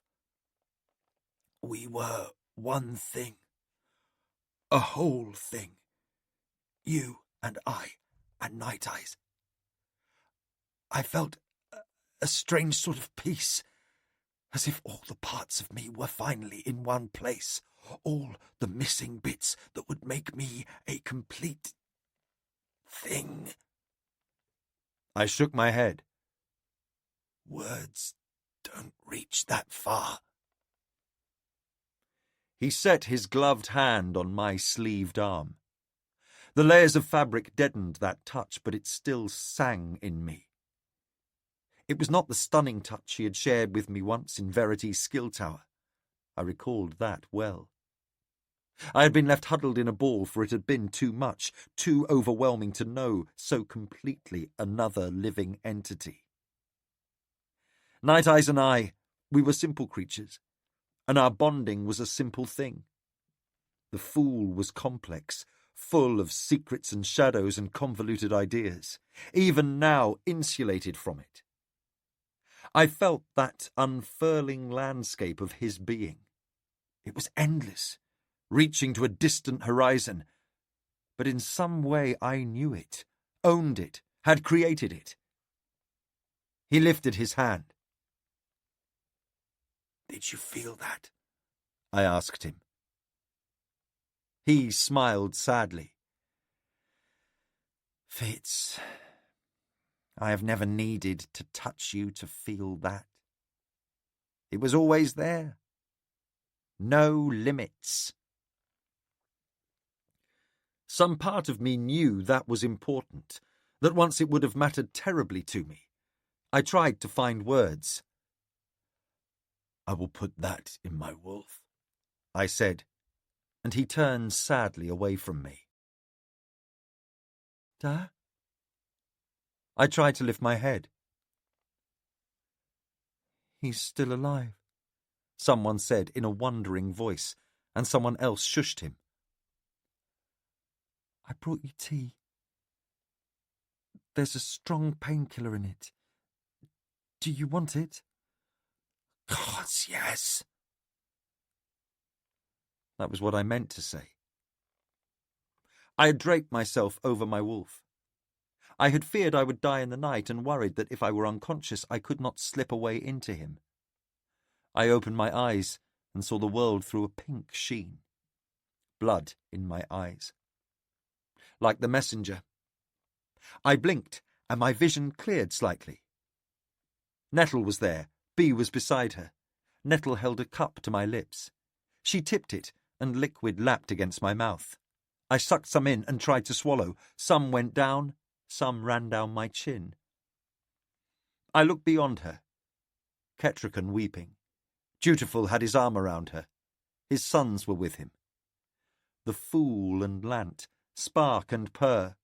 We were one thing. A whole thing. You and I and Night Eyes. I felt a strange sort of peace, as if all the parts of me were finally in one place, all the missing bits that would make me a complete thing. I shook my head. Words don't reach that far. He set his gloved hand on my sleeved arm. The layers of fabric deadened that touch, but it still sang in me. It was not the stunning touch he had shared with me once in Verity's skill tower. I recalled that well. I had been left huddled in a ball, for it had been too much, too overwhelming to know so completely another living entity. Night Eyes and I, we were simple creatures, and our bonding was a simple thing. The fool was complex, full of secrets and shadows and convoluted ideas, even now insulated from it. I felt that unfurling landscape of his being, It was endless, reaching to a distant horizon. But in some way I knew it, owned it, had created it. He lifted his hand. "Did you feel that?" I asked him. He smiled sadly. "Fitz, I have never needed to touch you to feel that. It was always there. No limits." Some part of me knew that was important, that once it would have mattered terribly to me. I tried to find words. "I will put that in my wolf," I said, and he turned sadly away from me. "Dad?" I tried to lift my head. "He's still alive," someone said in a wondering voice, and someone else shushed him. "I brought you tea. There's a strong painkiller in it. Do you want it?" "Gods, yes." That was what I meant to say. I had draped myself over my wolf. I had feared I would die in the night and worried that if I were unconscious I could not slip away into him. I opened my eyes and saw the world through a pink sheen. Blood in my eyes. Like the messenger. I blinked and my vision cleared slightly. Nettle was there. Bee was beside her. Nettle held a cup to my lips. She tipped it and liquid lapped against my mouth. I sucked some in and tried to swallow. Some went down, some ran down my chin. I looked beyond her. Ketrican weeping. Dutiful had his arm around her. His sons were with him. The Fool and Lant, Spark and Purr,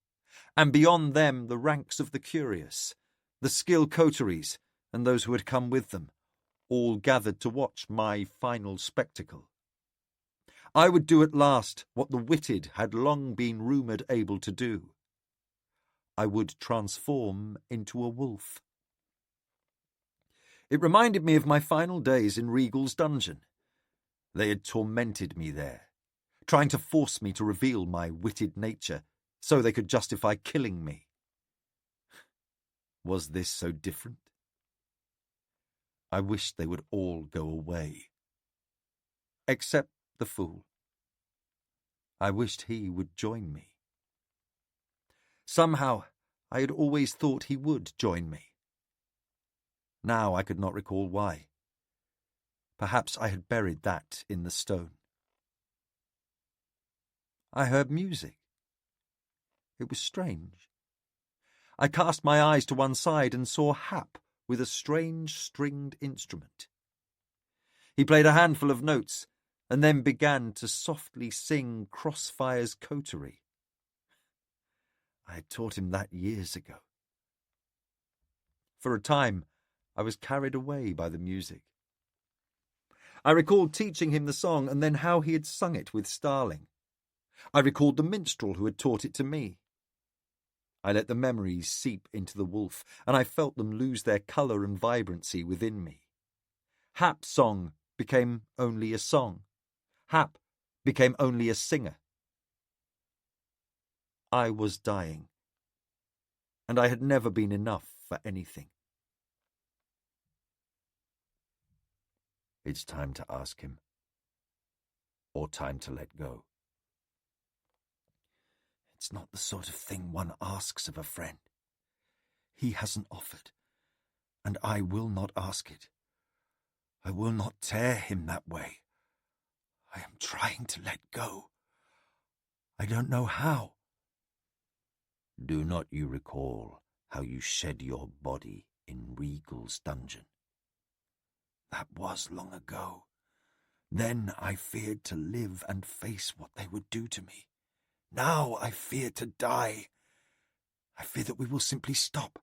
and beyond them the ranks of the curious, the skill coteries and those who had come with them, all gathered to watch my final spectacle. I would do at last what the witted had long been rumoured able to do. I would transform into a wolf. It reminded me of my final days in Regal's dungeon. They had tormented me there, trying to force me to reveal my witted nature so they could justify killing me. Was this so different? I wished they would all go away. Except the Fool. I wished he would join me. Somehow, I had always thought he would join me. Now I could not recall why. Perhaps I had buried that in the stone. I heard music. It was strange. I cast my eyes to one side and saw Hap with a strange stringed instrument. He played a handful of notes and then began to softly sing Crossfire's coterie. I had taught him that years ago. For a time, I was carried away by the music. I recalled teaching him the song and then how he had sung it with Starling. I recalled the minstrel who had taught it to me. I let the memories seep into the wolf, and I felt them lose their colour and vibrancy within me. Hap's song became only a song. Hap became only a singer. I was dying, and I had never been enough for anything. It's time to ask him, or time to let go. It's not the sort of thing one asks of a friend. He hasn't offered, and I will not ask it. I will not tear him that way. I am trying to let go. I don't know how. Do not you recall how you shed your body in Regal's dungeon? That was long ago. Then I feared to live and face what they would do to me. Now I fear to die. I fear that we will simply stop,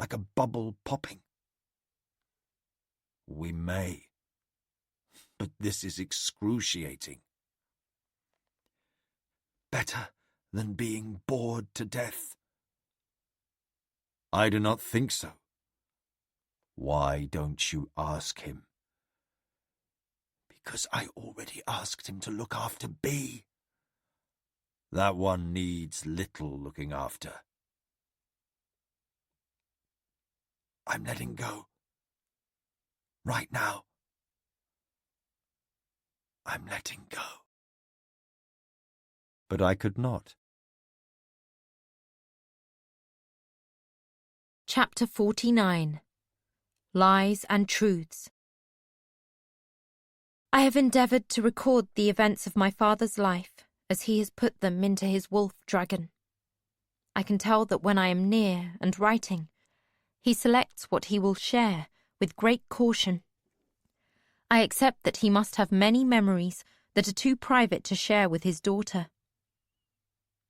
like a bubble popping. We may, but this is excruciating. Better than being bored to death. I do not think so. Why don't you ask him? because I already asked him to look after B. That one needs little looking after. I'm letting go. Right now. I'm letting go. But I could not. Chapter 49. Lies and Truths. I have endeavoured to record the events of my father's life as he has put them into his wolf dragon. I can tell that when I am near and writing, he selects what he will share with great caution. I accept that he must have many memories that are too private to share with his daughter.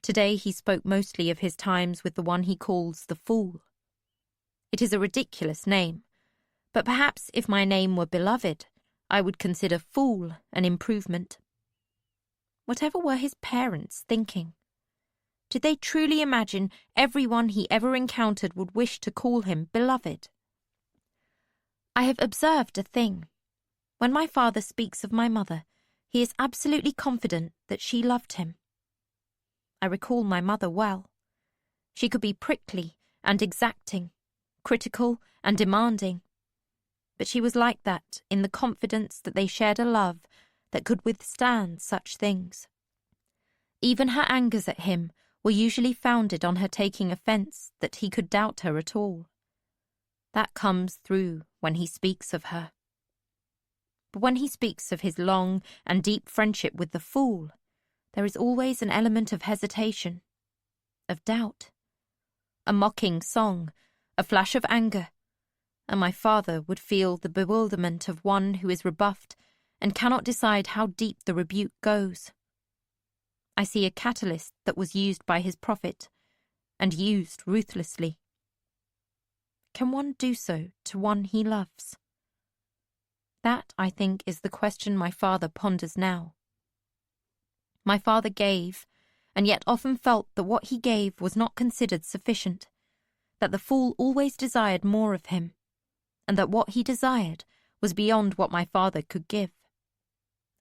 Today he spoke mostly of his times with the one he calls the Fool. It is a ridiculous name, but perhaps if my name were beloved, I would consider Fool an improvement. Whatever were his parents thinking? Did they truly imagine everyone he ever encountered would wish to call him beloved? I have observed a thing. When my father speaks of my mother, he is absolutely confident that she loved him. I recall my mother well. She could be prickly and exacting, critical and demanding, but she was like that in the confidence that they shared a love that could withstand such things. Even her angers at him were usually founded on her taking offence that he could doubt her at all. That comes through when he speaks of her. But when he speaks of his long and deep friendship with the Fool, there is always an element of hesitation, of doubt, a mocking song, a flash of anger, and my father would feel the bewilderment of one who is rebuffed and cannot decide how deep the rebuke goes. I see a catalyst that was used by his prophet, and used ruthlessly. Can one do so to one he loves? That, I think, is the question my father ponders now. My father gave, and yet often felt that what he gave was not considered sufficient, that the Fool always desired more of him, and that what he desired was beyond what my father could give.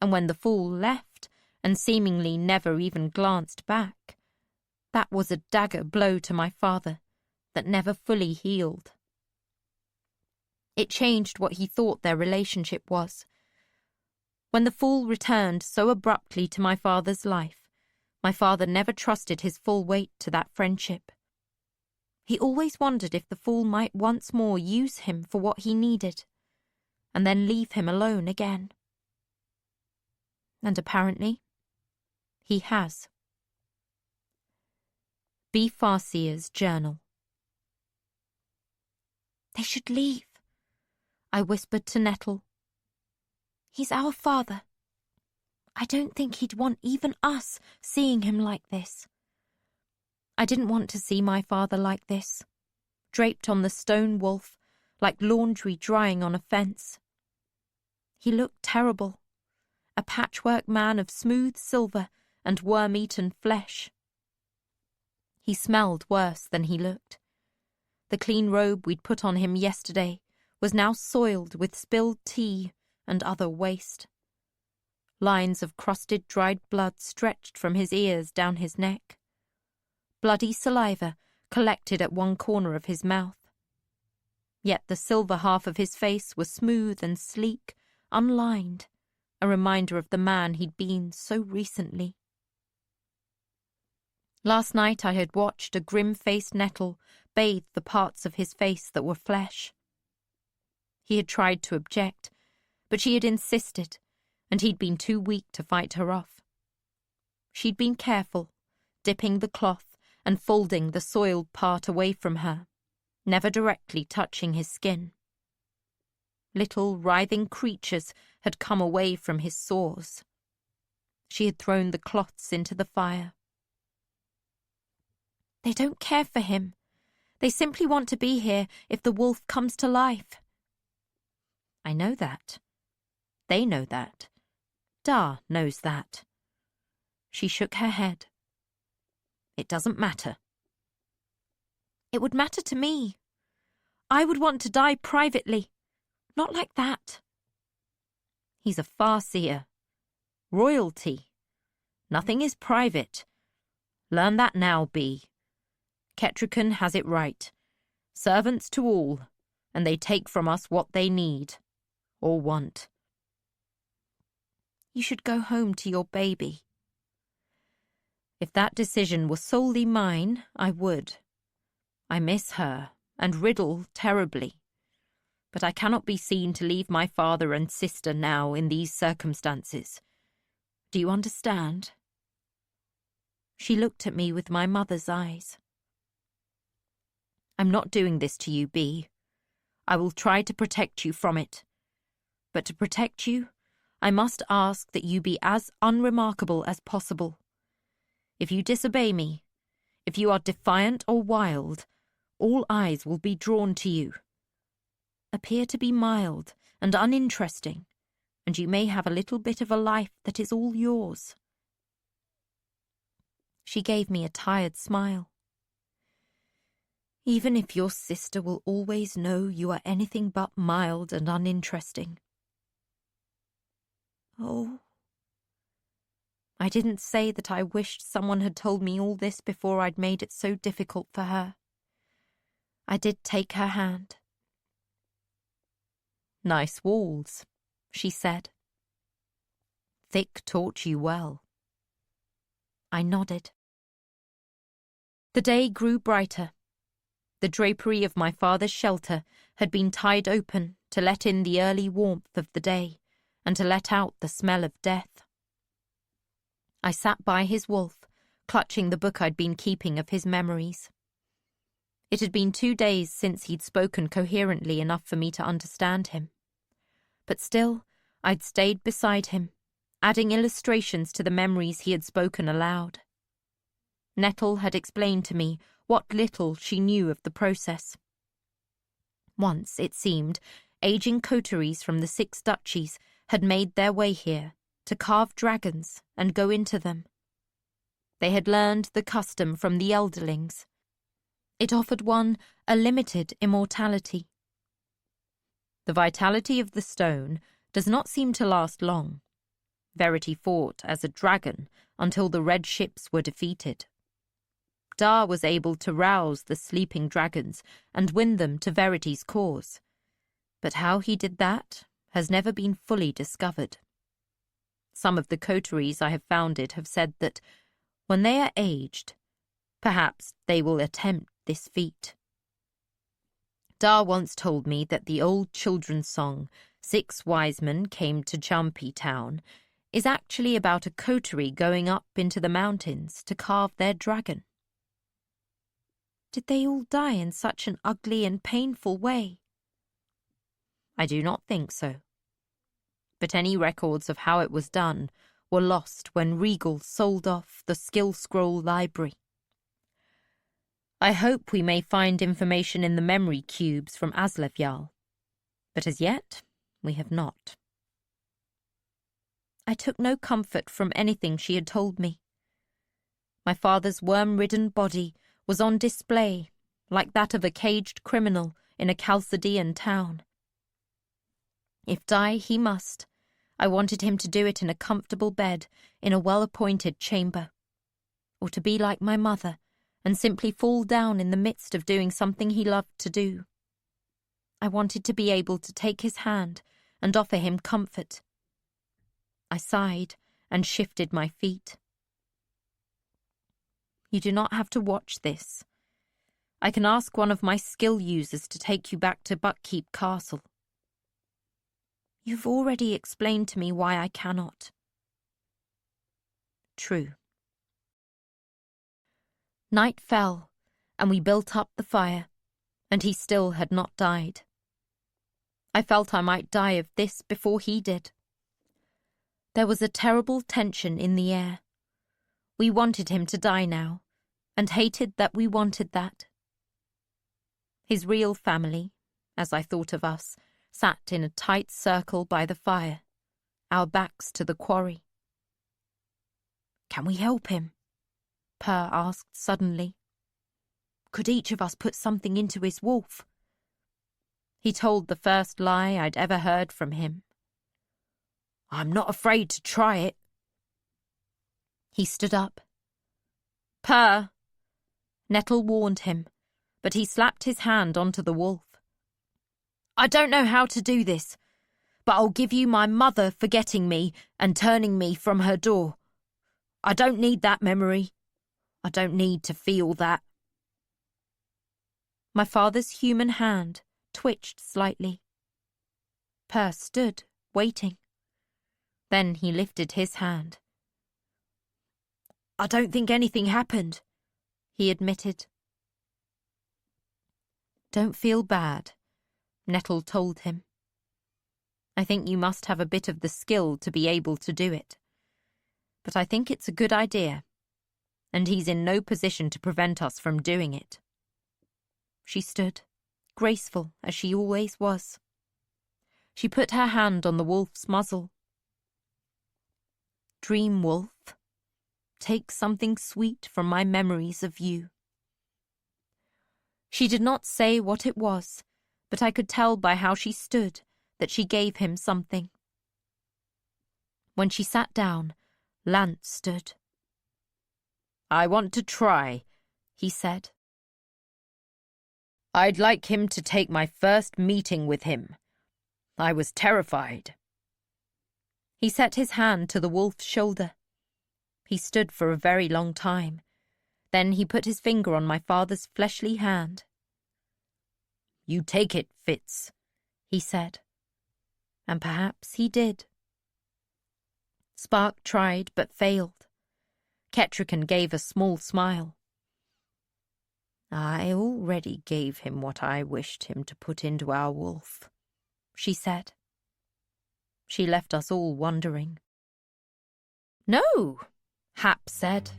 And when the Fool left, and seemingly never even glanced back, that was a dagger blow to my father that never fully healed. It changed what he thought their relationship was. When the Fool returned so abruptly to my father's life, my father never trusted his full weight to that friendship. He always wondered if the Fool might once more use him for what he needed, and then leave him alone again. And apparently, he has. B. Farseer's Journal. They should leave, I whispered to Nettle. He's our father. I don't think he'd want even us seeing him like this. I didn't want to see my father like this, draped on the stone wolf, like laundry drying on a fence. He looked terrible, a patchwork man of smooth silver and worm-eaten flesh. He smelled worse than he looked. The clean robe we'd put on him yesterday was now soiled with spilled tea and other waste. Lines of crusted dried blood stretched from his ears down his neck. Bloody saliva collected at one corner of his mouth. Yet the silver half of his face was smooth and sleek, unlined, a reminder of the man he'd been so recently. Last night I had watched a grim-faced Nettle bathe the parts of his face that were flesh. He had tried to object, but she had insisted, and he'd been too weak to fight her off. She'd been careful, dipping the cloth and folding the soiled part away from her, never directly touching his skin. Little writhing creatures had come away from his sores. She had thrown the cloths into the fire. They don't care for him. They simply want to be here if the wolf comes to life. I know that. They know that. Da knows that. She shook her head. It doesn't matter. It would matter to me. I would want to die privately, not like that. He's a Farseer. Royalty. Nothing is private. Learn that now, Bee. Ketrican has it right. Servants to all, and they take from us what they need, or want. You should go home to your baby. If that decision were solely mine, I would. I miss her, and Riddle terribly. But I cannot be seen to leave my father and sister now in these circumstances. Do you understand? She looked at me with my mother's eyes. I'm not doing this to you, Bee. I will try to protect you from it. But to protect you, I must ask that you be as unremarkable as possible. If you disobey me, if you are defiant or wild, all eyes will be drawn to you. Appear to be mild and uninteresting, and you may have a little bit of a life that is all yours. She gave me a tired smile. Even if your sister will always know you are anything but mild and uninteresting. Oh. I didn't say that I wished someone had told me all this before I'd made it so difficult for her. I did take her hand. Nice walls, she said. Thick taught you well. I nodded. The day grew brighter. The drapery of my father's shelter had been tied open to let in the early warmth of the day and to let out the smell of death. I sat by his wolf, clutching the book I'd been keeping of his memories. It had been 2 days since he'd spoken coherently enough for me to understand him. But still, I'd stayed beside him, adding illustrations to the memories he had spoken aloud. Nettle had explained to me what little she knew of the process. Once, it seemed, aging coteries from the 6 duchies had made their way here to carve dragons and go into them. They had learned the custom from the elderlings. It offered one a limited immortality. The vitality of the stone does not seem to last long. Verity fought as a dragon until the red ships were defeated. Dar was able to rouse the sleeping dragons and win them to Verity's cause. But how he did that has never been fully discovered. Some of the coteries I have founded have said that, when they are aged, perhaps they will attempt this feat. Dar once told me that the old children's song, 6 Wise Men Came to Jumpy Town, is actually about a coterie going up into the mountains to carve their dragon. Did they all die in such an ugly and painful way? I do not think so. But any records of how it was done were lost when Regal sold off the Skill Scroll Library. I hope we may find information in the memory cubes from Aslevyal, but as yet we have not. I took no comfort from anything she had told me. My father's worm-ridden body was on display, like that of a caged criminal in a Chalcedean town. If die he must, I wanted him to do it in a comfortable bed in a well-appointed chamber, or to be like my mother and simply fall down in the midst of doing something he loved to do. I wanted to be able to take his hand and offer him comfort. I sighed and shifted my feet. You do not have to watch this. I can ask one of my skill users to take you back to Buckkeep Castle. You've already explained to me why I cannot. True. Night fell, and we built up the fire, and he still had not died. I felt I might die of this before he did. There was a terrible tension in the air. We wanted him to die now, and hated that we wanted that. His real family, as I thought of us, sat in a tight circle by the fire, our backs to the quarry. Can we help him? Per asked suddenly. Could each of us put something into his wolf? He told the first lie I'd ever heard from him. I'm not afraid to try it. He stood up. Purr! Nettle warned him, but he slapped his hand onto the wolf. I don't know how to do this, but I'll give you my mother forgetting me and turning me from her door. I don't need that memory. I don't need to feel that. My father's human hand twitched slightly. Purr stood, waiting. Then he lifted his hand. I don't think anything happened, he admitted. Don't feel bad, Nettle told him. I think you must have a bit of the skill to be able to do it. But I think it's a good idea, and he's in no position to prevent us from doing it. She stood, graceful as she always was. She put her hand on the wolf's muzzle. Dream wolf, take something sweet from my memories of you. She did not say what it was, but I could tell by how she stood that she gave him something. When she sat down, Lance stood. I want to try, he said. I'd like him to take my first meeting with him. I was terrified. He set his hand to the wolf's shoulder. He stood for a very long time. Then he put his finger on my father's fleshly hand. You take it, Fitz, he said. And perhaps he did. Spark tried but failed. Kettrican gave a small smile. I already gave him what I wished him to put into our wolf, she said. She left us all wondering. No, Hap said.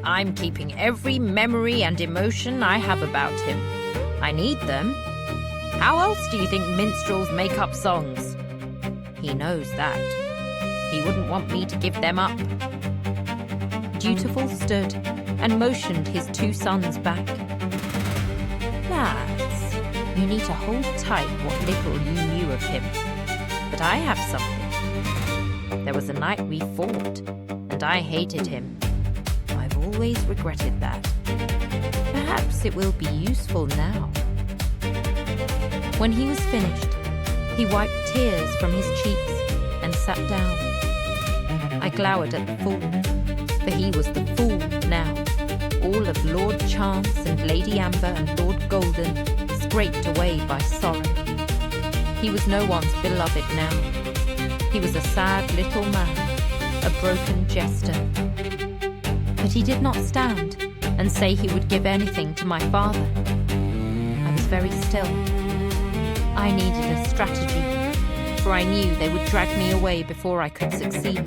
I'm keeping every memory and emotion I have about him. I need them. How else do you think minstrels make up songs? He knows that. He wouldn't want me to give them up. Dutiful stood and motioned his two sons back. Lads, you need to hold tight what little you knew of him. But I have something. There was a night we fought, and I hated him. I've always regretted that. Perhaps it will be useful now. When he was finished, he wiped tears from his cheeks and sat down. I glowered at the fool, for he was the fool now. All of Lord Chance and Lady Amber and Lord Golden scraped away by sorrow. He was no one's beloved now. He was a sad little man, a broken jester. But he did not stand and say he would give anything to my father. I was very still. I needed a strategy, for I knew they would drag me away before I could succeed.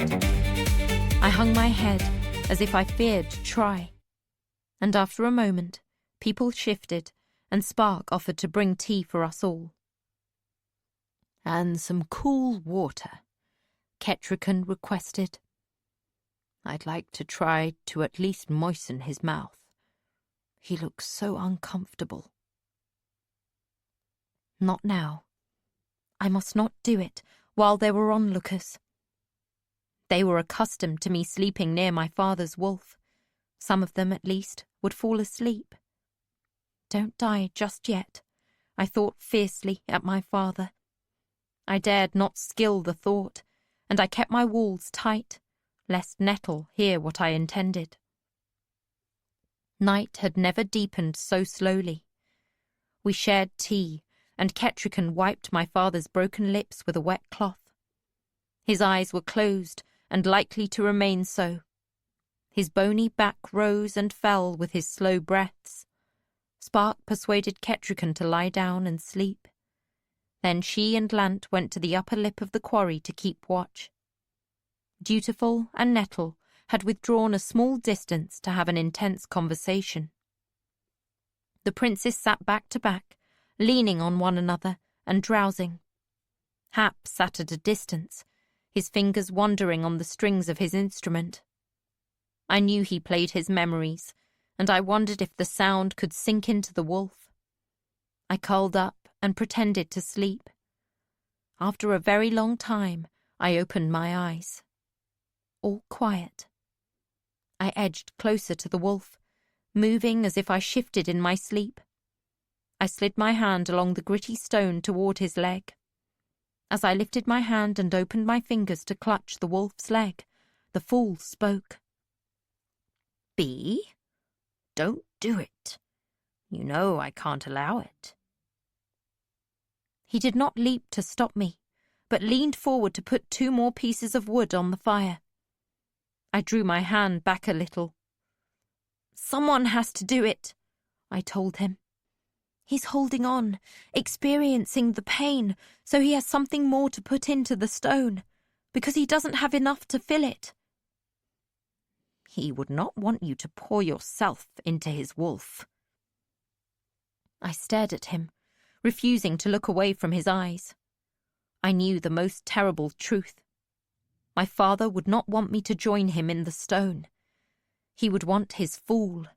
I hung my head as if I feared to try. And after a moment, people shifted, and Spark offered to bring tea for us all. And some cool water, Kettrican requested. I'd like to try to at least moisten his mouth. He looks so uncomfortable. Not now. I must not do it while there were onlookers. They were accustomed to me sleeping near my father's wolf. Some of them, at least, would fall asleep. Don't die just yet, I thought fiercely at my father. I dared not skill the thought, and I kept my walls tight, lest Nettle hear what I intended. Night had never deepened so slowly. We shared tea, and Kettrican wiped my father's broken lips with a wet cloth. His eyes were closed and likely to remain so. His bony back rose and fell with his slow breaths. Spark persuaded Kettrican to lie down and sleep. Then she and Lant went to the upper lip of the quarry to keep watch. Dutiful and Nettle had withdrawn a small distance to have an intense conversation. The princes sat back to back, leaning on one another and drowsing. Hap sat at a distance, his fingers wandering on the strings of his instrument. I knew he played his memories, and I wondered if the sound could sink into the wolf. I curled up and pretended to sleep. After a very long time, I opened my eyes. All quiet. I edged closer to the wolf, moving as if I shifted in my sleep. I slid my hand along the gritty stone toward his leg. As I lifted my hand and opened my fingers to clutch the wolf's leg, the fool spoke. "Bee, don't do it. You know I can't allow it." He did not leap to stop me, but leaned forward to put 2 more pieces of wood on the fire. I drew my hand back a little. "Someone has to do it," I told him. "He's holding on, experiencing the pain, so he has something more to put into the stone, because he doesn't have enough to fill it." "He would not want you to pour yourself into his wolf." I stared at him, refusing to look away from his eyes. I knew the most terrible truth. My father would not want me to join him in the stone. He would want his fool.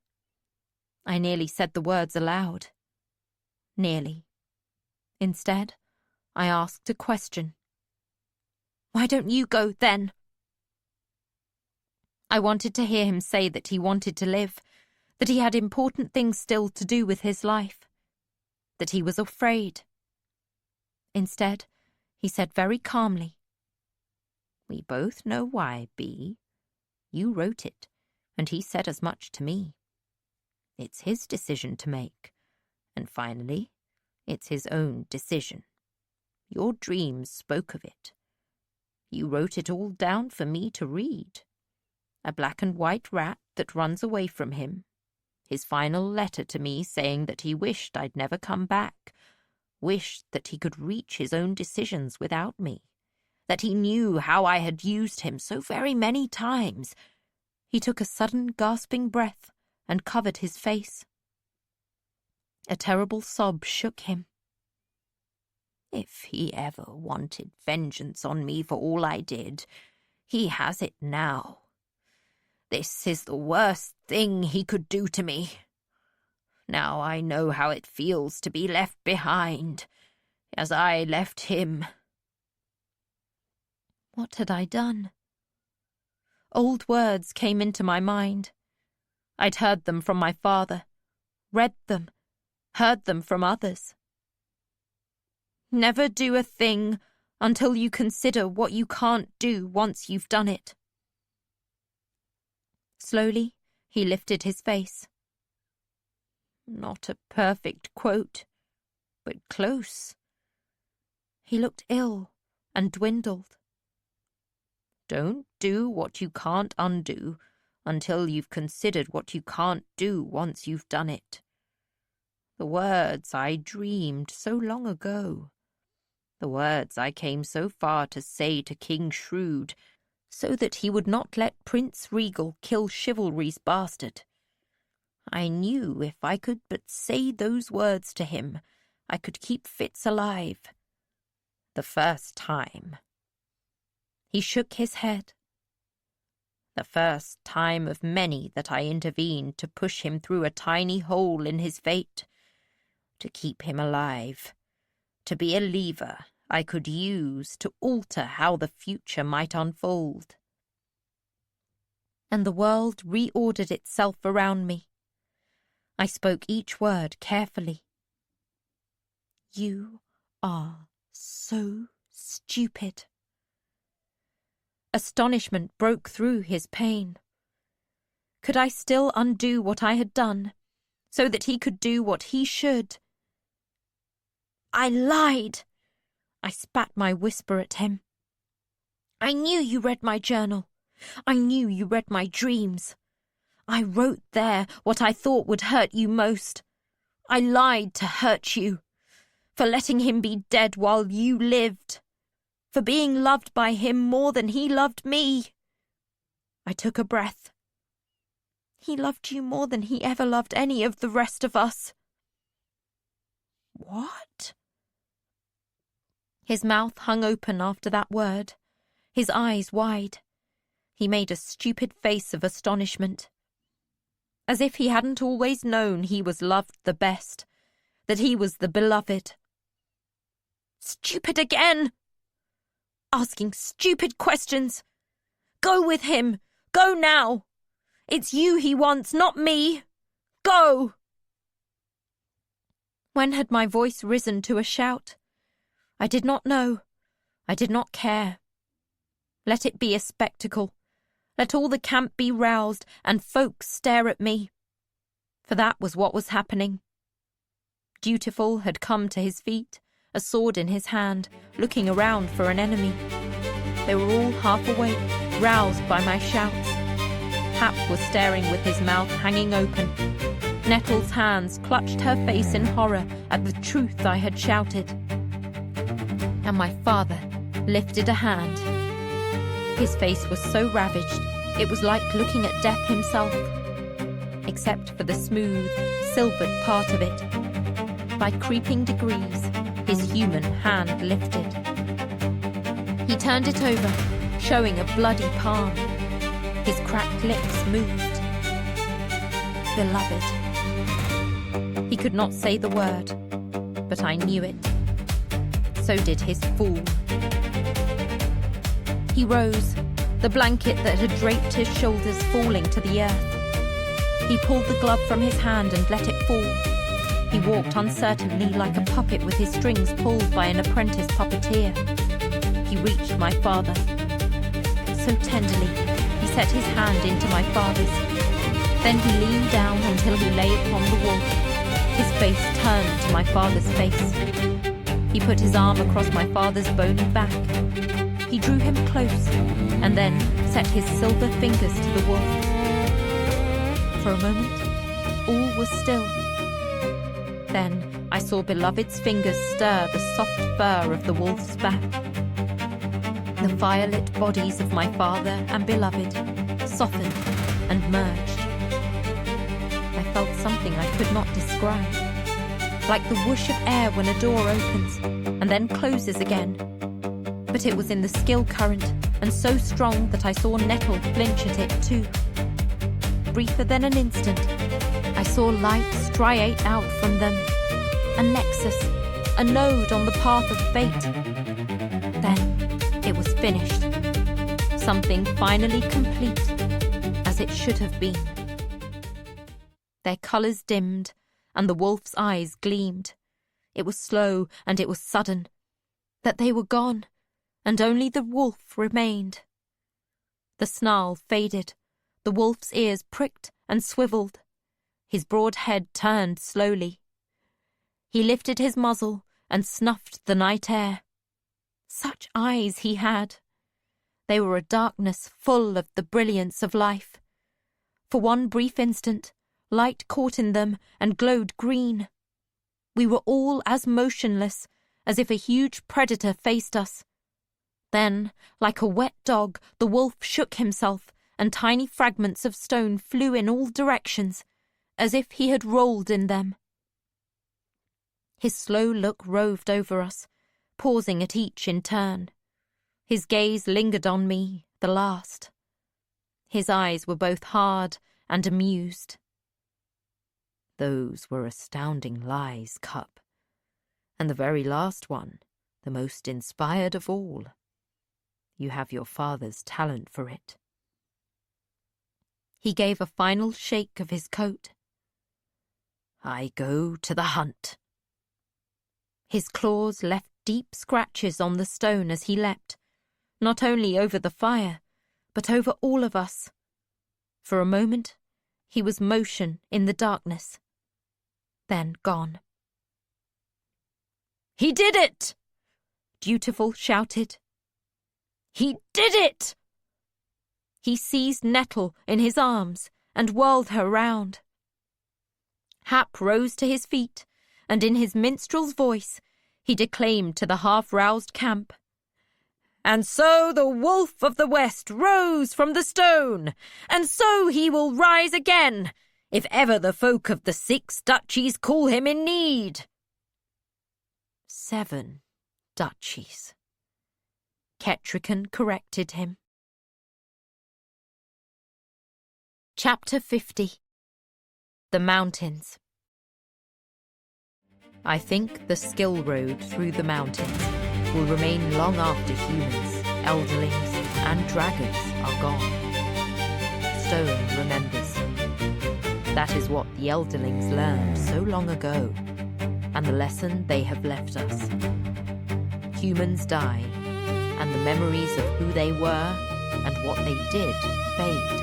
I nearly said the words aloud. Nearly. Instead, I asked a question. "Why don't you go, then?" I wanted to hear him say that he wanted to live, that he had important things still to do with his life, that he was afraid. Instead, he said very calmly, "We both know why, Bee. You wrote it, and he said as much to me. It's his decision to make, and finally, it's his own decision. Your dreams spoke of it. You wrote it all down for me to read. A black and white rat that runs away from him. His final letter to me saying that he wished I'd never come back, wished that he could reach his own decisions without me, that he knew how I had used him so very many times." He took a sudden gasping breath and covered his face. A terrible sob shook him. "If he ever wanted vengeance on me for all I did, he has it now. This is the worst thing he could do to me. Now I know how it feels to be left behind, as I left him." What had I done? Old words came into my mind. I'd heard them from my father, read them, heard them from others. Never do a thing until you consider what you can't do once you've done it. Slowly, he lifted his face. Not a perfect quote, but close. He looked ill and dwindled. Don't do what you can't undo until you've considered what you can't do once you've done it. The words I dreamed so long ago. The words I came so far to say to King Shrewd, so that he would not let Prince Regal kill chivalry's bastard. I knew if I could but say those words to him, I could keep Fitz alive. The first time. He shook his head. The first time of many that I intervened to push him through a tiny hole in his fate, to keep him alive, to be a lever I could use to alter how the future might unfold. And the world reordered itself around me. I spoke each word carefully. You are so stupid. Astonishment broke through his pain. Could I still undo what I had done, so that he could do what he should? I lied! I spat my whisper at him. I knew you read my journal. I knew you read my dreams. I wrote there what I thought would hurt you most. I lied to hurt you, for letting him be dead while you lived, for being loved by him more than he loved me. I took a breath. He loved you more than he ever loved any of the rest of us. What? His mouth hung open after that word, his eyes wide. He made a stupid face of astonishment, as if he hadn't always known he was loved the best, that he was the beloved. Stupid again! asking stupid questions. Go with him. Go now. It's you he wants, not me. Go! When had my voice risen to a shout? I did not know. I did not care. Let it be a spectacle. Let all the camp be roused and folks stare at me. For that was what was happening. Dutiful had come to his feet, a sword in his hand, looking around for an enemy. They were all half awake, roused by my shouts. Hap was staring with his mouth hanging open. Nettle's hands clutched her face in horror at the truth I had shouted. And my father lifted a hand. His face was so ravaged, it was like looking at death himself, except for the smooth, silvered part of it. By creeping degrees, his human hand lifted. He turned it over, showing a bloody palm. His cracked lips moved. Beloved. He could not say the word, but I knew it. So did his fool. He rose, the blanket that had draped his shoulders falling to the earth. He pulled the glove from his hand and let it fall. He walked uncertainly like a puppet with his strings pulled by an apprentice puppeteer. He reached my father. So tenderly, he set his hand into my father's. Then he leaned down until he lay upon the wolf, his face turned to my father's face. He put his arm across my father's bony back. He drew him close, and then set his silver fingers to the wolf. For a moment, all was still. Then I saw Beloved's fingers stir the soft fur of the wolf's back. The firelit bodies of my father and Beloved softened and merged. I felt something I could not describe, like the whoosh of air when a door opens and then closes again. But it was in the skill current and so strong that I saw Nettle flinch at it too. Briefer than an instant, I saw light striate out from them, a nexus, a node on the path of fate. Then it was finished, something finally complete, as it should have been. Their colours dimmed, and the wolf's eyes gleamed. It was slow and it was sudden, that they were gone, and only the wolf remained. The snarl faded, the wolf's ears pricked and swivelled. His broad head turned slowly. He lifted his muzzle and snuffed the night air. Such eyes he had! They were a darkness full of the brilliance of life. For one brief instant, light caught in them and glowed green. We were all as motionless as if a huge predator faced us. Then, like a wet dog, the wolf shook himself, and tiny fragments of stone flew in all directions, as if he had rolled in them. His slow look roved over us, pausing at each in turn. His gaze lingered on me, the last. His eyes were both hard and amused. Those were astounding lies, Cup. And the very last one, the most inspired of all. You have your father's talent for it. He gave a final shake of his coat. I go to the hunt. His claws left deep scratches on the stone as he leapt, not only over the fire, but over all of us. For a moment, he was motion in the darkness, then gone. He did it! Dutiful shouted. He did it! He seized Nettle in his arms and whirled her round. Hap rose to his feet, and in his minstrel's voice he declaimed to the half-roused camp. And so the wolf of the west rose from the stone, and so he will rise again, if ever the folk of the 6 duchies call him in need. 7 duchies. Ketrican corrected him. Chapter 50. The Mountains. I think the skill road through the mountains will remain long after humans. elderlings and dragons are gone. Stone remembers. That is what the elderlings learned so long ago, and the lesson they have left us. Humans die, and the memories of who they were and what they did fade.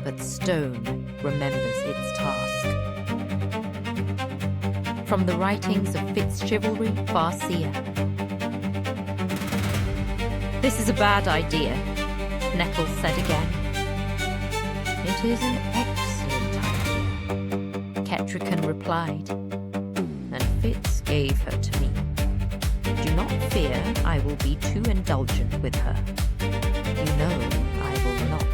But stone remembers its task. From the writings of FitzChivalry Farseer. This is a bad idea, Nettle said again. It is an excellent idea, Ketrican replied, and Fitz gave her to me. Do not fear I will be too indulgent with her. You know I will not.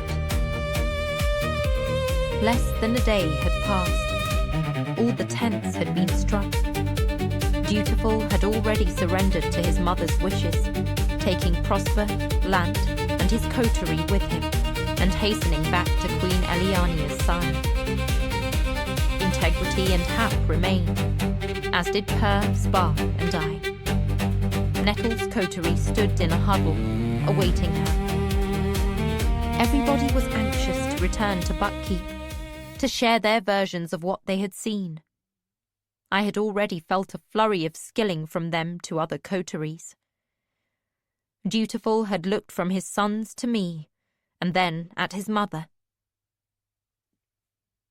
Less than a day had passed. All the tents had been struck. Dutiful had already surrendered to his mother's wishes, taking Prosper, Lant, and his coterie with him, and hastening back to Queen Eliania's side. Integrity and Hap remained, as did Purr, Spark, and I. Nettle's coterie stood in a huddle, awaiting her. Everybody was anxious to return to Buckkeep, to share their versions of what they had seen. I had already felt a flurry of skilling from them to other coteries. Dutiful had looked from his sons to me, and then at his mother.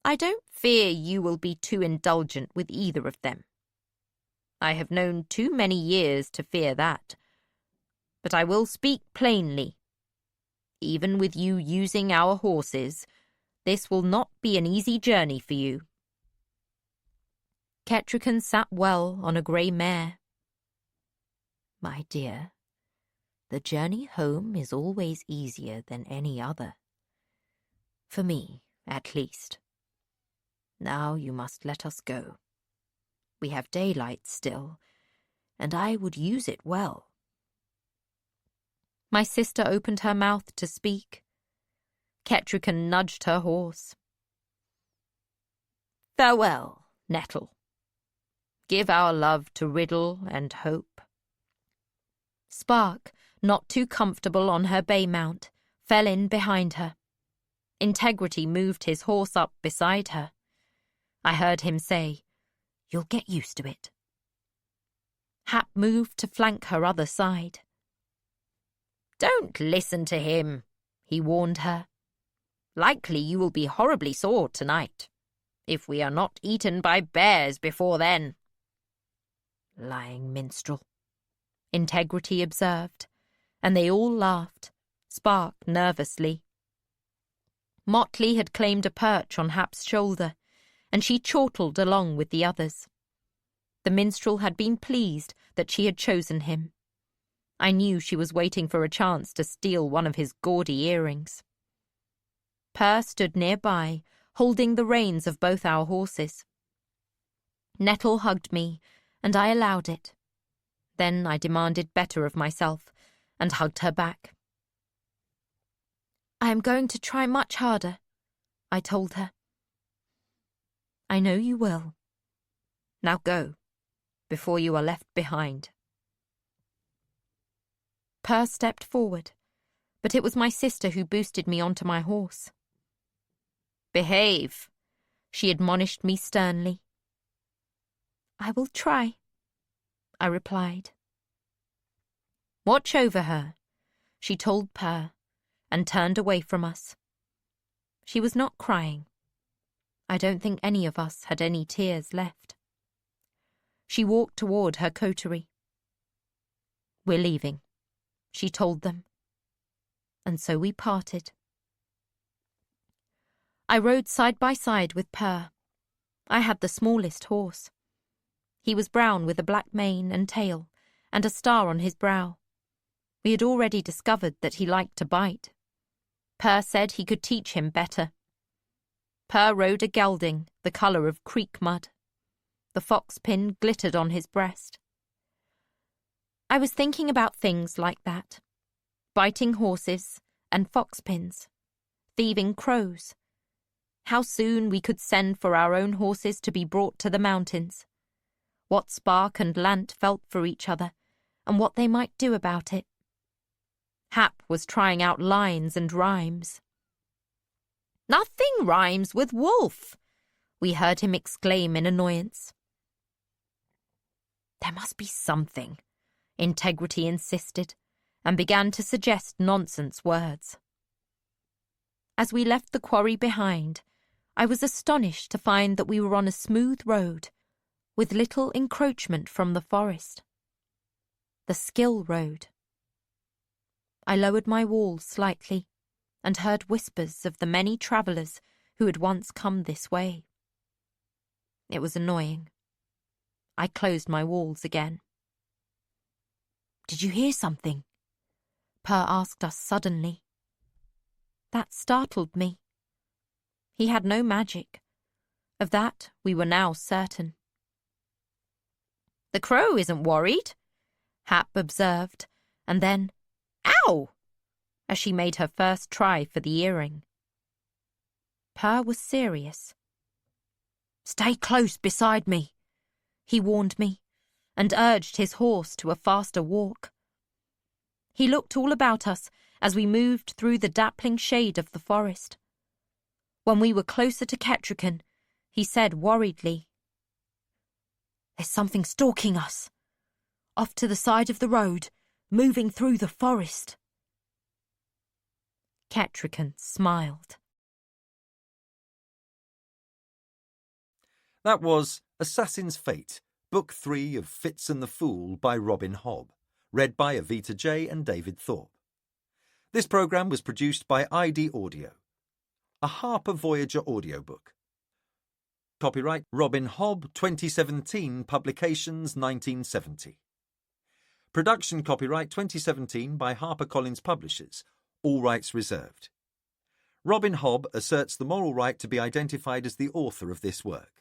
I don't fear you will be too indulgent with either of them. I have known too many years to fear that. But I will speak plainly. Even with you using our horses, this will not be an easy journey for you. Ketrican sat well on a grey mare. My dear, the journey home is always easier than any other. For me, at least. Now you must let us go. We have daylight still, and I would use it well. My sister opened her mouth to speak. Ketrican nudged her horse. Farewell, Nettle. Give our love to Riddle and Hope. Spark, not too comfortable on her bay mount, fell in behind her. Integrity moved his horse up beside her. I heard him say, You'll get used to it. Hap moved to flank her other side. Don't listen to him, he warned her. Likely you will be horribly sore tonight, if we are not eaten by bears before then. Lying minstrel, Integrity observed, and they all laughed, Spark nervously. Motley had claimed a perch on Hap's shoulder, and she chortled along with the others. The minstrel had been pleased that she had chosen him. I knew she was waiting for a chance to steal one of his gaudy earrings. Purr stood nearby, holding the reins of both our horses. Nettle hugged me, and I allowed it. Then I demanded better of myself, and hugged her back. I am going to try much harder, I told her. I know you will. Now go, before you are left behind. Purr stepped forward, but it was my sister who boosted me onto my horse. Behave, she admonished me sternly. I will try, I replied. Watch over her, she told Purr, and turned away from us. She was not crying. I don't think any of us had any tears left. She walked toward her coterie. We're leaving, she told them. And so we parted. I rode side by side with Purr. I had the smallest horse. He was brown with a black mane and tail, and a star on his brow. We had already discovered that he liked to bite. Purr said he could teach him better. Purr rode a gelding, the colour of creek mud. The fox pin glittered on his breast. I was thinking about things like that. Biting horses and fox pins. Thieving crows. How soon we could send for our own horses to be brought to the mountains. What Spark and Lant felt for each other, and what they might do about it. Hap was trying out lines and rhymes. "Nothing rhymes with wolf," we heard him exclaim in annoyance. "There must be something," Integrity insisted, and began to suggest nonsense words. As we left the quarry behind, I was astonished to find that we were on a smooth road, with little encroachment from the forest. The Skill Road. I lowered my wall slightly, and heard whispers of the many travellers who had once come this way. It was annoying. I closed my walls again. "Did you hear something?" Per asked us suddenly. That startled me. He had no magic. Of that we were now certain. "The crow isn't worried," Hap observed, and then, "Ow!" as she made her first try for the earring. Per was serious. "Stay close beside me," he warned me, and urged his horse to a faster walk. He looked all about us as we moved through the dappling shade of the forest. When we were closer to Ketrican, he said worriedly, "There's something stalking us, off to the side of the road, moving through the forest." Ketrican smiled. That was Assassin's Fate, Book 3 of Fitz and the Fool by Robin Hobb, read by Avita J. and David Thorpe. This programme was produced by ID Audio, a Harper Voyager audiobook. Copyright Robin Hobb, 2017, Publications 1970. Production copyright 2017 by HarperCollins Publishers, all rights reserved. Robin Hobb asserts the moral right to be identified as the author of this work.